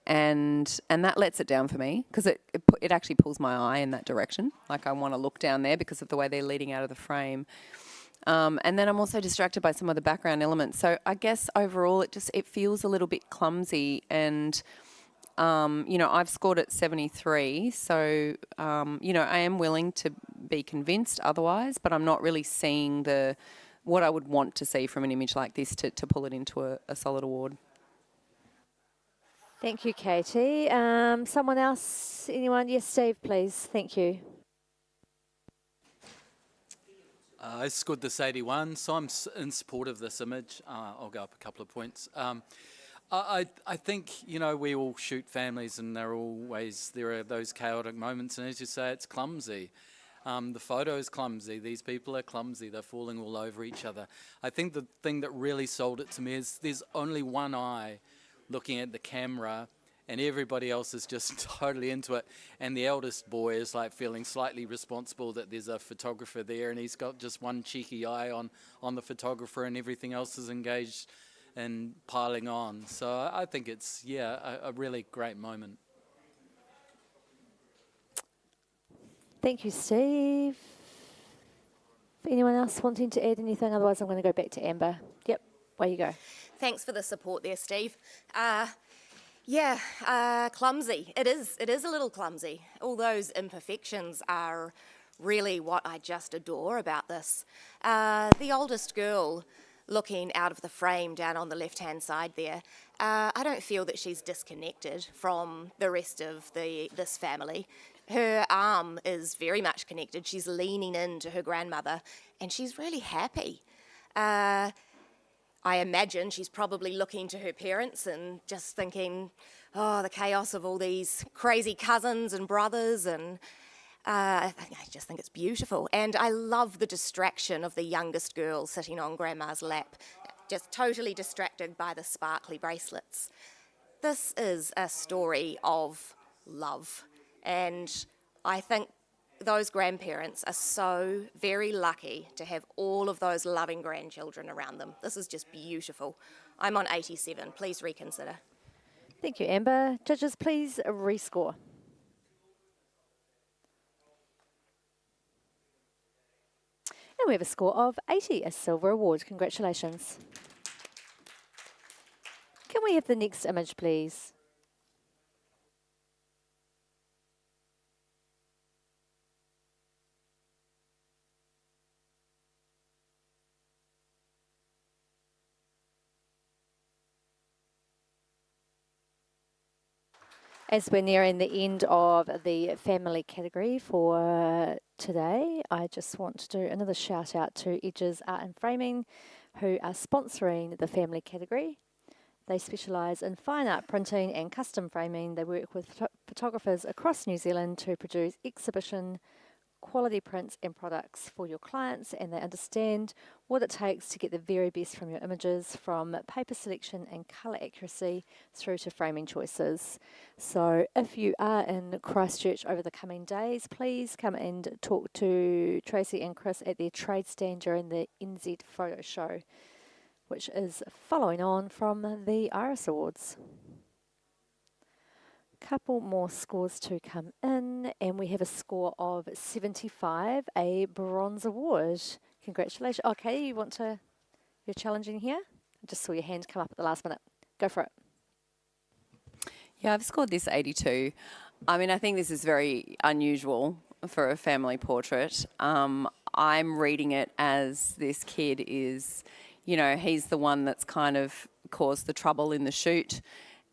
And that lets it down for me, because it actually pulls my eye in that direction. Like, I want to look down there because of the way they're leading out of the frame. And then I'm also distracted by some of the background elements. So I guess overall it feels a little bit clumsy, and I've scored at 73. So I am willing to be convinced otherwise, but I'm not really seeing what I would want to see from an image like this to pull it into a solid award. Thank you, Katie. Someone else? Anyone? Yes, Steve, please. Thank you. I scored this 81, so I'm in support of this image. I'll go up a couple of points. I think, we all shoot families, and there are those chaotic moments, and as you say, it's clumsy. The photo is clumsy. These people are clumsy. They're falling all over each other. I think the thing that really sold it to me is there's only one eye looking at the camera, and everybody else is just totally into it. And the eldest boy is like feeling slightly responsible that there's a photographer there, and he's got just one cheeky eye on the photographer, and everything else is engaged and piling on. So I think it's, a really great moment. Thank you, Steve. Anyone else wanting to add anything? Otherwise, I'm going to go back to Amber. Yep, away you go. Thanks for the support there, Steve. Clumsy. It is a little clumsy. All those imperfections are really what I just adore about this. The oldest girl looking out of the frame down on the left-hand side there, I don't feel that she's disconnected from the rest of this family. Her arm is very much connected. She's leaning into her grandmother, and she's really happy. I imagine she's probably looking to her parents and just thinking, oh, the chaos of all these crazy cousins and brothers, and I just think it's beautiful. And I love the distraction of the youngest girl sitting on Grandma's lap, just totally distracted by the sparkly bracelets. This is a story of love, and I think those grandparents are so very lucky to have all of those loving grandchildren around them. This is just beautiful. I'm on 87. Please reconsider. Thank you, Amber. Judges, please rescore. And we have a score of 80, a silver award. Congratulations. Can we have the next image, please? As we're nearing the end of the family category for today, I just want to do another shout out to Edges Art and Framing, who are sponsoring the family category. They specialise in fine art printing and custom framing. They work with photographers across New Zealand to produce exhibition quality prints and products for your clients, and they understand what it takes to get the very best from your images, from paper selection and colour accuracy through to framing choices. So if you are in Christchurch over the coming days, please come and talk to Tracy and Chris at their trade stand during the NZ Photo Show, which is following on from the Iris Awards. Couple more scores to come in, and we have a score of 75, a bronze award. Congratulations. Okay, you're challenging here? I just saw your hand come up at the last minute. Go for it. Yeah, I've scored this 82. I mean, I think this is very unusual for a family portrait. I'm reading it as this kid is, he's the one that's kind of caused the trouble in the shoot.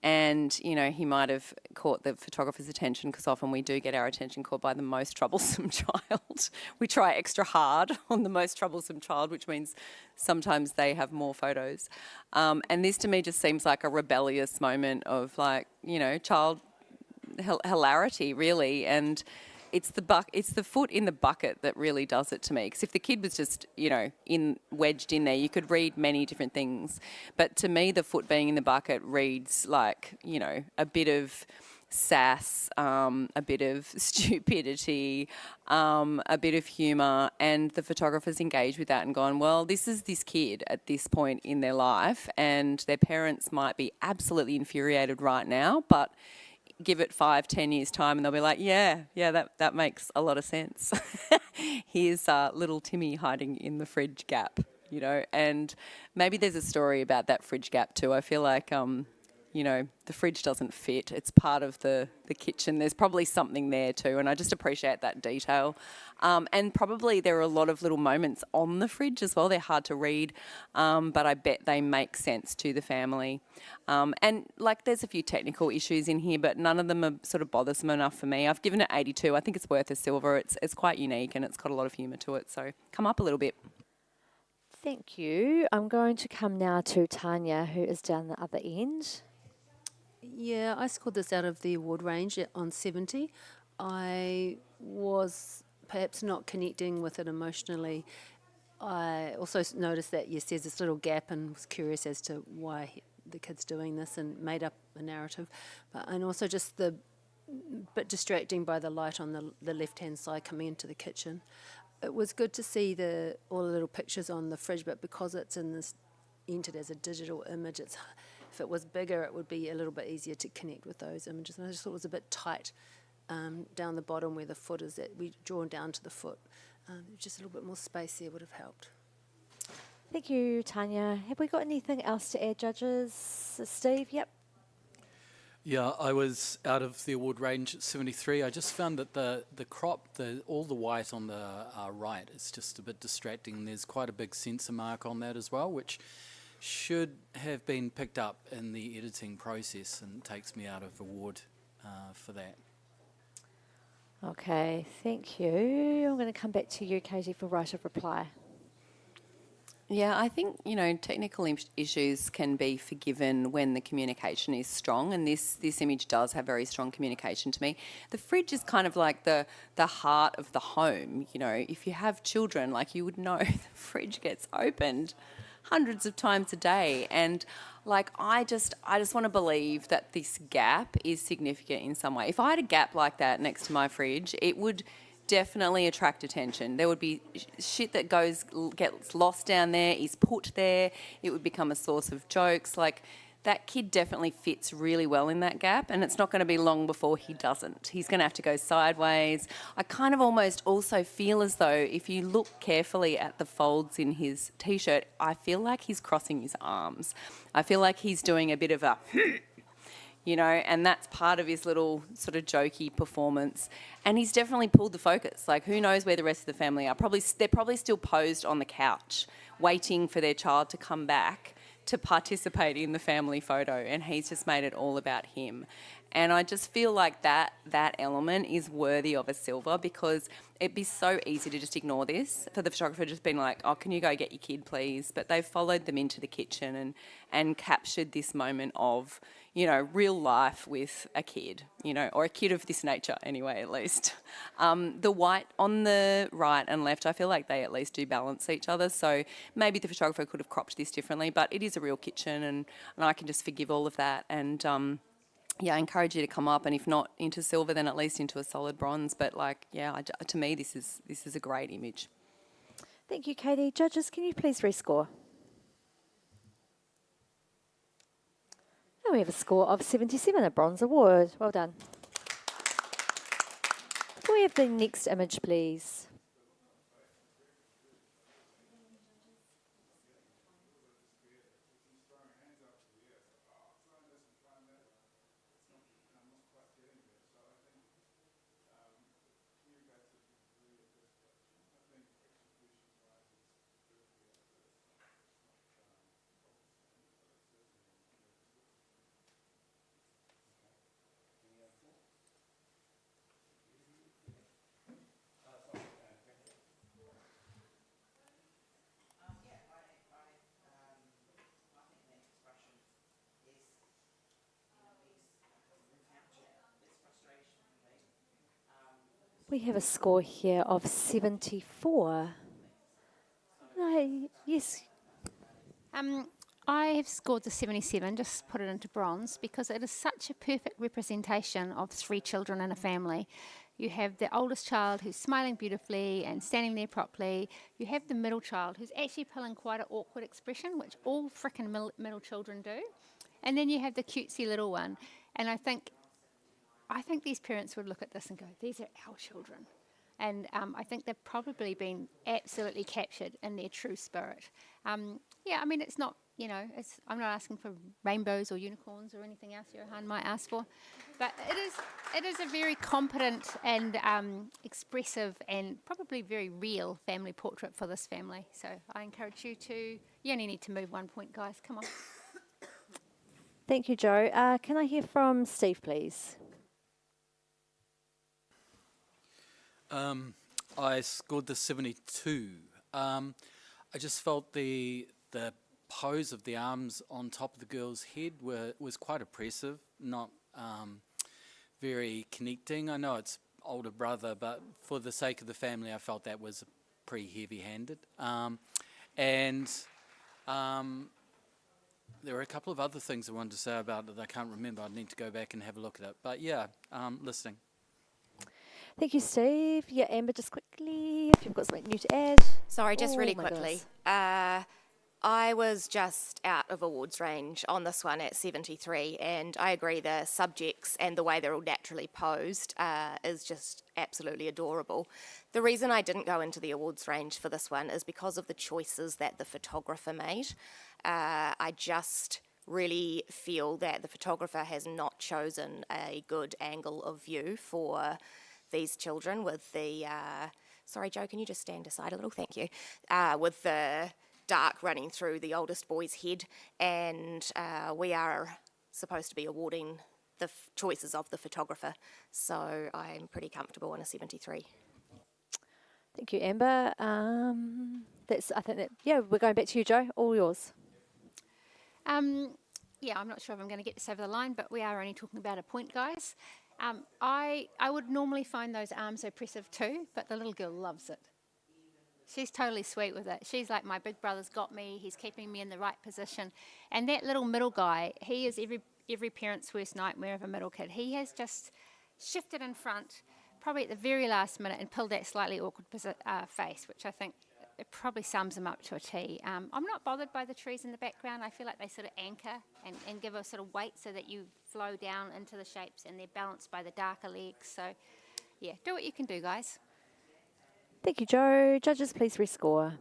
And, he might have caught the photographer's attention, because often we do get our attention caught by the most troublesome child. We try extra hard on the most troublesome child, which means sometimes they have more photos. And this to me just seems like a rebellious moment of child hilarity, really. And it's the foot in the bucket that really does it to me. Because if the kid was just, wedged in there, you could read many different things. But to me, the foot being in the bucket reads like, a bit of sass, a bit of stupidity, a bit of humour, and the photographers engaged with that and gone, well, this is this kid at this point in their life, and their parents might be absolutely infuriated right now, but give it 5-10 years time and they'll be like, that makes a lot of sense. Here's little Timmy hiding in the fridge gap, and maybe there's a story about that fridge gap too. I feel like the fridge doesn't fit. It's part of the kitchen. There's probably something there too, and I just appreciate that detail. And probably there are a lot of little moments on the fridge as well. They're hard to read, but I bet they make sense to the family. And there's a few technical issues in here, but none of them are sort of bothersome enough for me. I've given it 82. I think it's worth a silver. It's quite unique and it's got a lot of humour to it. So come up a little bit. Thank you. I'm going to come now to Tanya, who is down the other end. Yeah, I scored this out of the award range on 70. I was perhaps not connecting with it emotionally. I also noticed that, yes, there's this little gap, and was curious as to why the kids doing this and made up a narrative, and also just the bit distracting by the light on the left-hand side coming into the kitchen. It was good to see all the little pictures on the fridge, but because it's entered as a digital image, if it was bigger, it would be a little bit easier to connect with those images. And I just thought it was a bit tight down the bottom where the foot is, that we drawn down to the foot. Just a little bit more space there would have helped. Thank you, Tanya. Have we got anything else to add, judges? Steve, yep. Yeah, I was out of the award range at 73. I just found that the crop, all the white on the right is just a bit distracting. There's quite a big sensor mark on that as well, which should have been picked up in the editing process, and takes me out of award for that. Okay, thank you. I'm going to come back to you, Katie, for right of reply. Yeah, I think, technical issues can be forgiven when the communication is strong, and this image does have very strong communication to me. The fridge is kind of like the heart of the home. If you have children, you would know, the fridge gets opened hundreds of times a day, and I just want to believe that this gap is significant in some way. If I had a gap like that next to my fridge, it would definitely attract attention. There would be shit that gets lost down there, is put there. It would become a source of jokes. That kid definitely fits really well in that gap, and it's not going to be long before he doesn't. He's going to have to go sideways. I kind of almost also feel as though if you look carefully at the folds in his T-shirt, I feel like he's crossing his arms. I feel like he's doing a bit of a and that's part of his little sort of jokey performance. And he's definitely pulled the focus. Who knows where the rest of the family are? They're probably still posed on the couch, waiting for their child to come back to participate in the family photo, and he's just made it all about him. And I just feel like that element is worthy of a silver, because it'd be so easy to just ignore this, for the photographer just being like, oh, can you go get your kid, please? But they've followed them into the kitchen and captured this moment of, real life with a kid, or a kid of this nature anyway, at least. The white on the right and left, I feel like they at least do balance each other. So maybe the photographer could have cropped this differently, but it is a real kitchen, and I can just forgive all of that. And I encourage you to come up, and if not into silver, then at least into a solid bronze. But to me, this is a great image. Thank you, Katie. Judges, can you please rescore? And we have a score of 77, a bronze award. Well done. Can we have the next image, please? We have a score here of 74. Yes. I have scored the 77, just put it into bronze, because it is such a perfect representation of 3 children in a family. You have the oldest child who's smiling beautifully and standing there properly. You have the middle child who's actually pulling quite an awkward expression, which all frickin' middle children do. And then you have the cutesy little one. And I think these parents would look at this and go, these are our children. And I think they've probably been absolutely captured in their true spirit. It's not, I'm not asking for rainbows or unicorns or anything else Johan might ask for. But it is a very competent and expressive and probably very real family portrait for this family. So I encourage you only need to move 1 point, guys. Come on. Thank you, Jo. Can I hear from Steve, please? I scored the 72. I just felt the pose of the arms on top of the girl's head was quite oppressive, not very connecting. I know it's older brother, but for the sake of the family, I felt that was pretty heavy-handed. There were a couple of other things I wanted to say about it that I can't remember. I'd need to go back and have a look at it. But yeah, listening. Thank you, Steve. Yeah, Amber, just quickly, if you've got something new to add. Sorry, just Oh really my quickly. goodness. I was just out of awards range on this one at 73, and I agree the subjects and the way they're all naturally posed is just absolutely adorable. The reason I didn't go into the awards range for this one is because of the choices that the photographer made. I just really feel that the photographer has not chosen a good angle of view for these children with the... sorry, Joe, can you just stand aside a little? Thank you. With the dark running through the oldest boy's head, and we are supposed to be awarding the choices of the photographer, so I'm pretty comfortable on a 73. Thank you, Amber. I think that, yeah, we're going back to you, Joe. All yours. Yeah, I'm not sure if I'm going to get this over the line, but we are only talking about a point, guys. I would normally find those arms oppressive too, but the little girl loves it. She's totally sweet with it. She's like, my big brother's got me. He's keeping me in the right position. And that little middle guy, he is every parent's worst nightmare of a middle kid. He has just shifted in front, probably at the very last minute, and pulled that slightly awkward face, which I think it probably sums him up to a T. I'm not bothered by the trees in the background. I feel like they sort of anchor and give a sort of weight so that you flow down into the shapes, and they're balanced by the darker legs. So, yeah, do what you can do, guys. Thank you, Joe. Judges, please rescore.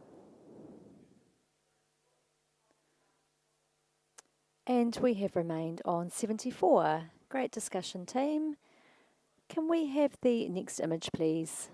And we have remained on 74. Great discussion, team. Can we have the next image, please?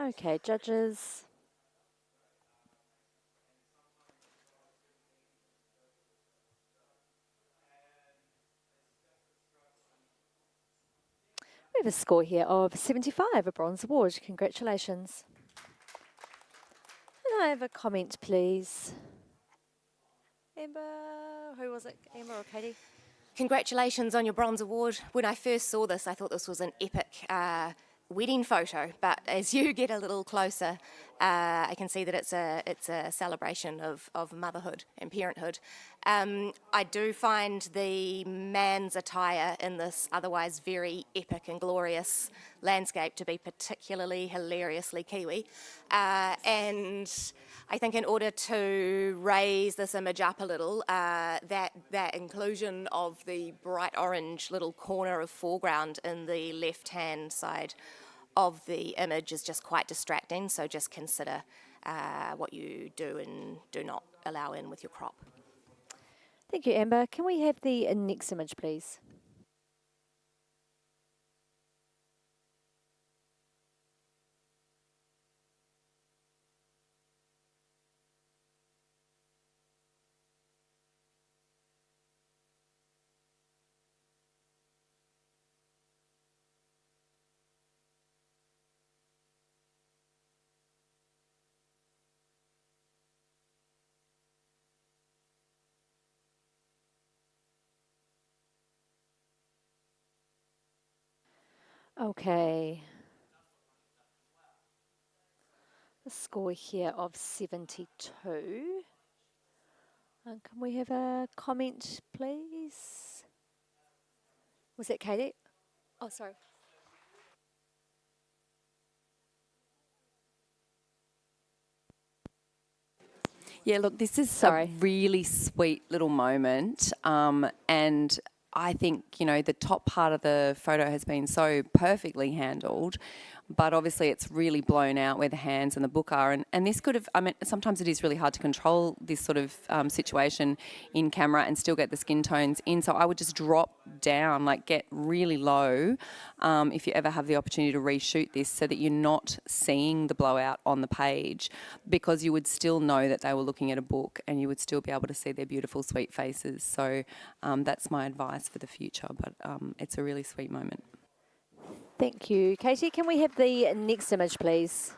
Okay, judges. We have a score here of 75, a bronze award. Congratulations. And I have a comment, please. Amber, who was it? Amber or Katie? Congratulations on your bronze award. When I first saw this, I thought this was an epic wedding photo, but as you get a little closer, I can see that it's a celebration of motherhood and parenthood. I do find the man's attire in this otherwise very epic and glorious landscape to be particularly hilariously Kiwi, and I think in order to raise this image up a little, that inclusion of the bright orange little corner of foreground in the left-hand side of the image is just quite distracting, so just consider what you do and do not allow in with your crop. Thank you, Amber. Can we have the next image, please? Okay. The score here of 72. Can we have a comment, please? Was that Katie? Oh, sorry. Yeah, look, this is a really sweet little moment, and I think, you know, the top part of the photo has been so perfectly handled. but obviously it's really blown out where the hands and the book are. And this could have, I mean, sometimes it is really hard to control this sort of situation in camera and still get the skin tones in. So I would just drop down, like get really low if you ever have the opportunity to reshoot this, so that you're not seeing the blowout on the page, because you would still know that they were looking at a book and you would still be able to see their beautiful, sweet faces. So that's my advice for the future, but it's a really sweet moment. Thank you. Katie, can we have the next image, please?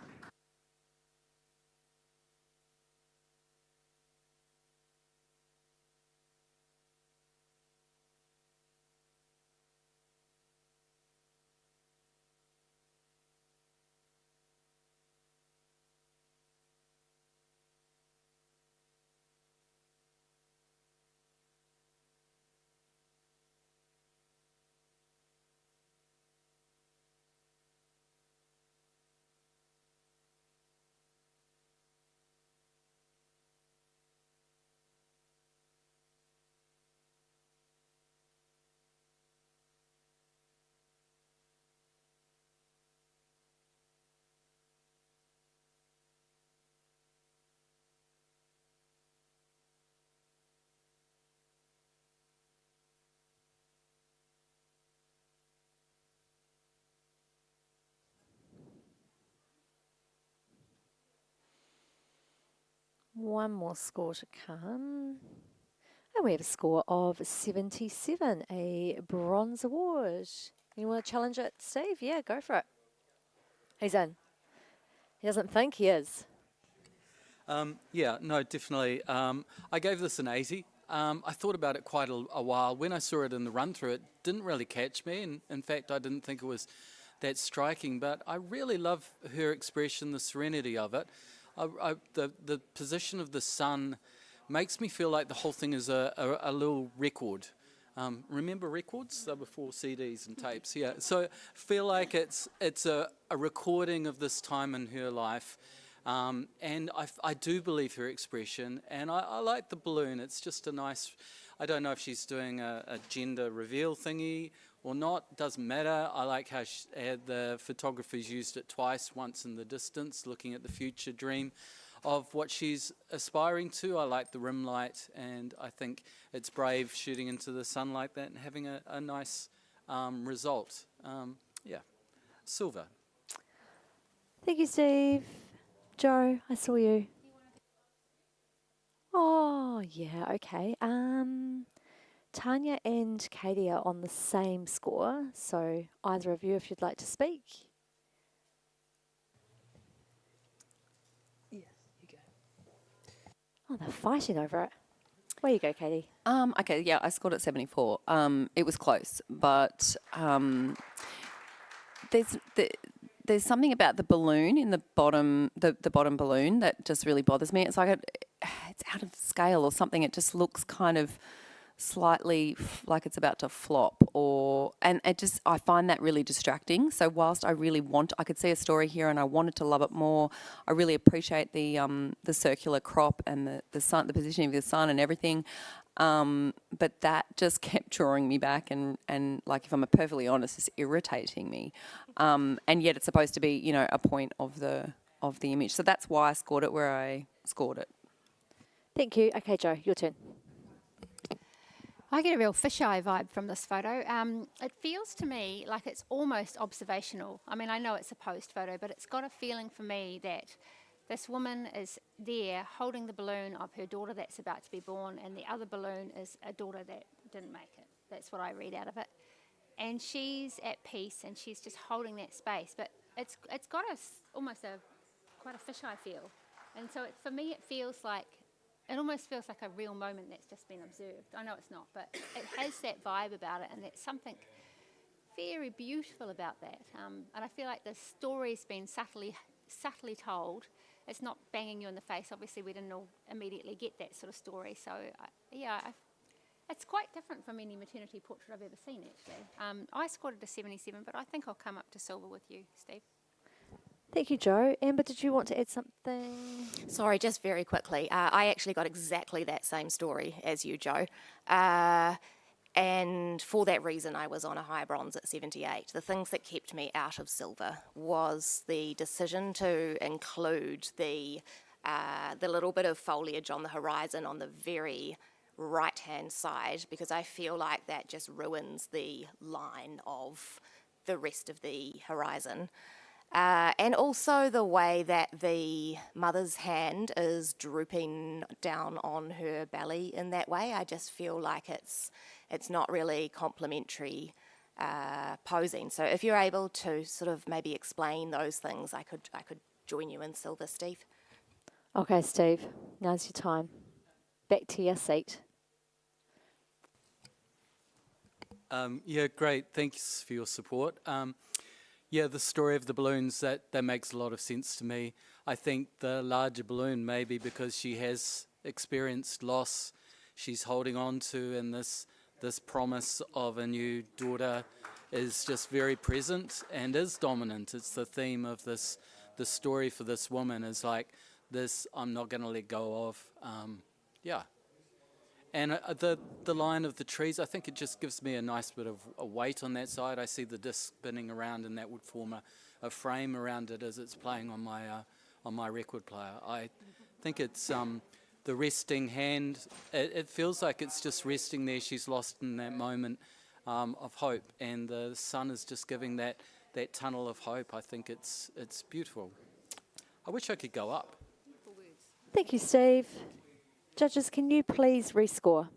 One more score to come. And we have a score of 77, a bronze award. You want to challenge it, Steve? Yeah, go for it. He's in. He doesn't think he is. Yeah, no, definitely. I gave this an 80. I thought about it quite a while. When I saw it in the run-through, it didn't really catch me. And in fact, I didn't think it was that striking. But I really love her expression, the serenity of it. The position of the sun makes me feel like the whole thing is a little record. Remember records? They were before CDs and tapes. Yeah, so feel like it's a recording of this time in her life. And I do believe her expression, and I like the balloon. It's just a nice, I don't know if she's doing a gender reveal thingy or not, doesn't matter. I like how the photographer's used it twice, once in the distance, looking at the future dream of what she's aspiring to. I like the rim light, and I think it's brave shooting into the sun like that and having a nice result. Yeah, silver. Thank you, Steve. Joe, I saw you. Oh, yeah, okay. Tanya and Katie are on the same score, so either of you, if you'd like to speak. Yeah, you go. Oh, they're fighting over it. Where you go, Katie? Okay, yeah, I scored at 74. It was close, but there's something about the balloon in the bottom balloon that just really bothers me. It's like it's out of scale or something. It just looks kind of slightly like it's about to flop, and I find that really distracting. So whilst I could see a story here and I wanted to love it more, I really appreciate the circular crop and the sun, the positioning of the sun and everything. But that just kept drawing me back and like, if I'm perfectly honest, it's irritating me. And yet it's supposed to be, a point of the image. So that's why I scored it where I scored it. Thank you. Okay, Joe, your turn. I get a real fisheye vibe from this photo. It feels to me like it's almost observational. I mean, I know it's a post photo, but it's got a feeling for me that this woman is there holding the balloon of her daughter that's about to be born, and the other balloon is a daughter that didn't make it. That's what I read out of it. And she's at peace, and she's just holding that space. But it's got quite a fisheye feel. And so for me, it almost feels like a real moment that's just been observed. I know it's not, but it has that vibe about it, and there's something very beautiful about that. And I feel like the story's been subtly told. It's not banging you in the face. Obviously, we didn't all immediately get that sort of story. So, it's quite different from any maternity portrait I've ever seen, actually. I scored it a 77, but I think I'll come up to silver with you, Steve. Thank you, Joe. Amber, did you want to add something? Sorry, just very quickly. I actually got exactly that same story as you, Joe. And for that reason, I was on a high bronze at 78. The things that kept me out of silver was the decision to include the little bit of foliage on the horizon on the very right-hand side, because I feel like that just ruins the line of the rest of the horizon. And also the way that the mother's hand is drooping down on her belly in that way. I just feel like it's not really complementary posing. So if you're able to sort of maybe explain those things, I could join you in silver, Steve. Okay, Steve, now's your time. Back to your seat. Yeah, great. Thanks for your support. Yeah, the story of the balloons, that makes a lot of sense to me. I think the larger balloon, maybe because she has experienced loss, she's holding on to, and this promise of a new daughter is just very present and is dominant. It's the theme of the story for this woman is like this, I'm not going to let go of. Yeah. And the line of the trees, I think it just gives me a nice bit of a weight on that side. I see the disc spinning around, and that would form a frame around it as it's playing on my record player. I think it's the resting hand. It feels like it's just resting there. She's lost in that moment of hope, and the sun is just giving that tunnel of hope. I think it's beautiful. I wish I could go up. Thank you, Steve. Judges, can you please rescore?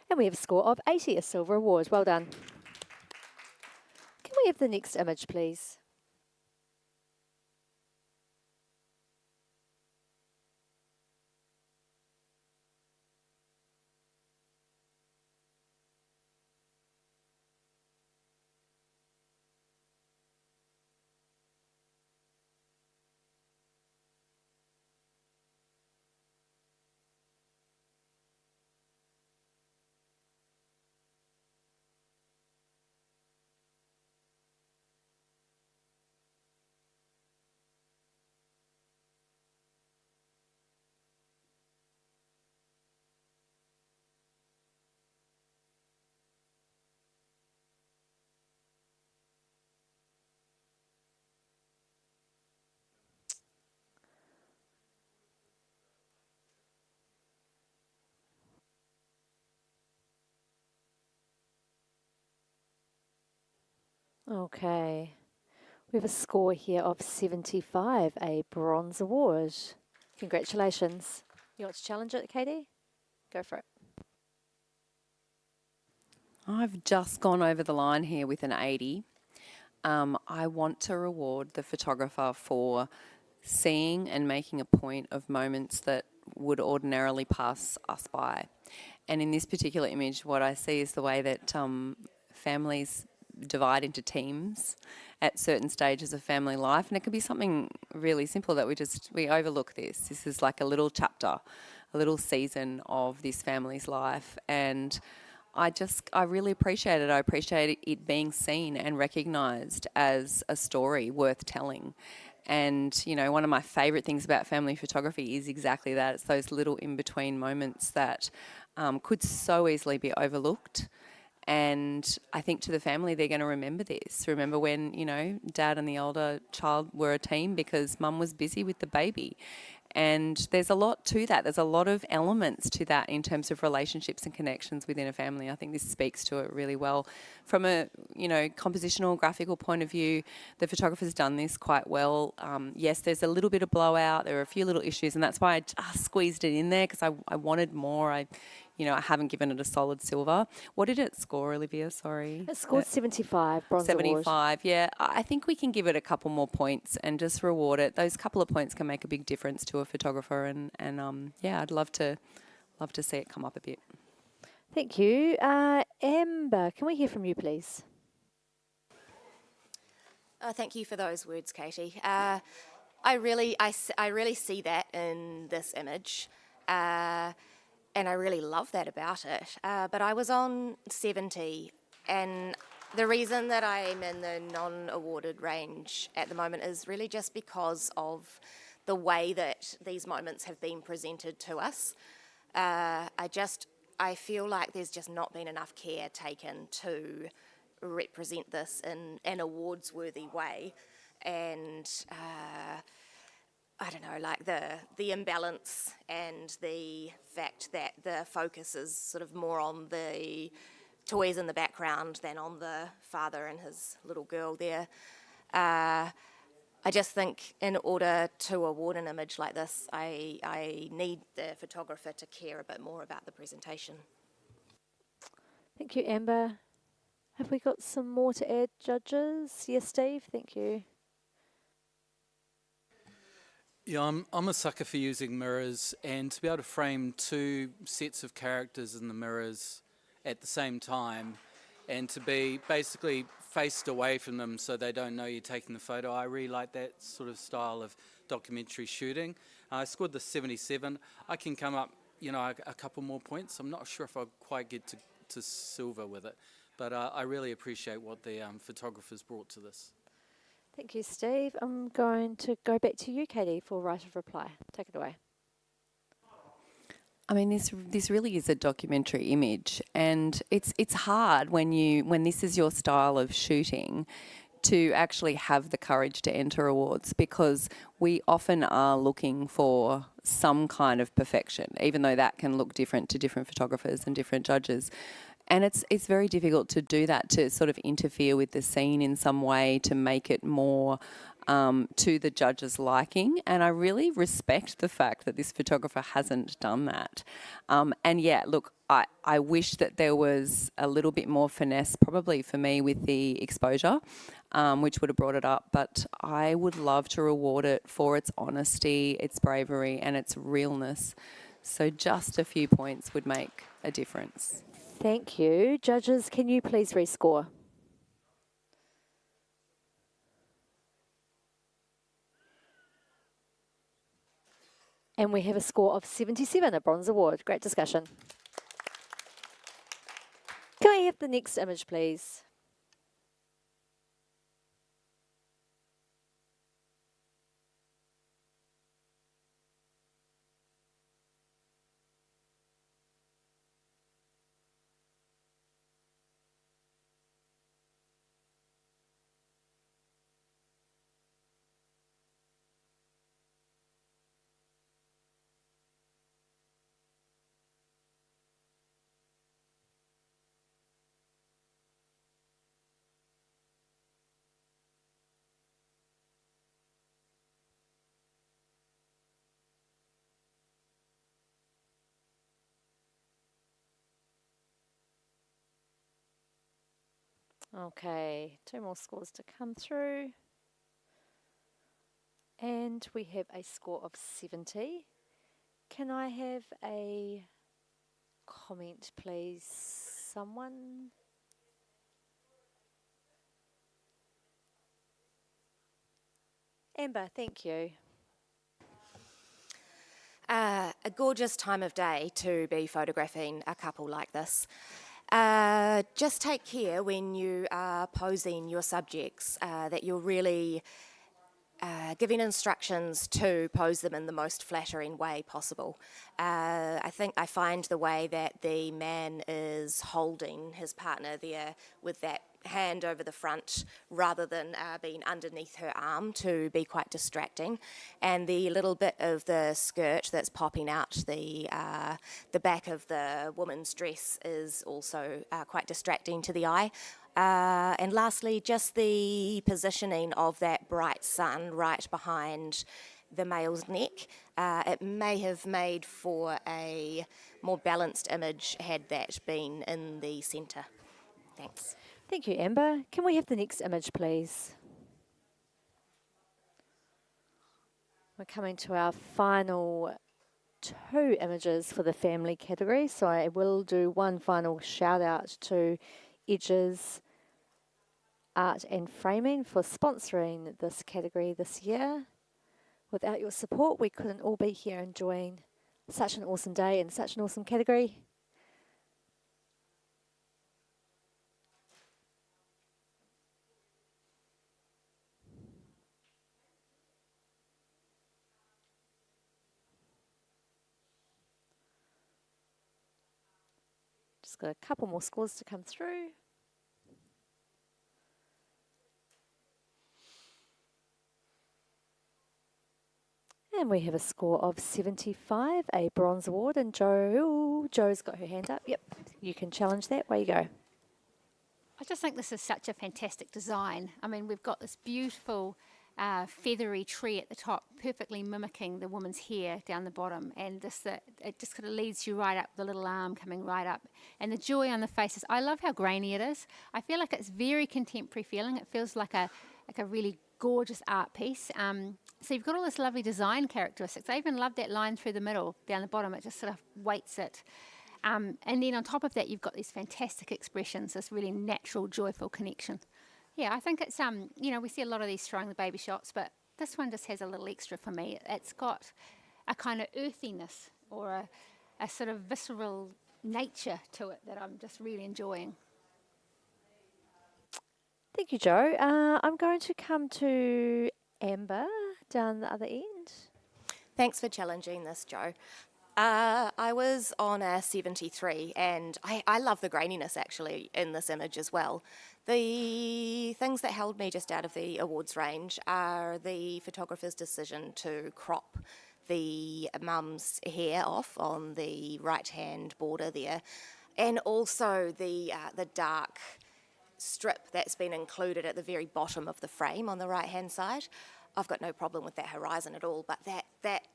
And we have a score of 80, a silver award. Well done. Can we have the next image, please? Okay. We have a score here of 75, a bronze award. Congratulations. You want to challenge it, Katie? Go for it. I've just gone over the line here with an 80. I want to reward the photographer for seeing and making a point of moments that would ordinarily pass us by. And in this particular image, what I see is the way that families divide into teams at certain stages of family life, and it could be something really simple that we overlook this. This is like a little chapter, a little season of this family's life, and I really appreciate it. I appreciate it being seen and recognised as a story worth telling. And, you know, one of my favourite things about family photography is exactly that. It's those little in-between moments that could so easily be overlooked. And I think to the family, they're going to remember this. Remember when, you know, dad and the older child were a team because mum was busy with the baby. And there's a lot to that. There's a lot of elements to that in terms of relationships and connections within a family. I think this speaks to it really well. From a, you know, compositional, graphical point of view, the photographer's done this quite well. Yes, there's a little bit of blowout. There are a few little issues, and that's why I just squeezed it in there because I wanted more. I haven't given it a solid silver. What did it score, Olivia? Sorry. It scored 75, bronze 75, award. yeah. I think we can give it a couple more points and just reward it. Those couple of points can make a big difference to a photographer, and I'd love to see it come up a bit. Thank you. Amber, can we hear from you, please? Thank you for those words, Katie. I really see that in this image. And I really love that about it. But I was on 70, and the reason that I'm in the non-awarded range at the moment is really just because of the way that these moments have been presented to us. I feel like there's just not been enough care taken to represent this in an awards-worthy way, and I don't know, like the imbalance and the fact that the focus is sort of more on the toys in the background than on the father and his little girl there. I just think in order to award an image like this, I need the photographer to care a bit more about the presentation. Thank you, Amber. Have we got some more to add, judges? Yes, Steve, thank you. Yeah, I'm a sucker for using mirrors, and to be able to frame two sets of characters in the mirrors at the same time and to be basically faced away from them so they don't know you're taking the photo. I really like that sort of style of documentary shooting. I scored the 77. I can come up, a couple more points. I'm not sure if I'll quite get to silver with it, but I really appreciate what the photographers brought to this. Thank you, Steve. I'm going to go back to you, Katie, for right of reply. Take it away. I mean, this really is a documentary image, and it's hard when this is your style of shooting to actually have the courage to enter awards, because we often are looking for some kind of perfection, even though that can look different to different photographers and different judges. And it's very difficult to do that, to sort of interfere with the scene in some way to make it more to the judge's liking. And I really respect the fact that this photographer hasn't done that. And yeah, look, I wish that there was a little bit more finesse probably for me with the exposure, which would have brought it up. But I would love to reward it for its honesty, its bravery and its realness. So just a few points would make a difference. Thank you. Judges, can you please rescore? And we have a score of 77, a bronze award. Great discussion. Can I have the next image, please? Okay, 2 more scores to come through. And we have a score of 70. Can I have a comment, please? Someone? Amber, thank you. A gorgeous time of day to be photographing a couple like this. Just take care when you are posing your subjects that you're really giving instructions to pose them in the most flattering way possible. I find the way that the man is holding his partner there with that hand over the front rather than being underneath her arm to be quite distracting, and the little bit of the skirt that's popping out the back of the woman's dress is also quite distracting to the eye. And lastly, just the positioning of that bright sun right behind the male's neck. It may have made for a more balanced image had that been in the centre. Thanks. Thank you, Amber. Can we have the next image, please? We're coming to our final 2 images for the family category, so I will do one final shout out to Edges Art and Framing for sponsoring this category this year. Without your support, we couldn't all be here enjoying such an awesome day and such an awesome category. Just got a couple more scores to come through. And we have a score of 75, a bronze award. And Joe's got her hand up. Yep, you can challenge that. Way you go. I just think this is such a fantastic design. I mean, we've got this beautiful feathery tree at the top, perfectly mimicking the woman's hair down the bottom, and it just kind of leads you right up, the little arm coming right up, and the joy on the faces. I love how grainy it is. I feel like it's very contemporary feeling. It feels like a really gorgeous art piece. So you've got all this lovely design characteristics. I even love that line through the middle, down the bottom. It just sort of weights it. And then on top of that, you've got these fantastic expressions, this really natural, joyful connection. Yeah, I think it's, we see a lot of these throwing the baby shots, but this one just has a little extra for me. It's got a kind of earthiness or a sort of visceral nature to it that I'm just really enjoying. Thank you, Joe. I'm going to come to Amber down the other end. Thanks for challenging this, Joe. I was on a 73, and I love the graininess actually in this image as well. The things that held me just out of the awards range are the photographer's decision to crop the mum's hair off on the right-hand border there, and also the dark strip that's been included at the very bottom of the frame on the right-hand side. I've got no problem with that horizon at all, but that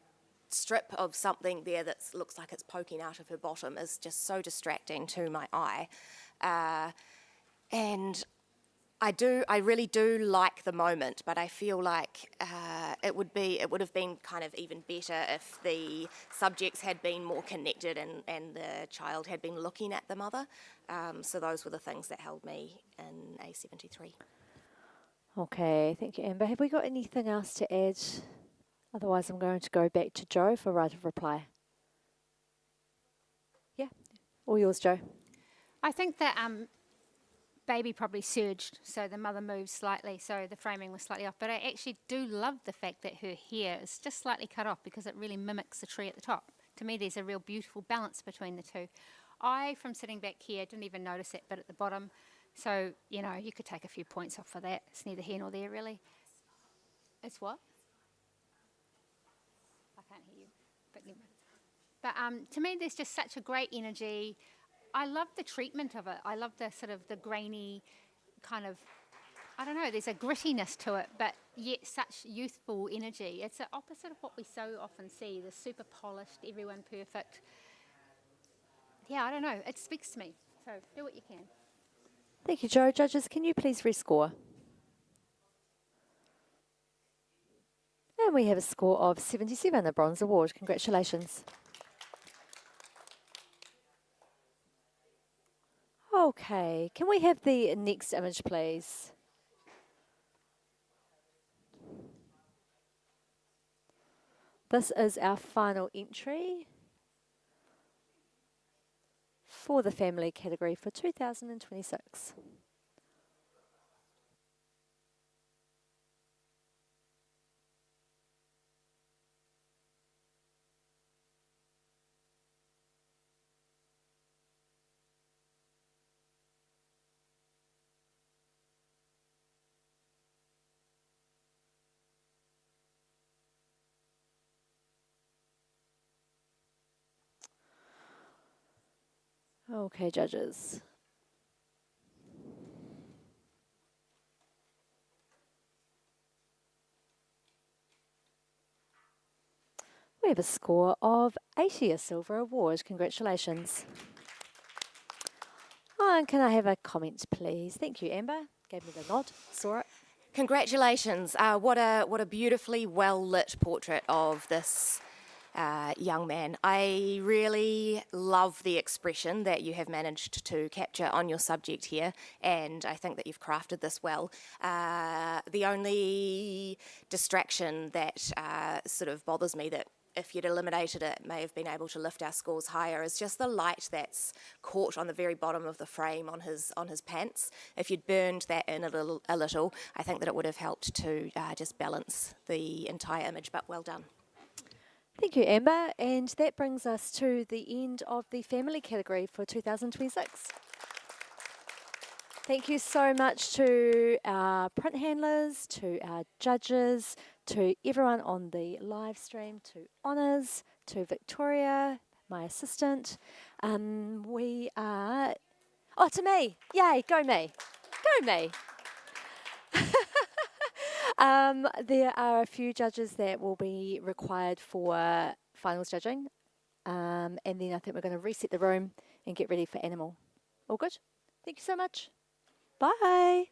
strip of something there that looks like it's poking out of her bottom is just so distracting to my eye. And I really do like the moment, but I feel like it would have been kind of even better if the subjects had been more connected and the child had been looking at the mother. So those were the things that held me in A73. Okay, thank you, Amber. Have we got anything else to add? Otherwise, I'm going to go back to Joe for right of reply. Yeah, all yours, Joe. I think that baby probably surged, so the mother moved slightly, so the framing was slightly off. But I actually do love the fact that her hair is just slightly cut off because it really mimics the tree at the top. To me, there's a real beautiful balance between the two. I, from sitting back here, didn't even notice it, but at the bottom, so, you could take a few points off for that. It's neither here nor there, really. It's what? I can't hear you. But to me, there's just such a great energy. I love the treatment of it. I love the sort of the grainy kind of, I don't know, there's a grittiness to it, but yet such youthful energy. It's the opposite of what we so often see, the super polished, everyone perfect. Yeah, I don't know. It speaks to me. So do what you can. Thank you, Joe. Judges, can you please rescore? And we have a score of 77, the Bronze Award. Congratulations. Okay, can we have the next image, please? This is our final entry for the family category for 2026. Okay, judges. We have a score of 80, a silver award. Congratulations. Oh, and can I have a comment, please? Thank you, Amber. Gave me the nod. Saw it. Congratulations. What a beautifully well-lit portrait of this young man. I really love the expression that you have managed to capture on your subject here, and I think that you've crafted this well. The only distraction that sort of bothers me, that if you'd eliminated it, may have been able to lift our scores higher, is just the light that's caught on the very bottom of the frame on his pants. If you'd burned that in a little, I think that it would have helped to just balance the entire image, but well done. Thank you, Amber. And that brings us to the end of the family category for 2026. Thank you so much to our print handlers, to our judges, to everyone on the live stream, to Honours, to Victoria, my assistant. We are... Oh, to me. Yay, go me. Go me. There are a few judges that will be required for finals judging. And then I think we're going to reset the room and get ready for Animal. All good? Thank you so much. Bye.